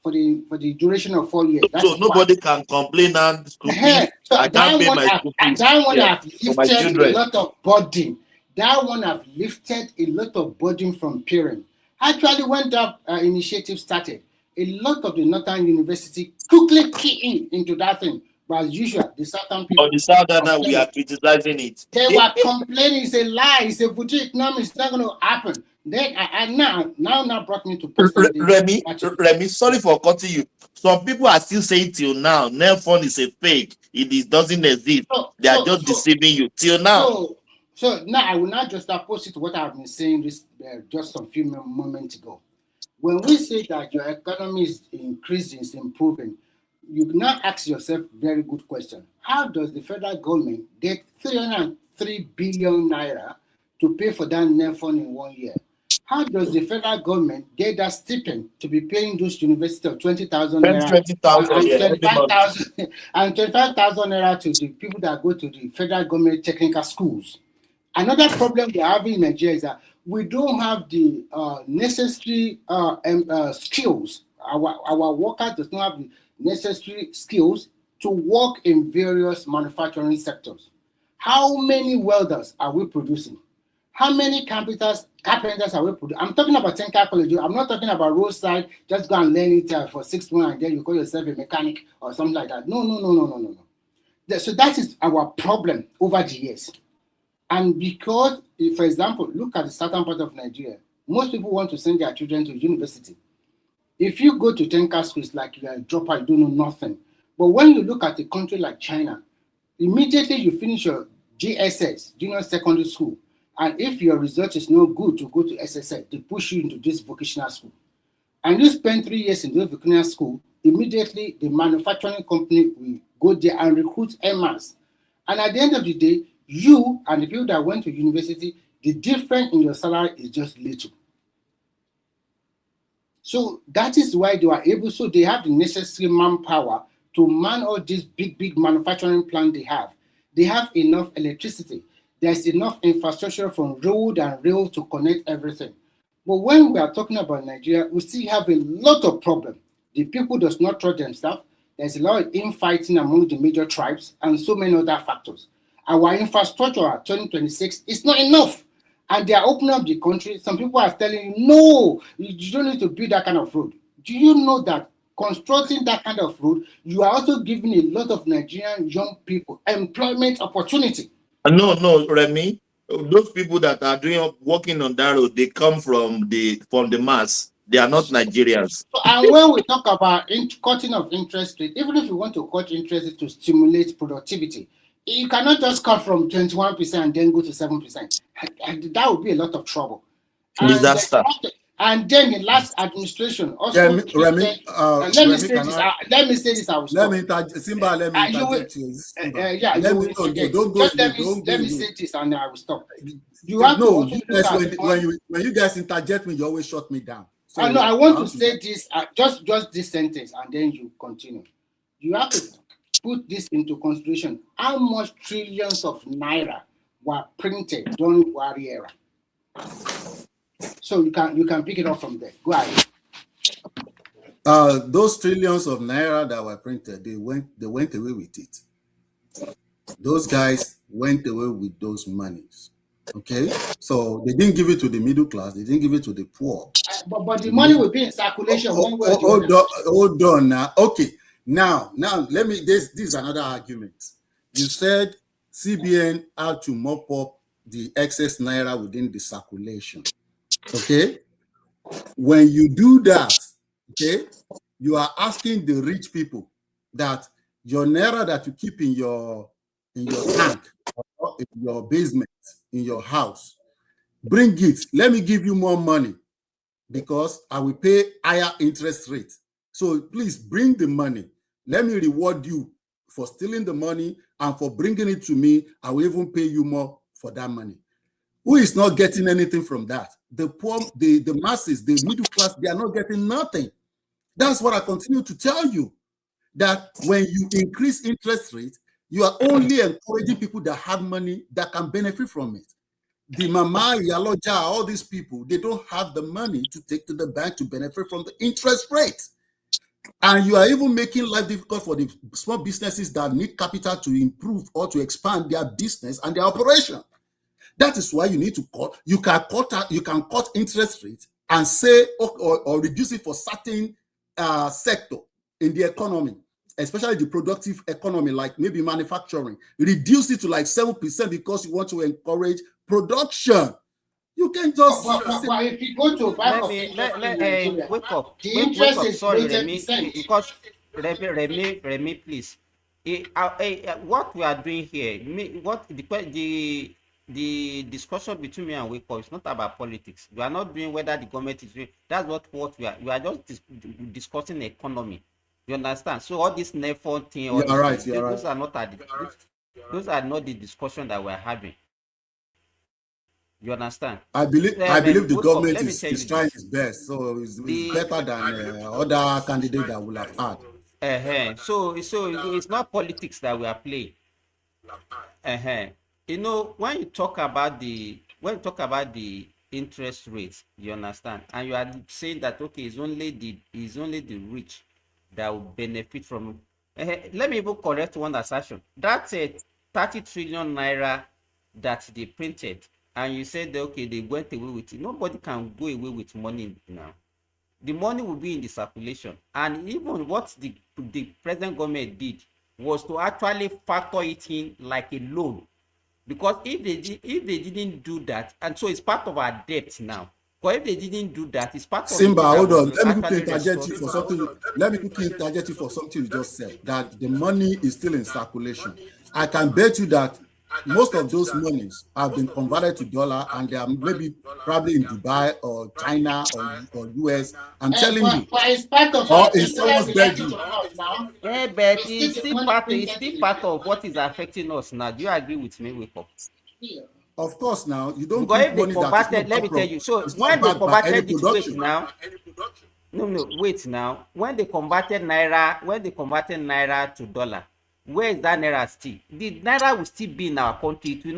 for the duration of 4 years. So nobody can complain and school fees. So I can't pay my school fees. that one Yeah, have for my lifted a children. lot of burden. That one have lifted a lot of burden from parents. Actually, when that initiative started, a lot of the northern university quickly key into that thing. But as usual, the southern people. On the southern, we are criticizing it. They were complaining. It's a lie. It's a boutique economy. It's not going to happen. Then now brought me to Remy, sorry for cutting you. Some people are still saying till now, NEL fund is a fake. It doesn't exist. They are just deceiving you till now. So now I will not just oppose to what I've been saying this just some few moments ago. When we say that your economy is increasing, is improving, you now ask yourself a very good question. How does the federal government get 303 billion naira to pay for that NEL fund in 1 year? How does the federal government get that stipend to be paying those universities of 20,000 naira 25,000 and 25,000 naira to the people that go to the federal government technical schools? Another problem we have in Nigeria is that we don't have the necessary skills. Our workers does not have the necessary skills to work in various manufacturing sectors. How many welders are we producing? How many carpenters are we producing? I'm talking about Tenka College. I'm not talking about roadside, just go and learn it for 6 months and then you call yourself a mechanic or something like that. No. So that is our problem over the years. And because, for example, look at the southern part of Nigeria, most people want to send their children to university. If you go to Tenka schools like you're a dropper, you don't know nothing. But when you look at a country like China, immediately you finish your GSS, junior secondary school, and if your result is not good to go to SSS, they push you into this vocational school. And you spend 3 years in this vocational school, immediately the manufacturing company will go there and recruit MRs. And at the end of the day, you and the people that went to university, the difference in your salary is just little. So that is why they were able, so they have the necessary manpower to man all these big manufacturing plants they have. They have enough electricity. There's enough infrastructure from road and rail to connect everything. But when we are talking about Nigeria, we still have a lot of problems. The people does not trust themselves. There's a lot of infighting among the major tribes and so many other factors. Our infrastructure at 2026 is not enough. And they are opening up the country. Some people are telling you, no, you don't need to build that kind of road. Do you know that constructing that kind of road, you are also giving a lot of Nigerian young people employment opportunity? No, Remy. Those people that are working on that road, they come from the mass. They are not Nigerians. So, and when we talk about cutting of interest rate, even if you want to cut interest rate to stimulate productivity, you cannot just cut from 21% and then go to 7%. That would be a lot of trouble. Disaster. And then the last administration also Remy, let me Remy, say this. Let me say this. I will stop. Simba, let me interject you. Yeah, let me don't go. Just let me say this, and I will stop. You have to also look at when you guys interject me, you always shut me down. So I know. I want to say this. Just this sentence, and then you continue. You have to put this into consideration. How much trillions of naira were printed during Buhari era? So you can pick it up from there. Go ahead. Those trillions of naira that were printed, they went away with it. Those guys went away with those monies. Okay, so they didn't give it to the middle class. They didn't give it to the poor. But the money will be in circulation. Hold on now. Okay, now let me. This is another argument. You said CBN had to mop up the excess naira within the circulation. Okay, when you do that, okay, you are asking the rich people that your naira that you keep in your tank, or in your basement, in your house, bring it. Let me give you more money because I will pay higher interest rate. So please bring the money. Let me reward you for stealing the money, and for bringing it to me, I will even pay you more for that money. Who is not getting anything from that? The poor, the masses, the middle class, they are not getting nothing. That's what I continue to tell you, that when you increase interest rates, you are only encouraging people that have money that can benefit from it. The Mama, Yaloja, all these people, they don't have the money to take to the bank to benefit from the interest rate. And you are even making life difficult for the small businesses that need capital to improve or to expand their business and their operation. That is why you need to cut. You can cut interest rates and say or reduce it for certain sector in the economy, especially the productive economy, like maybe manufacturing. Reduce it to like 7% because you want to encourage production. You can just. But if you go to Bank of Nigeria, wake up. The interest is Sorry, 20%. because Remy, please. What we are doing here, the discussion between me and Wake Up is not about politics. We are not doing whether the government is doing. That's what we are. We are just discussing economy. You understand? So all this NEFON thing, all those are not the discussion that we are having. You understand? I believe the government is trying its best, so it's better than other candidates that will have had. So it's not politics that we are playing. You know, when you talk about the interest rates, you understand, and you are saying that okay, it's only the rich that will benefit from it. Let me even correct one assertion. That's a 30 trillion naira that they printed, and you said that, okay, they went away with it. Nobody can go away with money now. The money will be in the circulation, and even what the present government did was to actually factor it in like a loan, because if they didn't do that, and so it's part of our debt now. But if they didn't do that, it's part of Simba, hold on. Let me quickly interject you for something you just said, that the money is still in circulation. I can bet you that most of those monies have been converted to dollar, and they are probably in Dubai or China or US. I'm telling you. But it's part of or in someone's bedroom. Yeah, but it's still part of what is affecting us now. Do you agree with me, Wake Up? Yeah. Of course, now you don't because give money that let me tell you. So when they converted this, wait now. No, wait now. When they converted naira to dollar, where is that naira still? The naira will still be in our country. It will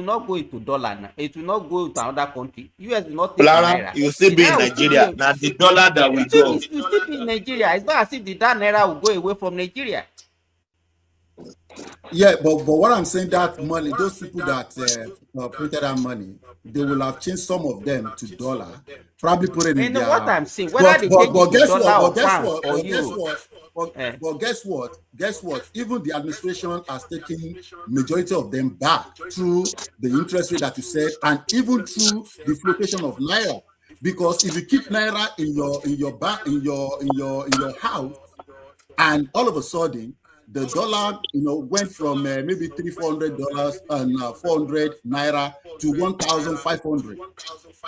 not go into dollar now. It will not go to another country. US will not take naira. You still be in Nigeria. Now the dollar that will go. It will still be in Nigeria. It's not as if that naira will go away from Nigeria. Yeah, but what I'm saying, that money, those people that printed that money, they will have changed some of them to dollar, probably put it in their. What I'm saying, whether they change it to dollar or pounds or euro. But guess what? Even the administration has taken majority of them back through the interest rate that you said, and even through the flotation of naira. Because if you keep naira in your house, and all of a sudden the dollar, went from maybe $300 and 400 naira to 1,500.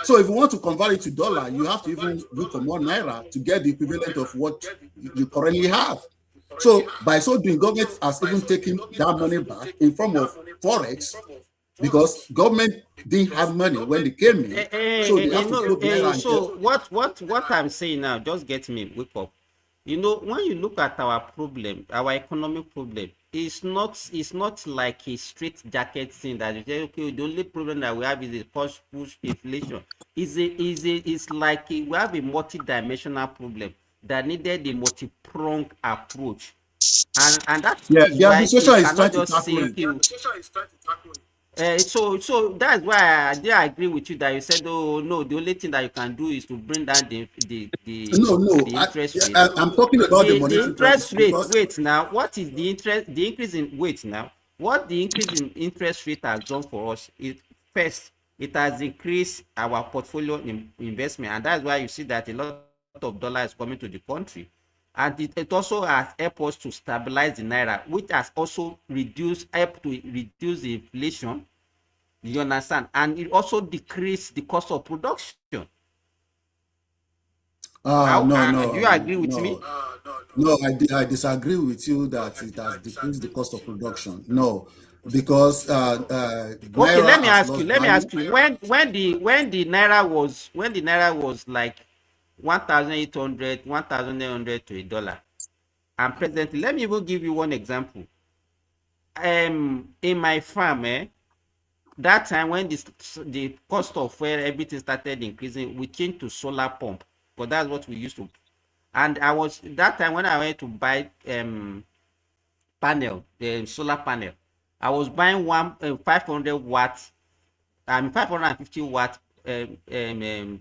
So if you want to convert it to dollar, you have to even look for more naira to get the equivalent of what you currently have. So by so doing, government has even taken that money back in form of forex, because government didn't have money when they came in, so they have to put naira. So what I'm saying now, just get me, wake up. When you look at our problem, our economic problem, it's not like a straight jacket thing that you say, okay, the only problem that we have is the cost push inflation. It's like we have a multi-dimensional problem that needed a multi-pronged approach. And that is the why administration you is cannot trying to just say, tackle it. So that's why I did agree with you that you said, oh no, the only thing that you can do is to bring down the interest rate. I'm talking about the monetary interest policy, rate. Wait now, what is the increase in what the increase in interest rate has done for us? First, it has increased our portfolio investment, and that's why you see that a lot of dollars is coming to the country. And it also has helped us to stabilize the naira, which has also helped to reduce the inflation. You understand? And it also decreased the cost of production. No. Do you agree with me? No, I disagree with you that it has decreased the cost of production. No, because okay, let me ask you. When the naira was like 1,800 to $1, and presently, let me even give you one example. In my farm, that time when the cost of fuel, everything started increasing, we changed to solar pump, but that's what we used to. And that time when I went to buy solar panel, I was buying 500 watts, 550 watt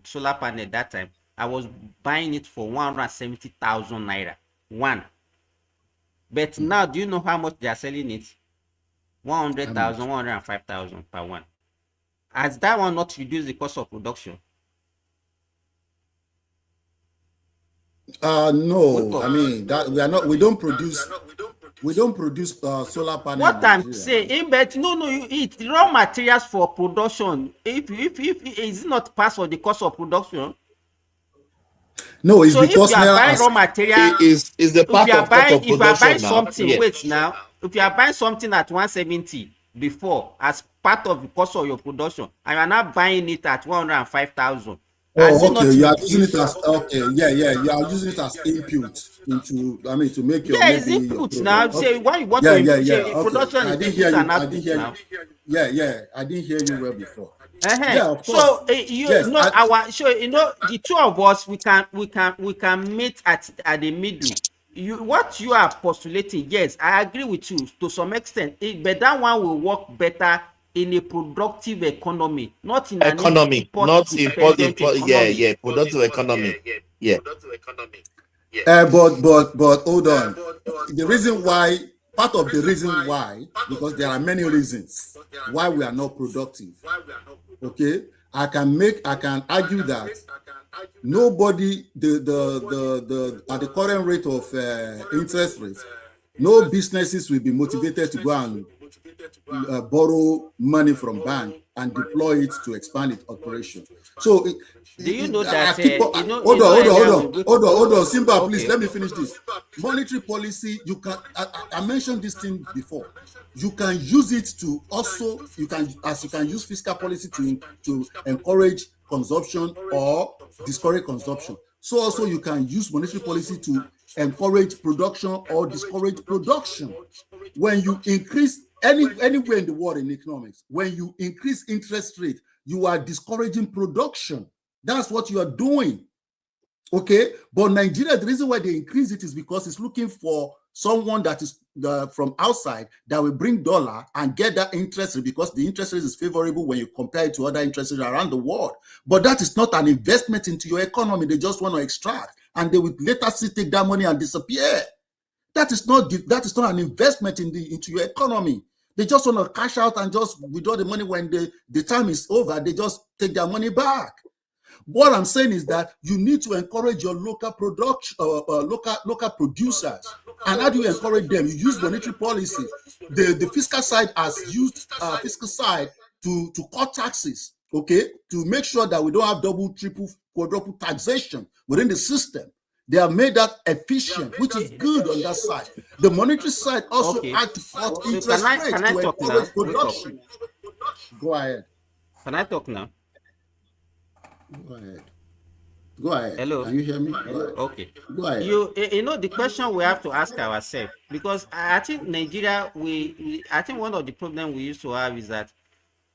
solar panel. That time I was buying it for 170,000 naira one. But now, do you know how much they are selling it? 100,000, 105,000 per one. Has that one not reduced the cost of production? No, I mean that we don't produce solar panel. What I'm saying, but no, you eat raw materials for production. If is it not part of the cost of production? No, it's so because if you are buying raw material, is the part of cost of production. If you are buying something, Yeah. wait now. If you are buying something at 170 before as part of the cost of your production, and you are now buying it at 105,000. Oh, okay. You are using it as You are using it as input to make your it's input now. Okay. Say when you want to input, production I didn't is hear input you. and output now. I didn't hear you well before. Yeah, of course. So the two of us we can meet at the middle. What you are postulating, yes, I agree with you to some extent. But that one will work better in a productive economy, not in an import-dependent economy. Productive economy. Yeah. But hold on. The reason why, part of the reason why, because there are many reasons why we are not productive. Okay, I can argue that nobody at the current rate of interest rates, no businesses will be motivated to go and borrow money from bank and deploy it to expand its operation. So do you know that hold on, Simba, please let me finish this. Monetary policy, you can I mentioned this thing before. You can use it to also you can use fiscal policy to encourage consumption or discourage consumption. So also you can use monetary policy to encourage production or discourage production. When you increase anywhere in the world in economics, when you increase interest rate, you are discouraging production. That's what you are doing. Okay, but Nigeria, the reason why they increase it is because it's looking for someone that is from outside that will bring dollar and get that interest rate, because the interest rate is favorable when you compare it to other interest rates around the world. But that is not an investment into your economy. They just want to extract, and they will later still take that money and disappear. That is not an investment into your economy. They just want to cash out and just withdraw the money when the time is over. They just take their money back. What I'm saying is that you need to encourage your local production, local producers. And how do you encourage them? You use monetary policy. The fiscal side has used fiscal side to cut taxes, okay, to make sure that we don't have double, triple, quadruple taxation within the system. They have made that efficient, which is good on that side. The monetary side also had to cut So interest rates can I to talk now? encourage production. Go ahead. Can I talk now? Go ahead. Go ahead. Hello. Can you hear me? Okay. Go ahead. You know the question we have to ask ourselves, because I think Nigeria, I think one of the problems we used to have is that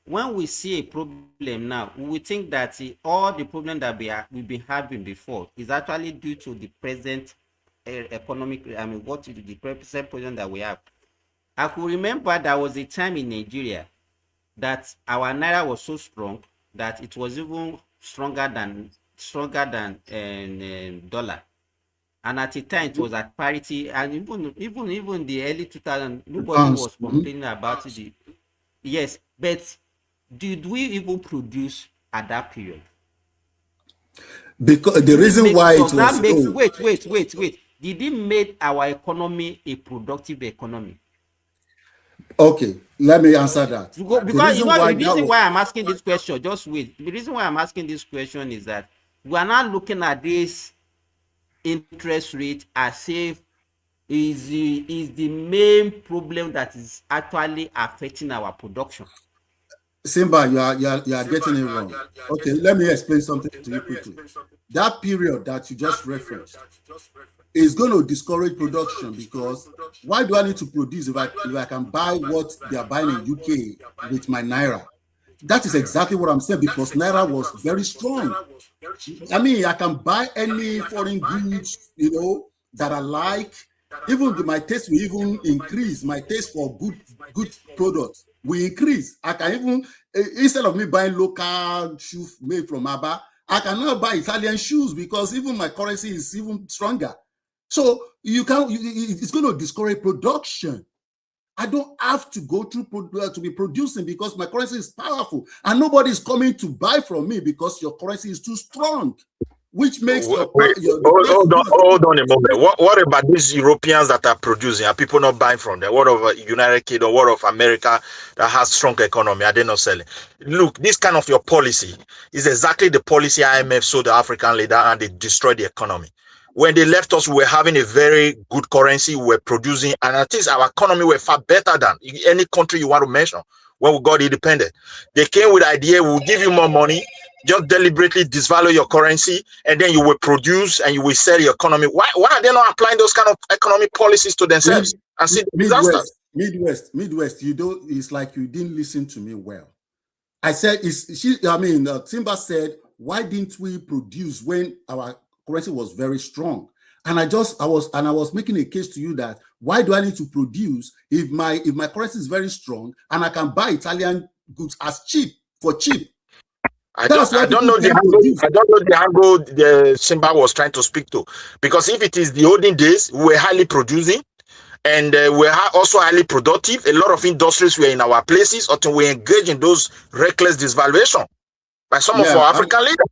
when we see a problem now, we think that all the problem that we've been having before is actually due to the present economic, what is the present problem that we have. I could remember there was a time in Nigeria that our naira was so strong that it was even stronger than dollar, and at the time it was at parity, and even the early 2000s nobody was complaining about it. Yes, but did we even produce at that period? Because the reason why it was wait, did it make our economy a productive economy? Okay, let me answer that. Because the reason why I'm asking this question, just wait. The reason why I'm asking this question is that we are not looking at this interest rate as if is the main problem that is actually affecting our production. Simba, you are getting it wrong. Okay, let me explain something to you quickly. That period that you just referenced is going to discourage production, because why do I need to produce if I can buy what they are buying in UK with my naira? That is exactly what I'm saying, because naira was very strong. I mean, I can buy any foreign goods, that I like. Even my taste will even increase. My taste for good products will increase. I can even, instead of me buying local shoes made from Abba, I can now buy Italian shoes, because even my currency is even stronger. So it's going to discourage production. I don't have to go through to be producing, because my currency is powerful, and nobody is coming to buy from me because your currency is too strong, which makes hold on a moment. What about these Europeans that are producing? Are people not buying from them? What of United Kingdom? What of America that has strong economy? Are they not selling? Look, this kind of your policy is exactly the policy IMF sold the African leader, and they destroyed the economy. When they left us, we were having a very good currency. We were producing, and at least our economy were far better than any country you want to mention when we got independent. They came with the idea, we'll give you more money, just deliberately disvalue your currency, and then you will produce and you will sell your economy. Why are they not applying those kind of economic policies to themselves and see the disasters? Midwest, it's like you didn't listen to me well. I said, Simba said, why didn't we produce when our currency was very strong? And I was making a case to you that why do I need to produce if my currency is very strong and I can buy Italian goods for cheap? I don't know the angle the Simba was trying to speak to, because if it is the olden days, we were highly producing and we're also highly productive. A lot of industries were in our places until we engage in those reckless devaluation by some of our African leaders.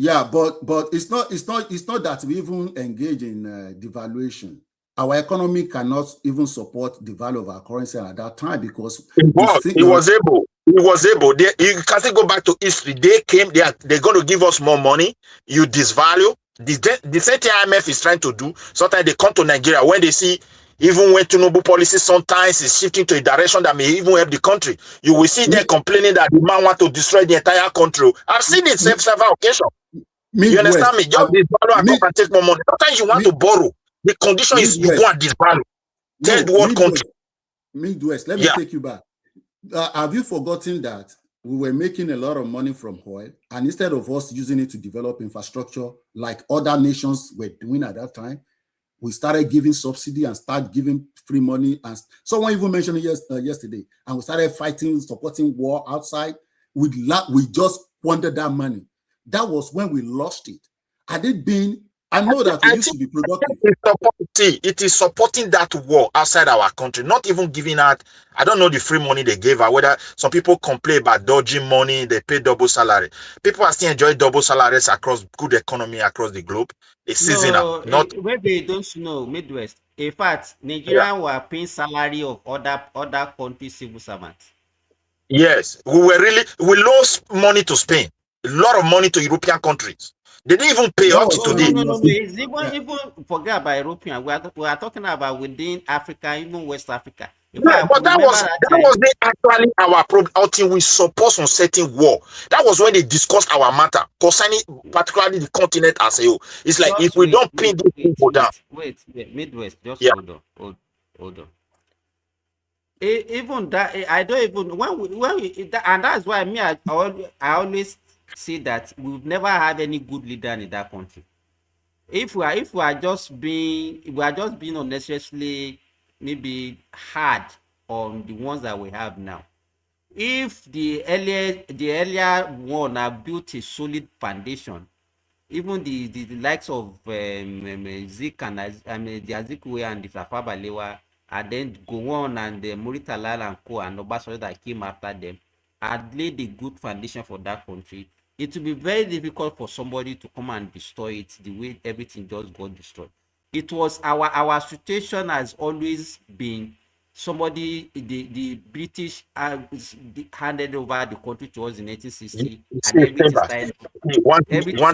Yeah, but it's not that we even engage in devaluation. Our economy cannot even support the value of our currency at that time, because it was able. You can still go back to history. They're going to give us more money. You disvalue. The same thing IMF is trying to do. Sometimes they come to Nigeria when they see, even when Tinubu policy sometimes is shifting to a direction that may even help the country. You will see them complaining that the man want to destroy the entire country. I've seen it several occasions. You understand me? Just disvalue and come and take more money. Sometimes you want to borrow. The condition is you go and disvalue. Third world country. Midwest, let me take you back. Have you forgotten that we were making a lot of money from oil, and instead of us using it to develop infrastructure like other nations were doing at that time, we started giving subsidy and start giving free money? And someone even mentioned it yesterday, and we started supporting war outside. We just squandered that money. That was when we lost it. Had it been I know that we used to be productive. It is supporting that war outside our country, not even giving out. I don't know the free money they gave out, whether some people complain about dodging money, they pay double salary. People are still enjoying double salaries across good economy across the globe. It's seasonal, not. Maybe don't you know Midwest. In fact, Nigerian were paying salary of other country civil servants. Yes, we lost money to Spain, a lot of money to European countries. They didn't even pay up to today. No. It's even forget about European. We are talking about within Africa, even West Africa. But that was actually our problem until we supposed on setting war. That was when they discussed our matter concerning particularly the continent as a whole. It's like if we don't pin these people down. Wait, Midwest, just hold on. Even that, I don't even and that's why I always say that we've never had any good leader in that country. If we are just being unnecessarily maybe hard on the ones that we have now. If the earlier one have built a solid foundation, even the likes of Zik and the Azikwe and the Tafawa Balewa, and then go on and the Muritala and Co and Obasanjo that came after them, had laid a good foundation for that country. It will be very difficult for somebody to come and destroy it the way everything just got destroyed. It was our situation has always been somebody, the British handed over the country to us in 1860, and everything started. One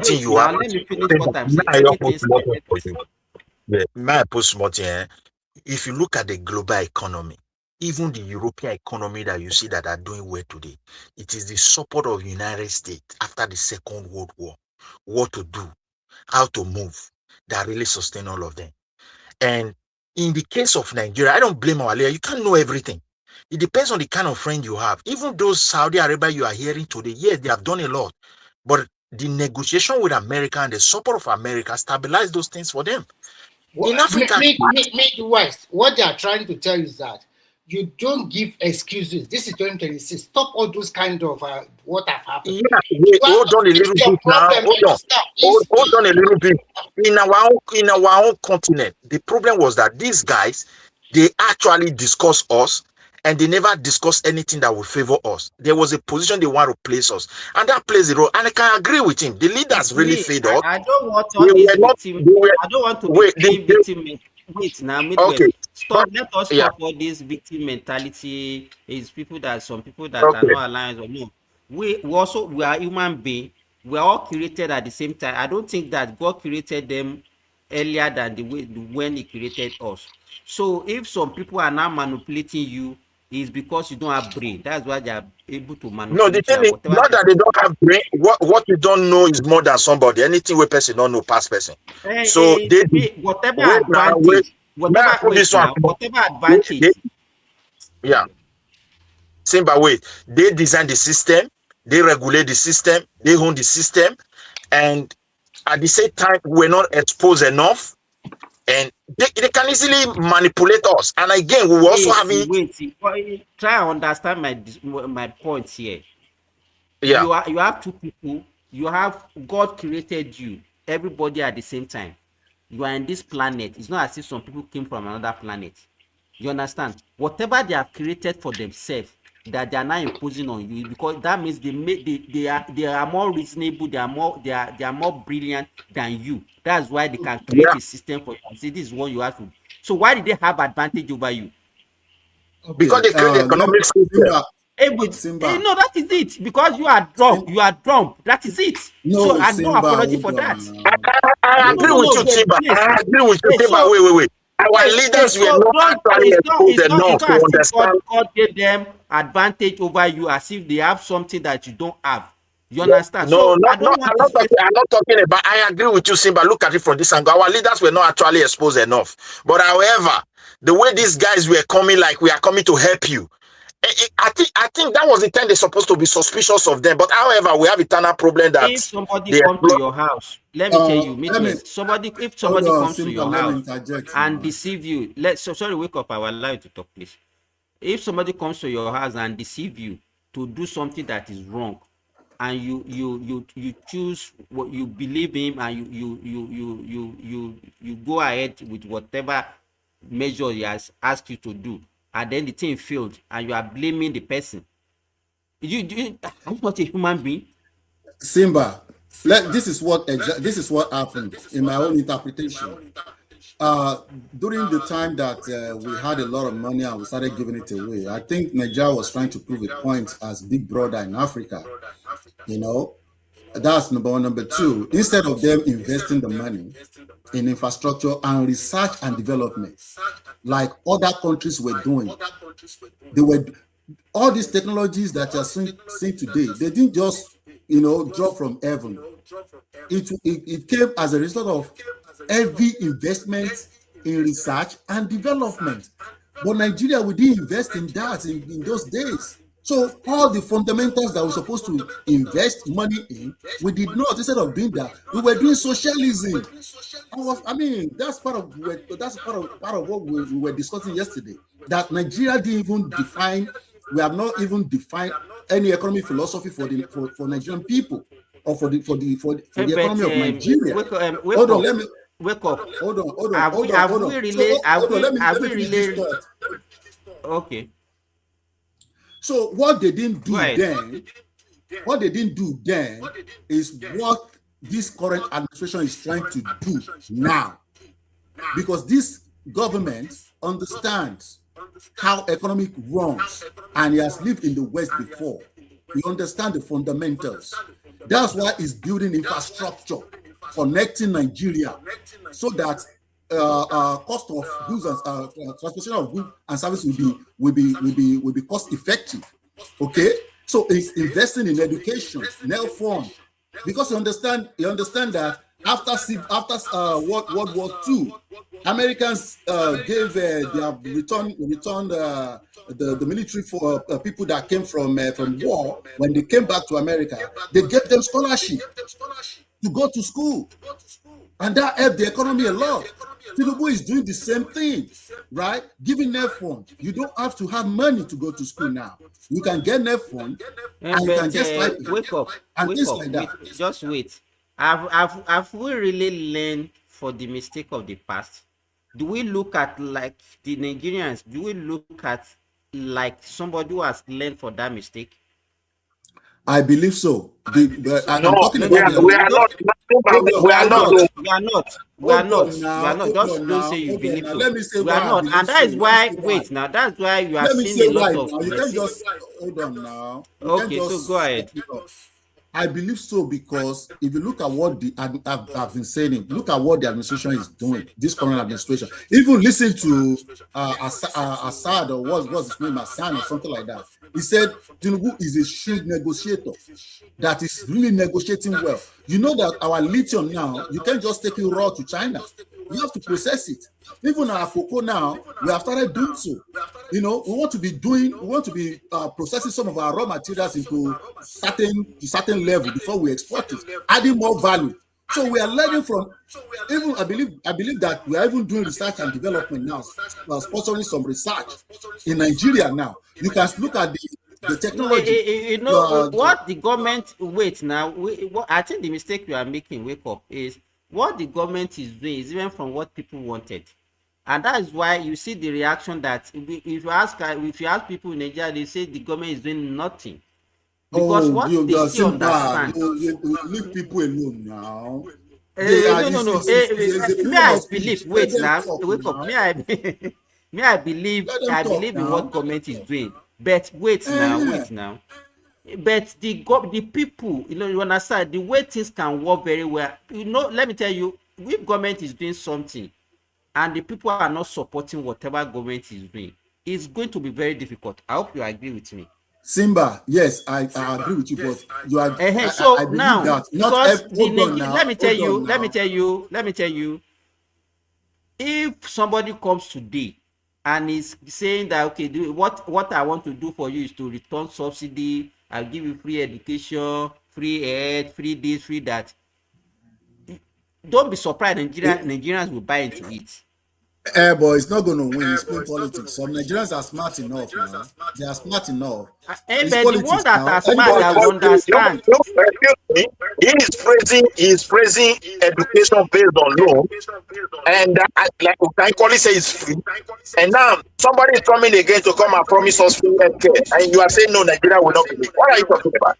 thing you have. Let me finish what I'm saying. If you look at the global economy, even the European economy that you see that are doing well today, it is the support of the United States after the Second World War, what to do, how to move, that really sustain all of them. And in the case of Nigeria, I don't blame our leader. You can't know everything. It depends on the kind of friend you have. Even those Saudi Arabia you are hearing today, yes, they have done a lot. But the negotiation with America and the support of America stabilize those things for them. In Africa, Midwest, what they are trying to tell you is that you don't give excuses. This is 2026. Stop all those kind of what have happened. Yeah, hold on a little bit now. Hold on a little bit. In our own continent, the problem was that these guys, they actually discuss us, and they never discuss anything that will favor us. There was a position they want to place us, and that plays a role. And I can agree with him. The leaders really failed us. I don't want all these victim. I don't want to be playing victim. Wait now, Midwest. Okay. Let us stop all this victim mentality. Is some people that are not aligned or no. We are human beings. We are all created at the same time. I don't think that God created them earlier than when He created us. So if some people are now manipulating you, is because you don't have brain. That's why they are able to manipulate. No, the thing is not that they don't have brain. What you don't know is more than somebody. Anything we person don't know past person. So whatever advantage. Yeah. Simba wait. They design the system, they regulate the system, they own the system, and at the same time we're not exposed enough. And they can easily manipulate us. And again, we will also have try and understand my points here. Yeah. You have two people. You have God created you, everybody at the same time. You are in this planet. It's not as if some people came from another planet. You understand? Whatever they have created for themselves, that they are now imposing on you, because that means they are more reasonable, they are more brilliant than you. That's why they can create a system for you and say this is what you have to. So why did they have advantage over you? Okay. Because they create the economic system. No, that is it. Because you are drunk. You are drunk. That is it. No, so I no apology for that. I agree with you, Simba. I agree with you, Simba. Wait. Our leaders were not actually exposed enough to understand. God gave them advantage over you as if they have something that you don't have. You understand? No, I'm not talking about. I agree with you, Simba. Look at it from this angle. Our leaders were not actually exposed enough. But however, the way these guys were coming, like we are coming to help you. I think that was the time they're supposed to be suspicious of them. But however, we have eternal problem that if somebody comes to your house, let me tell you, if somebody comes to your house and deceive you, wake up. I will allow you to talk, please. If somebody comes to your house and deceive you to do something that is wrong, and you choose what you believe in, and you go ahead with whatever measure he has asked you to do, and then the thing failed and you are blaming the person. Are you not a human being? Simba, this is what happened in my own interpretation. During the time that we had a lot of money and we started giving it away, I think Nigeria was trying to prove a point as big brother in Africa. You know, that's number one. Number two, instead of them investing the money in infrastructure and research and development, like other countries were doing, they were all these technologies that you're seeing today. They didn't just drop from heaven. It came as a result of heavy investment in research and development. But Nigeria, we didn't invest in that in those days. So all the fundamentals that we're supposed to invest money in, we did not. Instead of doing that, we were doing socialism. That's part of what we were discussing yesterday. That Nigeria didn't even define. We have not even defined any economic philosophy for Nigerian people, or for the economy of Nigeria. Hold on, let me wake up. Hold on. Have we Finish this thought. Okay. So what they didn't do then, is what this current administration is trying to do now, because this government understands how economic runs, and he has lived in the West before. He understands the fundamentals. That's why he's building infrastructure, connecting Nigeria, so that cost of goods and transportation of goods and services will be cost effective. Okay, so he's investing in education, NEL fund, because you understand that after World War II, Americans gave their returned the military for people that came from war. When they came back to America, they gave them scholarship to go to school, and that helped the economy a lot. Tinubu is doing the same thing, right? Giving NEL fund. You don't have to have money to go to school now. You can get NEL fund, and you can get stipend. Wake up. Like that. Just wait. Have we really learned for the mistake of the past? Do we look at like the Nigerians? Do we look at like somebody who has learned for that mistake? I believe so. I'm talking we are not. Just don't say you believe so. Let me say we are not, and that is why. Wait, now that's why you are seeing a lot of. You can't just hold on now. Okay, so go ahead. I believe so, because if you look at what I've been saying, look at what the administration is doing, this current administration. Even listen to Assad, or what's his name, Hassan or something like that. He said Tinubu is a shrewd negotiator that is really negotiating well. You know that our lithium now, you can't just take it raw to China. You have to process it. Even our cocoa now, we have started doing so. We want to be processing some of our raw materials into certain level before we export it, adding more value. So we are learning from. Even I believe that we are even doing research and development now, sponsoring some research in Nigeria now. You can look at the technology. What the government. Wait now. I think the mistake you are making, wake up, is what the government is doing is even from what people wanted, and that is why you see the reaction that if you ask people in Nigeria, they say the government is doing nothing, because what they see understand. You leave people alone now. No. Me, I believe. Wait now. Wake up. Me, I believe in what government is doing. But wait now. But the people, you understand the way things can work very well. Let me tell you, if government is doing something and the people are not supporting whatever government is doing, it's going to be very difficult. I hope you agree with me. Simba, yes, I agree with you, but you are. So I believe now, that because let me tell you, if somebody comes today and is saying that, okay, what I want to do for you is to return subsidy, I'll give you free education, free air, free this, free that. Don't be surprised Nigerians will buy into it. Boy, it's not going to win. It's playing politics. Some Nigerians are smart enough now. They are smart enough. It's But the ones politics that now. are smart, I will understand. He is praising education based on loan, and like Otankoli say, it's free. And now somebody is coming again to come and promise us free healthcare, and you are saying no, Nigeria will not be. What are you talking about?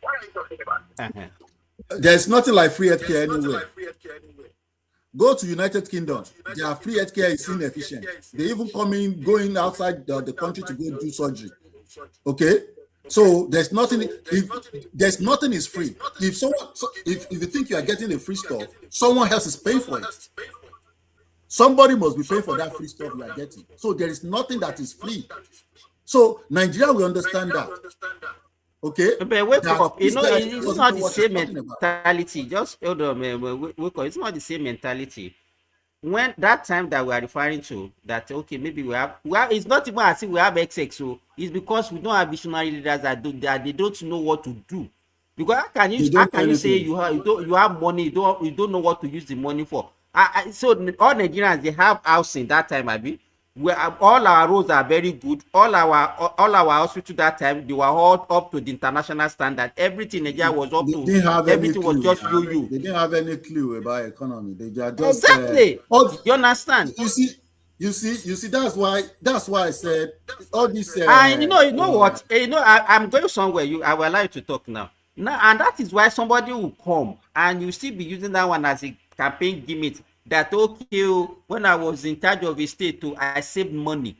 There's nothing like free healthcare anywhere. Go to United Kingdom. Their free healthcare is inefficient. They even going outside the country to go do surgery. Okay, so there's nothing. There's nothing is free. If you think you are getting a free stuff, someone else is paying for it. Somebody must be paying for that free stuff you are getting. So there is nothing that is free. So Nigeria will understand that. Okay, but wake up. You know, it's not the same mentality. Just hold on, man. Wake up. It's not the same mentality. When that time that we are referring to, that okay, maybe we have, it's not even as if we have XX. So it's because we don't have visionary leaders that they don't know what to do. Because how can you say you have money, you don't know what to use the money for? So all Nigerians, they have housing that time, Abi. Where all our roads are very good. All our hospitals that time, they were all up to the international standard. Everything in Nigeria was up to. Everything was just you. They didn't have any clue about economy. They are just exactly. You understand? You see. That's why I said all this. And you know what? I'm going somewhere. I will allow you to talk now. And that is why somebody will come and you still be using that one as a campaign gimmick. That okay, when I was in charge of a state, I saved money.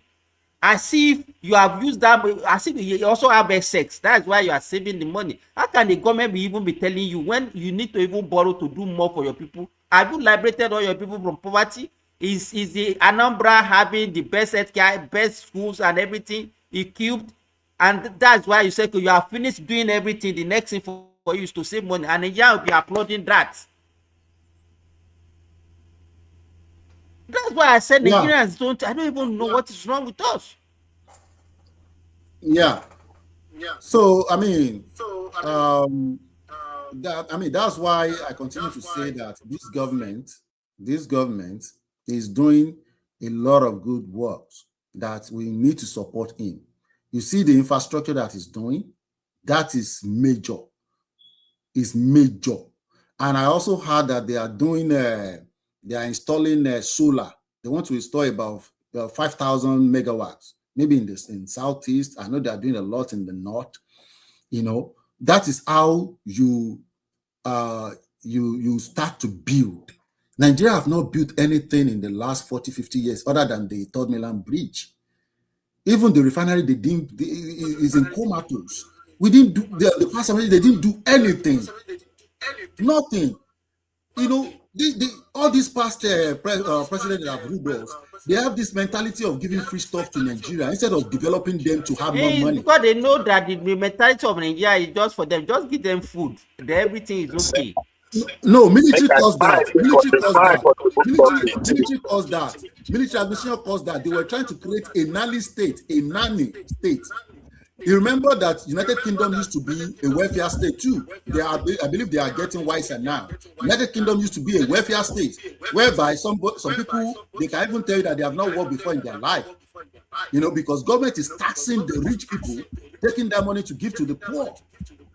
As if you have used that, as if you also have sex. That's why you are saving the money. How can the government even be telling you when you need to even borrow to do more for your people? Have you liberated all your people from poverty? Is the Anambra having the best healthcare, best schools and everything equipped? And that's why you say you are finished doing everything. The next thing for you is to save money, and Nigeria will be applauding that. That's why I said Nigerians I don't even know what is wrong with us. Yeah. So I mean, that's why I continue to say that this government is doing a lot of good works that we need to support in. You see the infrastructure that is doing, that is major. Is major. And I also heard that they are doing they are installing solar. They want to install about 5,000 megawatts, maybe in Southeast. I know they are doing a lot in the North. You know, that is how you start to build. Nigeria have not built anything in the last 40, 50 years other than the Third Mainland Bridge. Even the refinery is in comatose. We didn't do the past, they didn't do anything. Nothing. You know, all these past presidents that have ruled us, they have this mentality of giving free stuff to Nigeria instead of developing them to have more money. Because they know that the mentality of Nigeria is just for them. Just give them food. Everything is okay. No, military caused that. Military caused that. Military administration caused that. They were trying to create a nanny state. You remember that United Kingdom used to be a welfare state too. I believe they are getting wiser now. United Kingdom used to be a welfare state, whereby some people, they can even tell you that they have not worked before in their life. You know, because government is taxing the rich people, taking that money to give to the poor.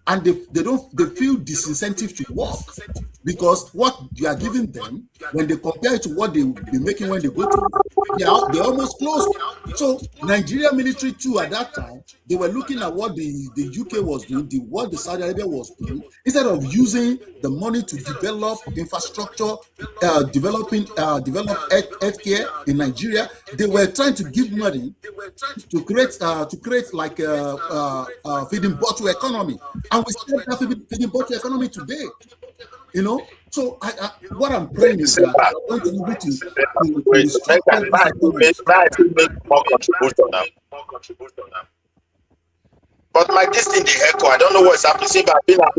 And they feel disincentive to work because what you are giving them, when they compare it to what they will be making when they go to work, they're almost close. So Nigeria military too, at that time, they were looking at what the UK was doing, what the Saudi Arabia was doing, instead of using the money to develop infrastructure, develop healthcare in Nigeria. They were trying to give money to create like a feeding bottle economy. And we still have feeding bottle economy today, you know. So what I'm praying is that I want to be able to make more contribution now. But my distance the echo, I don't know what's happening. See, I've been at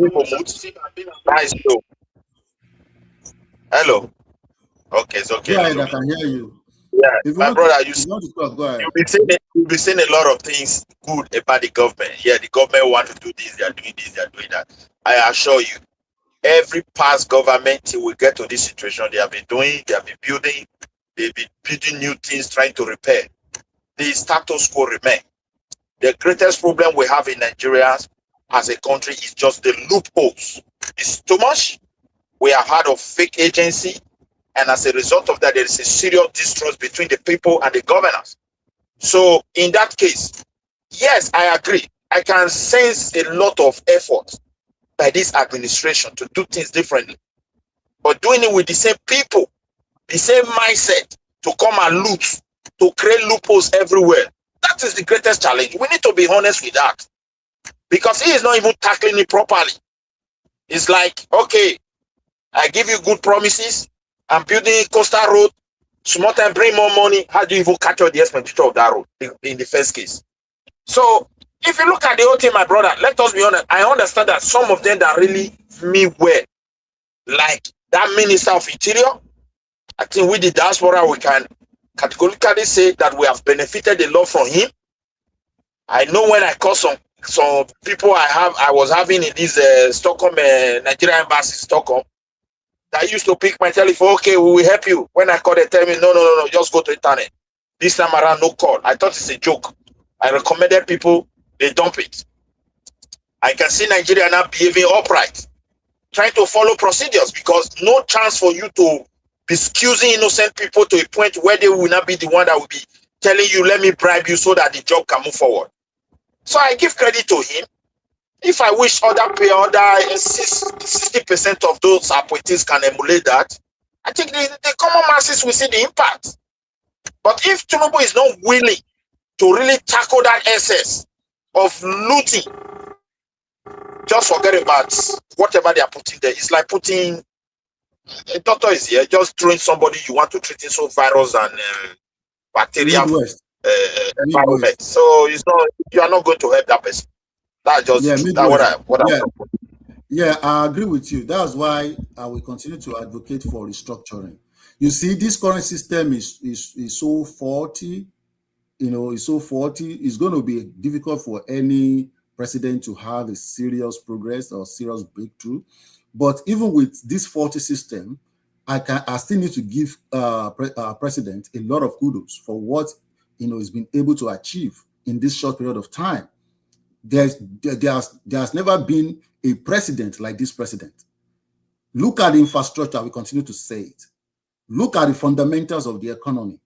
nice show. Hello. Okay, it's okay. Go ahead, I can hear you. Yeah, my brother, you'll be saying a lot of things good about the government. Yeah, the government want to do this, they are doing this, they are doing that. I assure you, every past government till we get to this situation, they have been doing, they have been building, They've been building new things, trying to repair. The status quo remain. The greatest problem we have in Nigeria as a country is just the loopholes. It's too much. We have had a fake agency, and as a result of that, there is a serious distrust between the people and the governors. So in that case, yes, I agree. I can sense a lot of effort by this administration to do things differently. But doing it with the same people, the same mindset to come and loot, to create loopholes everywhere, that is the greatest challenge. We need to be honest with that. Because he is not even tackling it properly. It's like, okay, I give you good promises. I'm building coastal road. Small time, bring more money. How do you even capture the expenditure of that road in the first case? So if you look at the whole thing, my brother, let us be honest. I understand that some of them that really mean well, like that Minister of Interior, I think with the diaspora, we can categorically say that we have benefited a lot from him. I know when I call some people I was having in this Stockholm, Nigeria embassy, Stockholm, that used to pick my telephone. Okay, we will help you. When I call, they tell me, no, just go to internet. This time around, no call. I thought it's a joke. I recommended people, they dump it. I can see Nigeria now behaving upright, trying to follow procedures, because no chance for you to be excusing innocent people to a point where they will not be the one that will be telling you, let me bribe you so that the job can move forward. So I give credit to him. If I wish other 60% of those appointees can emulate that, I think the common masses will see the impact. But if Tinubu is not willing to really tackle that excess of looting, just forget about whatever they are putting there. It's like putting a doctor is here, just throwing somebody you want to treat so virus and bacteria environment. So it's not, you are not going to help that person. That's just Yeah, I agree with you. That's why I will continue to advocate for restructuring. You see, this current system is so faulty. It's so faulty. It's going to be difficult for any president to have a serious progress or serious breakthrough. But even with this faulty system, I still need to give president a lot of kudos for what he's been able to achieve in this short period of time. There's never been a president like this president. Look at the infrastructure. We continue to say it. Look at the fundamentals of the economy.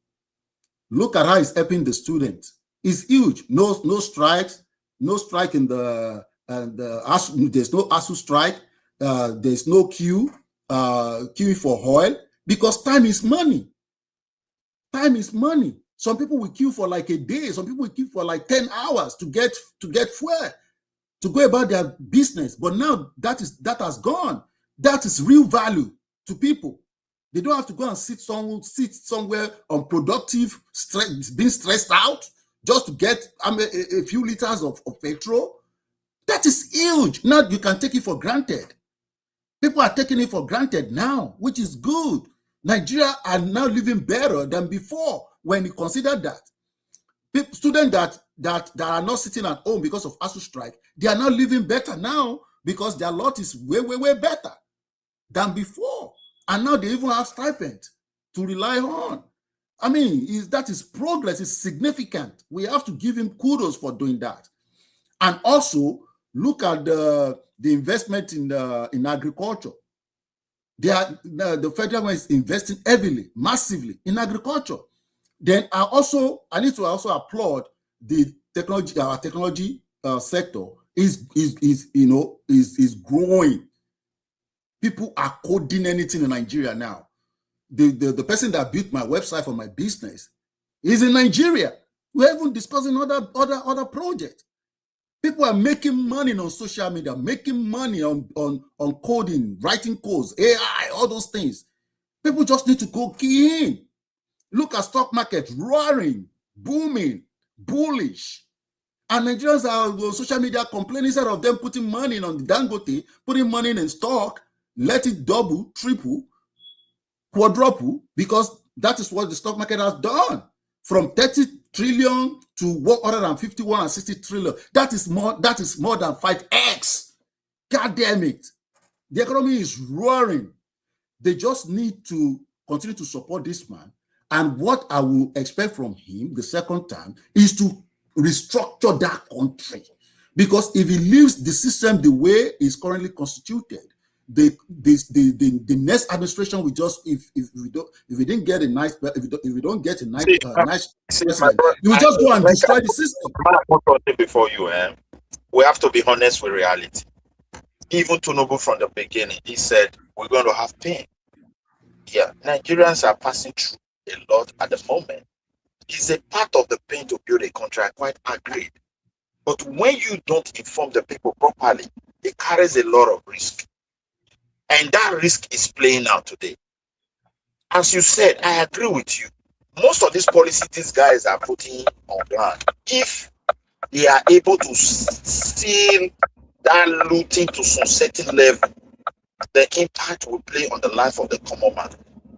Look at how it's helping the students. It's huge. No strikes. No strike in there's no ASU strike. There's no queue for oil, because time is money. Time is money. Some people will queue for like a day. Some people will queue for like 10 hours to get fuel, to go about their business. But now that has gone. That is real value to people. They don't have to go and sit somewhere unproductive, being stressed out just to get a few liters of petrol. That is huge. Now you can take it for granted. People are taking it for granted now, which is good. Nigeria are now living better than before when you consider that. Students that are not sitting at home because of ASU strike, they are now living better now because their lot is way, way, way better than before. And now they even have stipend to rely on. I mean, that is progress. It's significant. We have to give him kudos for doing that. And also, look at the investment in agriculture. The federal government is investing heavily, massively in agriculture. Then I need to also applaud the technology. Our technology sector is growing. People are coding anything in Nigeria now. The person that built my website for my business is in Nigeria. We're even discussing other projects. People are making money on social media, making money on coding, writing codes, AI, all those things. People just need to go key in. Look at stock market roaring, booming, bullish. And Nigerians are on social media complaining instead of them putting money on the Dangote, putting money in stock, let it double, triple, quadruple, because that is what the stock market has done. From 30 trillion to 151 and 60 trillion. That is more than 5x. God damn it. The economy is roaring. They just need to continue to support this man And what I will expect from him the second time is to restructure that country. Because if he leaves the system the way it's currently constituted, the next administration will just, if we didn't get a nice, if we don't get a nice president, we will just go and destroy the system. Before you, we have to be honest with reality. Even Tinubu from the beginning, he said we're going to have pain. Yeah, Nigerians are passing through a lot at the moment. It's a part of the pain to build a country. I quite agreed. But when you don't inform the people properly, it carries a lot of risk. And that risk is playing out today. As you said, I agree with you. Most of these policies these guys are putting on ground, if they are able to seal that looting to some certain level, the impact will play on the life of the common man.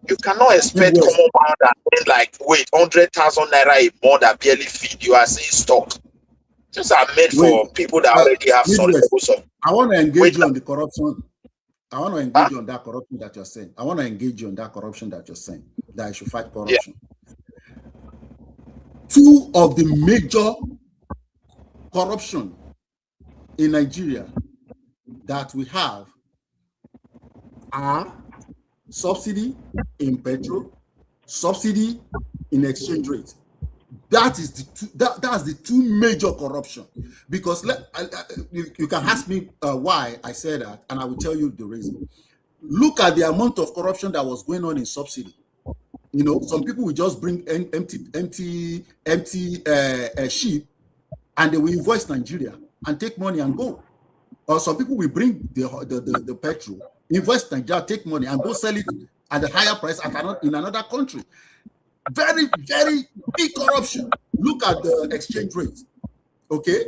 You cannot expect common man that like, wait, 100,000 naira a month that barely feed you as saying stock. These are made for people that already have some levels of. I want to engage you on the corruption. I want to engage you on that corruption that you're saying. I want to engage you on that corruption that you're saying, that I should fight corruption. Yeah. Two of the major corruption in Nigeria that we have are subsidy in petrol, subsidy in exchange rate. That is that's the two major corruption. Because you can ask me why I say that, and I will tell you the reason. Look at the amount of corruption that was going on in subsidy. You know, some people will just bring empty ship, and they will invoice Nigeria and take money and go. Or some people will bring the petrol, invoice Nigeria, take money and go sell it at a higher price in another country. Very, very big corruption. Look at the exchange rate. Okay,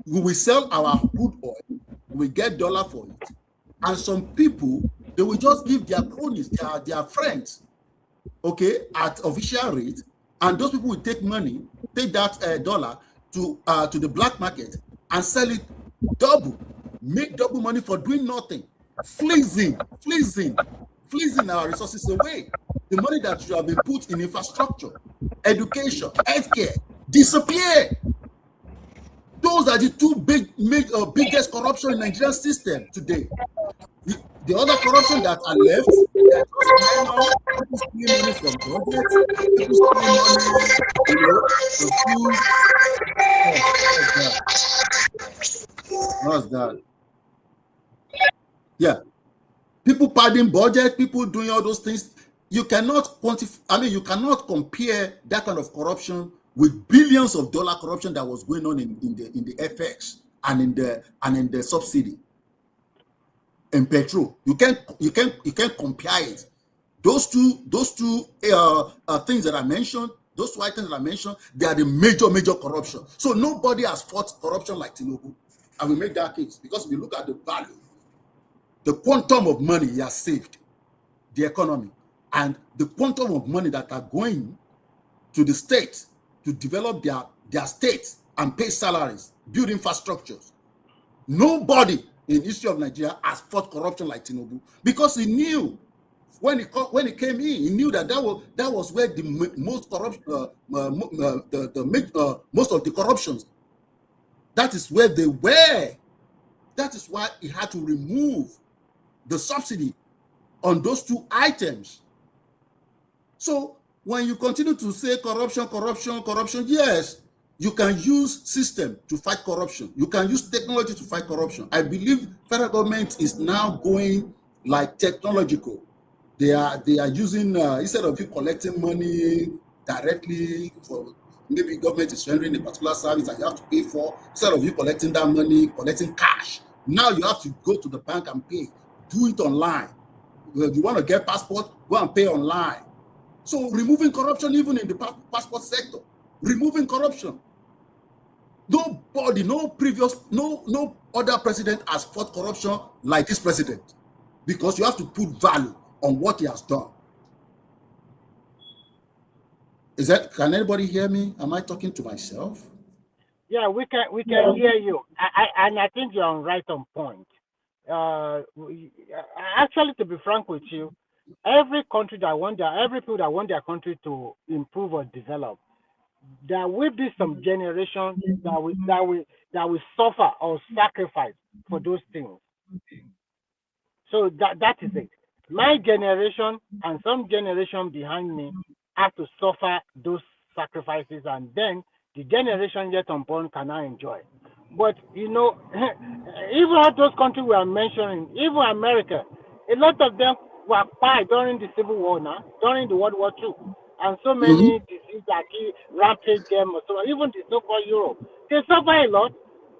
we will sell our crude oil, we get dollar for it, and some people, they will just give their cronies, their friends, okay, at official rate, and those people will take money, take that dollar to the black market and sell it double, make double money for doing nothing, fleecing our resources away. The money that should have been put in infrastructure, education, healthcare, disappear. Those are the two biggest corruption in Nigerian system today. The other corruption that are left, they are just minor. People stealing money from government, people stealing money, you know, what's that? Yeah. People padding budget, people doing all those things. You cannot quantify, I mean, you cannot compare that kind of corruption with billions of dollar corruption that was going on in the FX and in the subsidy and petrol. You can't compare it. Those two things that I mentioned, those two items that I mentioned, they are the major corruption. So nobody has fought corruption like Tinubu. I will make that case, because if you look at the value, the quantum of money he has saved the economy, and the quantum of money that are going to the states to develop their states and pay salaries, build infrastructures. Nobody in the history of Nigeria has fought corruption like Tinubu, because he knew when he came in, he knew that was where the most corruption, most of the corruptions, that is where they were. That is why he had to remove the subsidy on those two items. So when you continue to say corruption, yes, you can use system to fight corruption. You can use technology to fight corruption. I believe federal government is now going like technological. They are using, instead of you collecting money directly for, maybe government is rendering a particular service that you have to pay for, instead of you collecting that money, collecting cash, now you have to go to the bank and pay. Do it online. If you want to get passport, go and pay online. So removing corruption even in the passport sector, removing corruption. Nobody, no other president has fought corruption like this president, because you have to put value on what he has done. Can anybody hear me? Am I talking to myself? Yeah, we can hear you. And I think you're right on point. Actually, to be frank with you, every country that want every people that want their country to improve or develop, there will be some generation that will suffer or sacrifice for those things. So that is it. My generation and some generation behind me have to suffer those sacrifices, and then the generation yet unborn cannot enjoy. But even all those countries we are mentioning, even America, a lot of them were fight during the Civil War now, during the World War II. And so many diseases that rampage them. So even the so-called Europe, they suffer a lot.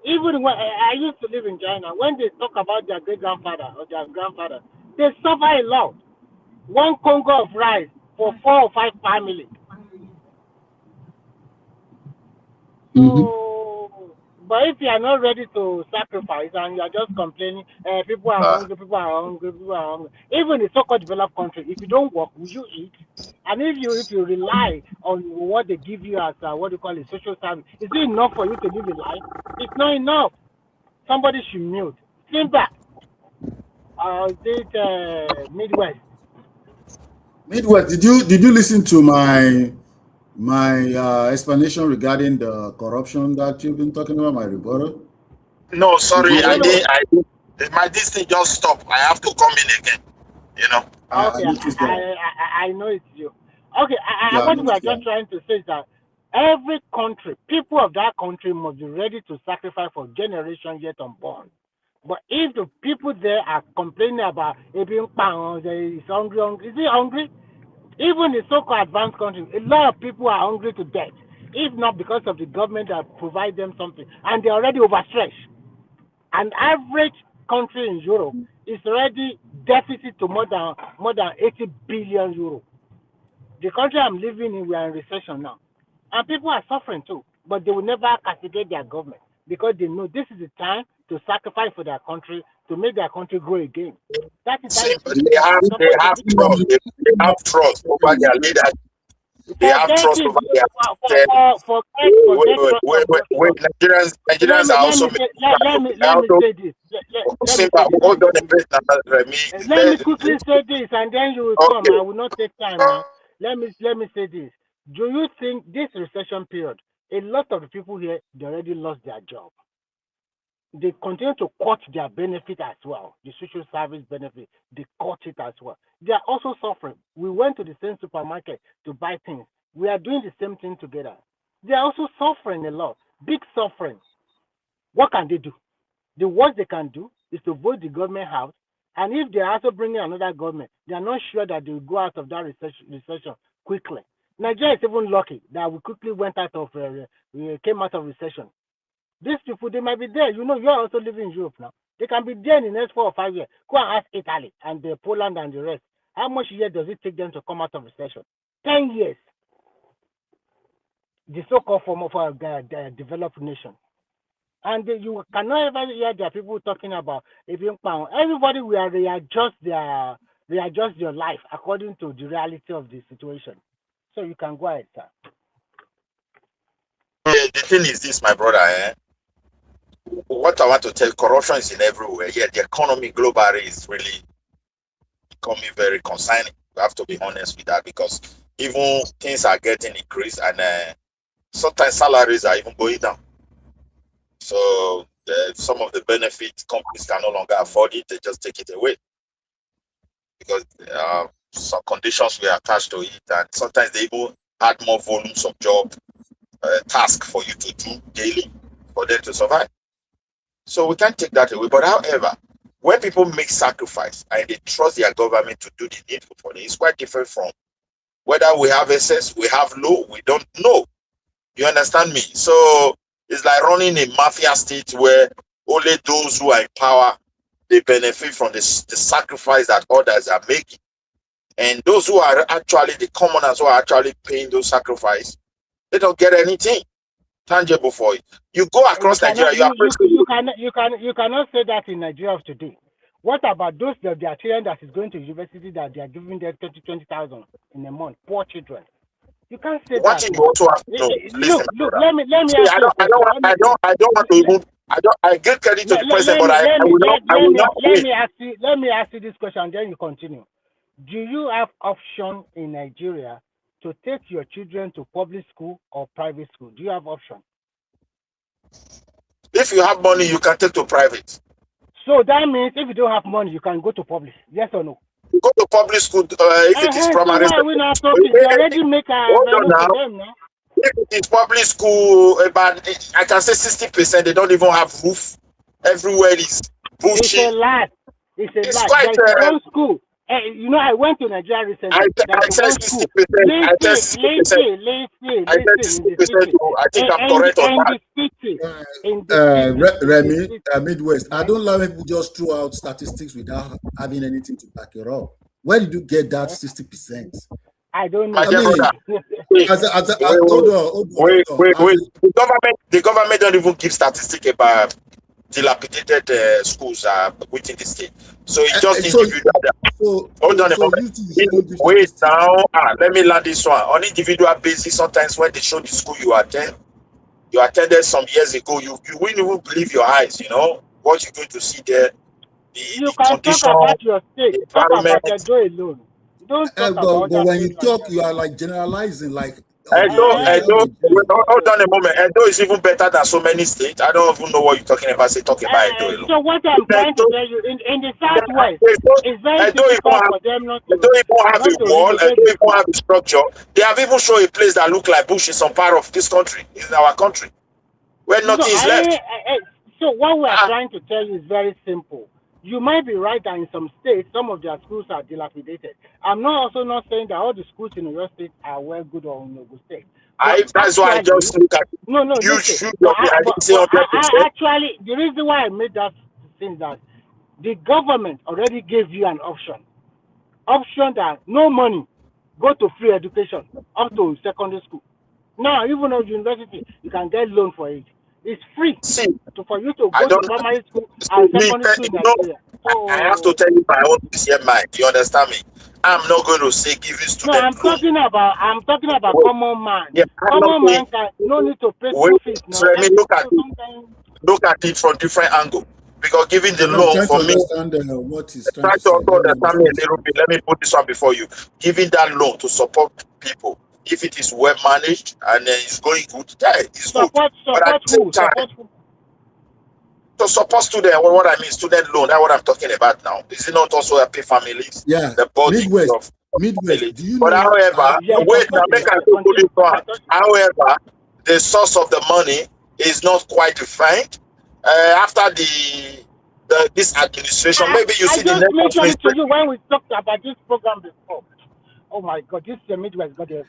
Even when I used to live in China, when they talk about their great grandfather or their grandfather, they suffer a lot. One congo of rice for 4 or 5 families. So, but if you are not ready to sacrifice and you are just complaining, people are hungry, people are hungry, people are hungry. Even in so-called developed country, if you don't work, will you eat? And if you rely on what they give you as what you call a social service, is it enough for you to live a life? It's not enough. Somebody should mute. Simba, is it Midwest? Midwest, did you listen to my explanation regarding the corruption that you've been talking about, my rebuttal? No, sorry, I did. My this thing just stopped. I have to come in again. Okay, I know it's you. Okay, what we are just trying to say is that every country, people of that country must be ready to sacrifice for generations yet unborn. But if the people there are complaining about being is hungry, is he hungry? Even in so-called advanced countries, a lot of people are hungry to death, if not because of the government that provide them something, and they're already overstretched. An average country in Europe is already deficit to more than 80 billion euro. The country I'm living in, we are in recession now, and people are suffering too. But they will never castigate their government because they know this is the time to sacrifice for their country to make their country grow again. That is how they have trust over their leaders. They have trust over their Nigerians are also let me say this. Let me quickly say this, and then you will come. I will not take time now. Let me say this. Do you think this recession period, a lot of the people here, they already lost their job? They continue to cut their benefit as well, the social service benefit, they cut it as well. They are also suffering. We went to the same supermarket to buy things. We are doing the same thing together. They are also suffering a lot, big suffering. What can they do? The worst they can do is to vote the government out, and if they are also bringing another government, they are not sure that they will go out of that recession quickly. Nigeria is even lucky that we quickly went out of, we came out of recession. These people, they might be there. You are also living in Europe now. They can be there in the next 4 or 5 years. Go and ask Italy and Poland and the rest. How much years does it take them to come out of recession? 10 years. The so-called form of a developed nation. And you cannot ever hear their people talking about everybody will readjust their life according to the reality of the situation. So you can go ahead, sir. The thing is this, my brother. What I want to tell, corruption is in everywhere. Yeah, the economy globally is really becoming very concerning. We have to be honest with that, because even things are getting increased, and sometimes salaries are even going down. So some of the benefits companies can no longer afford it; they just take it away because some conditions were attached to it, and sometimes they even add more volumes of job task for you to do daily for them to survive. So we can't take that away. But however, when people make sacrifice and they trust their government to do the needful for them, it's quite different from whether we have excess, we have low, we don't know. You understand me? So it's like running a mafia state where only those who are in power, they benefit from the sacrifice that others are making. And those who are actually the commoners who are actually paying those sacrifices, they don't get anything tangible for it. You go across Nigeria, you cannot say that in Nigeria of today. What about those their children that is going to university that they are giving them 20,000 in a month? Poor children. You can't say what that. You also have to know. Listen, look, let me ask you a question. I don't want to even. I give credit to the president, but I will not. Let me ask you this question, and then you continue. Do you have option in Nigeria to take your children to public school or private school? Do you have option? If you have money, you can take to private. So that means if you don't have money, you can go to public. Yes or no? You go to public school if it is So primary. why are we not talking? They already make Hold on now. for them now. If it is public school, about I can say 60%, they don't even have roof. Everywhere is bushy. It's a lie. It's lie. Quite, There's one school. You know, I went to Nigeria recently. I said 60%. I said 60%. I said 60%. I think I'm correct on that. Remy, Midwest. I don't love people just throw out statistics without having anything to back it up. Where did you get that 60%? I don't know. Hold on. Wait. The government don't even give statistics about dilapidated schools within the state. So it's just individual. Hold on a moment. Wait now. Let me land this one. On individual basis, sometimes when they show the school you attended some years ago, you wouldn't even believe your eyes, you know, what you're going to see there. You can talk about your state. Talk about your joy alone. Don't talk about but when you talk, you are like generalizing, like. Hold on a moment. Edo is even better than so many states. I don't even know what you're talking about. Talk about Edo alone. So what I'm trying to tell you, in the southwest, it's very difficult for them not to. They don't even have a wall. They don't even have a structure. They have even shown a place that look like bush in some part of this country, in our country, where nothing is left. So what we are trying to tell you is very simple. You might be right that in some states, some of their schools are dilapidated. I'm not saying that all the schools in your state are well good or in good state. That's why I just look at it. No, you should actually, the reason why I made that thing is that the government already gave you an option that no money, go to free education up to secondary school. Now, even at university, you can get loan for it. It's free for you to go to primary school and secondary school in Nigeria. I have to tell you my own mind. Do you understand me? I'm not going to say giving students. No, I'm talking about common man. Yeah, common man can no need to pay school fees. So let me look at it from different angle. Because giving the loan for me, what is try to understand me a little bit. Let me put this one before you. Giving that loan to support people. If it is well managed and it's going good, it's good. But at the same time, to support students, what I mean, student loan, that's what I'm talking about now. Is it not also helping families? Yeah. The body Midwest. Do you but know? However, however, the source of the money is not quite defined. After this administration, maybe you see the next administration. To you when we talked about this program before. Oh my God, this Midwest got a.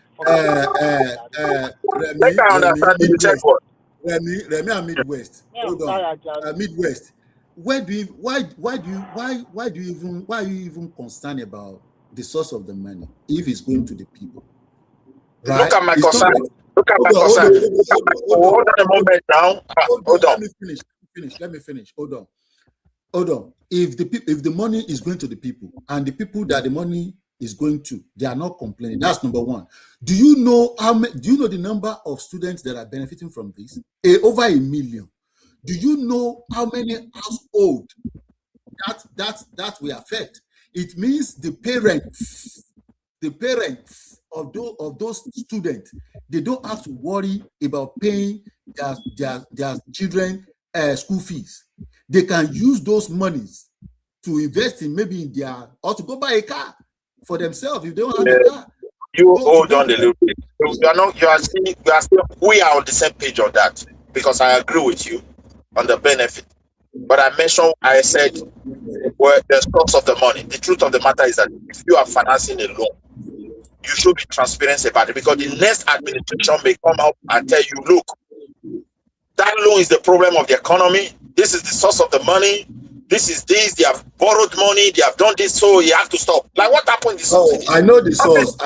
Remy and Midwest. Hold on. Midwest. Why are you even concerned about the source of the money if it's going to the people? Right? Look at my concern. Hold on a moment now. Hold on. Let me finish. Hold on. If the money is going to the people and the people that the money is going to, they are not complaining. That's number one. Do you know the number of students that are benefiting from this? Over 1 million. Do you know how many households that will affect? It means the parents of those students, they don't have to worry about paying their children school fees. They can use those monies to invest in or to go buy a car for themselves if they don't have a car. You hold on a little bit. We are on the same page on that because I agree with you on the benefit. But I said, well, the source of the money. The truth of the matter is that if you are financing a loan, you should be transparent about it because the next administration may come out and tell you, look, that loan is the problem of the economy. This is the source of the money. This is this. They have borrowed money. They have done this, so you have to stop. Like what happened? I know the source.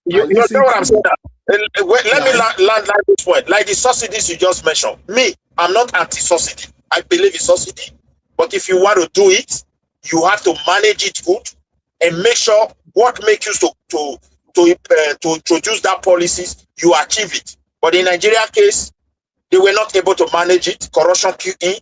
You know what I'm saying? Let me land this point. Like the subsidies you just mentioned. Me, I'm not anti-subsidy. I believe in subsidy. But if you want to do it, you have to manage it good and make sure what makes you to introduce that policies, you achieve it. But in Nigeria case, they were not able to manage it. Corruption QE.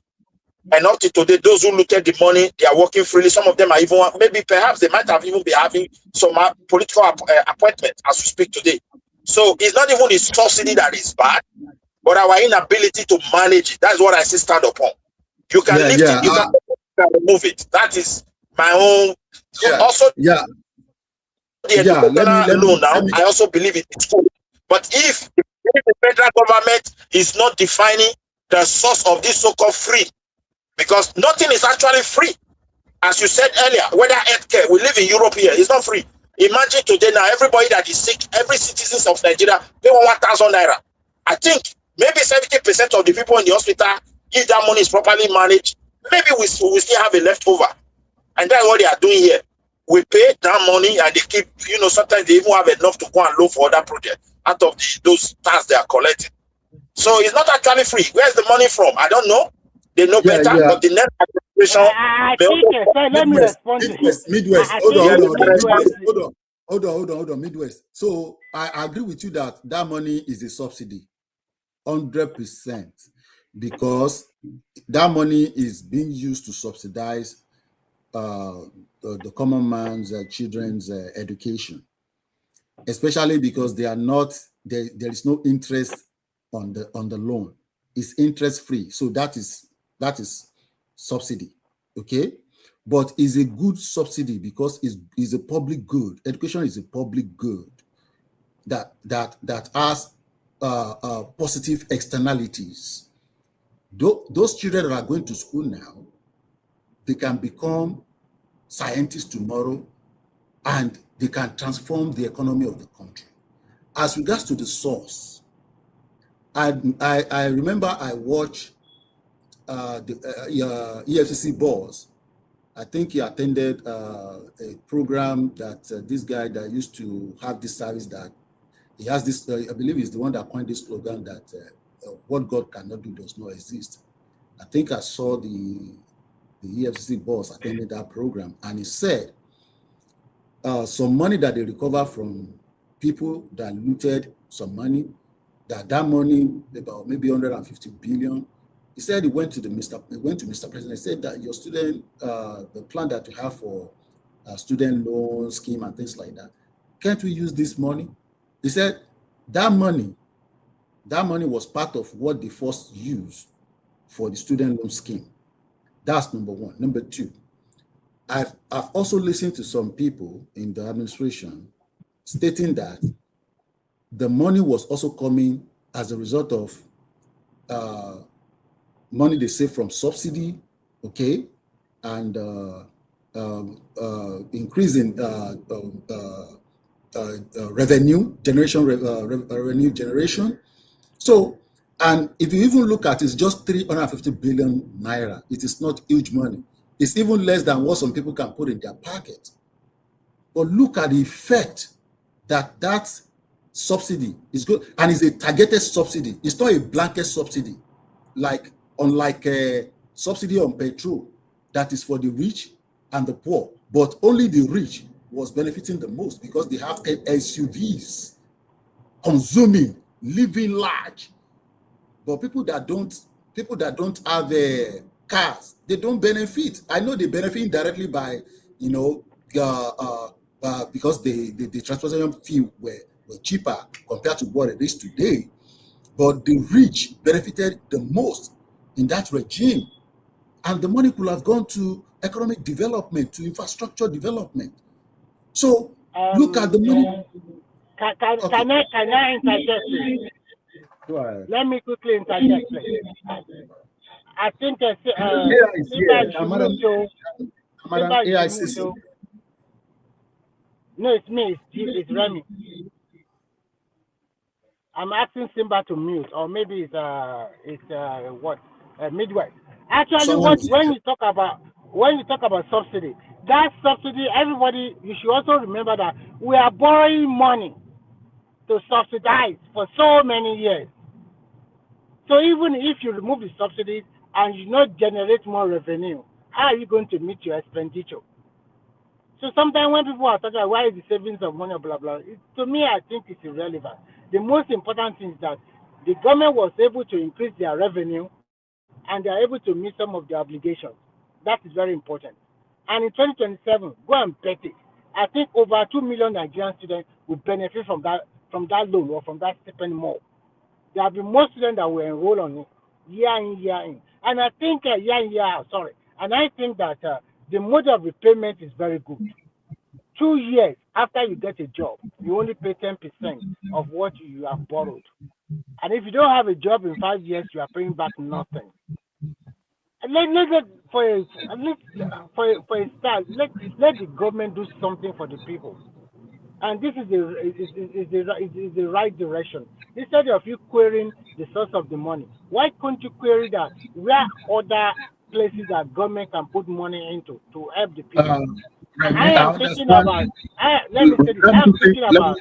And up to today, those who looted the money, they are working freely. Some of them are even, maybe perhaps they might have even been having some political appointment as we speak today. So it's not even the subsidy that is bad, but our inability to manage it. That's what I see stand upon. You can lift it, you can remove it. That is my own. Also, the educational loan now, I also believe it's good. But if the federal government is not defining the source of this so-called free, because nothing is actually free. As you said earlier, whether healthcare, we live in Europe here, it's not free. Imagine today now, everybody that is sick, every citizen of Nigeria, pay 1,000 naira. I think maybe 70% of the people in the hospital, if that money is properly managed, maybe we still have a leftover. And that's what they are doing here. We pay that money and they keep, sometimes they even have enough to go and loan for other projects out of those tax they are collecting. So it's not actually free. Where's the money from? I don't know. They know better, but the next administration. I think, let me respond to Midwest. Hold on. Midwest. So I agree with you that money is a subsidy, 100%, because that money is being used to subsidize the common man's children's education, especially because they are not there is no interest on the loan. It's interest free, so that is subsidy, okay? But it's a good subsidy because it's a public good. Education is a public good that has positive externalities. Those children that are going to school now, they can become scientists tomorrow, and they can transform the economy of the country. As regards to the source, I remember I watched the EFCC boss. I think he attended a program that this guy that used to have this service, that he has this, I believe he's the one that coined this slogan that what God cannot do does not exist. I think I saw the EFCC boss attending that program, and he said some money that they recover from people that looted some money, that money, about maybe 150 billion. He said he went to Mr. President. He said that your student, the plan that you have for student loan scheme and things like that, can't we use this money? He said that money was part of what they first used for the student loan scheme. That's number one. Number two, I've also listened to some people in the administration stating that the money was also coming as a result of money they save from subsidy, okay, and increasing revenue generation. So, and if you even look at it, it's just 350 billion naira. It is not huge money. It's even less than what some people can put in their pocket. But look at the effect that subsidy is good, and it's a targeted subsidy. It's not a blanket subsidy, unlike a subsidy on petrol that is for the rich and the poor. But only the rich was benefiting the most because they have SUVs, consuming, living large. But people that don't have cars, they don't benefit. I know they benefit indirectly by, because the transportation fee were cheaper compared to what it is today. But the rich benefited the most in that regime. And the money could have gone to economic development, to infrastructure development. So look at the money. Can I interject, please? Go ahead. Let me quickly interject, please. I think no, it's me. It's Remy. I'm asking Simba to mute, or maybe it's Midwest. Actually, when you talk about subsidy, that subsidy, everybody, you should also remember that we are borrowing money to subsidize for so many years. So even if you remove the subsidies and you not generate more revenue, how are you going to meet your expenditure? So sometimes when people are talking about why is the savings of money, blah, blah, to me, I think it's irrelevant. The most important thing is that the government was able to increase their revenue and they are able to meet some of their obligations. That is very important. And in 2027, go and bet it. I think over 2 million Nigerian students will benefit from that loan or from that stipend more. There will be more students that will enroll on it year in, year in. And I think year in, year out, sorry. And I think that the mode of repayment is very good. 2 years after you get a job, you only pay 10% of what you have borrowed. And if you don't have a job in 5 years, you are paying back nothing. And for a start, let the government do something for the people. And this is the right direction. Instead of you querying the source of the money, why can't you query that where other places that government can put money into to help the people? I am thinking about, let me say this, I am thinking about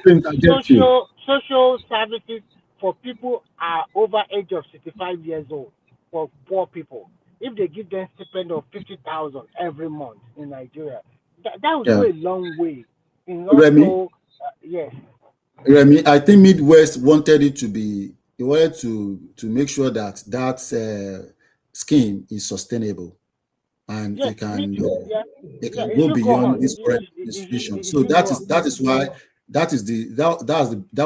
social services for people are over age of 65 years old, for poor people. If they give them stipend of 50,000 every month in Nigeria, that would go a long way. In also, yes. Remy, I think Midwest wanted it to be, they wanted to make sure that scheme is sustainable and it can go beyond this current institution. So that is why that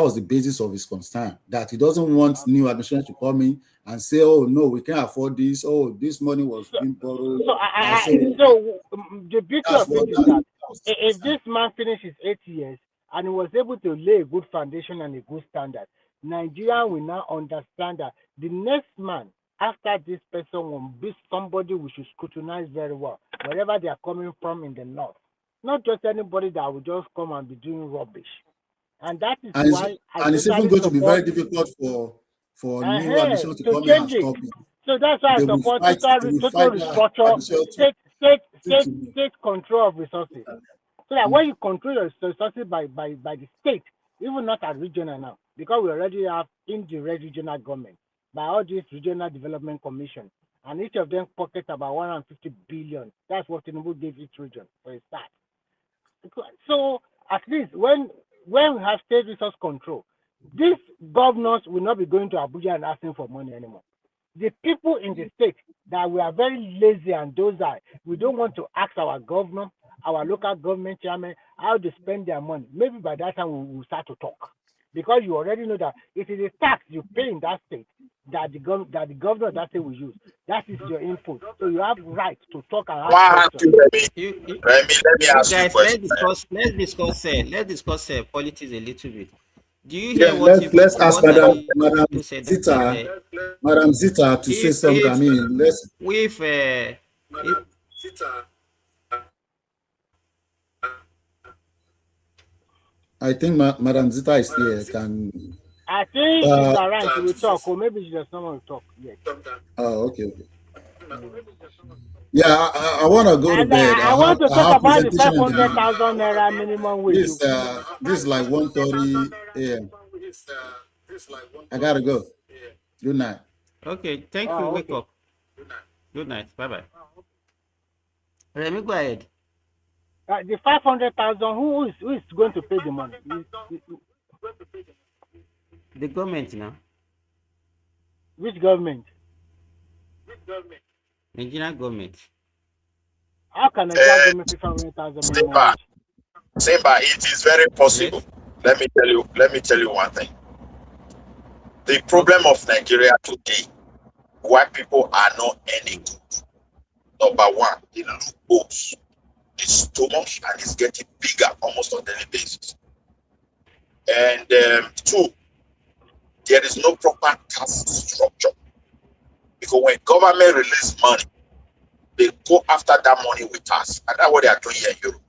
was the basis of his concern, that he doesn't want new administration to come in and say, oh no, we can't afford this, oh this money was being borrowed. So the beauty of it is that if this man finishes 8 years and he was able to lay a good foundation and a good standard, Nigeria will now understand that the next man after this person will be somebody we should scrutinize very well, wherever they are coming from in the north. Not just anybody that will just come and be doing rubbish. And that is why it's even going to be very difficult for new administration to come in and stop it. So that's why I support total restructure, state control of resources. So that when you control your resources by the state, even not at regional now, because we already have indirect regional government by all these regional development commission, and each of them pockets about 150 billion. That's what Tinubu gave each region for a start. So at least when we have state resource control, these governors will not be going to Abuja and asking for money anymore. The people in the state that we are very lazy and those are, we don't want to ask our governor, our local government chairman, how they spend their money. Maybe by that time we will start to talk. Because you already know that it is a tax you pay in that state that the governor of that state will use. That is your input. So you have right to talk and ask questions. Let me ask you a question. Let's discuss politics a little bit. Do you hear let's ask Madam Zita to say something. I mean, I think Madam Zita is here. I think she's around. She will talk, or maybe she does not want to talk yet. Oh, okay. Yeah, I want to go to bed. I want to talk about the 500,000 naira minimum wage. This is like 1:30 a.m. I gotta go. Good night. Okay, thank you. Wake up. Good night. Bye bye. Let me go ahead. The 500,000. Who is going to pay the money? The government now. Which government? Nigerian government. How can Nigerian government pay 500,000 minimum? Simba, it is very possible. Yes. Let me tell you one thing. The problem of Nigeria today, why people are not any good. Number one, the loopholes is too much and it's getting bigger almost on a daily basis. And two, there is no proper tax structure. Because when government release money, they go after that money with tax. And that's what they are doing here in Europe.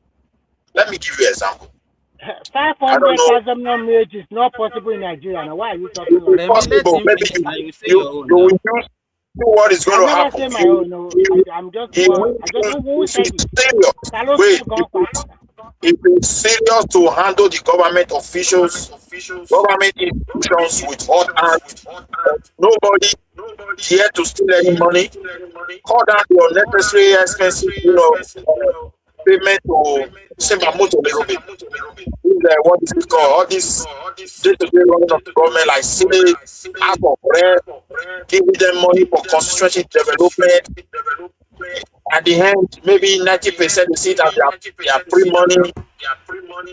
Let me give you an example. 500,000 minimum wage is not possible in Nigeria. Now, why are you talking about it? Possible. Maybe you will use what is going to happen. If it's serious to handle the government officials, government institutions with hot hands, nobody here to steal any money, cut down the unnecessary expensive, payment to Simba Moto a little bit. what is it called? All this day-to-day running of the government, like say, out of rent, giving them money for construction development. At the end, maybe 90% they see it as their free money.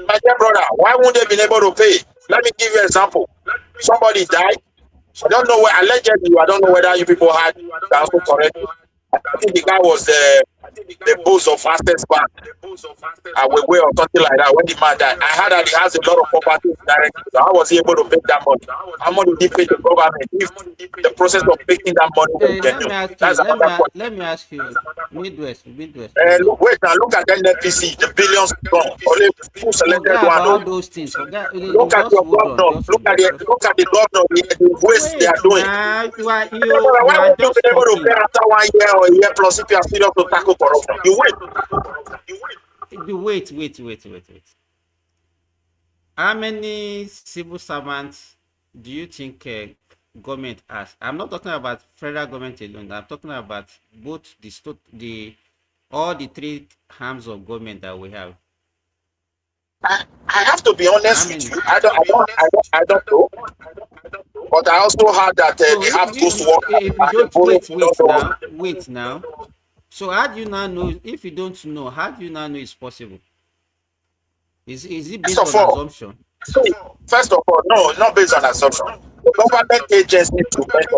My dear brother, why won't they be able to pay? Let me give you an example. Somebody died. I don't know where, allegedly, I don't know whether you people had the also correct. I think the guy was the boss of Access Bank, way or something like that. When the man died, I heard that he has a lot of property directly. So how was he able to make that money? How much did he pay the government if the process of making that money was genuine? That's another question. Let me ask you, Midwest. Wait now, look at NFPC, the billions gone. Only who selected Forget one. about all those things. Forget. Look at your governor. Look at the governor. The waste they are doing. Now, Why you are won't you just be able to talking. pay after 1 year or a year plus if you are serious to tackle corruption? You wait. Wait. How many civil servants do you think government has? I'm not talking about federal government alone. I'm talking about both all the three arms of government that we have. I have to be honest with you. I don't know. But I also heard that they have ghost work. If you don't wait now. So how do you now know? If you don't know, how do you now know it's possible? Is it based on assumption? First of all, no, not based on assumption. The government agencies,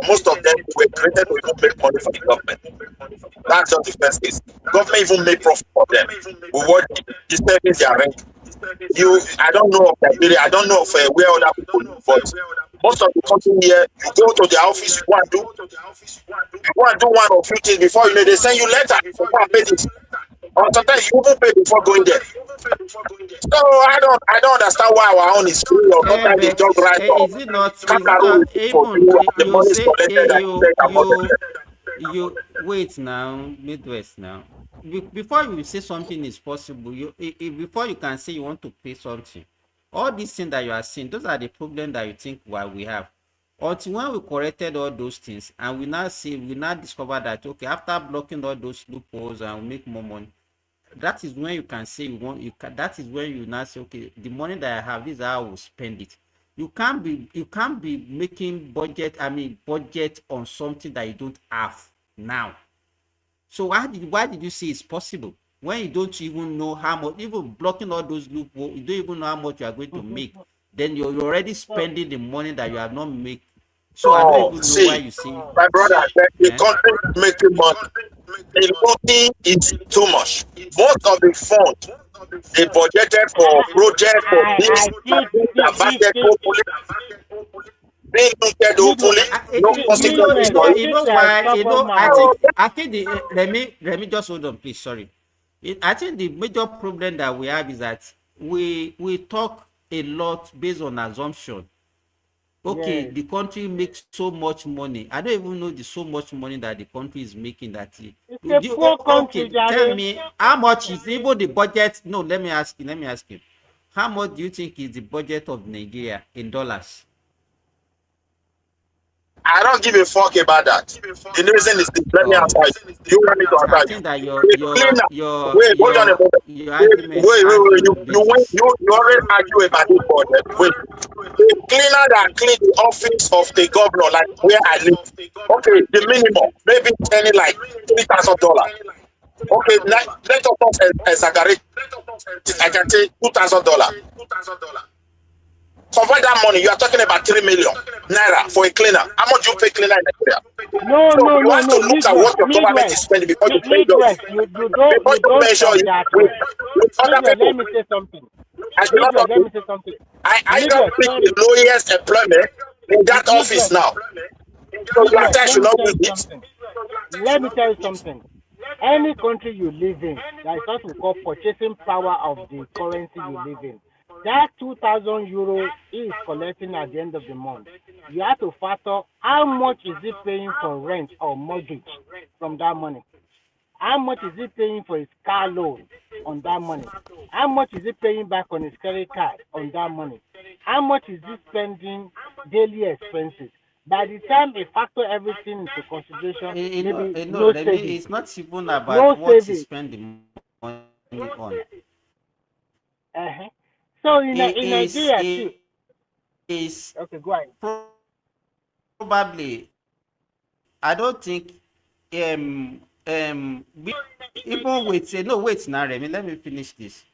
most of them were created to even make money for the government. That's just the first case. Government even make profit for them. We watch the service they are renting. I don't know of Nigeria. I don't know of where other people live, but most of the country here, you go to the office, you go and do one or few things before you know they send you letter to go and pay this. Or sometimes you even pay before going there. So I don't understand why our own is free or sometimes they just write off. Is it not you say you wait now, Midwest now. Before you say something is possible, before you can say you want to pay something, all these things that you are seeing, those are the problems that you think why we have. Until when we corrected all those things and we now discover that okay, after blocking all those loopholes and we make more money, that is when you can say that is when you now say okay, the money that I have, this is how I will spend it. You can't be making budget on something that you don't have now. So why did you say it's possible when you don't even know how much, even blocking all those loopholes, you don't even know how much you are going to make? Then you're already spending the money that you have not made. So I don't even know why you say. My brother, the country is making money. The money is too much. Most of the funds they budgeted for projects for this, being looted openly, no consequences. You know why? I think let me just hold on, please. Sorry. I think the major problem that we have is that we talk a lot based on assumption. Okay, the country makes so much money. I don't even know the so much money that the country is making. Tell me how much is even the budget? No, let me ask you. How much do you think is the budget of Nigeria in dollars? I don't give a fuck about that. The reason is this. Let me answer you. You want me to answer you? I think that wait, hold on a moment. You always argue about this budget. Wait. The cleaner that clean the office of the governor, like where I live. Okay, the minimum, maybe any like $3,000. Okay, let us exaggerate. I can say $2,000. Convert that money, you are talking about 3 million naira for a cleaner. How much do you pay cleaner in Nigeria? You have to look at what your government is spending before you pay those. Before you measure it with other people. Let me say something. Let me say something. I don't think the lowest employment in that office now. So that should not be it. Let me tell you something. Any country you live in, that is what we call purchasing power of the currency you live in. That 2,000 euro is collecting at the end of the month. You have to factor how much is it paying for rent or mortgage from that money. How much is it paying for his car loan on that money? How much is it paying back on his credit card on that money? How much is he spending daily expenses? By the time they factor everything into consideration, it's not even about what he spend the money on. So in Nigeria too. Is okay, go ahead. Probably, I don't think even with no wait now, Remy, let me finish this.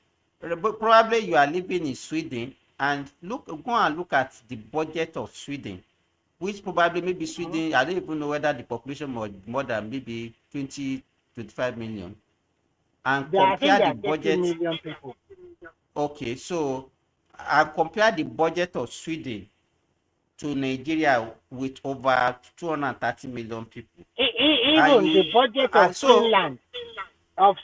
But probably you are living in Sweden and go and look at the budget of Sweden, which probably maybe Sweden, I don't even know whether the population more than maybe 25 million, and compare the budget. 30 million people. Okay, so I compare the budget of Sweden to Nigeria with over 230 million people. Even the budget of Finland of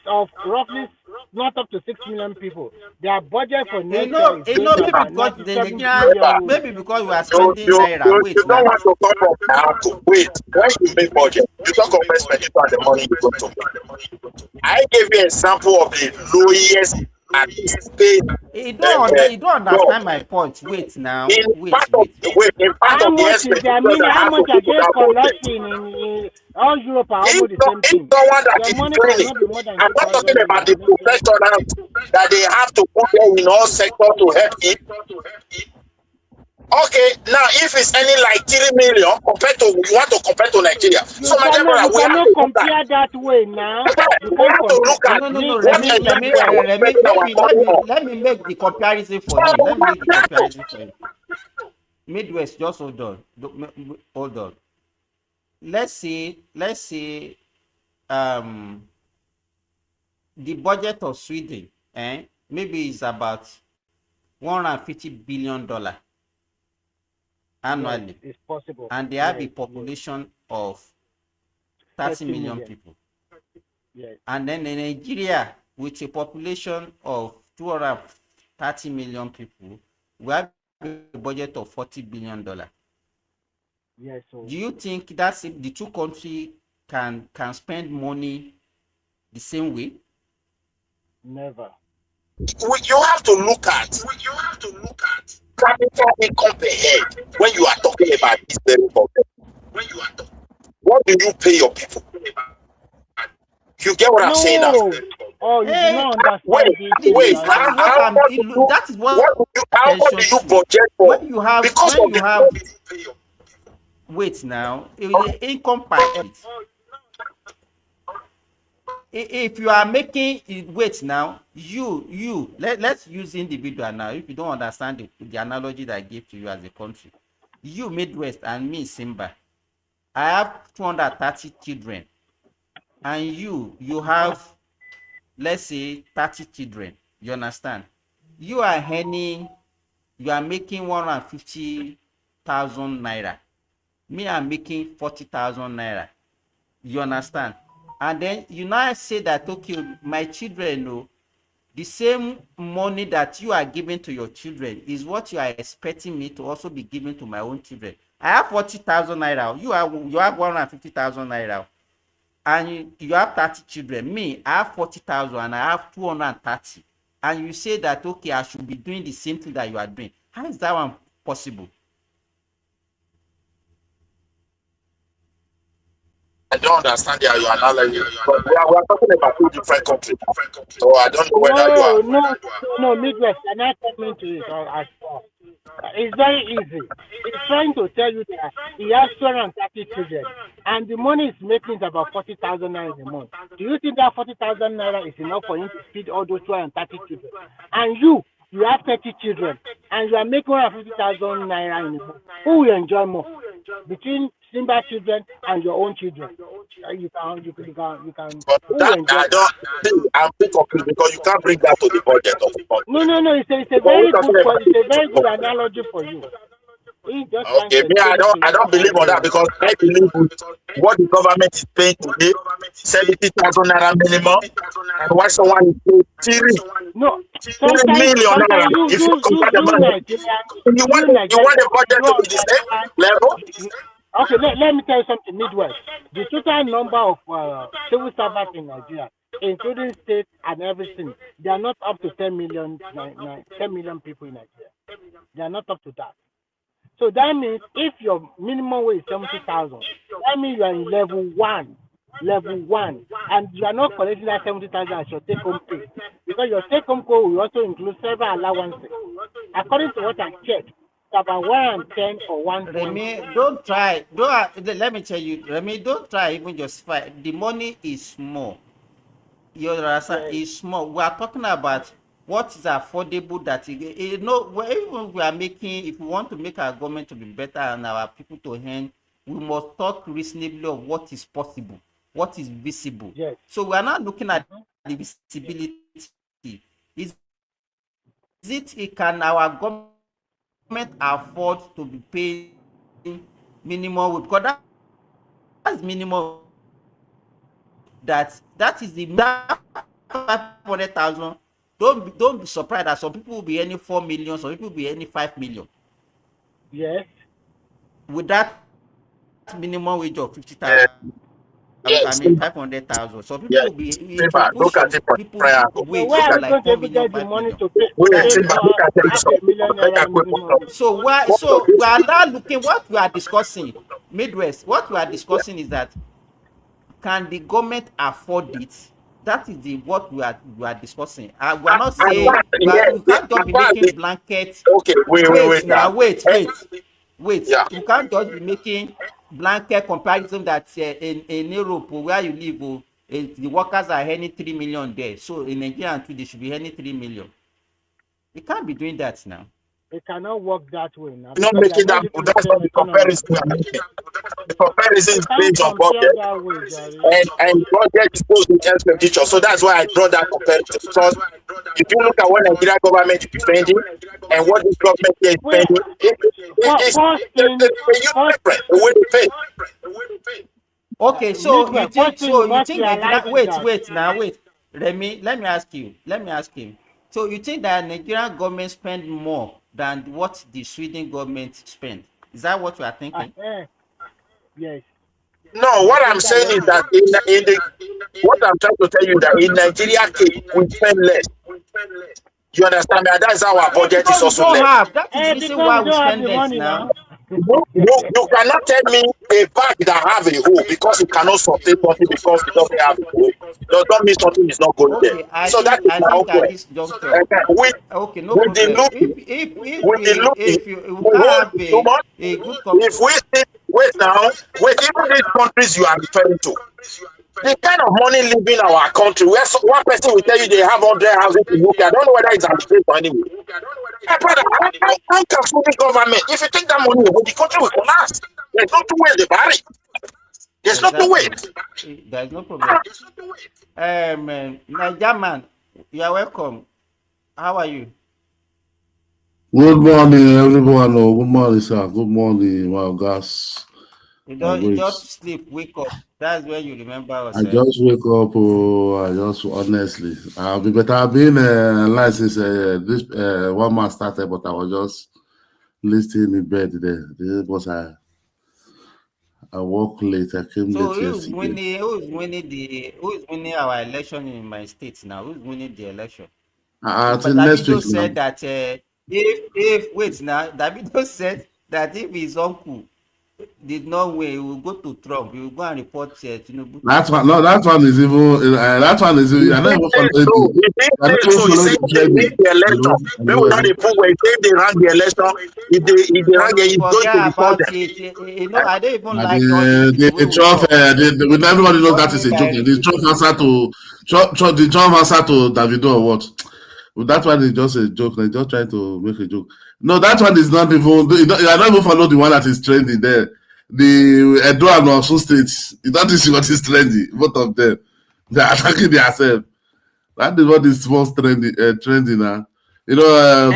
roughly not up to 6 million people. Their budget for next year is going to about 97 billion. Maybe because we are spending naira. You don't want to come from now. Wait, when you make budget, you talk of expenditure and the money you go to make. I gave you an example of the lowest at state. You don't understand my point. Wait now. In part of the expenditure, how much are they collecting in all Europe are almost the same thing. Someone that is training, I'm not talking about the professionals that they have to put them in all sectors to help it. Okay, now if it's any like 3 million compared to you want to compare to Nigeria, so my dear brother, we have to compare that way now. We have to look at let me make the comparison for you. Midwest, just hold on. Let's say the budget of Sweden maybe is about $150 billion annually. It's possible. And they have a population of 30 million people. Yes. And then in Nigeria, with a population of 230 million people, we have a budget of $40 billion. Yes. So do you think that's the two countries can spend money the same way? Never. You have to look at capital income per head when you are talking about this very problem. What do you pay your people? You get what I'm saying now? Oh, you do not understand. Wait. How much do you budget for? When you have wait now, income per head. If you are making it, wait now, let's use individual now. If you don't understand the analogy that I gave to you as a country, you Midwest and me Simba, I have 230 children, and you have, let's say, 30 children. You understand? You are making 150,000 naira. Me, I'm making 40,000 naira. You understand? And then you now say that, okay, my children know the same money that you are giving to your children is what you are expecting me to also be giving to my own children. I have 40,000 naira. You have 150,000 naira. And you have 30 children. Me, I have 40,000 and I have 230. And you say that, okay, I should be doing the same thing that you are doing. How is that one possible? I don't understand your analogy. But we are talking about two different countries. So I don't know whether you are. No, Midwest, I'm not coming to it as well. It's very easy. It's trying to tell you that he has 230 children, and the money is making about 40,000 naira a month. Do you think that 40,000 naira is enough for him to feed all those 230 children? And you have 30 children, and you are making 150,000 naira in a month. Who will enjoy more between Simba children and your own children? You can. I'm too confused because you can't bring that to the budget of the country. No. It's a very good analogy for you. Okay, me, I don't believe on that because I believe what the government is paying today, 70,000 naira minimum, and why someone is paying 3 million naira. If you compare the money, you want the budget to be the same level. Okay, let me tell you something, Midwest. The total number of civil servants in Nigeria, including state and everything, they are not up to 10 million people in Nigeria. They are not up to that. So that means if your minimum wage is 70,000, that means you are in level 1. level 1, and you are not collecting that 70,000 as your take-home pay, because your take-home pay will also include several allowances. According to what I checked, it's about 110 or 120. Remy, don't try. Let me tell you, Remy, don't try even justify. The money is small. Your answer is small. We are talking about what is affordable that even we are making. If we want to make our government to be better and our people to earn, we must talk reasonably of what is possible, what is visible. Yes. So we are not looking at the visibility. Can our government afford to be paying minimum? Because that's minimum. That is the 500,000. Don't be surprised that some people will be earning 4 million, some people will be earning 5 million. Yes. With that minimum wage of 50,000. Yes. I mean 500,000. So people will be it will push Look at some it from people prayer. wage where to are we like going to 4 ever million, get the 5 money million. to pay Look at half a million naira minimum? So so we are now looking what we are discussing. Midwest, what we are discussing is that can the government afford it? That is what we are discussing. We are not saying we can't just be making blanket. Okay, wait now. Wait. Yeah. You can't just be making blanket comparison that in Europe where you live, the workers are earning 3 million there. So in Nigeria too, they should be earning 3 million. You can't be doing that now. It cannot work that way now. You're not making that. That's not the comparison I'm making. The comparison is based on budget, and budget is supposed to expenditure. So that's why I draw that comparison. Because if you look at what Nigeria government is spending and what this government is spending, it's different. The way they pay. Okay, so you think wait. Remy, let me ask him. So you think that Nigerian government spend more than what the Sweden government spend? Is that what you are thinking? Yes. No, what I'm saying is that what I'm trying to tell you that in Nigeria case we spend less. You understand me? And that's how our budget is also less. That is the reason why we spend less now. You cannot tell me a bag that have a hole because it cannot sustain something because it doesn't have a hole. Does not mean something is not going there. So that is my own point. Okay, no problem. If we wait now, even these countries you are referring to, the kind of money leaving our country, where one person will tell you they have 100 houses in UK. I don't know whether it's arbitrary anyway. My brother, how can the government, if you take that money away, the country will collapse. There's no two ways about it. There's no two ways. There's no problem. Niger man, you are welcome. How are you? Good morning, everyone. Good morning, sir. Good morning, my guys. You just sleep, wake up. That's when you remember us. I just wake up. I just honestly, I've been licensed this 1 month started, but I was just listening in bed there. Because I woke late. I came late who's winning our election in my state now? Who's winning the election? But Davido said that Davido said that if his uncle did not win, he will go to Trump. He will go and report Tinubu. That one is even. That one is even. I don't even follow the election. People know the point where if they run the election, if they run it, it's going to report them. I don't even like the Trump. Everybody knows that is a joke. The Trump answer to Davido or what? Well, that one is just a joke. They're just trying to make a joke. No, that one is not even. I don't even follow the one that is trending there. The Edo and Osun states. You don't see what is trending. Both of them, they are attacking themselves. That is what is most trending now. You know,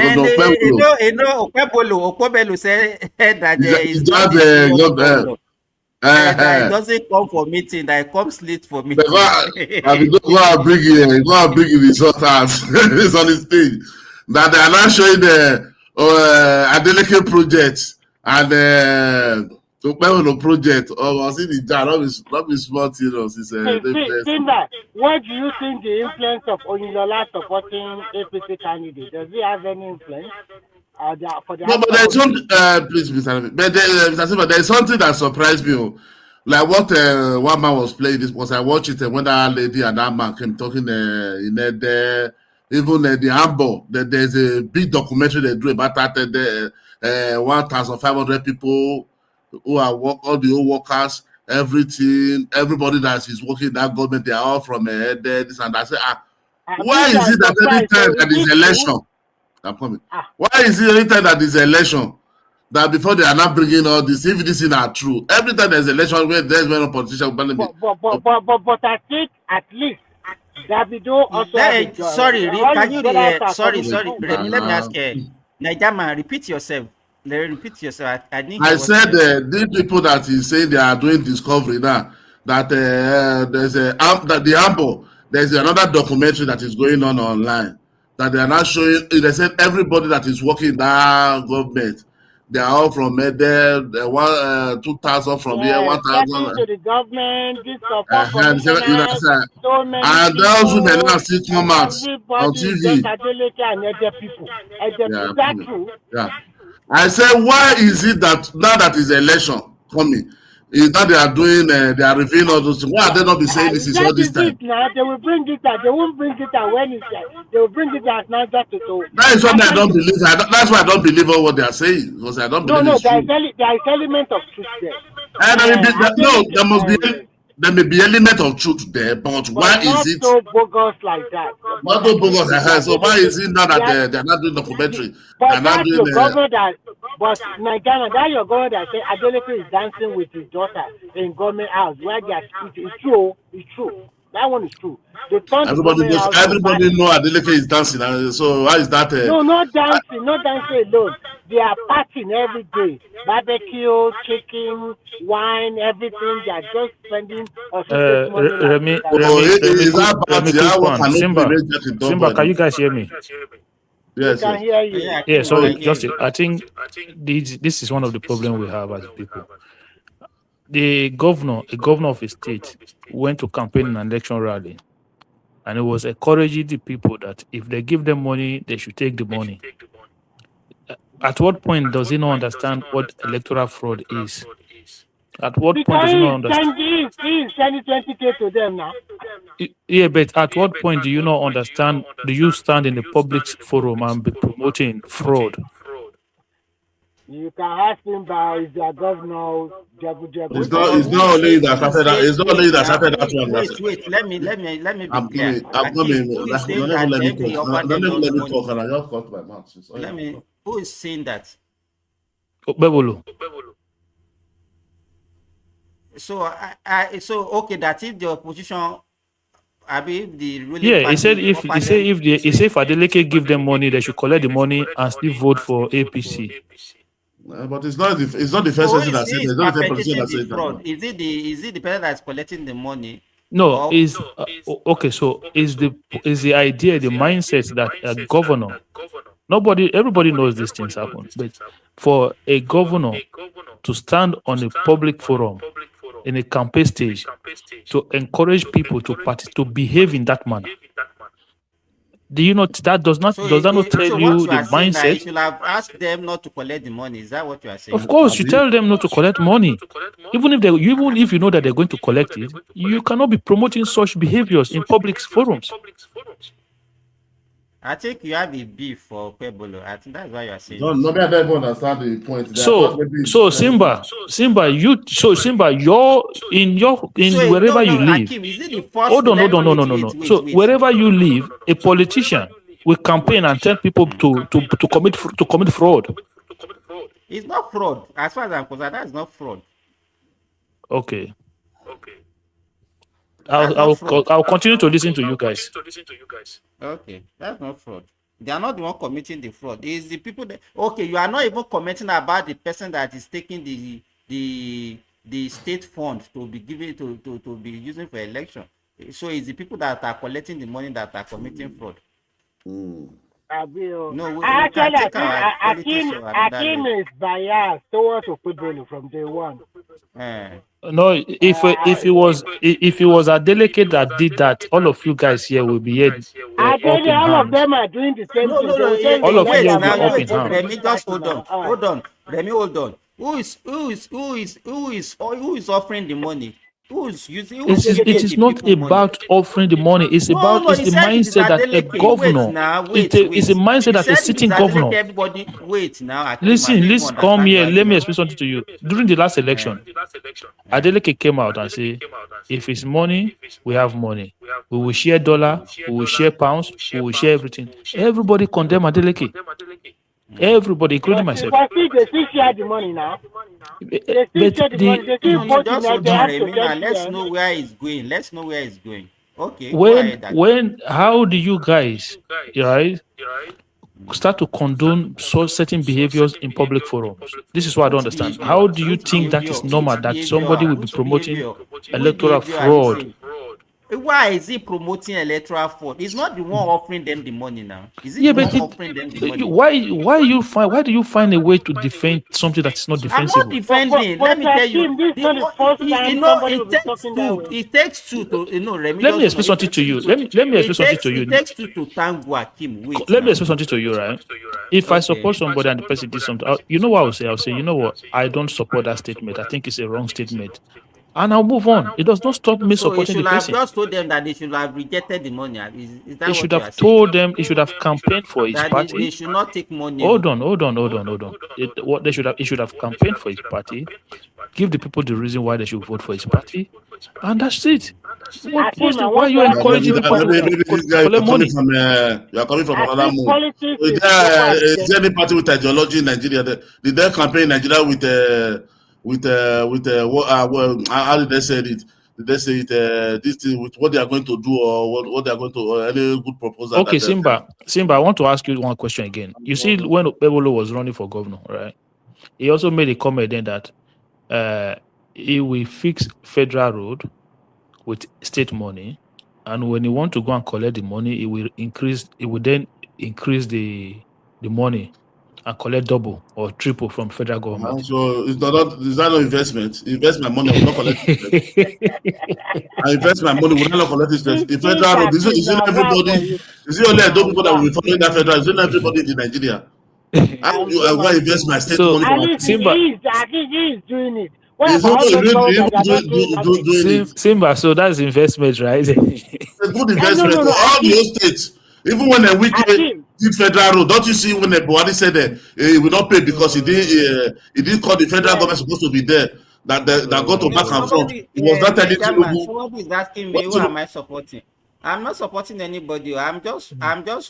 Okpebolo said that he's not the that it doesn't come for meeting, that it comes late for meeting. Go and bring the result out. It's on the stage. That they are now showing the Adeleke project and the project. Was it the jar? Not be smart, you know. Simba, what do you think the influence of Oyinlola supporting APC candidate? Does he have any influence? No, but there's something. Please, Mr. But there's something that surprised me. like what one man was playing this was I watched it when that lady and that man came talking in there. Even the Ambo, there's a big documentary they do about that. 1,500 people who are all the old workers, everything, everybody that is working in that government, they are all from there, this and that. I say, why is it that every time that is election, I'm coming. Why is it every time that is election that before they are not bringing all this, if this is not true, every time there's election where there's when a politician but I think at least Davido also sorry, can you sorry, let me ask Naijama, repeat yourself. Repeat yourself. I didn't I said these people that is saying they are doing discovery now, that there's that the Ambo, there's another documentary that is going on online that they are not showing. They said everybody that is working in that government, they are all from there. 2,000 from here, 1,000. To the government, this so many and those women now still come out on TV. Yeah. I said, why is it that now that is election coming, is that they are doing, they are revealing all those things? Why are they not be saying this is all this time? Now they will bring it out. They won't bring it out when it's there. They will bring it out now just to. That is something I don't believe. That's why I don't believe all what they are saying, because I don't believe. No, there is element of truth there. And there may be element of truth there, but why is it so bogus like that? Not so bogus. So why is it now that they're not doing documentary? But that's your government that. But Nigeria, that your government that say Adeleke is dancing with his daughter in government house where they are speaking. It's true. It's true. That one is true. Everybody know Adeleke is dancing. So why is that? No, not dancing. Not dancing alone. They are partying every day. Barbecue, chicken, wine, everything. They are just spending Simba, can you guys hear me? Yes, can hear you. Yeah, sorry, just I think this is one of the problems we have as people. A governor of a state went to campaign in an election rally, and it was encouraging the people that if they give them money, they should take the money. At what point does he not understand what electoral fraud is? At what point does he not understand? He's sending 20K to them now. Yeah, but at what point do you not understand? Do you stand in the public forum and be promoting fraud? You can ask him about is their governor. It's not only that started that. It's not only that started that one. Wait. Let me be clear. I'm coming. Don't let me talk. And I just cut my mouth. Who is saying that? Bebolo. So okay, that if the opposition, he said if Adeleke give them money, they should collect the money and still vote for APC. But it's not the first person that said it. It's not the first person that said that. Is it the person that's collecting the money? No, okay. So is the idea, the mindset that a governor, everybody knows these things happen, but for a governor to stand on a public forum in a campaign stage to encourage people to behave in that manner. Do you not that does not tell you the mindset? You should have asked them not to collect the money. Is that what you are saying? Of course, you tell them not to collect money. Even if you know that they're going to collect it, you cannot be promoting such behaviors in public forums. I think you have a beef for Pebolo. I think that's why you are saying. No, I don't understand the point. Simba, you're wherever you live. Hakim, is it the first Hold on. No. So wherever you live, a politician will campaign and tell people to commit fraud. It's not fraud. As far as I'm concerned, that's not fraud. Okay. I'll continue to listen to you guys. Okay, that's not fraud. They are not the one committing the fraud. It's the people that you are not even commenting about the person that is taking the state fund to be given to be using for election. So it's the people that are collecting the money that are committing fraud. Mm. No, Hakim is biased towards Okudolu from day one. No, if it was Adeleke that did that, all of you guys here will be here. All of them are doing the same thing. All of you will be up in hand. Remy, just hold on. Remy, hold on. Who is offering the money? Who is using? Who is It giving is the not people money? about offering the money. It's No, about no. it's He the said it is mindset that a Adeleke. Wait governor. now. It's Wait. a mindset He that a said it is sitting governor. Adeleke. Everybody, wait now. Akim, I Listen, don't even listen, come understand here. your Let me argument. explain something to you. During the last election, Adeleke came out and said, if it's money, we have money. We will share dollar, we will share pounds, we will share everything. Everybody condemn Adeleke. Everybody, including myself. But see, they still share the money now. They still But share the money. They still No. vote in Just there. hold They on, have to Remy. get Now let's them. know where he's going. Let's know where he's going. Okay, go ahead. How do you guys, right, start to condone certain behaviors in public forums? This is what I don't understand. How do you think that is normal that somebody will be promoting electoral fraud? Why is he promoting electoral fraud? He's not the one offering them the money now. Is he Yeah, the one but offering them the money? why do you find a way to defend something that is not I'm not defensible? defending. Let me tell you. This is not the first time somebody will be talking that way. It takes two to Remy. Let me explain something to you. Let me explain something to you. It takes two to tango, Akim. Wait Let me now. explain something to you, right? If I support somebody and the person did something, you know what I'll say? I'll say, you know what? I don't support that statement. I think it's a wrong statement. And I'll move on. It does not stop me So he supporting the should have person. just told them that they should have rejected the money. Is that He what should you are have saying? told them, he should have campaigned for his That party. they should not take money. Hold on. He should have campaigned for his party, give the people the reason why they should vote for his party, and that's it. Why are you encouraging people to collect money? You are coming from another mood. Politics Is there any party with ideology in Nigeria? Did they campaign in Nigeria how did they say it? Did they say it this thing with what they are going to do or what they are going to or any good proposal? Okay, Simba, I want to ask you one question again. You see, when Ebolo was running for governor, right? He also made a comment then that he will fix federal road with state money, and when he want to go and collect the money, he will then increase the money and collect double or triple from federal government. So is that no investment? Invest my money, I will not collect it. I invest my money, will not collect it. The federal road, is it everybody? Is it only those people that will be following that federal? Is it not everybody in Nigeria? I will invest my state money. At least he is doing it. What Is about it those that are not doing nothing? Simba, so that's investment, right? It's a good investment for all the whole states. Even when a weekend did federal road, don't you see when the Buhari said that he will not pay because he didn't call the federal government supposed to be there, that go to back and front. He was not telling Tinubu. Somebody is asking me, who am I supporting? I'm not supporting anybody. I'm just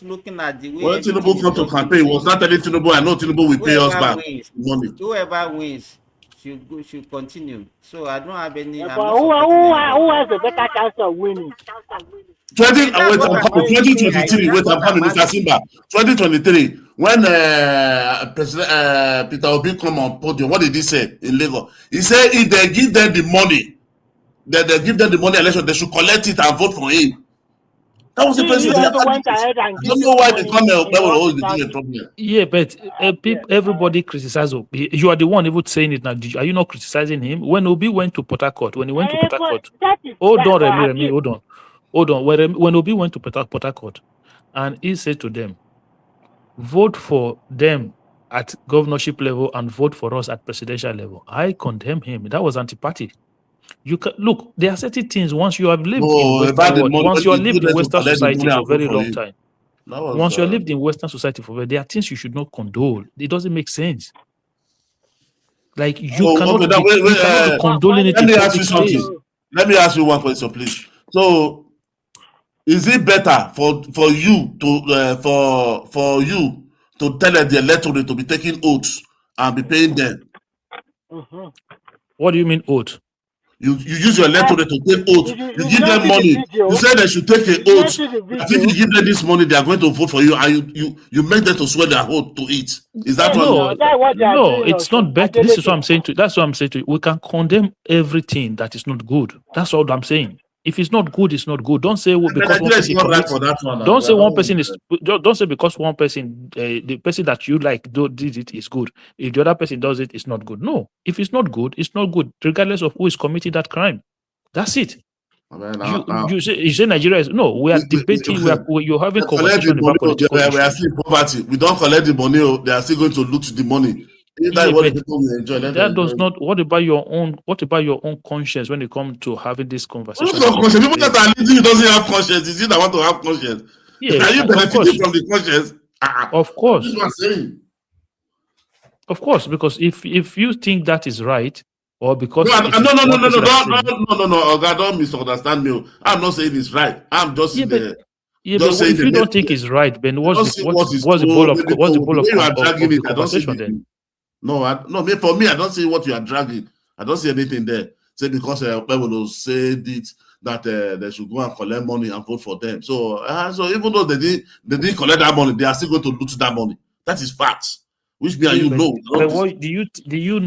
looking at the way. When Tinubu come to campaign, he was not telling Tinubu, I know Tinubu will pay us back money. Whoever wins should continue. So I don't have any. But who has a better chance of winning? 2023, wait, I'm coming, Mr. Simba. 2023, when President Peter Obi come on podium, what did he say in Lagos? He said if they give them the money, election, they should collect it and vote for him. That was the president. I don't know why they come here. A problem. Yeah, but everybody criticizes Obi. You are the one even saying it now. Are you not criticizing him? When Obi went to Port Harcourt, hold on, Remy, hold on. When Obi went to Port Harcourt, and he said to them, vote for them at governorship level and vote for us at presidential level. I condemn him. That was anti-party. You can look. There are certain things once you have lived in Western society for a very long time. Once you have lived in Western society for there are things you should not condone. It doesn't make sense. Like you cannot be condoning it. Let me ask you something. Let me ask you one question, please. So, is it better for you to tell the electorate to be taking oaths and be paying them? What do you mean oath? You use your electorate to take oaths. You give them money. You say they should take an oath. That if you give them this money, they are going to vote for you, and you make them to swear their oath to it. Is that no? It's not better. This is what I'm saying to you. That's what I'm saying to you. We can condemn everything that is not good. That's all I'm saying. If it's not good, it's not good. Don't say because one person don't say one person is. Don't say because one person, the person that you like did it is good. If the other person does it, it's not good. No, if it's not good, it's not good, regardless of who is committing that crime. That's it. You say Nigeria is no. We are debating. You're having conversation about political We are still in poverty. We don't collect the money. They are still going to loot the money. That's what the people will enjoy. That does not. What about your own? What about your own conscience when it comes to having this conversation? Who's not conscious? People that are leading you doesn't have conscience. Is it that want to have conscience? Yeah, are you benefiting from the conscience? Of course. This is what I'm saying. Of course, because if you think that is right, or because No, God, don't misunderstand me. I'm not saying it's right. I'm just saying but if you don't think it's right, then what's the goal of the conversation then? No, for me, I don't see what you are dragging. I don't see anything there. Say because people will say that they should go and collect money and vote for them. So even though they didn't collect that money, they are still going to loot that money. That is facts. Which me and you know. But what, do you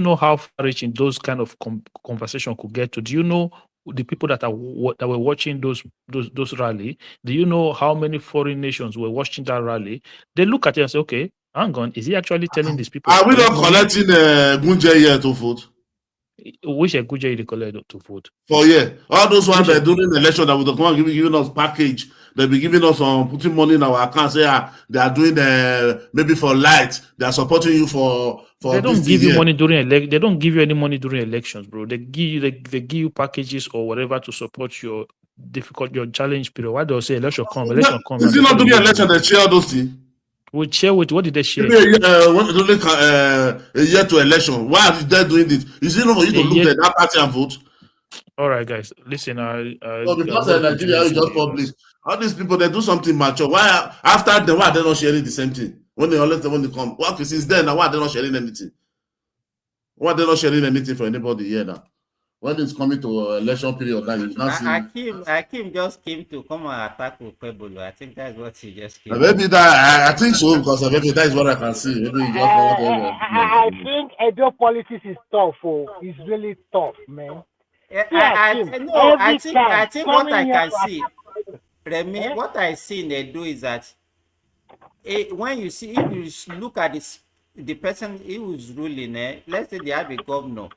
know how far-reaching those kind of conversation could get to? Do you know the people that were watching those rally? Do you know how many foreign nations were watching that rally? They look at it and say, "Okay, hang on, is he actually telling these people?" Are we not collecting Gunje here to vote? Which Gunje they collect to vote? All those ones that during the election that will come and giving us package. They'll be giving us putting money in our account. Say they are doing maybe for light. They are supporting you for. They don't give you money during They don't give you any money during elections, bro. They give you packages or whatever to support your challenge period. Why do I say election come? Election come. Is it not during election they share those things? We share with what did they share? Maybe a year to election. Why are they doing this? Is it not for you to look at that party and vote? All right, guys, listen. Because Nigeria is just public. All these people, they do something mature. Why after them? Why are they not sharing the same thing? When they come, well, since then, why are they not sharing anything? Why are they not sharing anything for anybody here now? When it's coming to election period, now you not see. Akim just came to come and attack Okpebolo. I think that's what he just came. Maybe that I think so because maybe that is what I can see. Maybe I think Edo politics is tough. It's really tough, man. I think what I can see, Remy, what I see in Edo is that when you see, if you look at the person who is ruling, let's say they have a governor.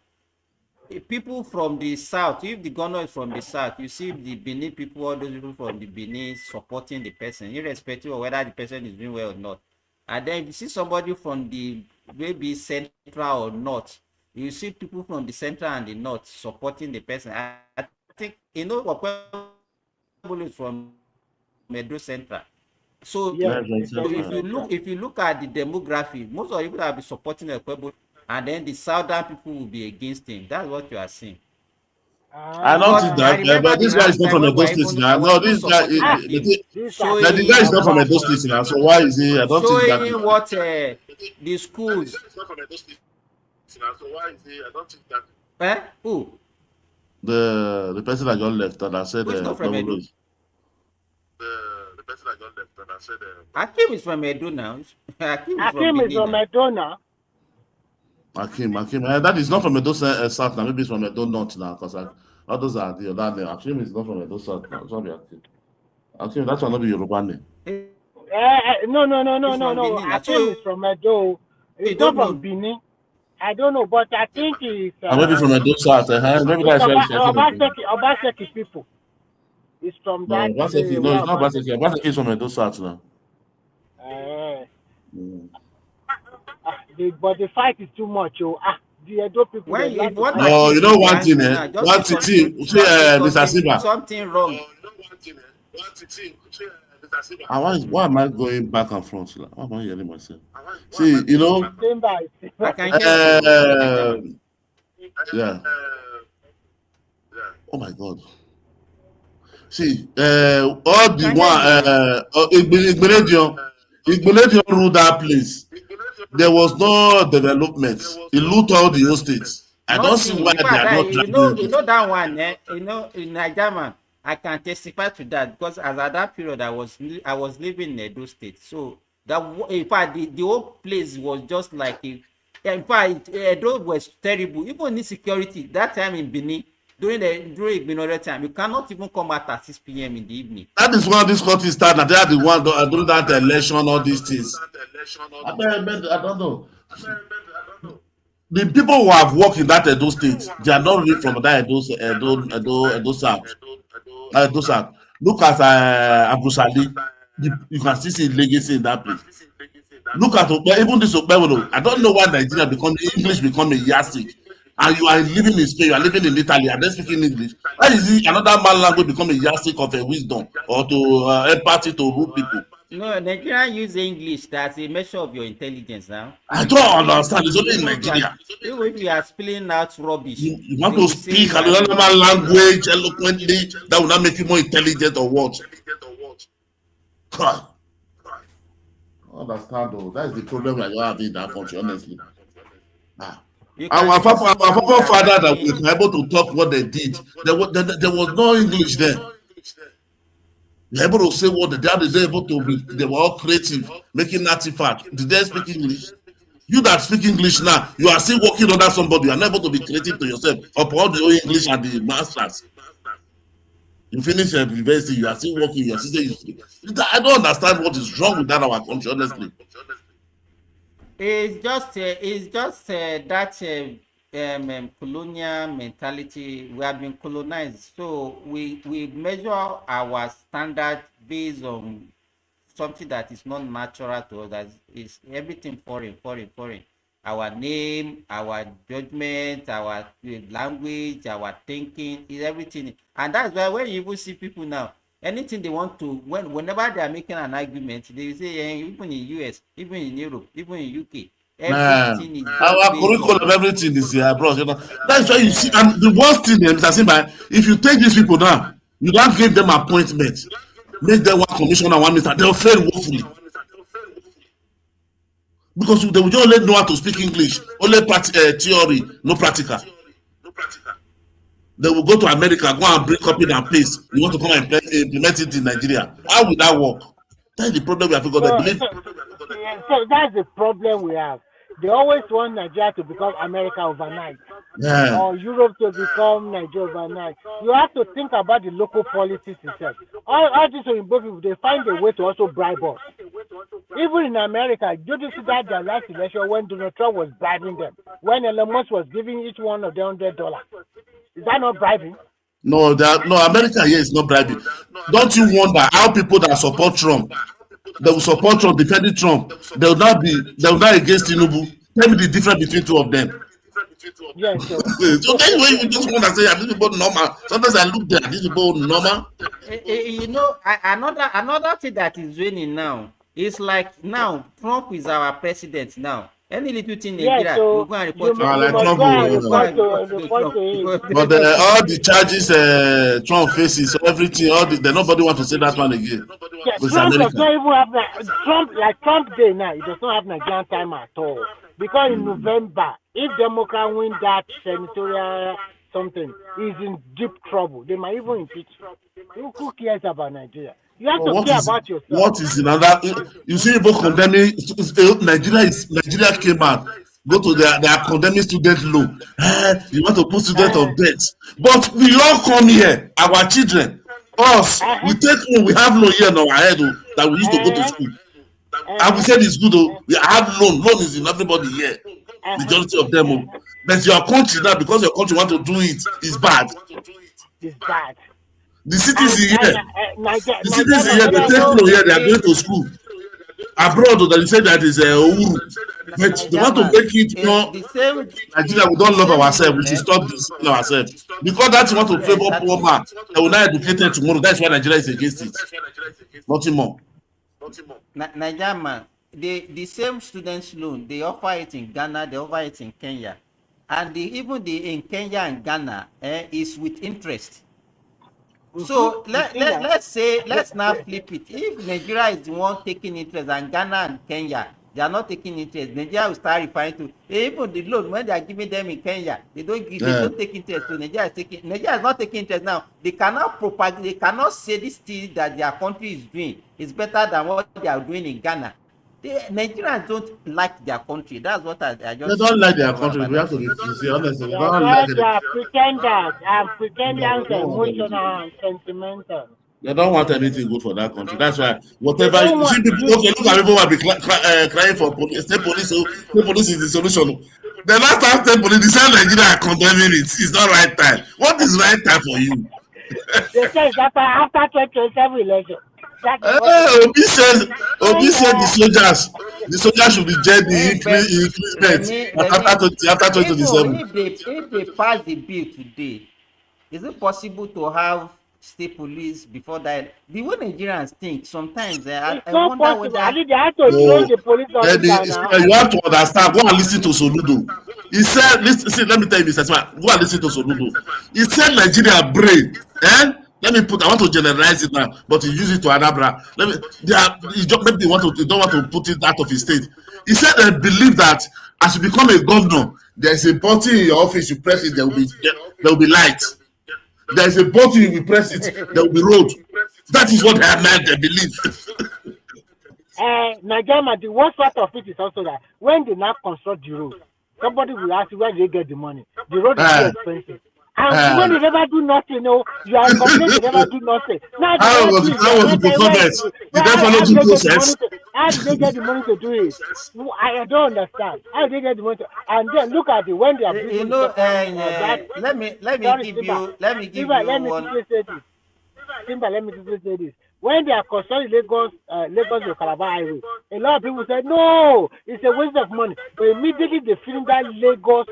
People from the south, if the governor is from the south, you see the Benin people, all those people from the Benin supporting the person, irrespective of whether the person is doing well or not. And then if you see somebody from the maybe central or north, you see people from the central and the north supporting the person. I think what is from Medo Central. So if you look at the demography, most of the people that will be supporting Ekpebolo, and then the southern people will be against him. That's what you are seeing. I don't think that, but this guy is not from Edo State now. No, this guy, the guy is not from Edo State now. So why is he? I don't think that. Showing what the schools. Who? The person that just left and I said the person that just left and I said Hakim is from Edo now. Hakim is from Edo now. Hakim, that is not from Edo South now. Maybe it's from Edo North now because all those are the other name. Hakim is not from Edo South now. It's not Hakim. Hakim, that's not be Yoruba name. No. Hakim is from Edo. He's not from Benin. I don't know, but I think he's. Maybe from Edo South. Maybe that's why Obaseki people. It's from that. No, it's not Obaseki. Obaseki is from Edo South now. But the fight is too much. The Edo people. No, you know one thing, One thing, Mr. Siba. Something wrong. Why am I going back and front? Why am I hearing myself? See, you know. Yeah. Oh my God. See, all the one, Igbenedion ruled that place. There was no development. He loot all the states. I don't see why they are not. You know that one, in Nigeria, I can testify to that because as at that period I was living in Edo State. So that in fact the whole place was just like in fact Edo was terrible. Even insecurity that time in Benin during Igbinore time, you cannot even come out at 6 p.m. in the evening. That is why this country started. They are the one doing that election, all these things. I don't know. The people who have worked in that Edo State, they are not really from that Edo South. Look at Abu Sali. You can still see legacy in that place. Look at even this Okpebolo. I don't know why English become a yardstick. And you are living in Spain, you are living in Italy, and then speaking English. Why is it another man language become a yardstick of a wisdom or to empathy to rule people? No, Nigerian use English. That's a measure of your intelligence now. I don't understand. It's only in Nigeria. Even if you are spilling out rubbish, you want to speak another man language eloquently that will not make you more intelligent or what? God. I understand though. That is the problem I have in that country, honestly. Our father that were able to talk what they did, there was no English there. They were able to say what they did. They were all creative, making artifacts. Did they speak English? You that speak English now, you are still working under somebody. You are not able to be creative to yourself upon the old English and the masters. You finish university, you are still working. You are still. I don't understand what is wrong with that our country, honestly. It's just that colonial mentality. We have been colonized, so we measure our standard based on something that is not natural to us. That is everything foreign. Our name, our judgment, our language, our thinking is everything, and that's why when you even see people now, anything they want to, whenever they are making an argument, they say even in US, even in Europe, even in UK, everything is our curriculum, everything is here, bro. You know that's why you see. And the worst thing, Mr. Simba, if you take these people now, you don't give them appointments, make them one commissioner, one minister, they'll fail woefully. Because they will just only know how to speak English, only theory, no practical. They will go to America, go and bring copy and paste. You want to come and implement it in Nigeria? How will that work? That's the problem we have got. So that's the problem we have. They always want Nigeria to become America overnight, or Europe to become Nigeria overnight. You have to think about the local policies itself. All these people, they find a way to also bribe us. Even in America, did you see that their last election when Donald Trump was bribing them? When Elon Musk was giving each one of them $100. Is that not bribing? No, America here is not bribing. Don't you wonder how people that support Trump, they will support Trump, defending Trump, they will not against Tinubu? Tell me the difference between two of them. Yes, so anyway, you just want to say, are these people normal? Sometimes I look there, are these people normal? Another thing that is raining now is like now Trump is our president now. Any little thing Nigeria, so we go and report to But all the charges Trump faces, everything, nobody want to say that one again. Yes, Trump does not even have Trump Day now. He does not have Nigerian time at all. Because in November, if Democrat win that senatorial something, he's in deep trouble. They might even impeach him. Who cares about Nigeria? You have to care about yourself. What is another? You see, people condemning Nigeria came out. Go to they are condemning student loan. You want to put students on debt, but we all come here. Our children, us, we take loan. We have loan here in our head that we used to go to school. And we said it's good though. We have loan. Loan is in everybody here. Majority of them. But your country now, because your country want to do it, is bad. It's bad. The cities here, they take loan here. They are going to school. Abroad, they say that is Uru. But they want to make it more. Nigeria, we don't love ourselves. We should stop this ourselves. Because that's want to favor poor man. They will not educate them tomorrow. That's why Nigeria is against it. Nothing more. Nigeria man, the same students loan, they offer it in Ghana, they offer it in Kenya. And even in Kenya and Ghana is with interest. So let's now flip it. If Nigeria is the one taking interest and Ghana and Kenya, they are not taking interest, Nigeria will start referring to even the loan when they are giving them in Kenya, they don't take interest. So Nigeria is not taking interest now. They cannot propagate, they cannot say this thing that their country is doing is better than what they are doing in Ghana. Nigerians don't like their country. That's what I just. They don't like their country. We have to be sincere, honestly. They don't like it. Are pretenders and emotional and sentimental. They don't want anything good for that country. That's why whatever you see people, okay, look at people who have been crying for police. State police is the solution. The last time state police, the same Nigeria are condemning it. It's not right time. What is right time for you? They say after 2027 election. Obi said the soldiers The soldiers should reject the increment after 2027. If they pass the bill today, is it possible to have state police before that? The way Nigerians think sometimes, I not wonder possible. whether I think they have to No, train the police then officer now. you have to understand. Go and listen to Soludo. He said, listen, see, let me tell you, Mr. Smart, go and listen to Soludo. He said Nigeria brain. Let me put, I want to generalize it now, but he use it to Anambra. Maybe they don't want to put it out of his state. He said they believe that as you become a governor, there's a button in your office, you press it, there will be light. There's a button, you press it, there will be road. That is what they are meant, they believe. Nigeria, the worst part of it is also that when they now construct the road, somebody will ask you where they get the money. The road is too expensive. And when they never do nothing, you are complaining they never do nothing. Now how was the performance? Did they follow due process? How did they get the money to do it? I don't understand. How did they get the money and then look at it when they are building let me give you one. Simba, let me just say this. When they are constructing Lagos to Calabar Highway, a lot of people said, no, it's a waste of money. But immediately they film that Lagos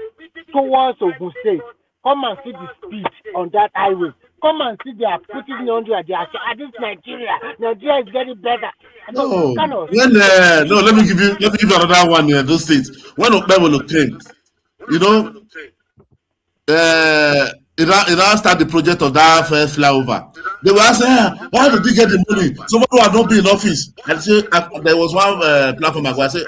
towards Ogun State. Come and see the speed on that highway. Come and see they are putting on there. They are saying, this Nigeria. Nigeria is getting better. No, no, let me give you another one in those states. When Okpebolo came, it now start the project of that first flyover. They were asking, how did they get the money? Somebody who had not been in office. And say, there was one platform where I say,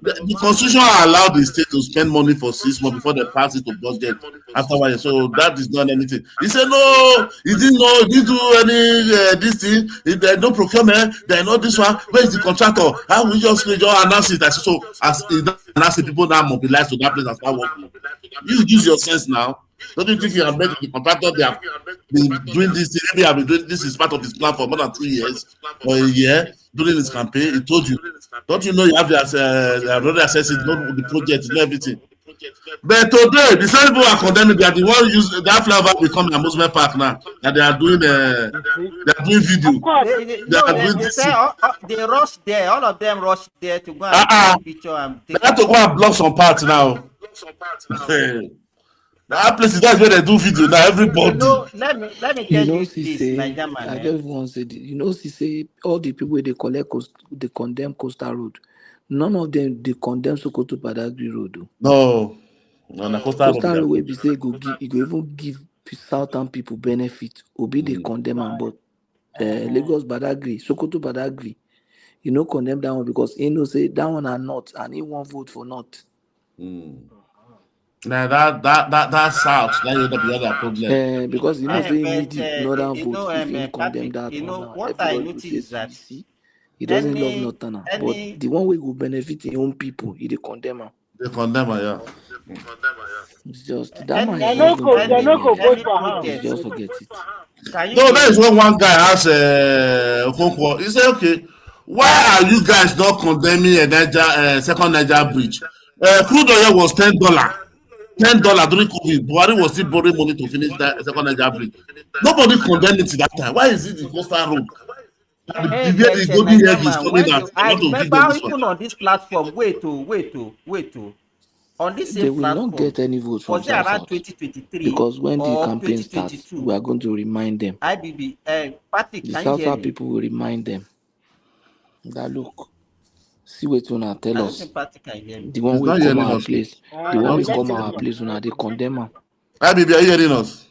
the constitution allowed the state to spend money for 6 months before they pass it to budget after 1 year. So that is not anything. He said, no, he didn't know, he didn't do any this thing. There's no procurement. There's no this one. Where is the contractor? How we just announce it? So as announce it, people now mobilize to that place and start working. You use your sense now. Don't you think you have made the contractor they have been doing this thing? Maybe have been doing this is part of his plan for more than 2 years or a year during his campaign. He told you. Don't you know you have already assessed it, know the project, know everything. But today, the same people are condemning. They are the one use that flower become an amusement park now. And they are doing video. They rush there. All of them rush there to go and take a picture and take. They have to go and block some parts now. That place is that's where they do video now. Everybody. Let me tell you this, Niger man. I just want to say this. Say all the people they they condemn Coastal Road. None of them they condemn Sokoto Badagry Road. No, Coastal Road will be say go even give southern people benefit. Obi they condemn them, but Lagos Badagry, Sokoto Badagry, condemn that one because say that one are not, and he won't vote for not. Now that south, that is the other problem. Because say northern vote if he condemn that one. What I noticed is that he doesn't love northern, but the one way will benefit his own people, he they condemn him. They condemn her, yeah. It's just that man. They're not go vote for him. Just forget it. No, that is when one guy asked Okonkwo. He said, "Okay, why are you guys not condemning a second Niger bridge? Crude oil was $10 during COVID. Buhari was still borrowing money to finish that second Niger bridge. Nobody condemned it that time. Why is it the Coastal Road? I remember even on this platform. Wait. On this same they will platform, not get any votes from South around 2023 because when the campaign starts, we are going to remind them. IBB, Patrick, the South people will remind them that look, see what you wanna tell us. The one will come our place. The one will come our place when they condemn her. IBB, are you hearing us?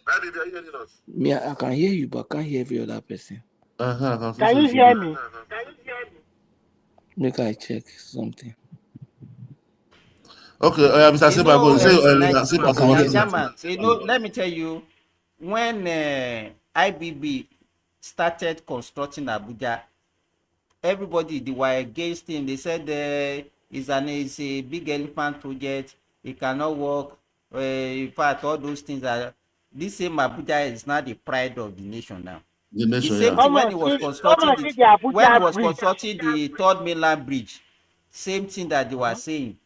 Me, I can hear you, but I can't hear every other person. Can you hear me? Make I check something. Okay, Mr. Simba, let me tell you, when IBB started constructing Abuja, everybody they were against him. They said it's a big elephant project. It cannot work. In fact, all those things are. This same Abuja is not the pride of the nation now. The same thing when he was constructing the third mainland bridge, same thing that they were saying.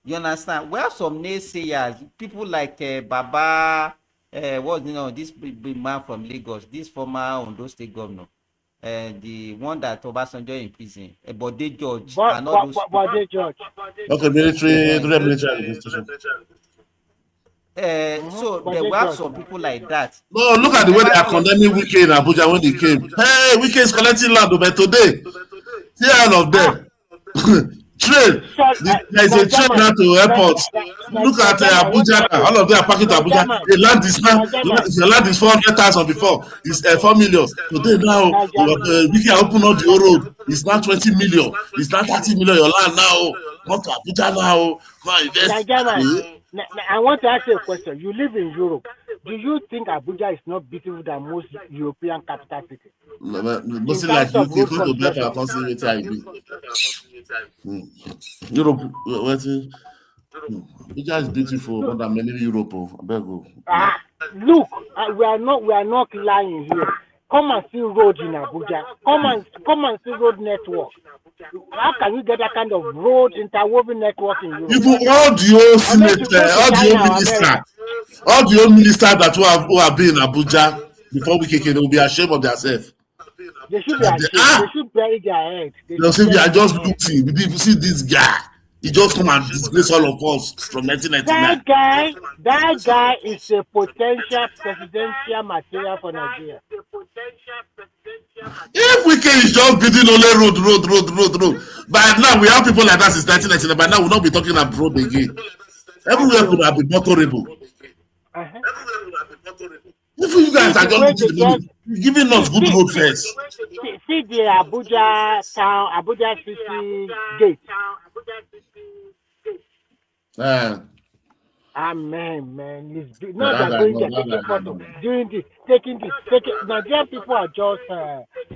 You understand? Well, some naysayers, people like Baba, this big man from Lagos, this former Ondo State governor, the one that Obasanjo in prison, but they judge But and all those. but they judge. Okay, military, military administration. So But there they were judge some now. people like that. No, look at the way they are condemning Wike in Abuja when they came. Hey, Wike is collecting land, but today, see all of them. Train. There is a train now to airport. Look at Abuja now. All of them are parking to Abuja. The land is now, if your land is 400,000 before, it's 4 million. Today now, Wike open up the whole road. It's now 20 million. It's now 30 million your land now. Come to Abuja now. Come and invest. I want to ask you a question. You live in Europe. Do you think Abuja is not beautiful than most European capital cities? Mostly like UK, come to Belfast, come see wetin I be. Europe, wetin? Abuja is beautiful more than many Europe. Look, we are not lying here. Come and see road in Abuja. Come and see road network. How can you get that kind of road interwoven network in Europe? Even all the old senator, all the old ministers that who have been in Abuja before we kick in, they will be ashamed of themselves. They should be ashamed. They should bury their head. They'll say we are just looting. We didn't see this guy. He just come and disgrace all of us from 1999. That guy is a potential presidential material for Nigeria. If Wike is just building only road. By now we have people like that since 1999. By now we'll not be talking about road again. Everywhere could have been motorable. If you guys are just giving us good road first. See the Abuja town, Abuja city gate. Amen, man. It's not that going there taking photo, doing this, taking. Nigerian people are just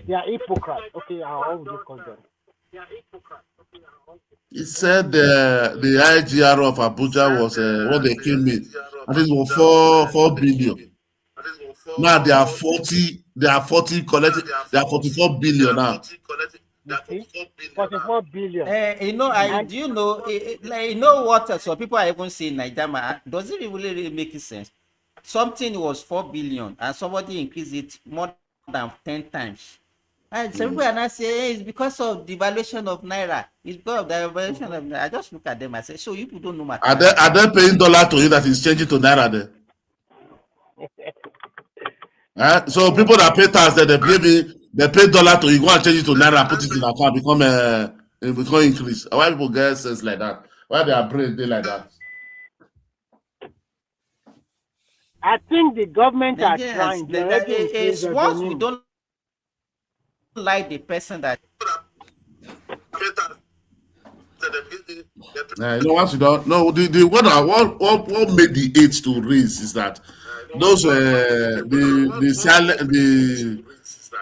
they are hypocrites. Okay, how would you call them? He said the IGR of Abuja was what they came in. I think it was 4 billion. Now they are 40. They are 40 collected. They are 44 billion now. 44 billion. Do you know? You know what? Some people are even saying Nigeria. Does it really make sense? Something was 4 billion, and somebody increased it more than 10 times. And some people are not saying it's because of the valuation of naira. It's because of the valuation of naira. I just look at them and say, so you people don't know matter. Are they paying dollar to you that is changing to naira there? So people that pay tax, they pay dollar to you, go and change it to naira, put it in account, become increase. Why people get sense like that? Why they are brain they like that? I think the government are trying. It's once we don't like the person that. You know what you don't know. What made the age to raise is that those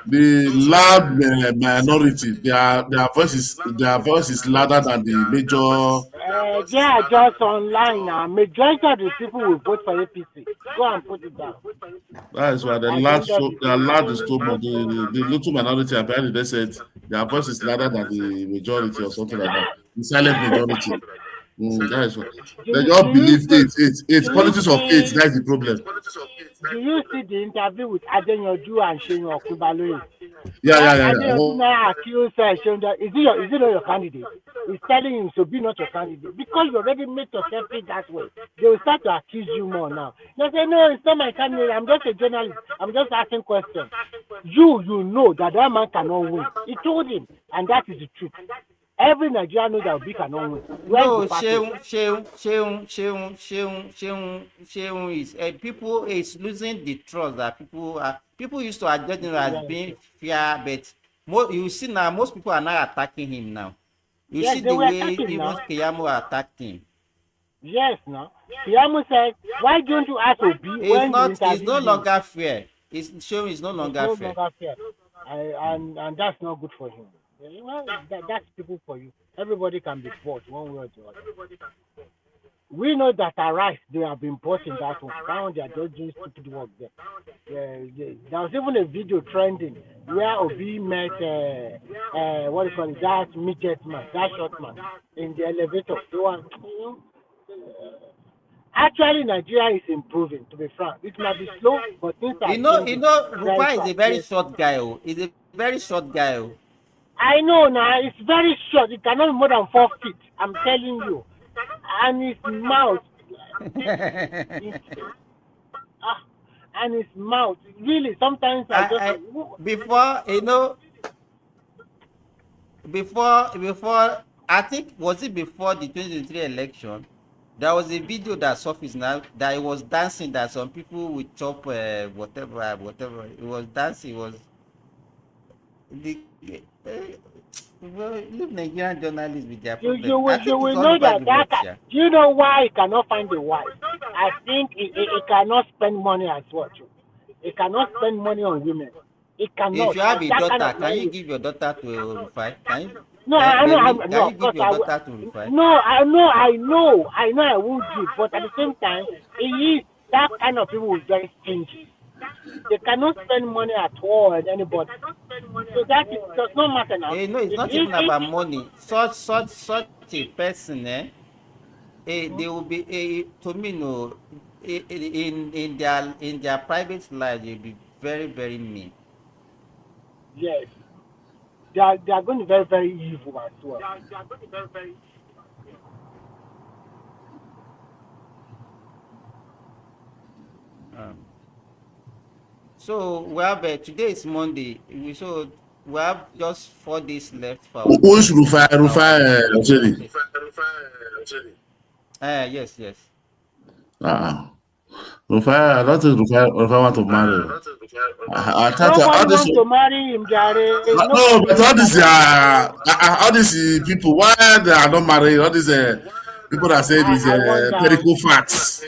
the loud minority, their voice is louder than the major. They are just online now. Majority of the people will vote for APC. Go and put it down. That is why the loud is too much. The little minority apparently they said their voice is louder than the majority or something like that. The silent majority. That is what they just believe it's politics of age. That's the problem. Do you see the interview with Adenyoju and Sheyin Okubaloye? Yeah. Adenyoju now accused Sheyin that is it not your candidate? He's telling him to be not your candidate because you already made yourself feel that way. They will start to accuse you more now. They say no, it's not my candidate. I'm just a journalist. I'm just asking questions. You know that man cannot win. He told him, and that is the truth. Every Nigerian knows that Obi cannot win. No, Sheun is people is losing the trust that people used to judge him as being fair, but you see now most people are not attacking him now. You see the way even Keyamo attacked him. Yes, no. Keyamo said, "Why don't you ask Obi?" It's no longer fair. Sheun is no longer fair. And that's not good for him. Well, that's people for you. Everybody can be bought one way or the other. We know that our rights, they have been bought in that one. Now they are just doing stupid work there. There was even a video trending where Obi met that midget man, that short man, in the elevator. Actually, Nigeria is improving, to be frank. It might be slow, but things are Rupa is a very short guy. He's a very short guy. I know now, it's very short. It cannot be more than 4 feet. I'm telling you. And his mouth, and his mouth, really, sometimes I just... before, before, I think, was it before the 2023 election? There was a video that surfaced now that it was dancing, that some people would chop whatever. It was dancing, it was... well, leave Nigerian journalists with their problem. You will know that do you know why he cannot find a wife? I think he cannot spend money as well. He cannot spend money on women. He cannot. If you have a daughter, can you give your daughter to Rufai? Can you? No, I know. Can you give your daughter to Rufai? No, I know. I won't give, but at the same time, he is that kind of people who is very stingy. They cannot spend money at all on anybody. So that does not matter now. No, it's not even about money. Such a person, they will be to me, no, in their private life, they'll be very, very mean. Yes, they are going to be very, very evil as well. So we have today is Monday. We have just 4 days left for. Who is Rufai? Yes. Rufai, I don't think Rufai want to marry. Nobody wants to marry him, Jare. No, but all these people, why they are not married? All these people that say these medical facts.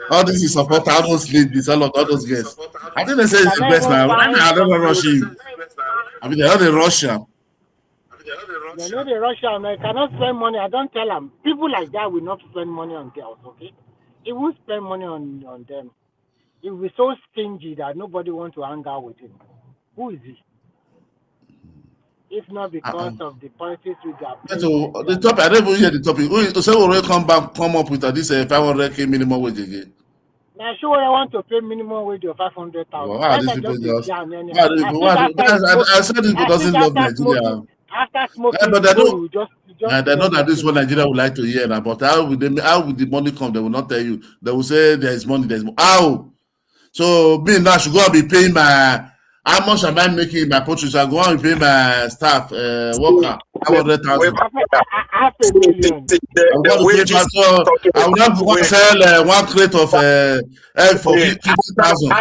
All this is support, all those ladies, all those girls. I think they say it's the best now. I don't rush him. I mean, they are the Russian. They know the Russian. I cannot spend money. I don't tell them. People like that will not spend money on girls, okay? He won't spend money on them. He will be so stingy that nobody wants to hang out with him. Who is he? If not because of the politics with their... So the topic, I don't even hear the topic. Sowore come up with this 500K minimum wage again. Now, sure, I want to pay minimum wage of 500,000. Well, why are these people just? I said people doesn't love Nigeria. After smoking, but they don't. They know that this is what Nigeria would like to hear. But how will the money come? They will not tell you. They will say there is money. There is money. How? So me now should go and be paying my. How much am I making in my poultry? So I go and pay my staff, worker, 500,000. $500,000. I will not go sell 1 crate of egg for 50,000.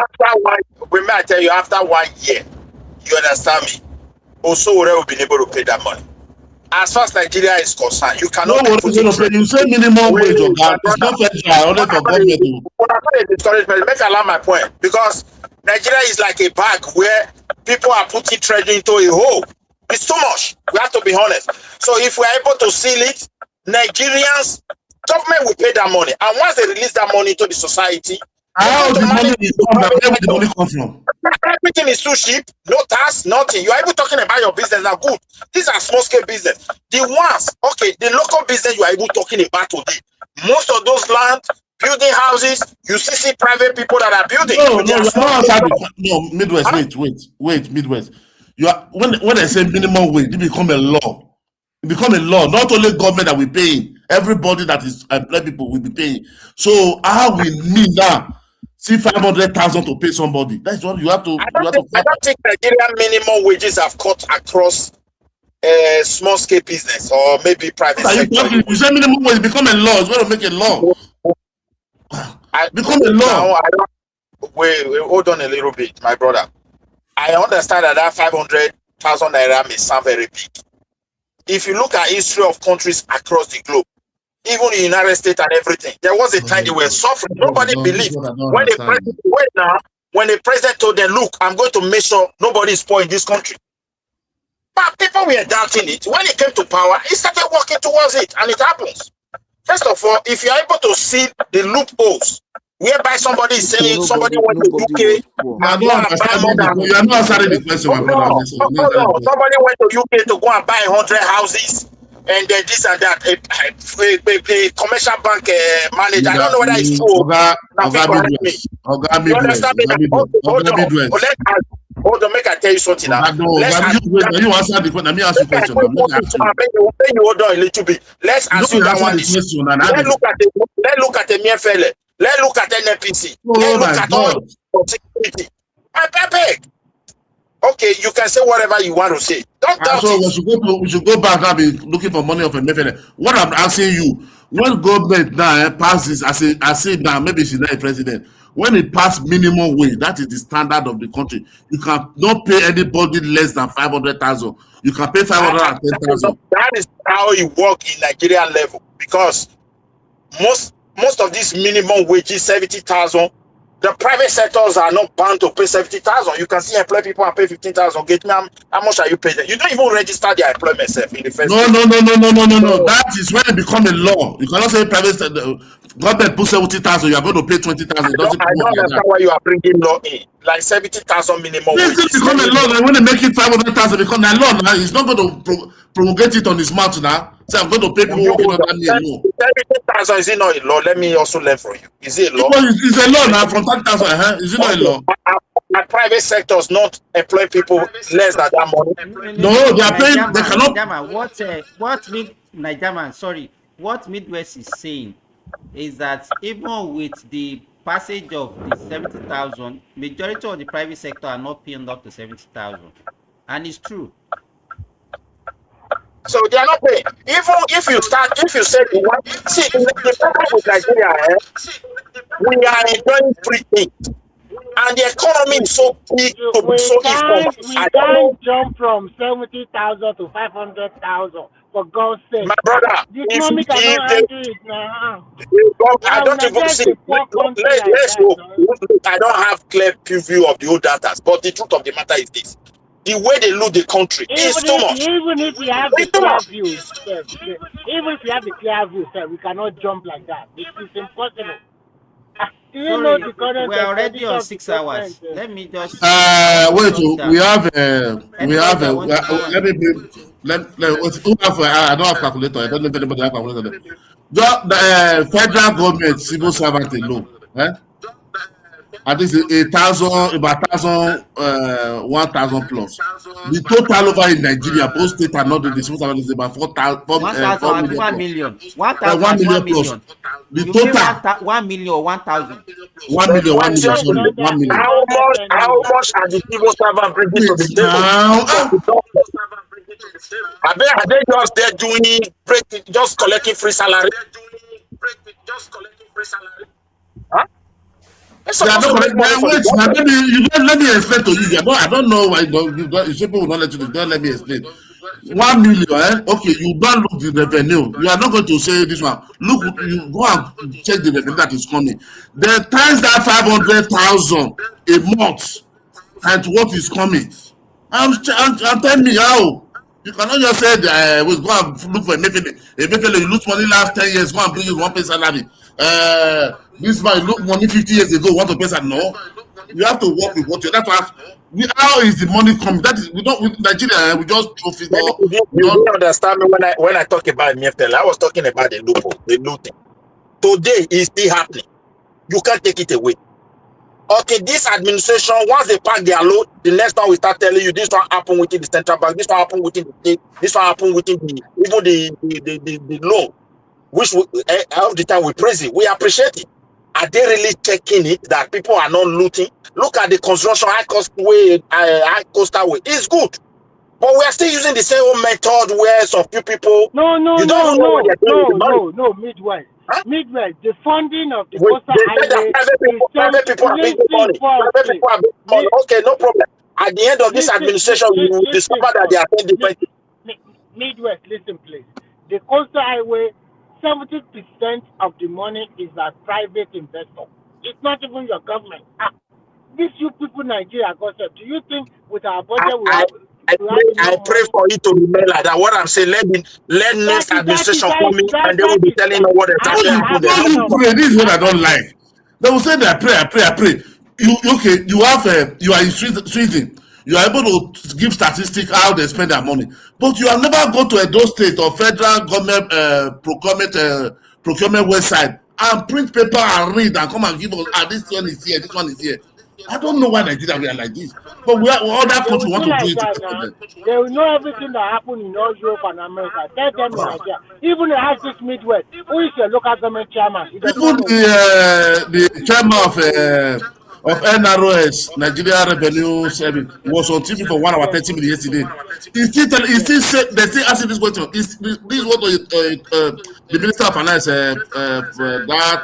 We might tell you after 1 year, you understand me? Also, we will be able to pay that money. As far as Nigeria is concerned, you cannot. You say minimum wage, okay? It's not federal, only for government. Make allow my point, because Nigeria is like a bag where people are putting treasure into a hole. It's too much. We have to be honest. So if we are able to seal it, Nigerians, government will pay that money, and once they release that money to the society, how the money is come from? Where will the money come from? Everything is too cheap, no tax, nothing. You are even talking about your business now. Good. These are small scale business. The ones, okay, the local business you are even talking about today. Most of those land, building houses, you see private people that are building. No, Midwest. Wait, Midwest. You are when I say minimum wage, it become a law. It become a law. Not only government that we paying, everybody that is employed people will be paying. So how we need now? See 500,000 to pay somebody. That's what you have to. I don't think Nigerian minimum wages have cut across small scale business or maybe private sector. You say minimum wage become a law. It's going to make a law. Become a law. Wait, hold on a little bit, my brother. I understand that 500,000 naira may sound very big. If you look at history of countries across the globe, even the United States and everything, there was a time they were suffering. Nobody believed. When the president told them, look, I'm going to make sure nobody is poor in this country. But people were doubting it. When it came to power, he started working towards it, and it happens. First of all, if you're able to see the loopholes, whereby somebody is saying somebody went to UK, you are not answering the question, my brother. Somebody went to UK to go and buy 100 houses. And then this and that, a commercial bank manager. I don't know whether it's true. hold on, make I tell you something now. You answer the question. Let me ask you a question. When you hold on a little bit, let's assume that one is. Let's look at the Miefele. Let's look at NPC. Let's look at all security. I beg. Okay, you can say whatever you want to say. Don't doubt it. We should go back now. Be looking for money of a Miefele. What I'm asking you, when government now passes, I say now, maybe she's not a president. When it passed minimum wage, that is the standard of the country. You cannot pay anybody less than 500,000. You can pay 510,000. That is how it works in Nigerian level, because most of these minimum wages, 70,000. The private sectors are not bound to pay 70,000. You can see employ people and pay 15,000. Get me, how much are you paying? You don't even register their employment self in the first place. No. That is when it becomes a law. You cannot say private government put 70,000. You are going to pay 20,000. I don't understand why you are bringing law in. Like 70,000 minimum. This become a law. When they make it 500,000, become a law now. He's not going to promulgate it on his mouth now. So I'm going to pay people working under me alone. 70,000 is it not a law? Let me also learn from you. Is it a law? It's a law now from 30,000. Is it not a law? Are private sectors not employ people less than that money? No, they are paying. They cannot. What Midwest is saying is that even with the passage of the 70,000, majority of the private sector are not paying up to 70,000, and it's true. So they are not paying. Even if you say you want, see the problem with Nigeria, we are enjoying free things, and the economy is so big to be so informal. We can't jump from 70,000 to 500,000. For God's sake, my brother, economy cannot handle it now. I don't even see. I don't have clear view of the old data, but the truth of the matter is this: the way they loot the country is too much. Even if we have the clear view, sir, we cannot jump like that. It is impossible. We're already on 6 hours. Let me just wait. We have I don't have calculator. I don't know if anybody have calculator. The federal government civil servant alone, I think it's about 1,000 plus. The total over in Nigeria, both state and not the civil servant is about 1 million. 1 million plus. The total 1 million or 1,000. 1 million. 1 million. Sorry, 1 million. How much are the civil servant bringing to the table? Are they just there doing just collecting free salary? Huh? Let me explain to you. I don't know why people will not let you. Don't let me explain. 1 million, okay, you don't look the revenue. You are not going to say this one. Look, you go and check the revenue that is coming. Then times that 500,000 a month and what is coming. And tell me how. You cannot just say we go and look for a Miefele. You lose money last 10 years, go and bring you 1 pay salary. This man look money 50 years ago, want to pay salary. No. You have to work with what you. That's why. How is the money coming? That is, we don't with Nigeria. We just profit. You don't understand me when I talk about Miefele. I was talking about the looting. Today is still happening. You can't take it away. Okay, this administration, once they pack their load, the next one we start telling you this one happen within the central bank, this one happen within the state, this one happen within the loan, which half the time we praise it, we appreciate it. Are they really checking it that people are not looting? Look at the construction high coastal way. It's good, but we are still using the same old method where some few people. No, Midwest. Huh? Midwest, the funding of the coastal highway. Private people are making money. Okay, no problem. At the end of this administration, we will discover that they are paying different. Midwest, listen, please. The coastal highway, 70% of the money is a private investor. It's not even your government. These you people, Nigeria, concept. Do you think with our budget we have? I pray for it to remain like that. What I'm saying, let next administration come in and they will be telling us what they're This is what I don't like. They will say that I pray. You are in Sweden. You are able to give statistics how they spend their money, but you have never gone to a state or federal government procurement website and print paper and read and come and give us. This one is here. This one is here. I don't know why Nigeria we are like this, but we are other countries want to do it. They will know everything that happened in all Europe and America. Tell them in Nigeria. Even they ask this Midwest, who is your local government chairman? Even the chairman of NROS, Nigeria Revenue Service, was on TV for 1 hour 30 minutes yesterday. He still said they still asking this question. This is what the Minister of Finance, that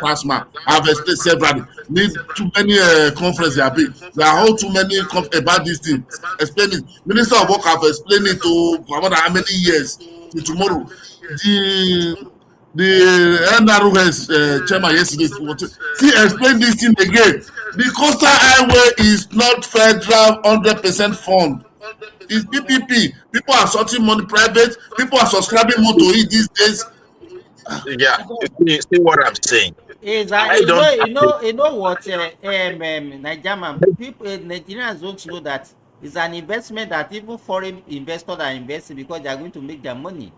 Tasma, have explained severally. Need too many conferences. There are all too many about this thing. Explain it. Minister of Work have explained it to for how many years till tomorrow. The NROS chairman yesterday see explain this thing again. The coastal highway is not federal 100% fund. It's PPP. People are sorting money private. People are subscribing more to it these days. Yeah, you see what I'm saying. Exactly. You know what, Nigerian people, Nigerians don't know that it's an investment that even foreign investors are investing because they are going to make their money.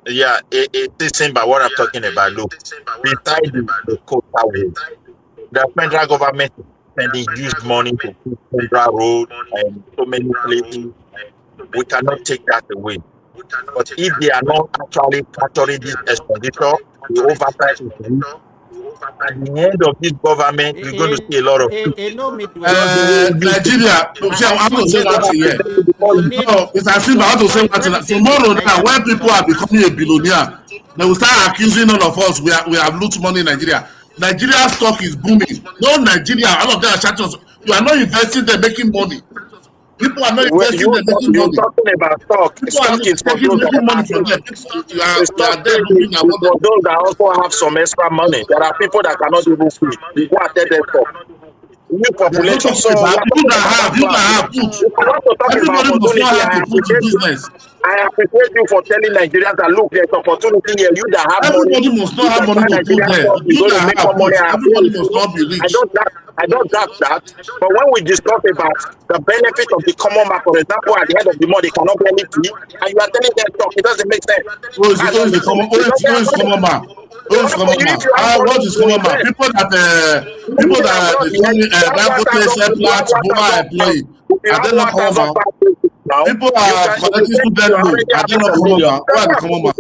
Yeah, it is seen by what I'm talking about. Look, beside the coastal road, the federal government is spending huge money to put federal road and so many places. We cannot take that away. But if they are not actually capturing this expenditure, the oversight is weak. At the end of this government, we're going to see a lot of Nigeria. I want to say one thing here. No, it's as simple. I want to say one thing. Tomorrow now, when people are becoming a billionaire, they will start accusing all of us. We have loot money in Nigeria. Nigeria stock is booming. No Nigeria, all of them are shouting us. You are not investing, they're making money. People are not investing, they're making money. You're talking about stock. Stock is for those making money from them. You are there looking at for those that also have some extra money. There are people that cannot even feed. Go and tell them stock. New population. So you that have put. Everybody must not have to put to business. I appreciate you for telling Nigerians that look, there's opportunity here. You that have everybody money, must not have money to put there. You that have put. Everybody must not be rich. I don't doubt that. But when we discuss about the benefit of the common man, for example, at the end of the month, they cannot barely eat, and you are telling them talk, it doesn't make sense. Who is the common man? What is common man? What is common man? People that Dangote sell flat, Buma employee. Are they not common man? People are collecting student loan. Are they not common man? Who are the common man?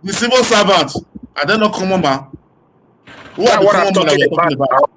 The civil servants. Are they not common man? Who are the common man that we are talking about?